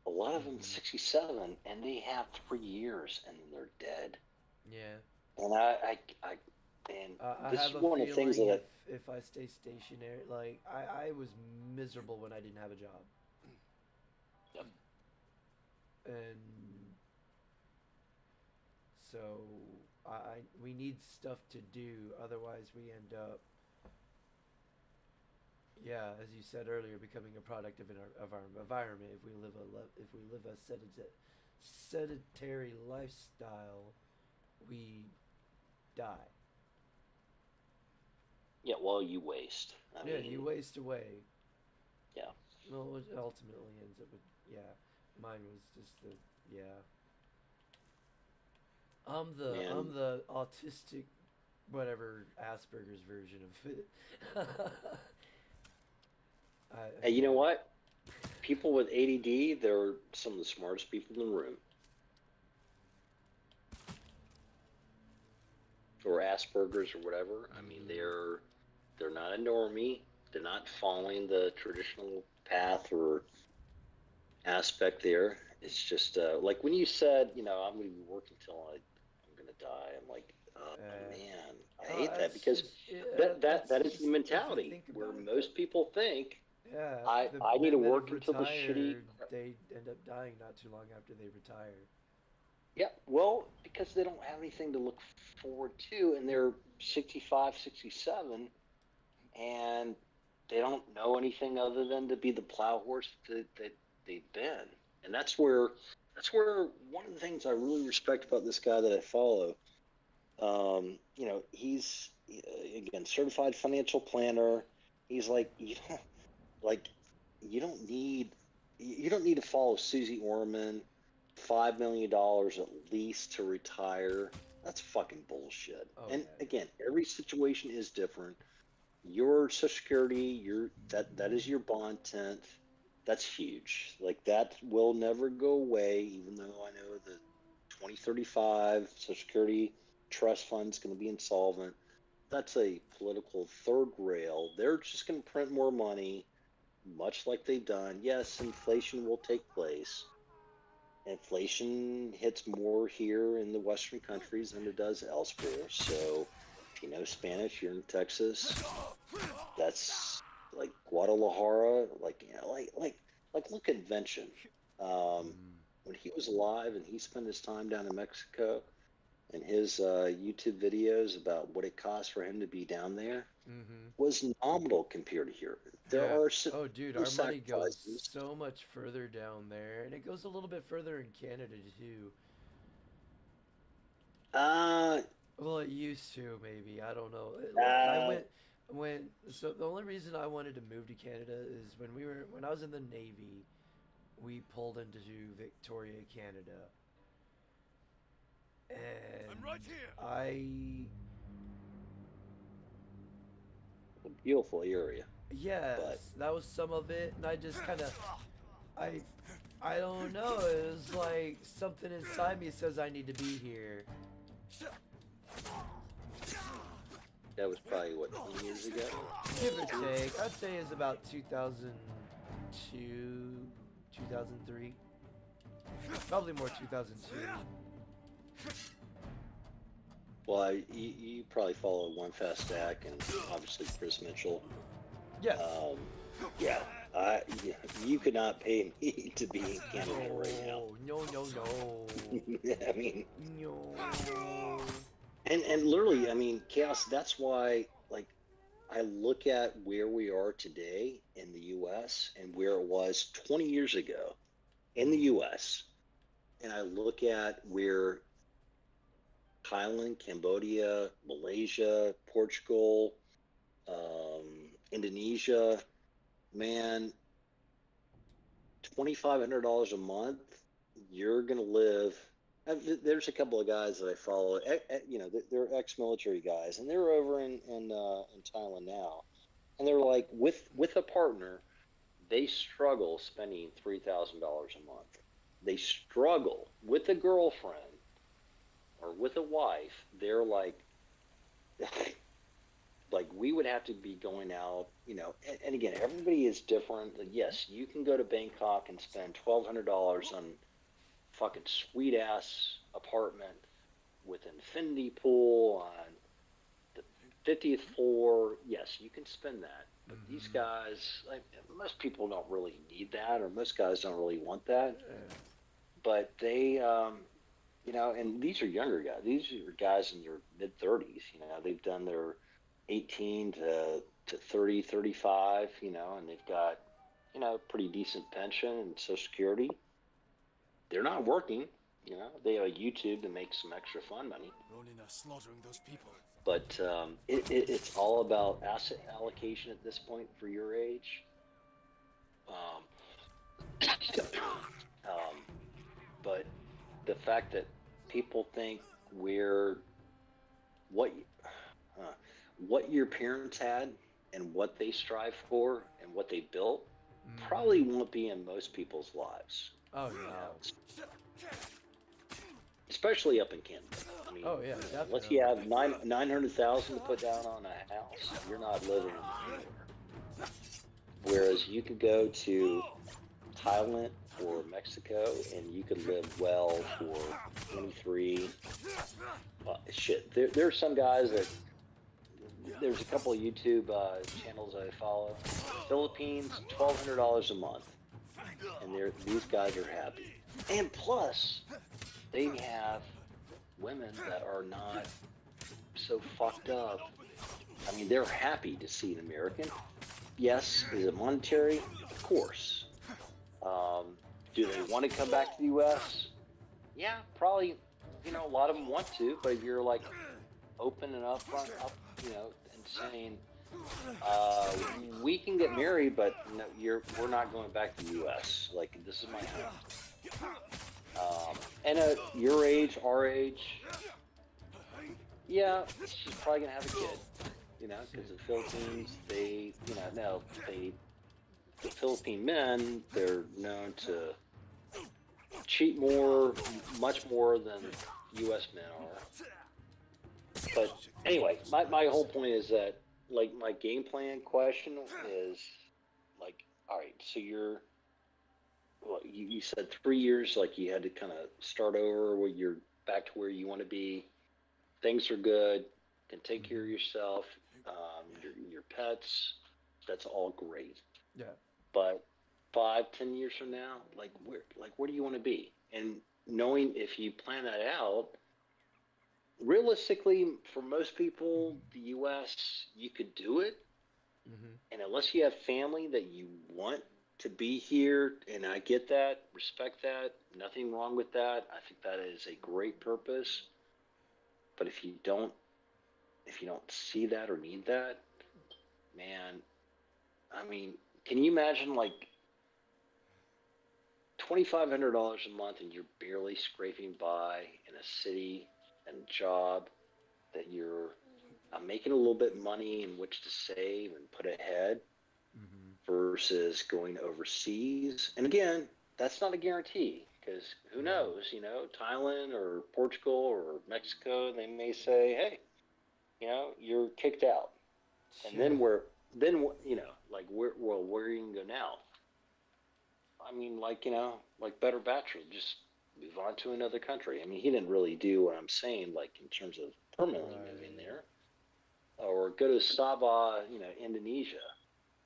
A lot of them 67, and they have 3 years, and then they're dead. Yeah. And I this have is a one of the things feeling that if I stay stationary, like I was miserable when I didn't have a job. Yep. And So we need stuff to do, otherwise we end up, yeah, as you said earlier, becoming a product of our environment. If we live a sedentary lifestyle, we die. Yeah, well, you waste. I Yeah, mean, you waste away. yeah. Well, it ultimately ends up with, yeah. Mine was just the, yeah. Man, I'm the autistic, whatever, Asperger's version of it. hey, you know Yeah. what? People with ADD, they're some of the smartest people in the room. Or Asperger's or whatever. I mean, they're not a normie. They're not following the traditional path or aspect there. It's just like when you said, I'm going to be working till I'm going to die. I'm like, oh man, I hate that That's because just, yeah, that's that is the just, if you mentality think where about it, most people think yeah, the I need to men that have work until the shitty. retired, they end up dying not too long after they retire. Yeah, well, because they don't have anything to look forward to, and they're 65, 67, and they don't know anything other than to be the plow horse that they've been. And that's where one of the things I really respect about this guy that I follow. He's again certified financial planner. He's like like you don't need you don't need to follow Susie Orman, $5 million at least to retire. That's fucking bullshit. Oh And yeah, again, every situation is different. Your Social Security, that is your bond tenth. That's huge. Like that will never go away, even though I know the 2035 Social Security trust fund is going to be insolvent. That's a political third rail. They're just going to print more money, much like they've done. Yes, inflation will take place. Inflation hits more here in the Western countries than it does elsewhere. So, if you know Spanish, you're in Texas. That's like Guadalajara, look at Vention. When he was alive and he spent his time down in Mexico, and his YouTube videos about what it costs for him to be down there mm-hmm. was nominal compared to here. There Yeah. are Oh, dude, some our money goes sacrifices. so much further down there, and it goes a little bit further in Canada too. Uh, Well, it used to, maybe. I don't know. I uh, went when so the only reason I wanted to move to Canada is when I was in the Navy, we pulled into Victoria, Canada, I'm right and here. I beautiful area, yes, but that was some of it, and I just kind of I I don't know. It was like something inside me says I need to be here. that was probably what 20 years ago. Give or take, I'd say it's about 2002, 2003. Probably more 2002. Well, you probably follow One Fast Stack and obviously Chris Mitchell. Yes. Yeah, you could not pay me to be in Canada right now. No, no, no. I mean, No. and literally, I mean, chaos. That's why, like, I look at where we are today in the U.S. and where it was 20 years ago in the U.S. And I look at where Thailand, Cambodia, Malaysia, Portugal, Indonesia, man, $2,500 a month, you're gonna live. There's a couple of guys that I follow. They're ex-military guys, and they're over in Thailand now, and they're like with a partner, they struggle spending $3,000 a month. They struggle with a girlfriend or with a wife. They're like, like we would have to be going out, and again, everybody is different. Yes, you can go to Bangkok and spend $1,200 on fucking sweet ass apartment with infinity pool on the 50th floor. Yes, you can spend that. But these guys, like most people don't really need that, or most guys don't really want that. But they you know, and these are younger guys. These are guys in their mid 30s. You know, they've done their 18 to 30, 35. You know, and they've got, you know, pretty decent pension and Social Security. They're not working. You know, they have a YouTube to make some extra fun money. Ronin are slaughtering those people. But it's all about asset allocation at this point for your age. Um, but the fact that people think we're what what your parents had and what they strive for and what they built probably won't be in most people's lives. Oh no. You know, especially up in Canada. I mean, Oh yeah, definitely. unless you have 900,000 to put down on a house, you're not living anywhere. Whereas you could go to Thailand or Mexico and you could live well for 23. Shit, there are some guys that there's a couple of YouTube channels I follow. Philippines, $1,200 a month, and these guys are happy. And plus, they have women that are not so fucked up. I mean, they're happy to see an American. Yes, is it monetary? Of course. Do they want to come back to the U.S.? Yeah, probably. You know, a lot of them want to, but if you're like open and upfront, you know, and saying we can get married, but no, we're not going back to the U.S. Like, this is my home. And at your age, our age, yeah, she's probably gonna have a kid. You know, because the Philippines, they, you know, now the Philippine men, they're known to cheat much more than U.S. men are. But anyway, my whole point is that, like, my game plan question is, like, all right, so you said 3 years, like, you had to kind of start over where you're back to where you want to be. Things are good. Can take care of yourself, your pets. That's all great. Yeah. But 5-10 years from now, where do you want to be? And knowing if you plan that out, realistically, for most people, the U.S., you could do it. And unless you have family that you want to be here, and I get that, respect that, nothing wrong with that. I think that is a great purpose. But if you don't see that or need that, man, I mean, can you imagine, like, $2,500 a month and you're barely scraping by in a city and job that you're making a little bit of money in which to save and put ahead versus going overseas? And again, that's not a guarantee, because who knows, you know, Thailand or Portugal or Mexico, they may say, hey, you know, you're kicked out. And then you know, like, where are you going to go now? I mean, like, you know, like Better Bachelor, just move on to another country. I mean, he didn't really do what I'm saying, like, in terms of permanently moving there. Or go to Sabah, you know, Indonesia,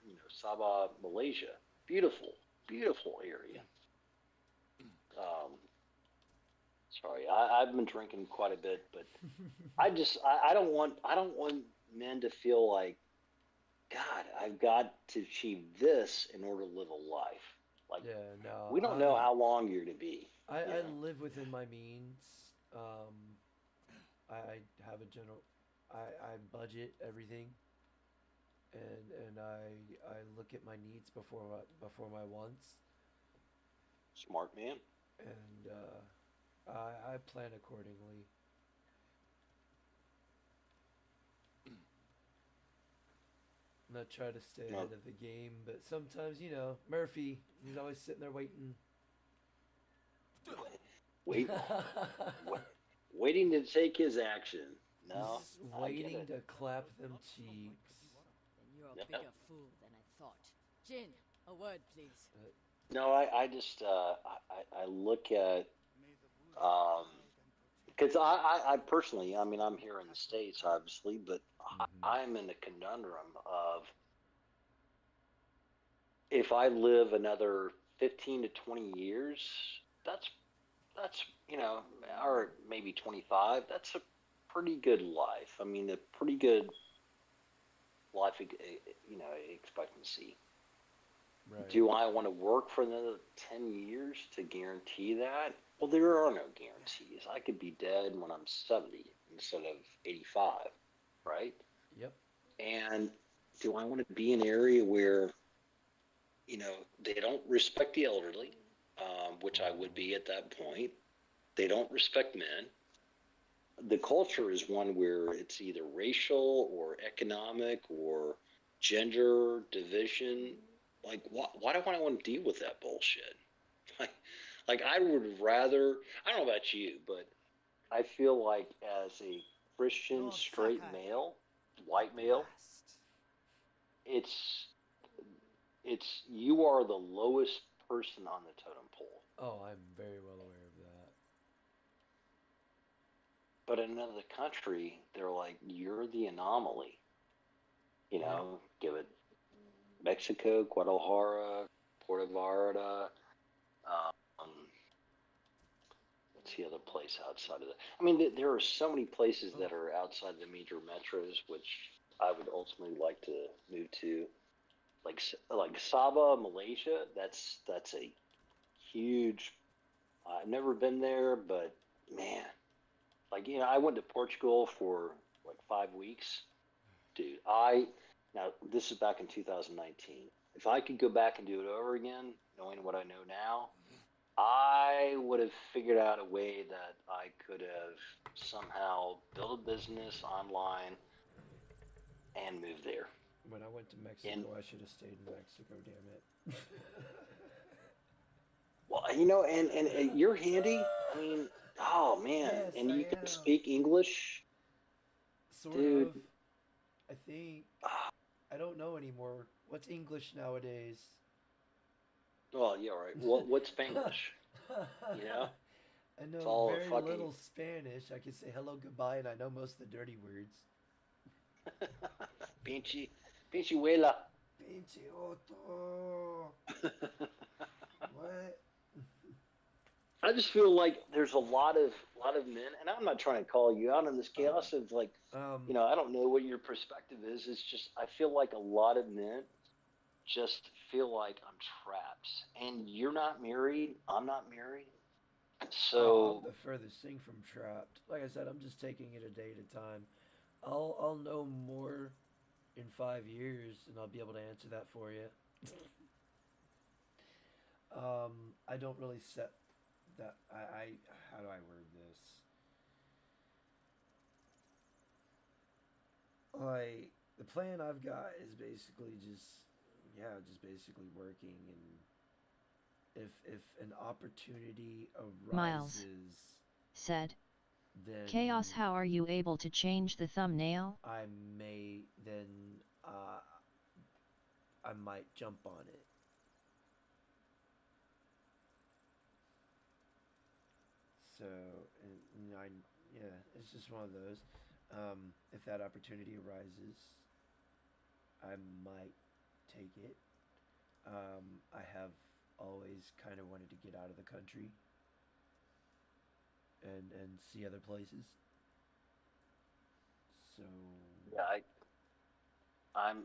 you know, Sabah, Malaysia. Beautiful, beautiful area. Sorry, I've been drinking quite a bit, but I don't want men to feel like, God, I've got to achieve this in order to live a life. Like, yeah, no, we don't know how long you're going to be. I live within my means. I have a I budget everything, and I look at my needs before my wants. Smart man. And I plan accordingly. I'm not trying to stay ahead of the game, but sometimes, you know, Murphy, he's always sitting there waiting. Waiting to take his action. No, he's waiting to clap them cheeks. Then you're a bigger fool than I thought. Jin, a word, please. No, I just I look at because I personally, I mean, I'm here in the States, obviously, but I'm in the conundrum of, if I live another 15 to 20 years, that's that's, or maybe 25. That's a pretty good life. I mean, a pretty good life, expectancy. Right. Do I want to work for another 10 years to guarantee that? Well, there are no guarantees. I could be dead when I'm 70 instead of 85, right? Yep. And do I want to be in an area where, they don't respect the elderly, which I would be at that point. They don't respect men. The culture is one where it's either racial or economic or gender division. Like, why do I want to deal with that bullshit? Like, I would rather. I don't know about you, but I feel like as a Christian Lord straight Sakai, male, white male, it's you are the lowest person on the totem pole. Oh, I'm very well aware of that. But in another country, they're like, you're the anomaly. Give it Mexico, Guadalajara, Puerto Vallarta. Um, what's the other place outside of that? I mean, there are so many places that are outside the major metros, which I would ultimately like to move to. Like Sabah, Malaysia. That's a huge. I've never been there, but man, I went to Portugal for like 5 weeks, dude. Now this is back in 2019. If I could go back and do it over again, knowing what I know now, I would have figured out a way that I could have somehow built a business online and moved there. When I went to Mexico, I should have stayed in Mexico. Damn it. Well, and you're handy. I mean, oh man, Yes, and I you can am. speak English, Sort dude. of. I think. I don't know anymore. What's English nowadays? Well, yeah, right. What's Spanglish? You know, I it's know all very fucking little Spanish. I can say hello, goodbye, and I know most of the dirty words. pinche huela. Pinche Otto. What? I just feel like there's a lot of men, and I'm not trying to call you out on this chaos of like, I don't know what your perspective is. It's just I feel like a lot of men just feel like I'm trapped, and you're not married. I'm not married, Oh, so I'm the furthest thing from trapped. Like I said, I'm just taking it a day at a time. I'll know more in 5 years, and I'll be able to answer that for you. I don't really set that. I how do I word this? Like the plan I've got is basically just basically working, and if an opportunity Miles arises, said. then Chaos, how are you able to change the thumbnail? I may then I might jump on it. So, yeah, it's just one of those. If that opportunity arises, I might take it. I have always kind of wanted to get out of the country and see other places. So yeah, I'm.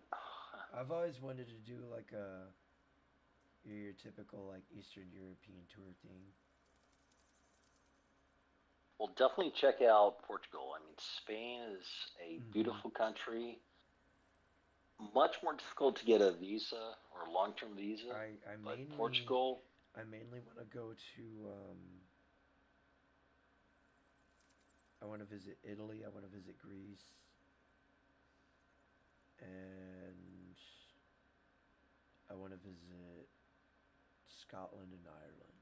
I've always wanted to do like your typical like Eastern European tour thing. Well, definitely check out Portugal. I mean, Spain is a beautiful country. Much more difficult to get a visa or long-term visa, I but mainly Portugal. I mainly want to go to I want to visit Italy. I want to visit Greece, and I want to visit Scotland and Ireland.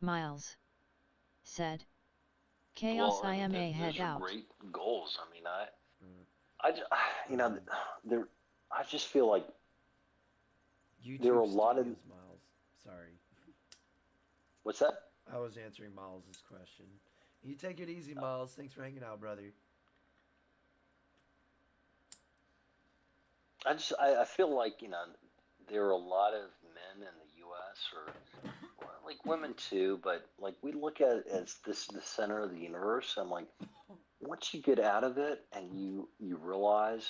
Well, Miles said. Chaos, I am a those head are out. great goals. I mean, Um, there. I just feel like there are a YouTube lot of. Studios, Miles. Sorry, What's that? I was answering Miles's question. You take it easy, Miles. Thanks for hanging out, brother. I feel like there are a lot of men in the U.S. or like women too, but like we look at it as this is the center of the universe. I'm like, once you get out of it and you realize,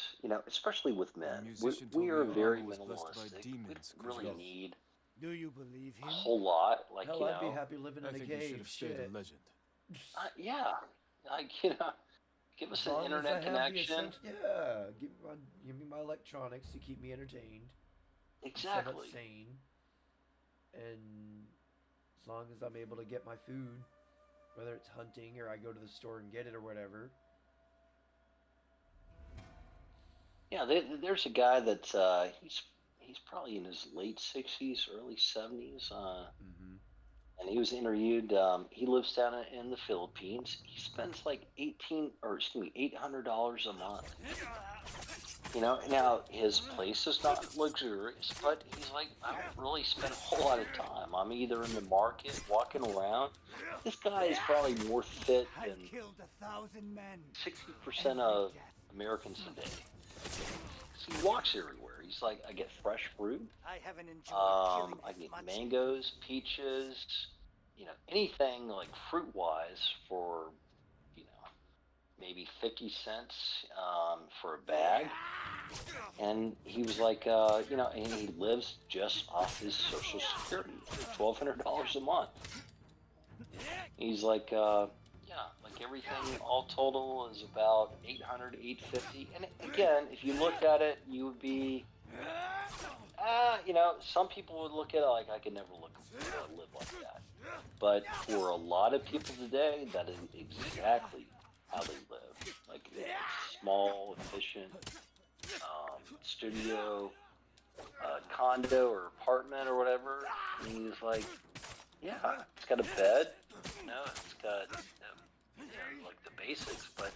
especially with men, we are very minimalistic. We don't really need Do you believe a him? whole lot. Like, Hell, I'd be happy living in a cave. Shit. Yeah, like, give us As an long as I internet have the connection. essential, yeah, give me my electronics to keep me entertained, somewhat Exactly. sane, and as long as I'm able to get my food, whether it's hunting or I go to the store and get it or whatever. Yeah, there's a guy that he's probably in his late 60s, early 70s, and he was interviewed. He lives down in the Philippines. He spends like $800 a month. Now his place is not luxurious, but he's like, I don't really spend a whole lot of time. I'm either in the market, walking around. This guy is probably more fit than 60% of Americans today. So he walks everywhere. He's like, I get fresh fruit. I haven't enjoyed I get mangoes, peaches, anything like fruit wise for, maybe 50 cents for a bag. And he was like, and he lives just off his Social Security, $1,200 a month. He's like, like everything all total is about 800, 850. And again, if you looked at it, you would be, some people would look at it like I could never live like that. But for a lot of people today, that is exactly how they live. Like small, efficient studio, condo or apartment or whatever. And he's like, yeah, it's got a bed, it's got like the basics, but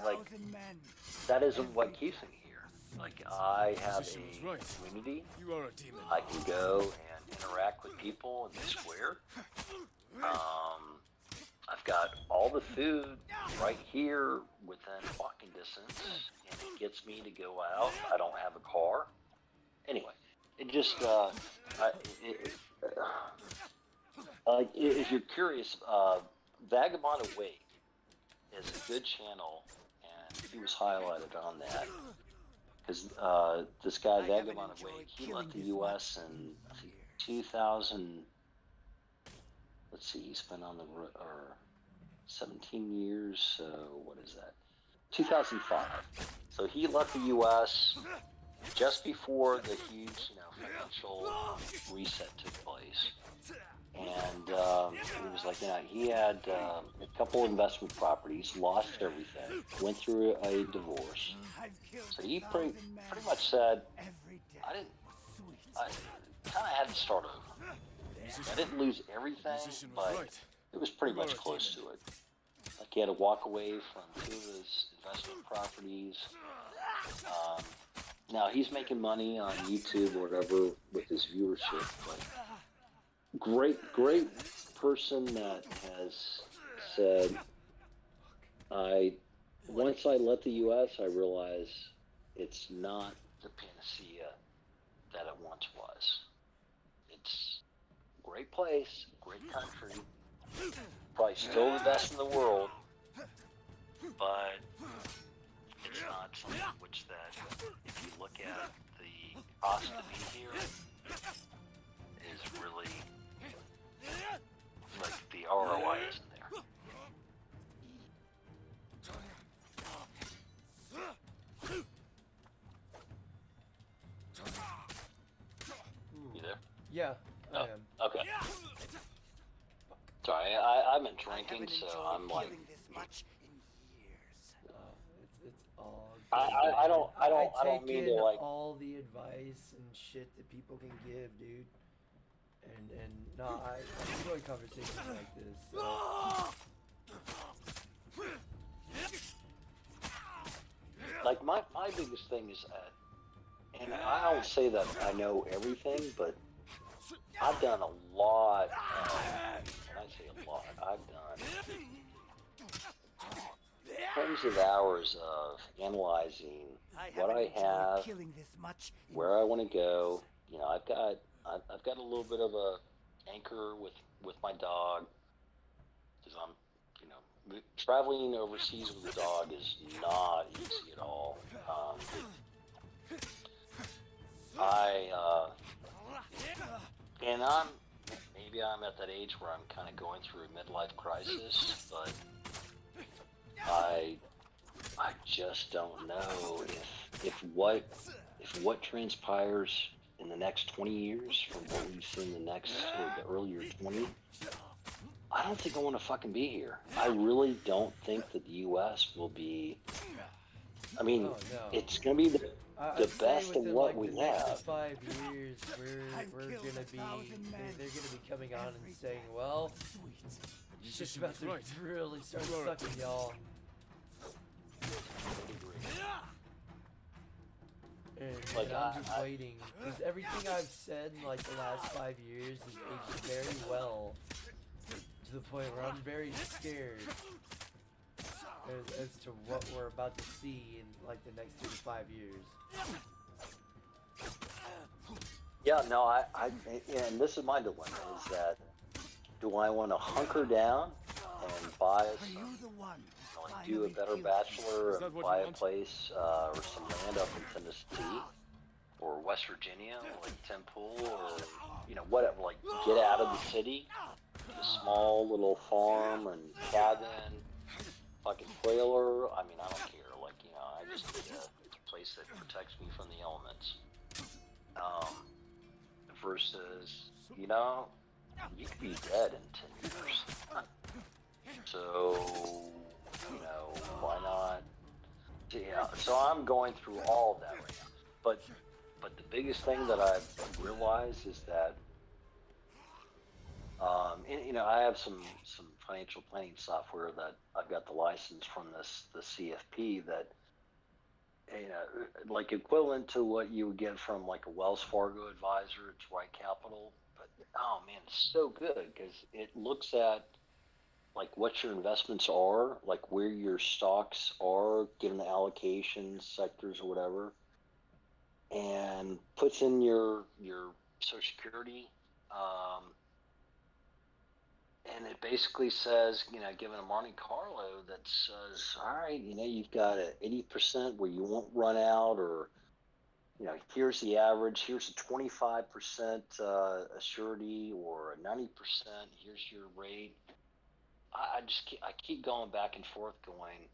like that isn't what keeps me here. Like I have a community. I can go and interact with people in the square. I've got all the food right here within walking distance, and it gets me to go out. I don't have a car. Anyway, it just, like, if you're curious, Vagabond Awake is a good channel, and he was highlighted on that. Because this guy, Vagabond Awake, he left the U.S. in, I think, 2000. Let's see, he's been on the 17 years, so what is that? 2005. So he left the U.S. just before the huge, financial reset took place. And he was like, he had a couple investment properties, lost everything, went through a divorce. So he pretty much said, I kind of had to start over. I didn't lose everything, but it was pretty much close to it. Like he had to walk away from 2 of his investment properties. Now he's making money on YouTube or whatever with his viewership, but great person that has said, once I left the U.S., I realized it's not the panacea that it once was. It's a great place, great country, probably still the best in the world, but it's not something which that, if you look at the cost to be here, is really, like, the ROI isn't there. You there? Yeah, I am. Okay. Sorry, I've been drinking, so I'm like. It's all. I don't mean to like. all the advice and shit that people can give, dude. And no, I enjoy conversations like this. So. Like my biggest thing is that, and I don't say that I know everything, but I've done a lot. When I say a lot, I've done tens of hours of analyzing what I have, where I want to go. I've got a little bit of a anchor with my dog, because I'm, traveling overseas with a dog is not easy at all. And maybe I'm at that age where I'm kind of going through a midlife crisis, but I just don't know if what transpires in the next 20 years from what we've seen the earlier 20. I don't think I want to fucking be here. I really don't think that the U.S. will be. I mean, it's going to be the best of what we the have. next 5 years, we're gonna be they're gonna be coming on and saying, well, shit's about to really start sucking, y'all. And I'm just waiting, because everything I've said in like the last 5 years has aged very well, to the point where I'm very scared as to what we're about to see in like the next 3 to 5 years. Yeah, no, and this is my dilemma, is that do I want to hunker down and buy do a better bachelor and buy a place or some land up in Tennessee or West Virginia, like Temple, or whatever, like get out of the city, a small little farm and cabin, fucking trailer. I mean, I don't care. I just need a place that protects me from the elements. Versus, you could be dead in 10 years. So, why not? Yeah, so I'm going through all of that right now. But the biggest thing that I've realized is that, I have some financial planning software that I've got the license from the CFP that, like equivalent to what you would get from like a Wells Fargo advisor. It's Right Capital, but oh man, it's so good because it looks at like what your investments are, like where your stocks are given the allocations, sectors or whatever, and puts in your Social Security. And it basically says, given a Monte Carlo that says, all right, you've got an 80% where you won't run out, or, here's the average, here's a 25% assurity, or a 90%, here's your rate. I keep going back and forth going,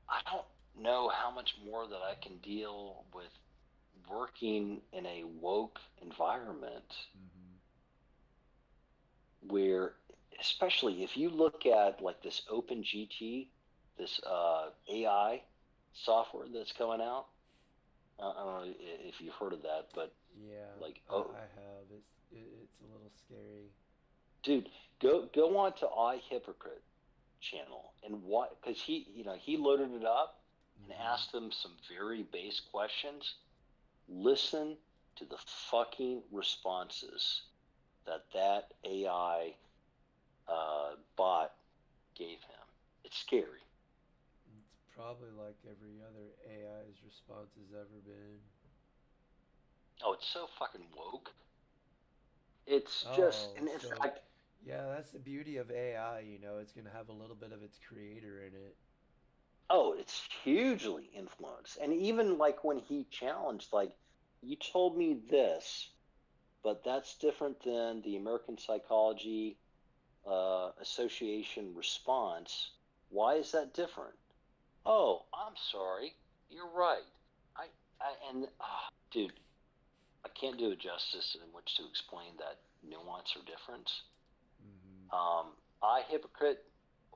I don't know how much more that I can deal with working in a woke environment where, especially if you look at like this OpenGT, this AI software that's coming out. I don't know if you've heard of that, but yeah, like I have. It's a little scary. Dude, go on to iHypocrite channel and what, because he loaded it up and asked them some very base questions. Listen to the fucking responses that AI bot gave him. It's scary. It's probably like every other AI's response has ever been. Oh, it's so fucking woke. It's just, and it's like, yeah, that's the beauty of AI. It's gonna have a little bit of its creator in it. Oh, it's hugely influenced, and even like when he challenged, like, you told me this, but that's different than the American Psychology Association response. Why is that different? Oh, I'm sorry. You're right. Dude, I can't do it justice in which to explain that nuance or difference. iHypocrite,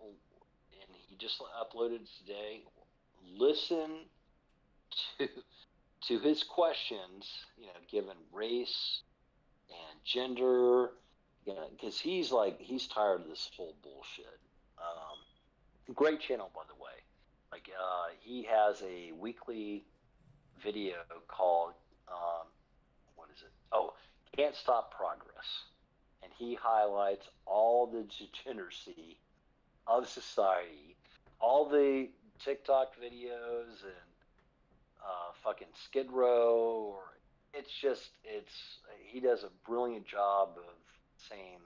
and he just uploaded today. Listen to his questions, given race and gender, because he's tired of this whole bullshit. Great channel, by the way. Like, he has a weekly video called, what is it? Oh, Can't Stop Progress. And he highlights all the degeneracy of society, all the TikTok videos and fucking Skid Row, or he does a brilliant job of saying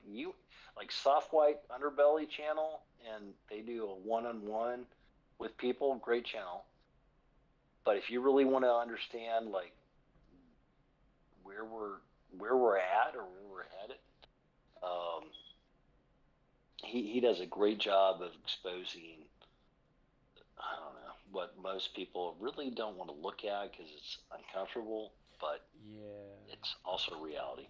you like Soft White Underbelly channel, and they do a one-on-one with people. Great channel. But if you really want to understand like where we're at or where we're headed, he does a great job of exposing, I don't know, what most people really don't want to look at because it's uncomfortable, but Yeah. it's also reality.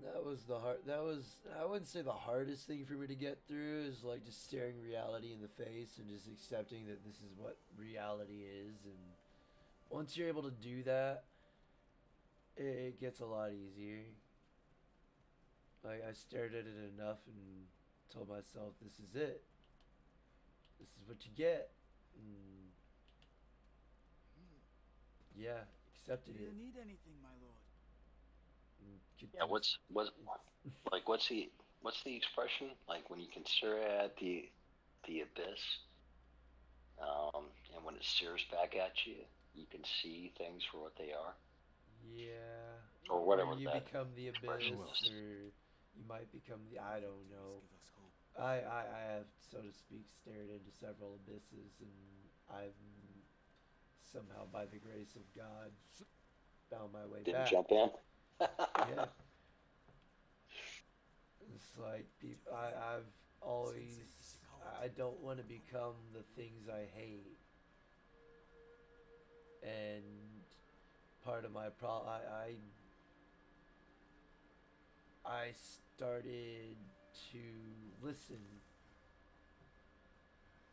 That was the hard. That was, I wouldn't say the hardest thing for me to get through is like just staring reality in the face and just accepting that this is what reality is. And once you're able to do that, it gets a lot easier. Like I stared at it enough and told myself, "This is it. This is what you get." And yeah, accepted Do you it. need anything, my lord? Yeah, what's the expression like when you can stare at the abyss, and when it stares back at you, you can see things for what they are. Yeah. Or whatever Or you that become the expression abyss, is. or you might become the. I don't know. I have, so to speak, stared into several abysses, and I've somehow, by the grace of God, found my way Didn't back. jump in. Yeah. It's like I've always. I don't want to become the things I hate, and part of my problem. I started to listen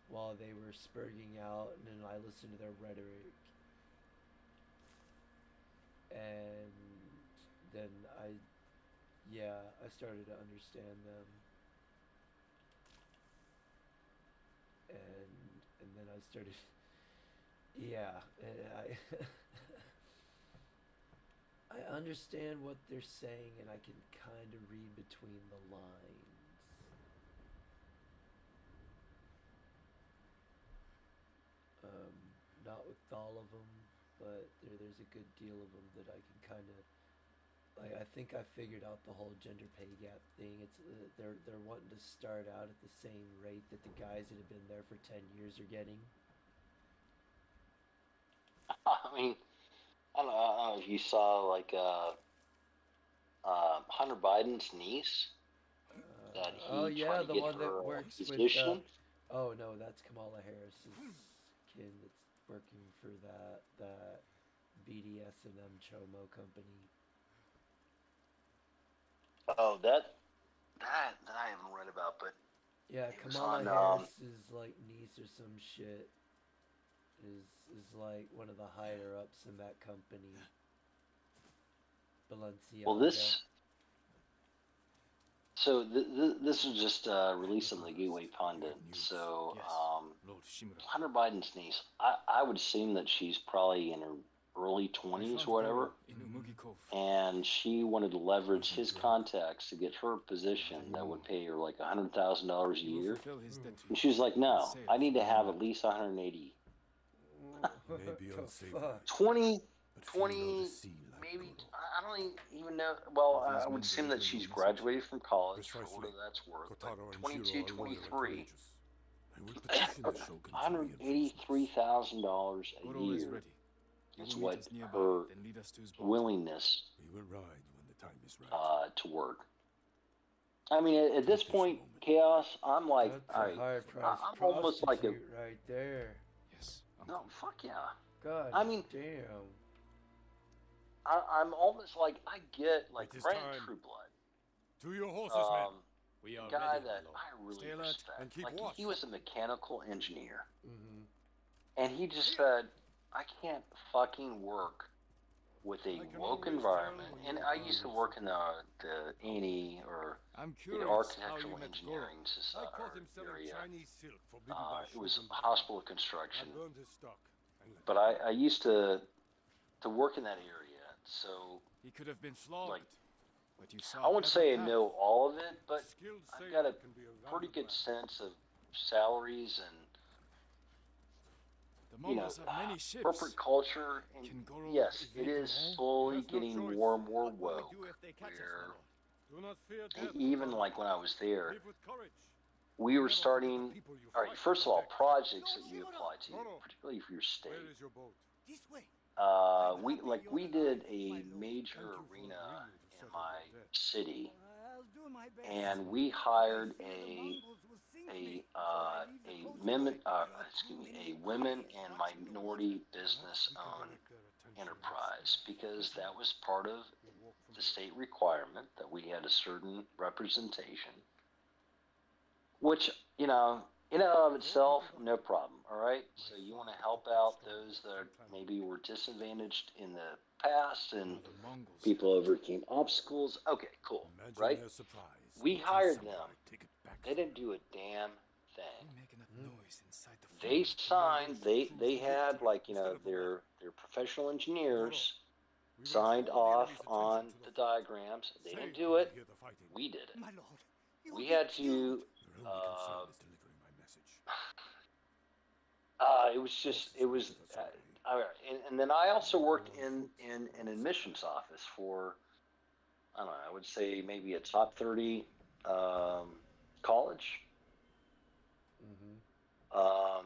while they were spurging out, and then I listened to their rhetoric, and then I started to understand them, and then I started, yeah, and I understand what they're saying, and I can kind of read between the lines. Not with all of them, but there's a good deal of them that I can kind of like. I think I figured out the whole gender pay gap thing. It's they're wanting to start out at the same rate that the guys that have been there for 10 years are getting. I mean, I don't know if you saw like Hunter Biden's niece that Oh he yeah, tried to the get one that her a works with. position. Oh no, that's Kamala Harris's kid that's working for that BDSM Chomo company. Oh, that I haven't read about, but Yeah, it was Kamala on. Harris's like niece or some shit is like one of the higher ups in that company. Balenciaga. Well, this was just released on the Gateway Pundit. So Hunter Biden's niece, I would assume that she's probably in her early 20s or whatever, and she wanted to leverage his contacts to get her a position that would pay her like $100,000 a year. And she was like, "No, I need to have at least 180." 20, maybe, I don't even know. Well, I would assume that she's graduated from college for what that's worth. But 22, 23, $183,000 a year is what her willingness to work. I mean, at this point, Chaos, I'm like, That's a high price I'm almost like a. right there. No, fuck yeah. God, I mean, damn. I'm almost like, I get like Brand True Blood. To your horses, men. We are a guy that I really respect. Like he was a mechanical engineer, and he just said, "I can't fucking work with a woke environment." And I used to work in the A&E or the architectural engineering area. It was hospital construction, but I used to work in that area, so he could have been flogged. Like, but you saw I wouldn't say I path. know all of it, but I've got a pretty good sense of salaries and The you know, Mongols have many ships. corporate culture, and Can Goro yes, it evade them is all? slowly There's no getting choice. more and more What will we woke. do if they catch us, Where my lord? Do not fear death, even Goro. like when I was there, Live with courage. we were Never forget the starting. people you All right, fight to first of all, protect. projects that you apply to, Goro, particularly for your state. where is your boat? This way. We did a major Thank you for arena agreeing to in settle my your debt. city, I'll do my best. and we I hired fear the Mongols will sink me a before I leave the coast. women and minority business owned enterprise, because that was part of the state requirement that we had a certain representation, which, in and of itself, no problem. All right. So you want to help out those that maybe were disadvantaged in the past and people overcame obstacles. Okay, cool. Right? We hired them. They didn't do a damn thing. They signed. They had, like, their professional engineers signed off on the diagrams. They didn't do it. We did it. My lord, you We will be had killed. to. It was just. It was. And then I also worked in an admissions office for, I don't know, I would say maybe a top 30 college. All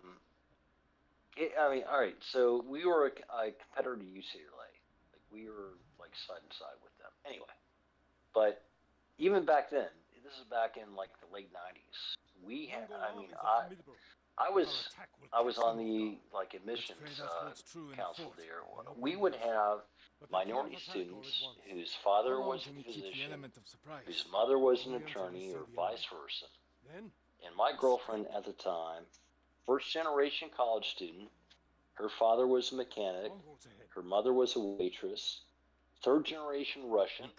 right. So we were a competitor to UCLA. Like, we were like side and side with them. Anyway, but even back then, this is back in like the late '90s. We had. I was on the like admissions council there. We would have minority students whose father was a physician, whose mother was an attorney, or vice versa. And my girlfriend at the time, first generation college student, her father was a mechanic, her mother was a waitress, third generation Russian,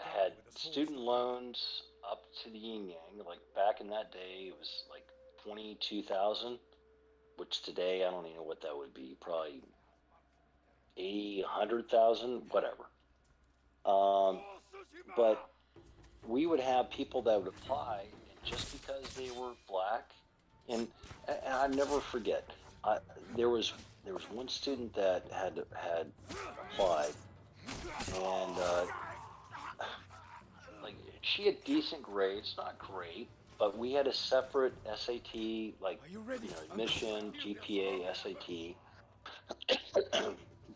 had student loans up to the yin yang. Like, back in that day, it was like 22,000, which today I don't even know what that would be. Probably 80, 100,000, whatever. But we would have people that would apply, and just because they were black, and I never forget. There was one student that had applied, and like, she had decent grades, not great, but we had a separate SAT, like, admission, GPA, SAT.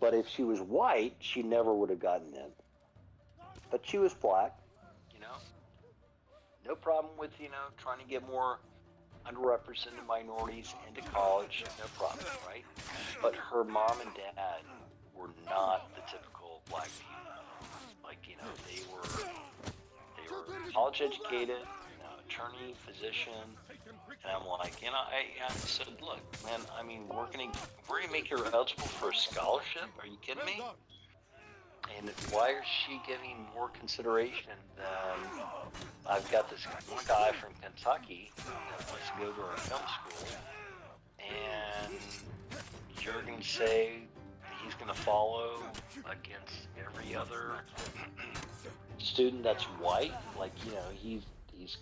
But if she was white, she never would have gotten in. But she was black, no problem with, trying to get more underrepresented minorities into college, no problem, right? But her mom and dad were not the typical black people. Like, they were college educated, attorney, physician, and I'm like, I said, look, man, we're gonna make her eligible for a scholarship. Are you kidding me? And why is she getting more consideration than I've got this one guy from Kentucky that wants to go to our film school, and you're going to say he's going to follow against every other student that's white? Like, he's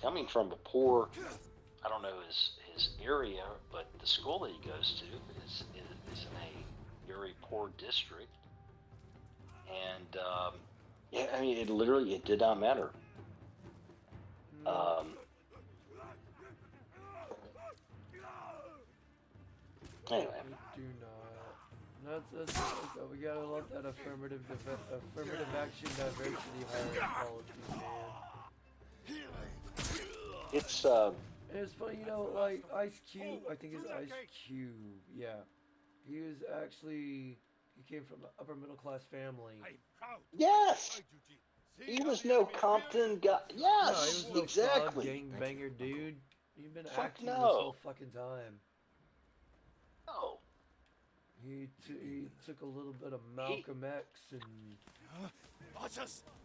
coming from a poor, I don't know his area, but the school that he goes to is in a very poor district. And it did not matter. Anyway, We do not. That's we gotta love that affirmative action diversity hiring policy, man. It's it's funny, like Ice Cube. I think it's Ice Cube. Yeah, he was actually. He came from an upper middle class family. Yes! He was no Compton guy. Yes! No, he was no exactly. Gangbanger, dude. You've been acting no. this whole fucking time. No. He took a little bit of Malcolm X and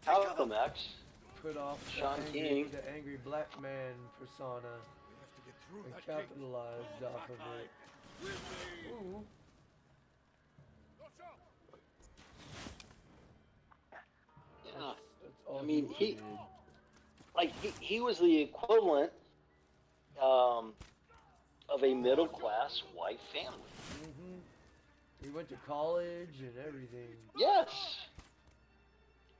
Malcolm X. Put off Sean King. the angry black man persona and capitalized off of it. Ooh. That's all he was the equivalent. of a middle class white family. Mm-hmm. He went to college and everything. Yes.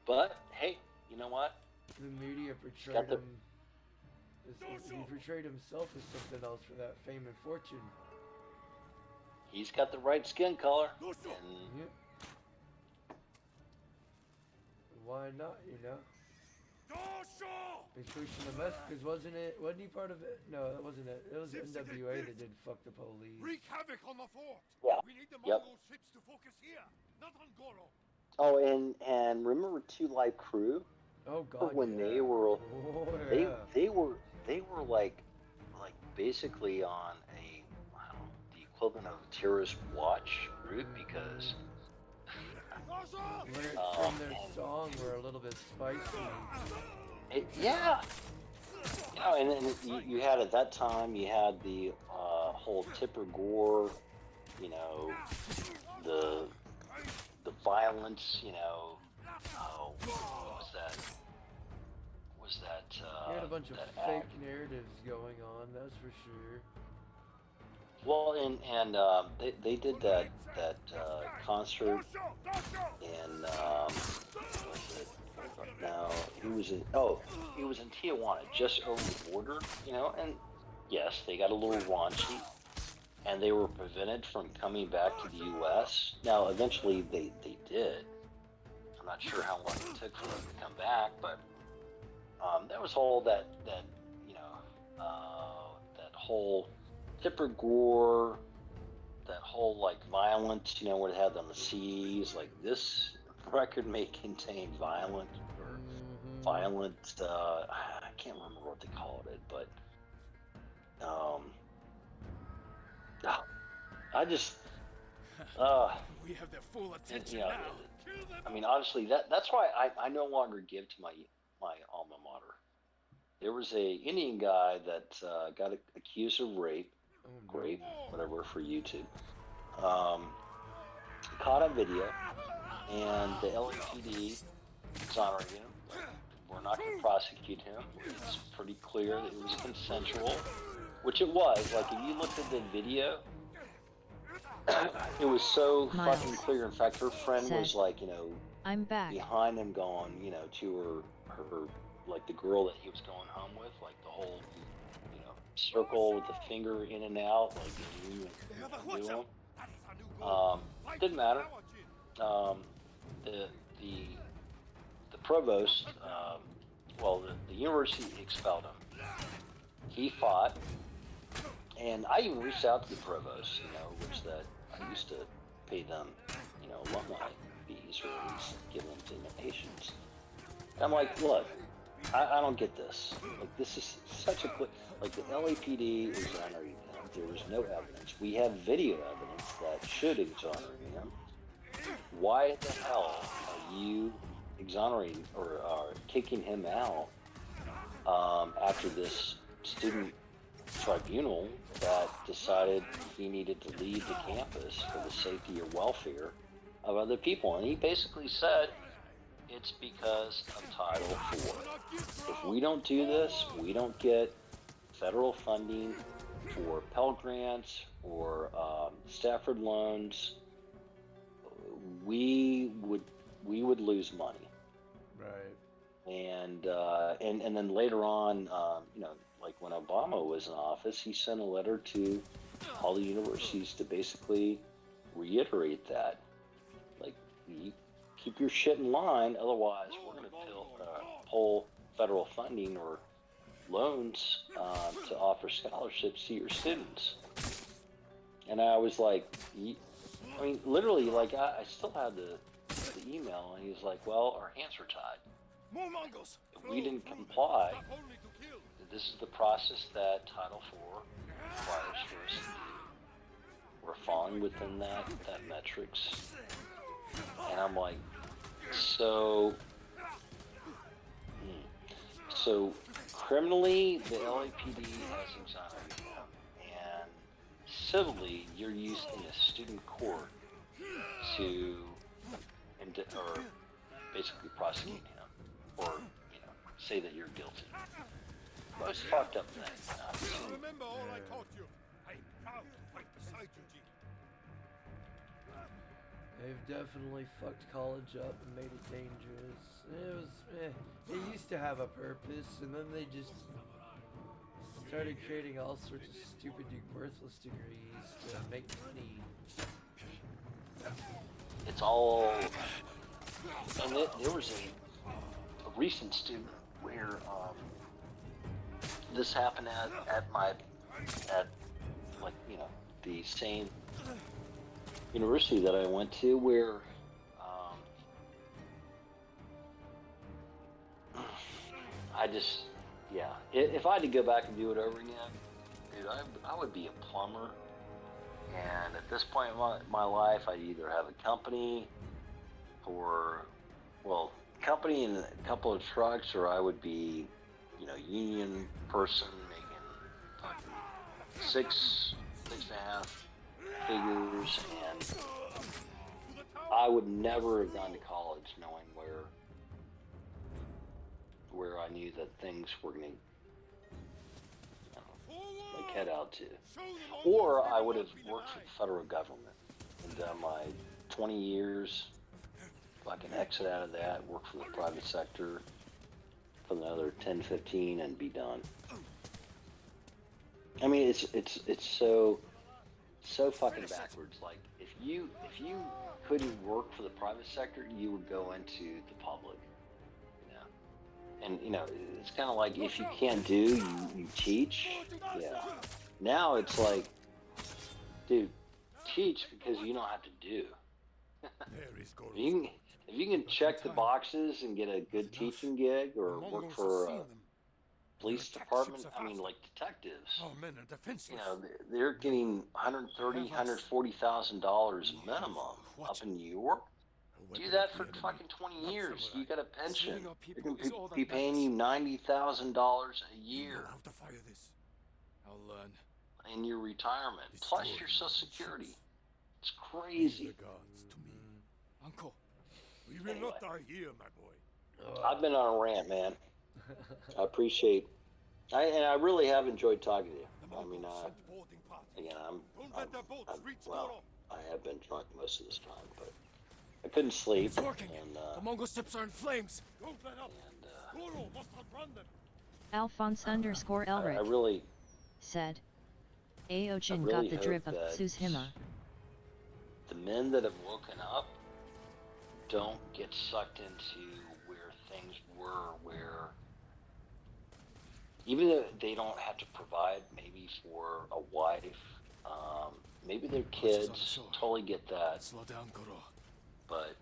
But hey, you know what? The media He's got portrayed the him. He portrayed himself as something else for that fame and fortune. he's got the right skin color. And Yep. Why not? You know. He's pushing the mess because wasn't he part of it? No, that wasn't it. It was NWA that did fuck the police. Wreak havoc on the fort. yeah. We need the Yep. Mongol ships to focus here, not on Goro. Oh, and remember Two Live Crew? Oh God. When yeah. they were yeah. they were like basically on a, I don't know, the equivalent of a terrorist watch group because Lyrics from their song were a little bit spicy. yeah. You know, and then you had at that time you had the whole Tipper Gore, you know, the violence, you know. Oh, what was that? Was that? You had a bunch of that fake act? narratives going on. That's for sure. Well, and they did that concert in was it? No, he was in Tijuana, just over the border, you know. And yes, they got a little raunchy, and they were prevented from coming back to the U.S. Now, eventually, they did. I'm not sure how long it took for them to come back, but there was all that you know that whole Tipper Gore, that whole like violence, you know, what it had on the seas. Like this record may contain violent or violent. I can't remember what they called it, but I just we have their full attention you know, now. I mean, honestly, that's why I no longer give to my alma mater. There was a Indian guy that got accused of rape, whatever, for YouTube. Caught on video, and the LAPD exonerated him. We're not going to prosecute him. It's pretty clear that it was consensual, which it was. Like, if you looked at the video, it was so Miles fucking clear. In fact, her friend said, was like, you know, I'm back. behind him going, you know, to her, like the girl that he was going home with, like the whole, you know, circle with the finger in and out, like you do him. Didn't matter. The provost, well, the university expelled him. He fought, and I even reached out to the provost, you know, which that I used to pay them, you know, alumni fees or at least give them donations. And I'm like, look, I don't get this. Like, this is such a like the LAPD exonerated him. There was no evidence. We have video evidence that should exonerate him. Why the hell are you exonerating or kicking him out after this student tribunal that decided he needed to leave the campus for the safety or welfare of other people? And he basically said it's because of Title IV. If we don't do this, we don't get federal funding for Pell Grants or Stafford loans, we would lose money. Right. And then later on, you know, like when Obama was in office, he sent a letter to all the universities to basically reiterate that, like, you keep your shit in line, otherwise we're going to pull federal funding or loans to offer scholarships to your students. And I was like, I mean, literally, like, I still had the email, and he was like, well, our hands are tied. More Mongols. If we didn't comply, this is the process that Title IV requires for us to do. We're falling within that metrics. And I'm like, so criminally, the LAPD has exonerated him, and civilly, you're using a student court to, or basically prosecute him, or, you know, say that you're guilty. Most fucked up thing. Remember all I taught you. I proud to fight beside you, Jin. They've definitely fucked college up and made it dangerous. It used to have a purpose, and then they just started creating all sorts of stupid, worthless degrees to make money. It's all. And there was a recent student where this happened at like, you know, the same university that I went to, where I just, yeah, if I had to go back and do it over again, dude, I would be a plumber. And at this point in my life, I'd either have a company company and a couple of trucks, or I would be, you know, union person making six and a half figures, and I would never have gone to college knowing where I knew that things were going to, like, head out to. Or I would have worked for the federal government and done my 20 years. If I can exit out of that, work for the private sector for another 10, 15, and be done. I mean, it's so fucking backwards. Like, if you couldn't work for the private sector, you would go into the public. And, you know, it's kind of like, if you can't do, you teach. Yeah. Now it's like, dude, teach because you don't have to do. If you can check the boxes and get a good teaching gig, or work for a police department, I mean, like detectives, you know, they're getting $130,000, $140,000 minimum up in New York. Do that for fucking 20 years. You got a pension. They're going to be paying you $90,000 a year I'll learn. in your retirement, plus your Social Security. It's crazy. Uncle, we will not die here, my boy. I've been on a rant, man. I appreciate. And I really have enjoyed talking to you. I mean, again, I have been drunk most of this time, but I couldn't sleep. It's working. And, the Mongol ships are in flames. Don't let up. Goro must outrun them. Alphonse _ Elric I really said, Aochin really got the drip of hope that Tsushima. the men that have woken up don't get sucked into where things were, where even though they don't have to provide maybe for a wife, maybe their kids, totally get that. Slow down, Goro. But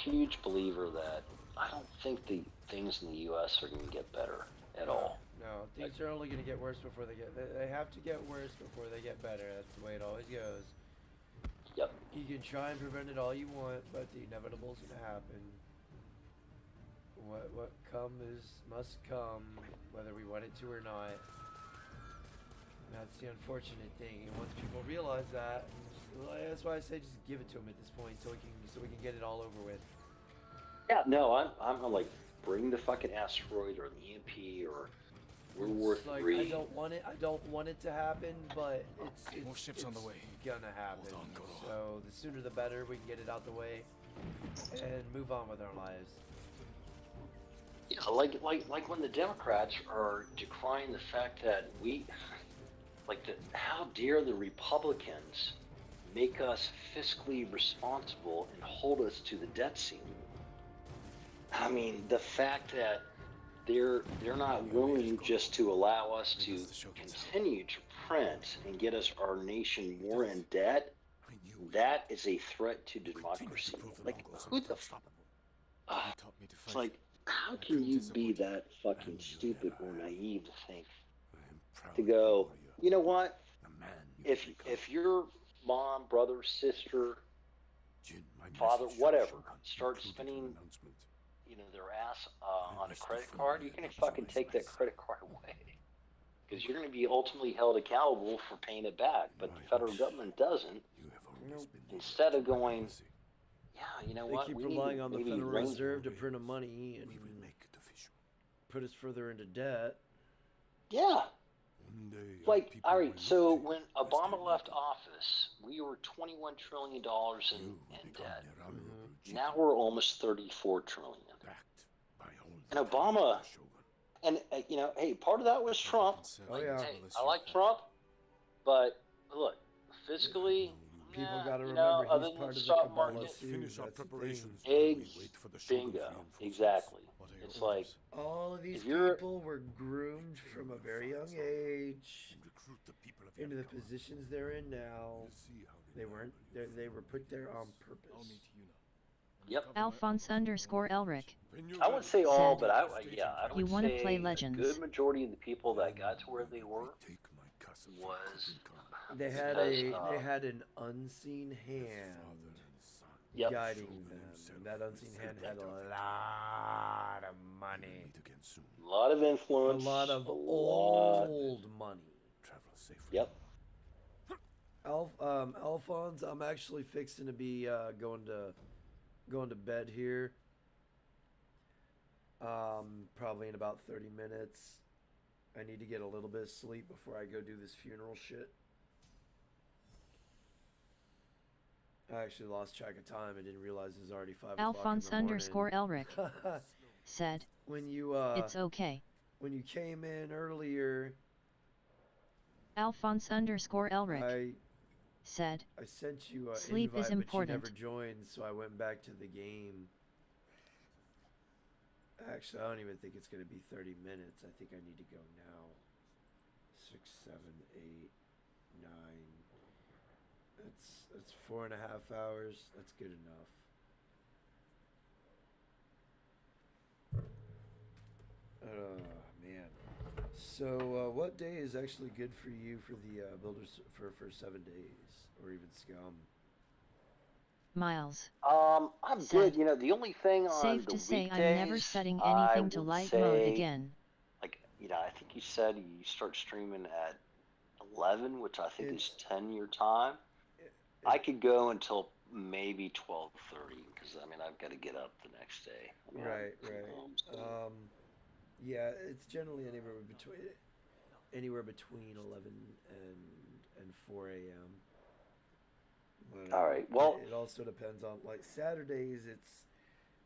huge believer that I don't think the things in the U.S. are going to get better at all. No, things are only going to get worse before they have to get worse before they get better. That's the way it always goes. Yep. You can try and prevent it all you want, but the inevitable is going to happen. What must come, whether we want it to or not. And that's the unfortunate thing. And once people realize that, that's why I say just give it to them at this point, so we can get it all over with. Yeah, no, I'm like, bring the fucking asteroid or the EMP or World War III. I don't want it to happen, but it's more ships on the way. Gonna happen. So the sooner the better. We can get it out the way and move on with our lives. Yeah, like when the Democrats are decrying the fact that how dare the Republicans make us fiscally responsible and hold us to the debt ceiling. I mean, the fact that they're not willing just to allow us to continue to print and get our nation more in debt, that is a threat to democracy. Like, who the it's like, how can you be that fucking stupid or naive to think, to go, you know what, if your mom, brother, sister, father, whatever, starts spending, you know, their ass on a credit card, you're gonna fucking take that credit card away, because you're gonna be ultimately held accountable for paying it back. But the federal government doesn't. Instead of going, yeah, you know what, they keep we relying need on the maybe Federal raise- Reserve to print money and put us further into debt. Yeah, Like, all right, so when Obama left office, we were $21 trillion in debt. Now we're almost 34 trillion. And Obama, and you know, hey, part of that was Trump. Oh yeah. Hey, I like Trump, but look, fiscally, People got to you remember know, he's other than part the of the stock cabal market, too. That's the thing. bingo, exactly. It's like all of these if you're people were groomed from a very young age into the positions they're in now. They weren't. They were put there on purpose. Yep. Alphonse _ Elric. I wouldn't say all, said, but I You would want to say play a Legends? good majority of the people that got to where they were was They had they had an unseen hand guiding them, and that unseen hand had a lot of money, a lot of influence, a lot of old money. Yep. Alphonse, I'm actually fixing to be going to bed here. Probably in about 30 minutes. I need to get a little bit of sleep before I go do this funeral shit. I actually lost track of time. I didn't realize it was already 5 Alphonse o'clock in the morning. _ Elric. said, When you It's okay. when you came in earlier, Alphonse _ Elric. said, I sent you an Sleep invite, is important. but you never joined, so I went back to the game. Actually, I don't even think it's going to be 30 minutes. I think I need to go now. 6, 7, 8, 9. That's 4.5 hours. That's good enough. Oh, man. So, what day is actually good for you for the builders for 7 days, or even Scum? Miles. I'm said, good. You know, the only thing on Safe the to say weekdays, I'm never setting I anything to would light say, mode again. like, you know, I think you said you start streaming at 11, which I think is 10 your time. I could go until maybe 12:30 because I mean I've got to get up the next day. I mean, Right. so. Yeah, it's generally anywhere between 11 and 4 a.m. But, All right. Well, it also depends on like Saturdays.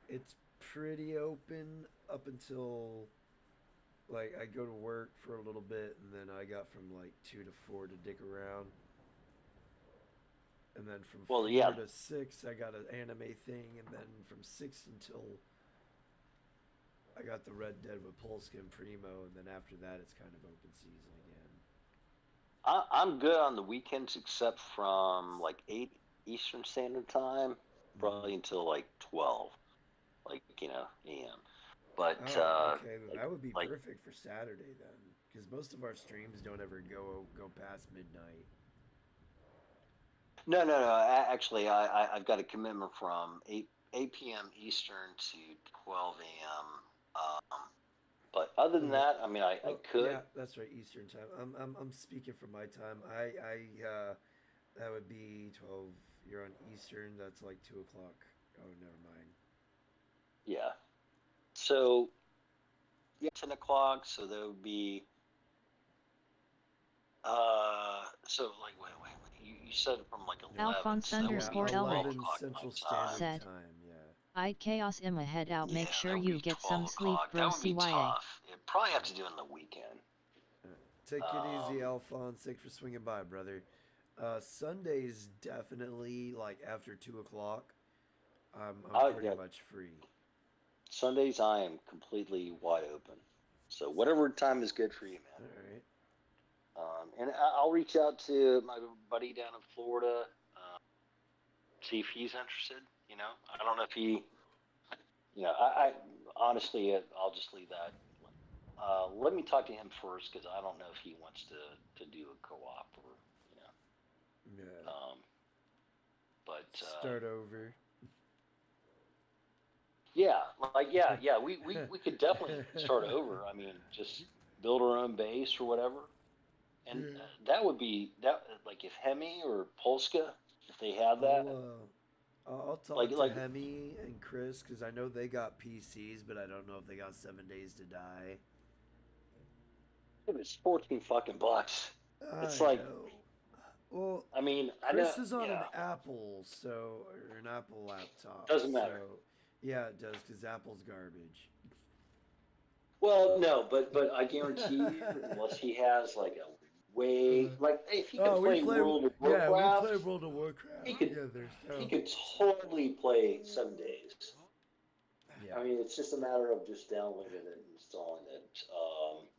It's pretty open up until like I go to work for a little bit, and then I got from like 2 to 4 to dick around. And then from 4 to 6, I got an anime thing, and then from 6 until I got the Red Dead with Polska and Primo, and then after that, it's kind of open season again. I'm good on the weekends except from like 8 Eastern Standard Time, probably until like 12, like a.m. But okay, that would be perfect for Saturday then, because most of our streams don't ever go past midnight. No. Actually, I've got a commitment from 8 p.m. Eastern to 12 a.m. But other than that, I mean, I could. Yeah, that's right, Eastern time. I'm speaking for my time. That would be 12. You're on Eastern. That's like 2 o'clock. Oh, never mind. Yeah. So, 10 o'clock. So that would be. So like wait. You said from like 11. Alphonse so _ Elric Central Standard Time. Yeah. I'd chaos in my head out. Make sure that would you be get 12 some sleep, o'clock. bro. That would be CYA. tough. You'd probably have to do it on the weekend. Take it easy, Alphonse. Thanks for swinging by, brother. Sundays definitely like after 2 o'clock. I'm pretty much free. Sundays I am completely wide open. So whatever time is good for you, man. All right. And I'll reach out to my buddy down in Florida, see if he's interested. You know, I don't know if he. I honestly, I'll just leave that. Let me talk to him first because I don't know if he wants to do a co-op or Yeah. But start over. Yeah, we could definitely start over. I mean, just build our own base or whatever. And that would be like if Hemi or Polska, if they have that. I'll talk to Hemi and Chris because I know they got PCs, but I don't know if they got 7 days to die. It's 14 fucking bucks. It's I like, know. Well, I mean, I know, Chris is on an yeah, Apple, or an Apple laptop. doesn't matter. So, yeah, it does because Apple's garbage. Well, no, but I guarantee you, unless he has like a way, like if he could Oh, we play play. World of Yeah, we Warcraft, play World of Warcraft he could together. he So, could totally play 7 days. yeah, I mean, it's just a matter of just downloading it and installing it.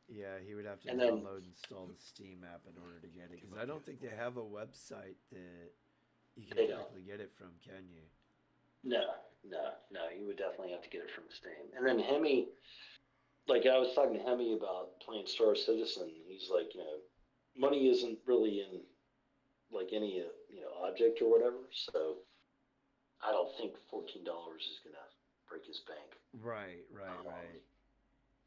yeah, he would have to And then download and install the Steam app in order to get it because I don't think they have a website that you can they don't. directly get it from. Can you? No. You would definitely have to get it from Steam. And then Hemi, like I was talking to Hemi about playing Star Citizen. He's like, money isn't really in like any object or whatever. So I don't think $14 is gonna break his bank. Right.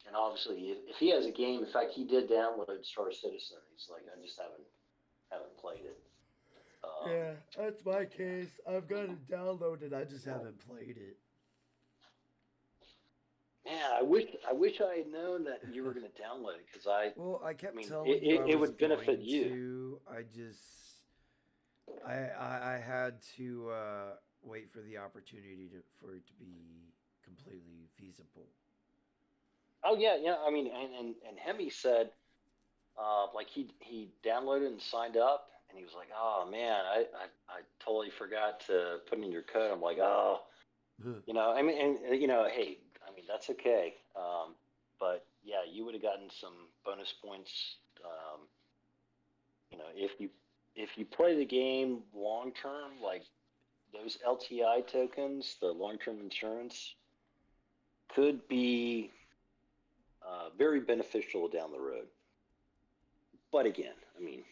And obviously, if he has a game, in fact, he did download Star Citizen. He's like, I just haven't played it. Yeah, that's my case. I've got it downloaded. I just haven't played it. Yeah, I wish I had known that you were going to download it because Well, I kept I mean, telling you I it was would benefit going you. to. I had to wait for the opportunity for it to be completely feasible. Oh yeah. I mean, and Hemi said, like he downloaded and signed up, and he was like, oh man, I totally forgot to put in your code. I'm like, oh, I mean, and hey, I mean that's okay. But yeah, you would have gotten some bonus points. If you play the game long term, like those LTI tokens, the long term insurance, could be very beneficial down the road. But again, I mean,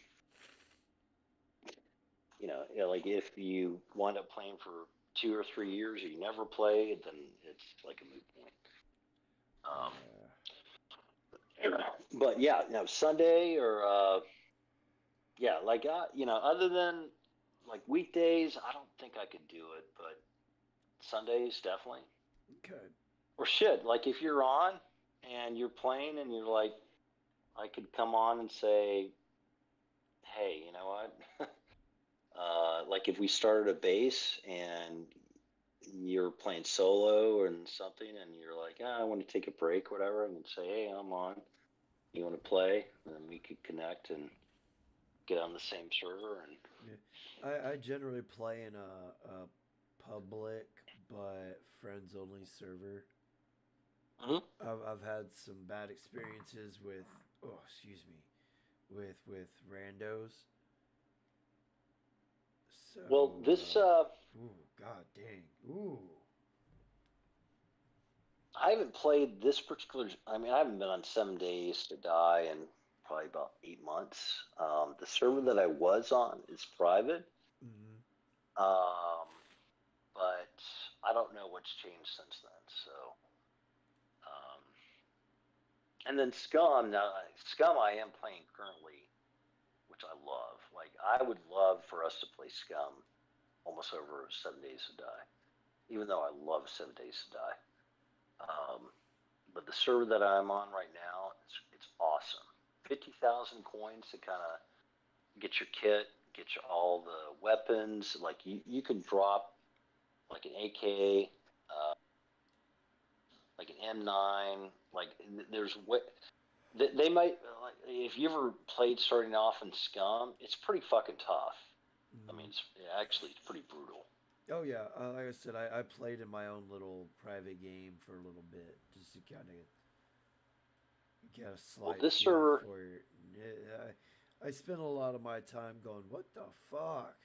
like if you wind up playing for 2 or 3 years, or you never play, then it's like a moot point. But yeah, Sunday or yeah, like other than like weekdays, I don't think I could do it, but Sundays definitely. Okay. Or shit, like if you're on and you're playing and you're like, I could come on and say, hey, you know what? Like if we started a base and you're playing solo and something, and you're like, I want to take a break, whatever, and say, hey, I'm on. You want to play? And then we could connect and get on the same server. And yeah. I generally play in a public but friends only server. I've had some bad experiences with with randos. So well, this ooh, god dang. Ooh. I haven't played this particular. I mean, I haven't been on 7 Days to Die in probably about 8 months. The server that I was on is private, but I don't know what's changed since then. So, and then Scum. Now, Scum I am playing currently, which I love. Like, I would love for us to play Scum almost over 7 Days to Die, even though I love 7 Days to Die. But the server that I'm on right now, it's awesome. 50,000 coins to kind of get your kit, get you all the weapons. Like you can drop like an AK, like an M9. Like there's what they might. Like, if you ever played starting off in Scum, it's pretty fucking tough. I mean, it's pretty brutal. Oh yeah, like I said, I played in my own little private game for a little bit just to kind of get a slight this feel server for it. I spent a lot of my time going, what the fuck?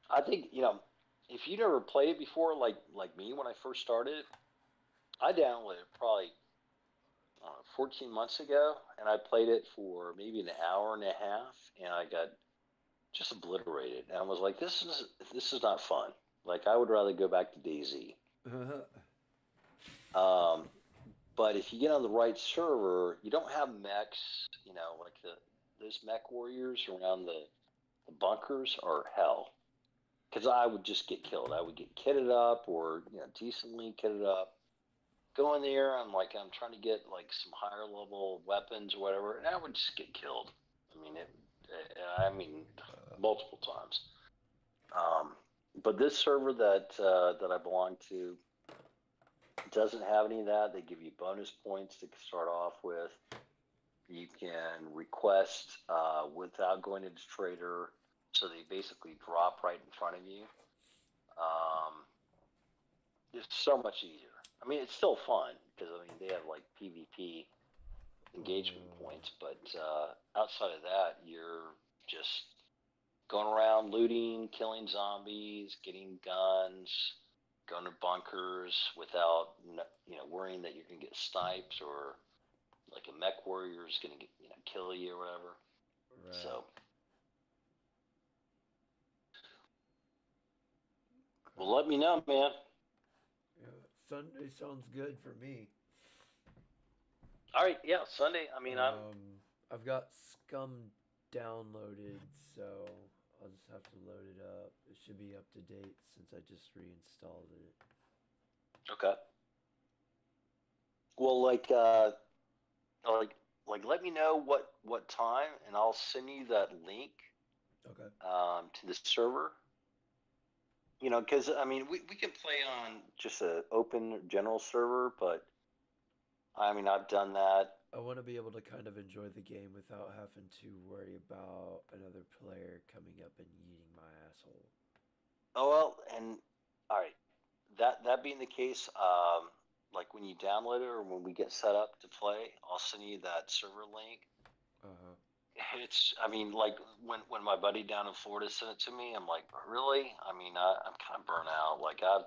I think if you never played it before, like me when I first started, I downloaded it probably 14 months ago, and I played it for maybe an hour and a half, and I got just obliterated. And I was like, this is not fun. Like, I would rather go back to DayZ. But if you get on the right server, you don't have mechs, like those mech warriors around the bunkers are hell. Because I would just get killed. I would get kitted up or decently kitted up. go in there. I'm trying to get like some higher level weapons or whatever, and I would just get killed. I mean, multiple times. But this server that I belong to doesn't have any of that. They give you bonus points to start off with. You can request without going into trader, so they basically drop right in front of you. It's so much easier. I mean, it's still fun because they have like PvP engagement points, but outside of that, you're just going around looting, killing zombies, getting guns, going to bunkers without worrying that you're gonna get snipes or like a mech warrior is gonna kill you or whatever. Right. So, well, let me know, man. Yeah, Sunday sounds good for me. All right, yeah, Sunday. I mean, I've got Scum downloaded, so I'll just have to load it up. It should be up to date since I just reinstalled it. Okay. Well, let me know what time, and I'll send you that link. Okay. To the server. Because I mean, we can play on just an open general server, but I mean, I've done that. I want to be able to kind of enjoy the game without having to worry about another player coming up and eating my asshole. Oh well, and all right. That being the case, like when you download it or when we get set up to play, I'll send you that server link. I mean, like when my buddy down in Florida sent it to me, I'm like, really? I mean, I'm kind of burnt out. Like I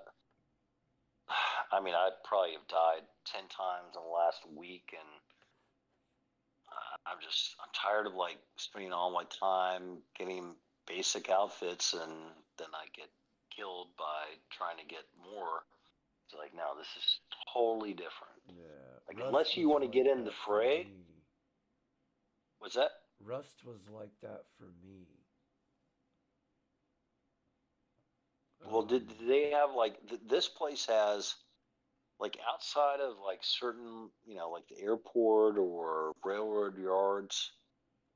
probably have died 10 times in the last week, and I'm tired of like spending all my time getting basic outfits, and then I get killed by trying to get more. It's like, no, this is totally different. Yeah. Like, unless you want to get in the fray. What's that? Rust was like that for me. Well, did they have like this place has like outside of like certain like the airport or railroad yards,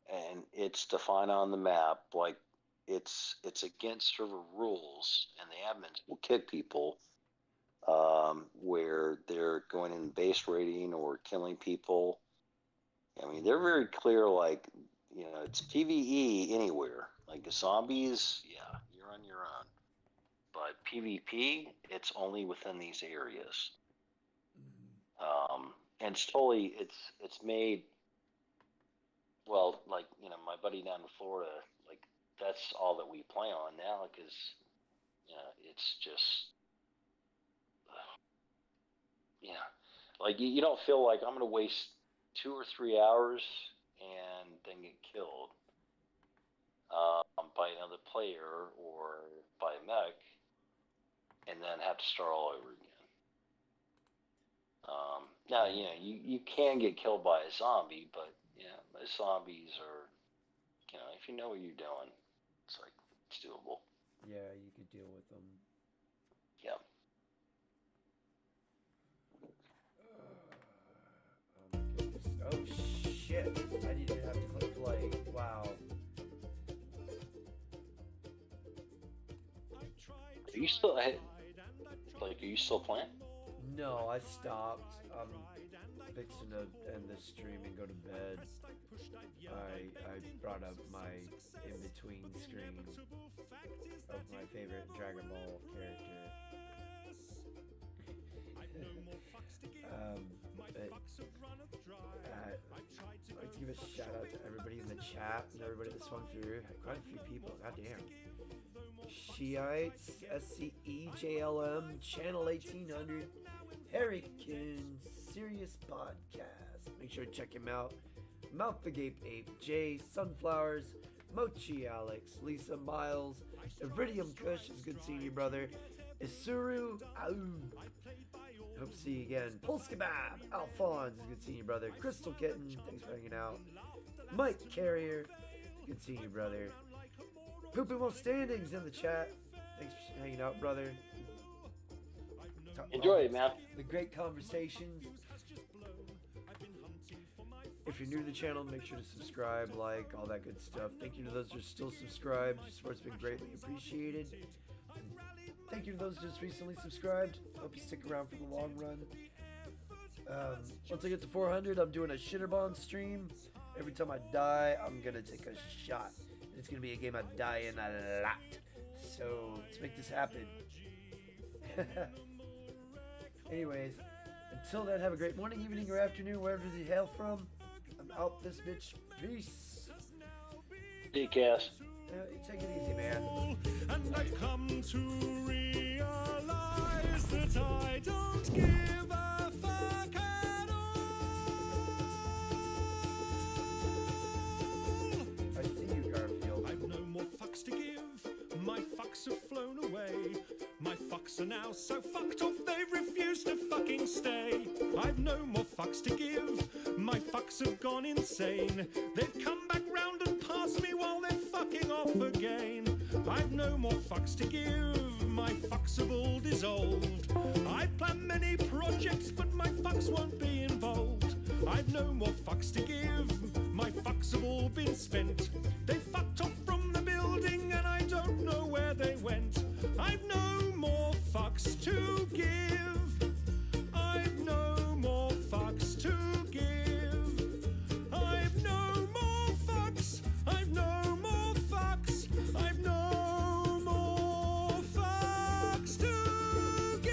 and it's defined on the map like it's against server rules, and the admins will kick people where they're going in base raiding or killing people. I mean, they're very clear, like, it's PvE anywhere. Like, zombies, yeah, you're on your own. But PvP, it's only within these areas. And it's totally, it's made, well, like, my buddy down in Florida, like, that's all that we play on now, because, it's just, like, you don't feel like I'm going to waste 2 or 3 hours and then get killed by another player or by a mech, and then have to start all over again. Now, you can get killed by a zombie, but the zombies are, if you know what you're doing, it's like, it's doable. Yeah, you could deal with them. Yeah. Oh shit! I didn't even have to click play. Wow. Are you still are you still playing? No, I stopped. I'm fixing to end this stream and go to bed. I brought up my in-between screen of my favorite Dragon Ball character. I'd like to give a shout out to everybody in the chat and everybody that swung through. Quite a few people, goddamn. Shiites, SCEJLM, Channel 1800, Harrykin, Serious Podcast. Make sure to check him out. Mouth the Gape Ape, Jay, Sunflowers, Mochi Alex, Lisa Miles, Iridium Kush, is good seeing you, brother. Isuru, hope to see you again. Pulse Kebab, Alphonse, is good seeing you, brother. Crystal Kitten, thanks for hanging out. Mike Carrier, good seeing you, brother. Pooping While Standing's in the chat. Thanks for hanging out, brother. Enjoy it, man. The great conversations. If you're new to the channel, make sure to subscribe, like, all that good stuff. Thank you to those who are still subscribed. Your support's been greatly appreciated. And thank you to those who just recently subscribed. Hope you stick around for the long run. Once I get to 400, I'm doing a Shitterbond stream. Every time I die, I'm going to take a shot. It's going to be a game I die in a lot. So, let's make this happen. Anyways, until then, have a great morning, evening, or afternoon, wherever you hail from. I'm out this bitch. Peace. DCast. Take it easy, man. And I've come to realize that I don't give a fuck at all. I see you, Garfield. I've no more fucks to give. My fucks have flown away. My fucks are now so fucked off they refuse to fucking stay. I've no more fucks to give. My fucks have gone insane. They've come back round and passed me while they're fucking off again. I've no more fucks to give. My fucks have all dissolved. I plan many projects, but my fucks won't be involved. I've no more fucks to give. My fucks have all been spent. They fucked off from the building and I don't know where they went. I've no more fucks to give. I've no more fucks to give. I've no more fucks. I've no more fucks. I've no more fucks to give.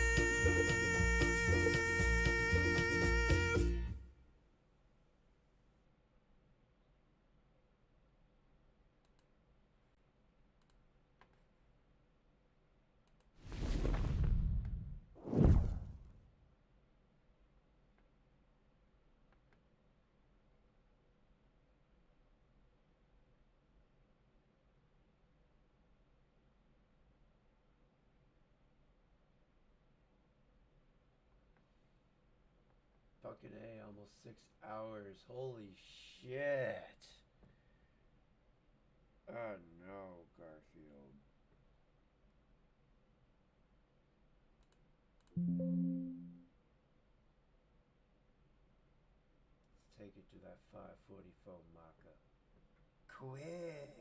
Fucking A, almost 6 hours. Holy shit. Oh no, Garfield. Let's take it to that 544 marker. Quick.